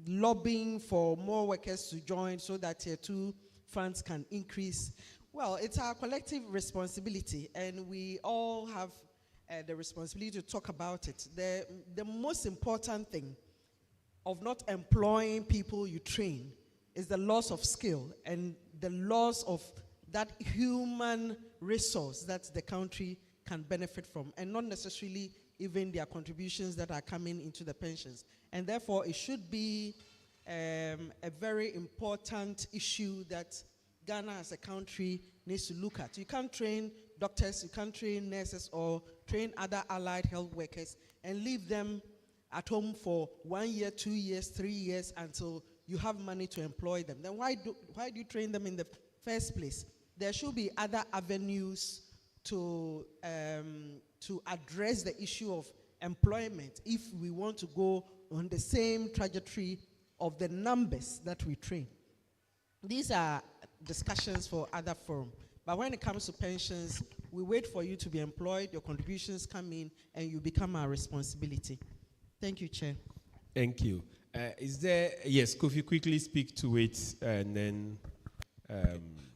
lobbying for more workers to join so that Tier 2 funds can increase, well, it's our collective responsibility, and we all have the responsibility to talk about it. The most important thing of not employing people you train is the loss of skill and the loss of that human resource that the country can benefit from, and not necessarily even their contributions that are coming into the pensions. And therefore, it should be a very important issue that Ghana as a country needs to look at. You can't train doctors, you can't train nurses, or train other allied health workers and leave them at home for 1 year, 2 years, 3 years until you have money to employ them. Then why do you train them in the first place? There should be other avenues to address the issue of employment if we want to go on the same trajectory of the numbers that we train. These are discussions for other forum. But when it comes to pensions, we wait for you to be employed, your contributions come in, and you become our responsibility. Thank you, Chair. Thank you. Is there, yes, Kofi, quickly speak to it, and then...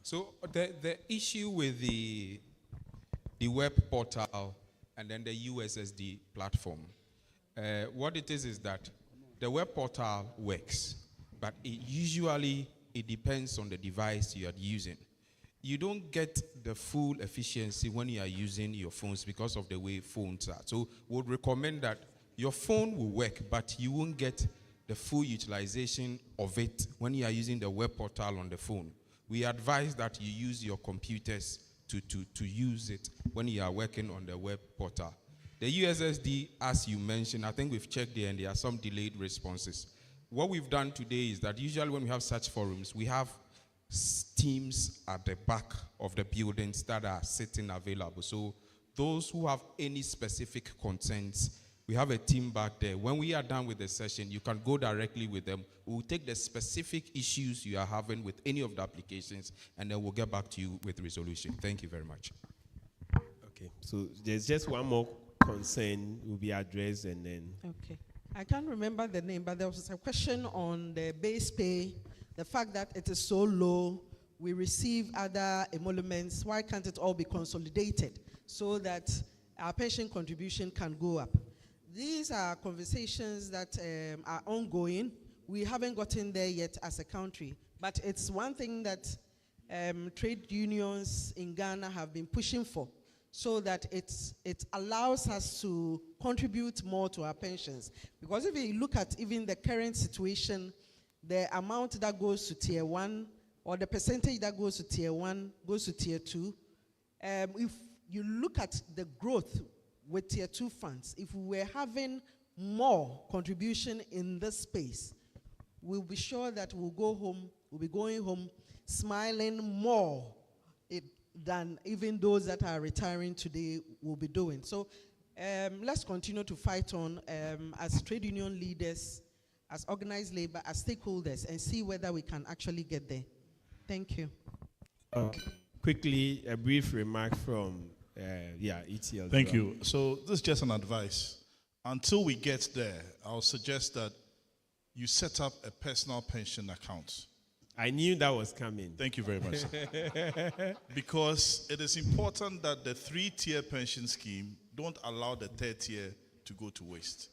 So the issue with the web portal and then the USSD platform, what it is that the web portal works, but it depends on the device you are using. You don't get the full efficiency when you are using your phones because of the way phones are. So we would recommend that your phone will work, but you won't get the full utilization of it when you are using the web portal on the phone. We advise that you use your computers to use it when you are working on the web portal. The USSD, as you mentioned, I think we've checked there and there are some delayed responses. What we've done today is that usually when we have such forums, we have teams at the back of the buildings that are sitting available. So those who have any specific concerns, we have a team back there. When we are done with the session, you can go directly with them. We'll take the specific issues you are having with any of the applications, and then we'll get back to you with resolution. Thank you very much. Okay, so there's just one more concern will be addressed, and then... Okay. I can't remember the name, but there was a question on the base pay, the fact that it is so low, we receive other emoluments. Why can't it all be consolidated so that our pension contribution can go up? These are conversations that are ongoing. We haven't gotten there yet as a country, but it's one thing that trade unions in Ghana have been pushing for, so that it allows us to contribute more to our pensions. Because if you look at even the current situation, the amount that goes to Tier 1 or the percentage that goes to tier 1 goes to tier 2. If you look at the growth with tier 2 funds, if we were having more contribution in this space, we'll be sure that we'll be going home smiling more than even those that are retiring today will be doing. So let's continue to fight on as trade union leaders, as organized labor, as stakeholders, and see whether we can actually get there. Thank you. Quickly, a brief remark from ETL. Thank you. So this is just an advice. Until we get there, I'll suggest that you set up a personal pension account. I knew that was coming. Thank you very much, sir. Because it is important that the 3-tier pension scheme don't allow the 3rd tier to go to waste.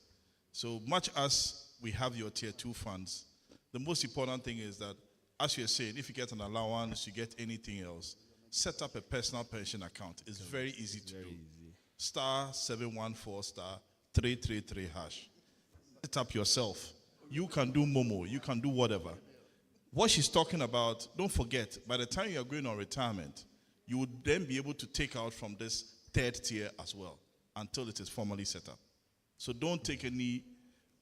So much as we have your tier 2 funds, the most important thing is that, as you're saying, if you get an allowance, you get anything else, set up a personal pension account. It's very easy to do. *714 *333#. Set it up yourself. You can do Momo, you can do whatever. What she's talking about, don't forget, by the time you're going on retirement, you would then be able to take out from this 3rd tier as well until it is formally set up. So don't take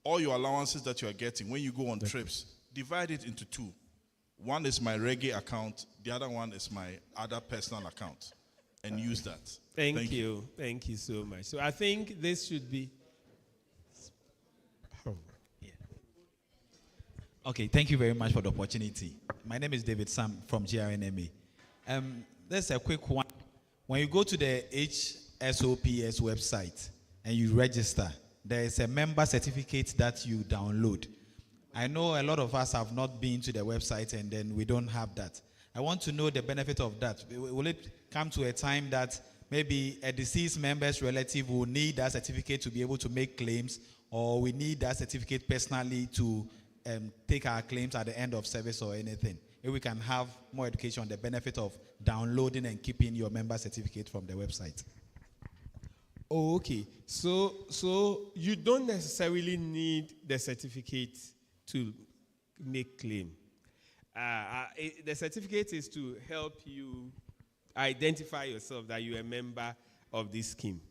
all your allowances that you are getting when you go on trips, divide it into 2. One is my reggae account, the other one is my other personal account, and use that. Thank you. Thank you so much. So I think this should be. Okay, thank you very much for the opportunity. My name is David Sam from GRNMA. There's a quick one. When you go to the HSOPS website and you register, there is a member certificate that you download. I know a lot of us have not been to the website and then we don't have that. I want to know the benefit of that. Will it come to a time that maybe a deceased member's relative will need that certificate to be able to make claims, or we need that certificate personally to take our claims at the end of service or anything? If we can have more education on the benefit of downloading and keeping your member certificate from the website. Oh, okay. So you don't necessarily need the certificate to make claim. The certificate is to help you identify yourself that you're a member of this scheme.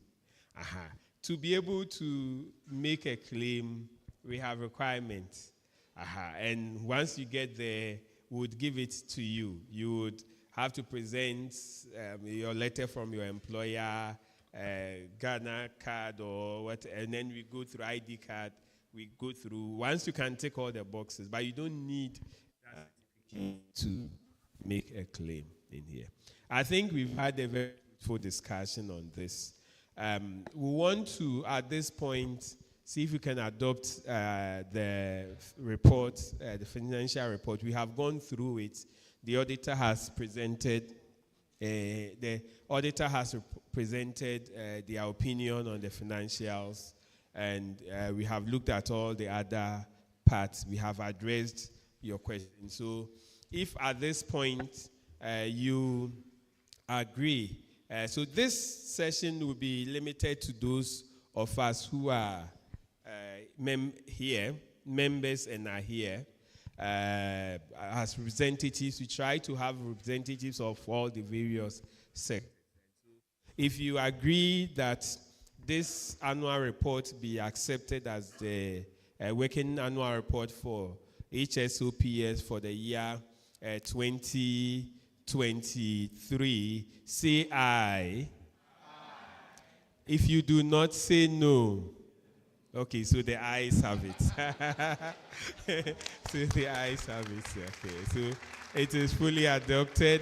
To be able to make a claim, we have requirements. And once you get there, we would give it to you. You would have to present your letter from your employer, Ghana card or what, and then we go through ID card. We go through, once you can tick all the boxes, but you don't need that to make a claim in here. I think we've had a very full discussion on this. We want to, at this point, see if we can adopt the report, the financial report. We have gone through it. The auditor has presented their opinion on the financials, and we have looked at all the other parts. We have addressed your question. So if at this point you agree, so this session will be limited to those of us who are here, members and are here. As representatives, we try to have representatives of all the various sectors. If you agree that this annual report be accepted as the working annual report for HSOPS for the year 2023, say aye. If you do not, say no. Okay, so the ayes have it. So the ayes have it. Okay, so it is fully adopted.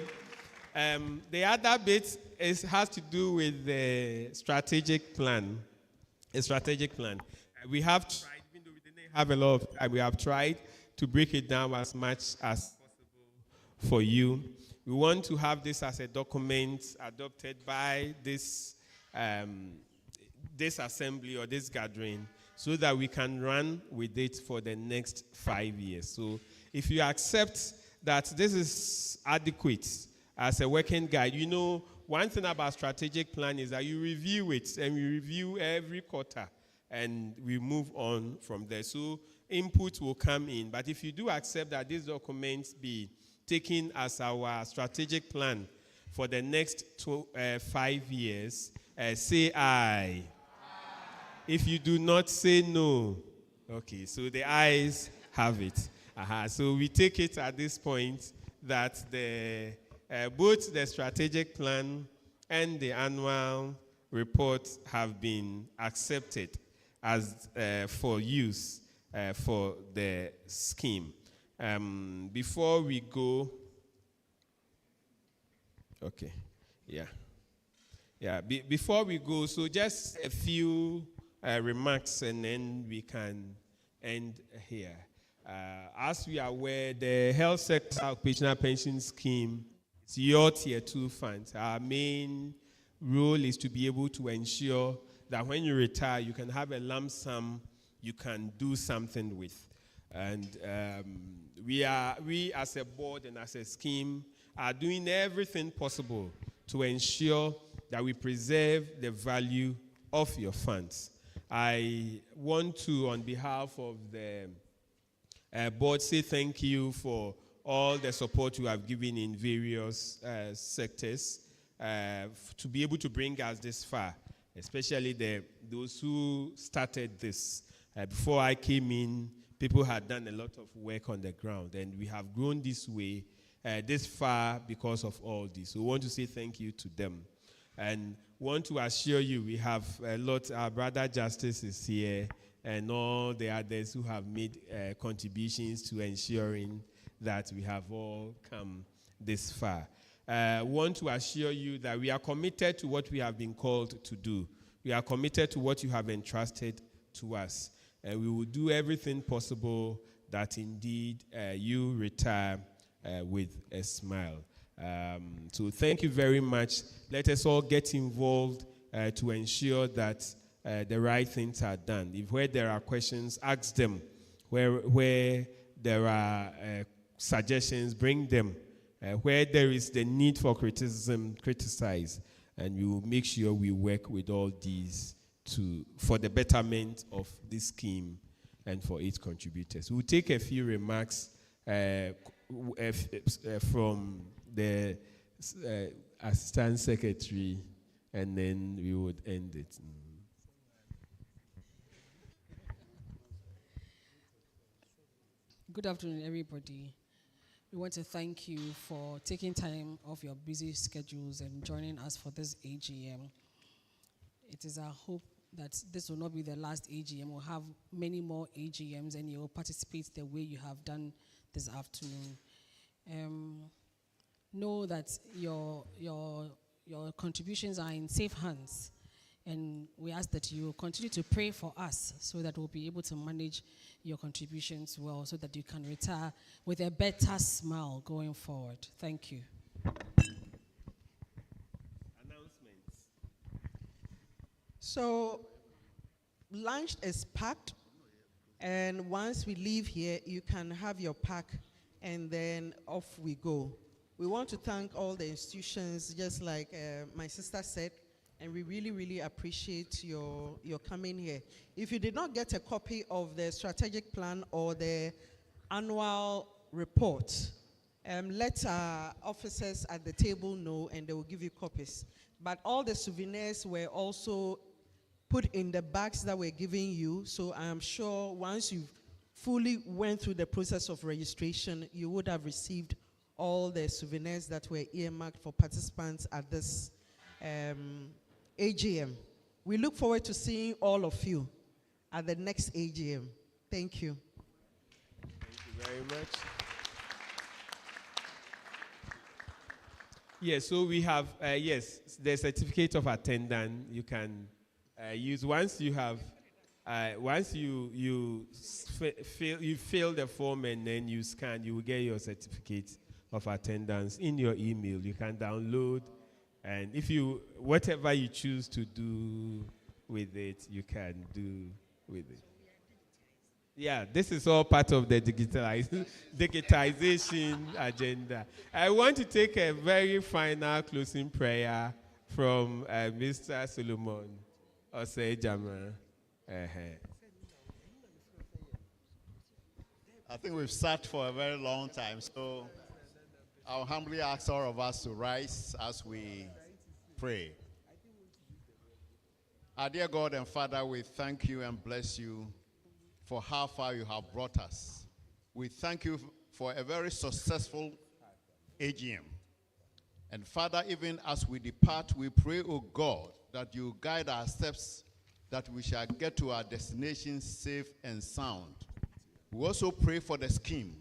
The other bit has to do with the strategic plan. A strategic plan. We have tried, even though we didn't have a lot of time, we have tried to break it down as much as possible for you. We want to have this as a document adopted by this assembly or this gathering, so that we can run with it for the next 5 years. So if you accept that this is adequate as a working guide, you know, one thing about strategic plan is that you review it, and we review every quarter, and we move on from there. So input will come in. But if you do accept that these documents be taken as our strategic plan for the next 5 years, say aye. If you do not, say no. Okay, so the ayes have it. So we take it at this point that both the strategic plan and the annual report have been accepted as for use for the scheme. Before we go, okay, before we go, so just a few remarks and then we can end here. As we are aware, the health sector occupational pension scheme is your tier 2 fund. Our main role is to be able to ensure that when you retire, you can have a lump sum you can do something with. And we as a board and as a scheme are doing everything possible to ensure that we preserve the value of your funds. I want to, on behalf of the board, say thank you for all the support you have given in various sectors to be able to bring us this far, especially those who started this. Before I came in, people had done a lot of work on the ground, and we have grown this way, this far because of all this. So we want to say thank you to them. And want to assure you, we have a lot, our brother Justice is here, and all the others who have made contributions to ensuring that we have all come this far. Want to assure you that we are committed to what we have been called to do. We are committed to what you have entrusted to us. And we will do everything possible that indeed you retire with a smile. So thank you very much. Let us all get involved to ensure that the right things are done. If where there are questions, ask them. Where there are suggestions, bring them. Where there is the need for criticism, criticize. And we will make sure we work with all these for the betterment of this scheme and for its contributors. We'll take a few remarks from the Assistant Secretary, and then we would end it. Good afternoon, everybody. We want to thank you for taking time off your busy schedules and joining us for this AGM. It is our hope that this will not be the last AGM. We'll have many more AGMs, and you'll participate the way you have done this afternoon. Know that your contributions are in safe hands, and we ask that you continue to pray for us so that we'll be able to manage your contributions well, so that you can retire with a better smile going forward. Thank you. So, lunch is packed, and once we leave here, you can have your pack, and then off we go. We want to thank all the institutions, just like my sister said, and we really, really appreciate your coming here. If you did not get a copy of the strategic plan or the annual report, let our officers at the table know, and they will give you copies. But all the souvenirs were also put in the bags that we're giving you, so I'm sure once you fully went through the process of registration, you would have received all the souvenirs that were earmarked for participants at this AGM. We look forward to seeing all of you at the next AGM. Thank you. Thank you very much. Yes, so we have, the certificate of attendance you can use. Once you have, once you fill the form and then you scan, you will get your certificate of attendance in your email. You can download, and whatever you choose to do with it, you can do with it. Yeah, this is all part of the digitization agenda. I want to take a very final closing prayer from Mr. Solomon Osei-Jama. I think we've sat for a very long time, so I'll humbly ask all of us to rise as we pray. Our dear God and Father, we thank you and bless you for how far you have brought us. We thank you for a very successful AGM. And Father, even as we depart, we pray, O God, that you guide our steps, that we shall get to our destination safe and sound. We also pray for the scheme.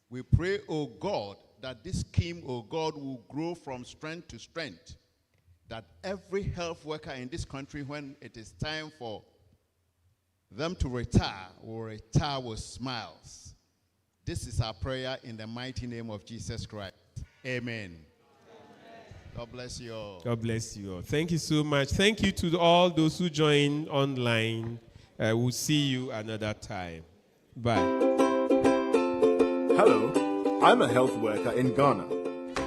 We pray, O God, that this scheme, O God, will grow from strength to strength, that every health worker in this country, when it is time for them to retire, will retire with smiles. This is our prayer in the mighty name of Jesus Christ. Amen. God bless you all. God bless you all. Thank you so much. Thank you to all those who join online. We'll see you another time. Bye. Hello, I'm a health worker in Ghana.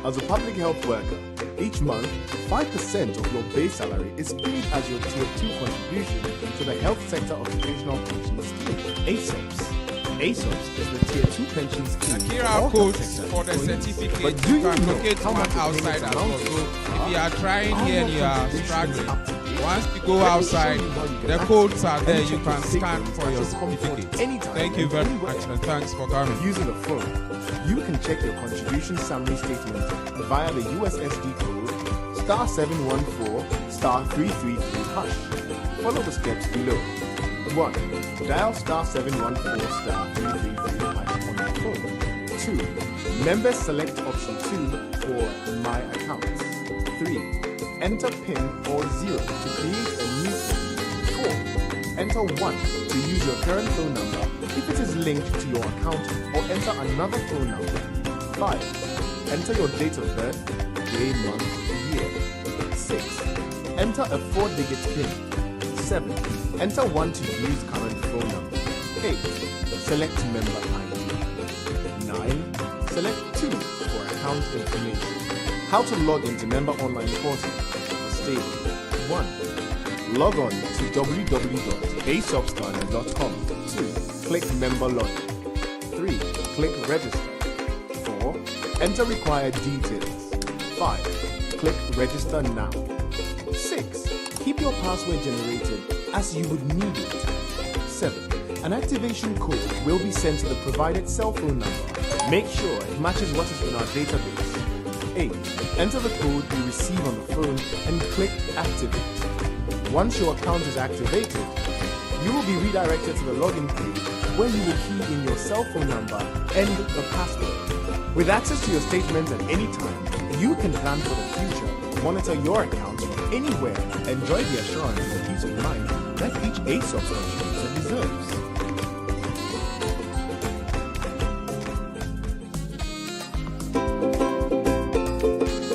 As a public health worker, each month, 5% of your base salary is paid as your Tier 2 contribution to the Health Sector Occupational Pension Scheme, ASOPS. ASOPS is the Tier 2 pension scheme. Here are codes for the certificate. But do you can know locate how one much outside as well. So if you are trying Our here and you are contributions struggling, up to date. once you go Let me outside, show you how you can the access codes are there. and You check can your scan statements for your at home certificate. anytime Thank you and very anywhere. much and thanks for coming. Using a phone, you can check your contribution summary statement via the USSD code *714 *333#. Follow the steps below. 1. Dial *714 *333# on your phone. 2. Members select option 2 for My Accounts. 3. Enter PIN or 0 to create a new PIN. 4. Enter 1 to use your current phone number if it is linked to your account, or enter another phone number. 5. Enter your date of birth, day, month, year. 6. Enter a 4-digit PIN. 7. Enter 1 to use current phone number. 8. Select member ID. 9. Select 2 for account information. How to log into member online portal. Step 1. Log on to www.asopsghana.com. 2. Click member login. 3. Click register. 4. Enter required details. 5. Click register now. 6. Keep your password generated as you would need it. 7. An activation code will be sent to the provided cell phone number. Make sure it matches what is in our database. 8. Enter the code you receive on the phone and click activate. Once your account is activated, you will be redirected to the login page where you will key in your cell phone number and the password. With access to your statement at any time, you can plan for the future, monitor your account from anywhere, enjoy the assurance and peace of mind that each ASOPS contributor deserves.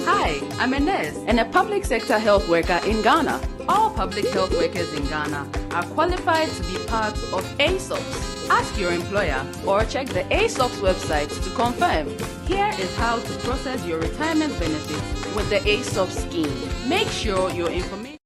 Hi, I'm a nurse and a public sector health worker in Ghana. All public health workers in Ghana are qualified to be part of ASOPS. Ask your employer or check the ASOPS website to confirm. Here is how to process your retirement benefits with the ASOPS scheme. Make sure your information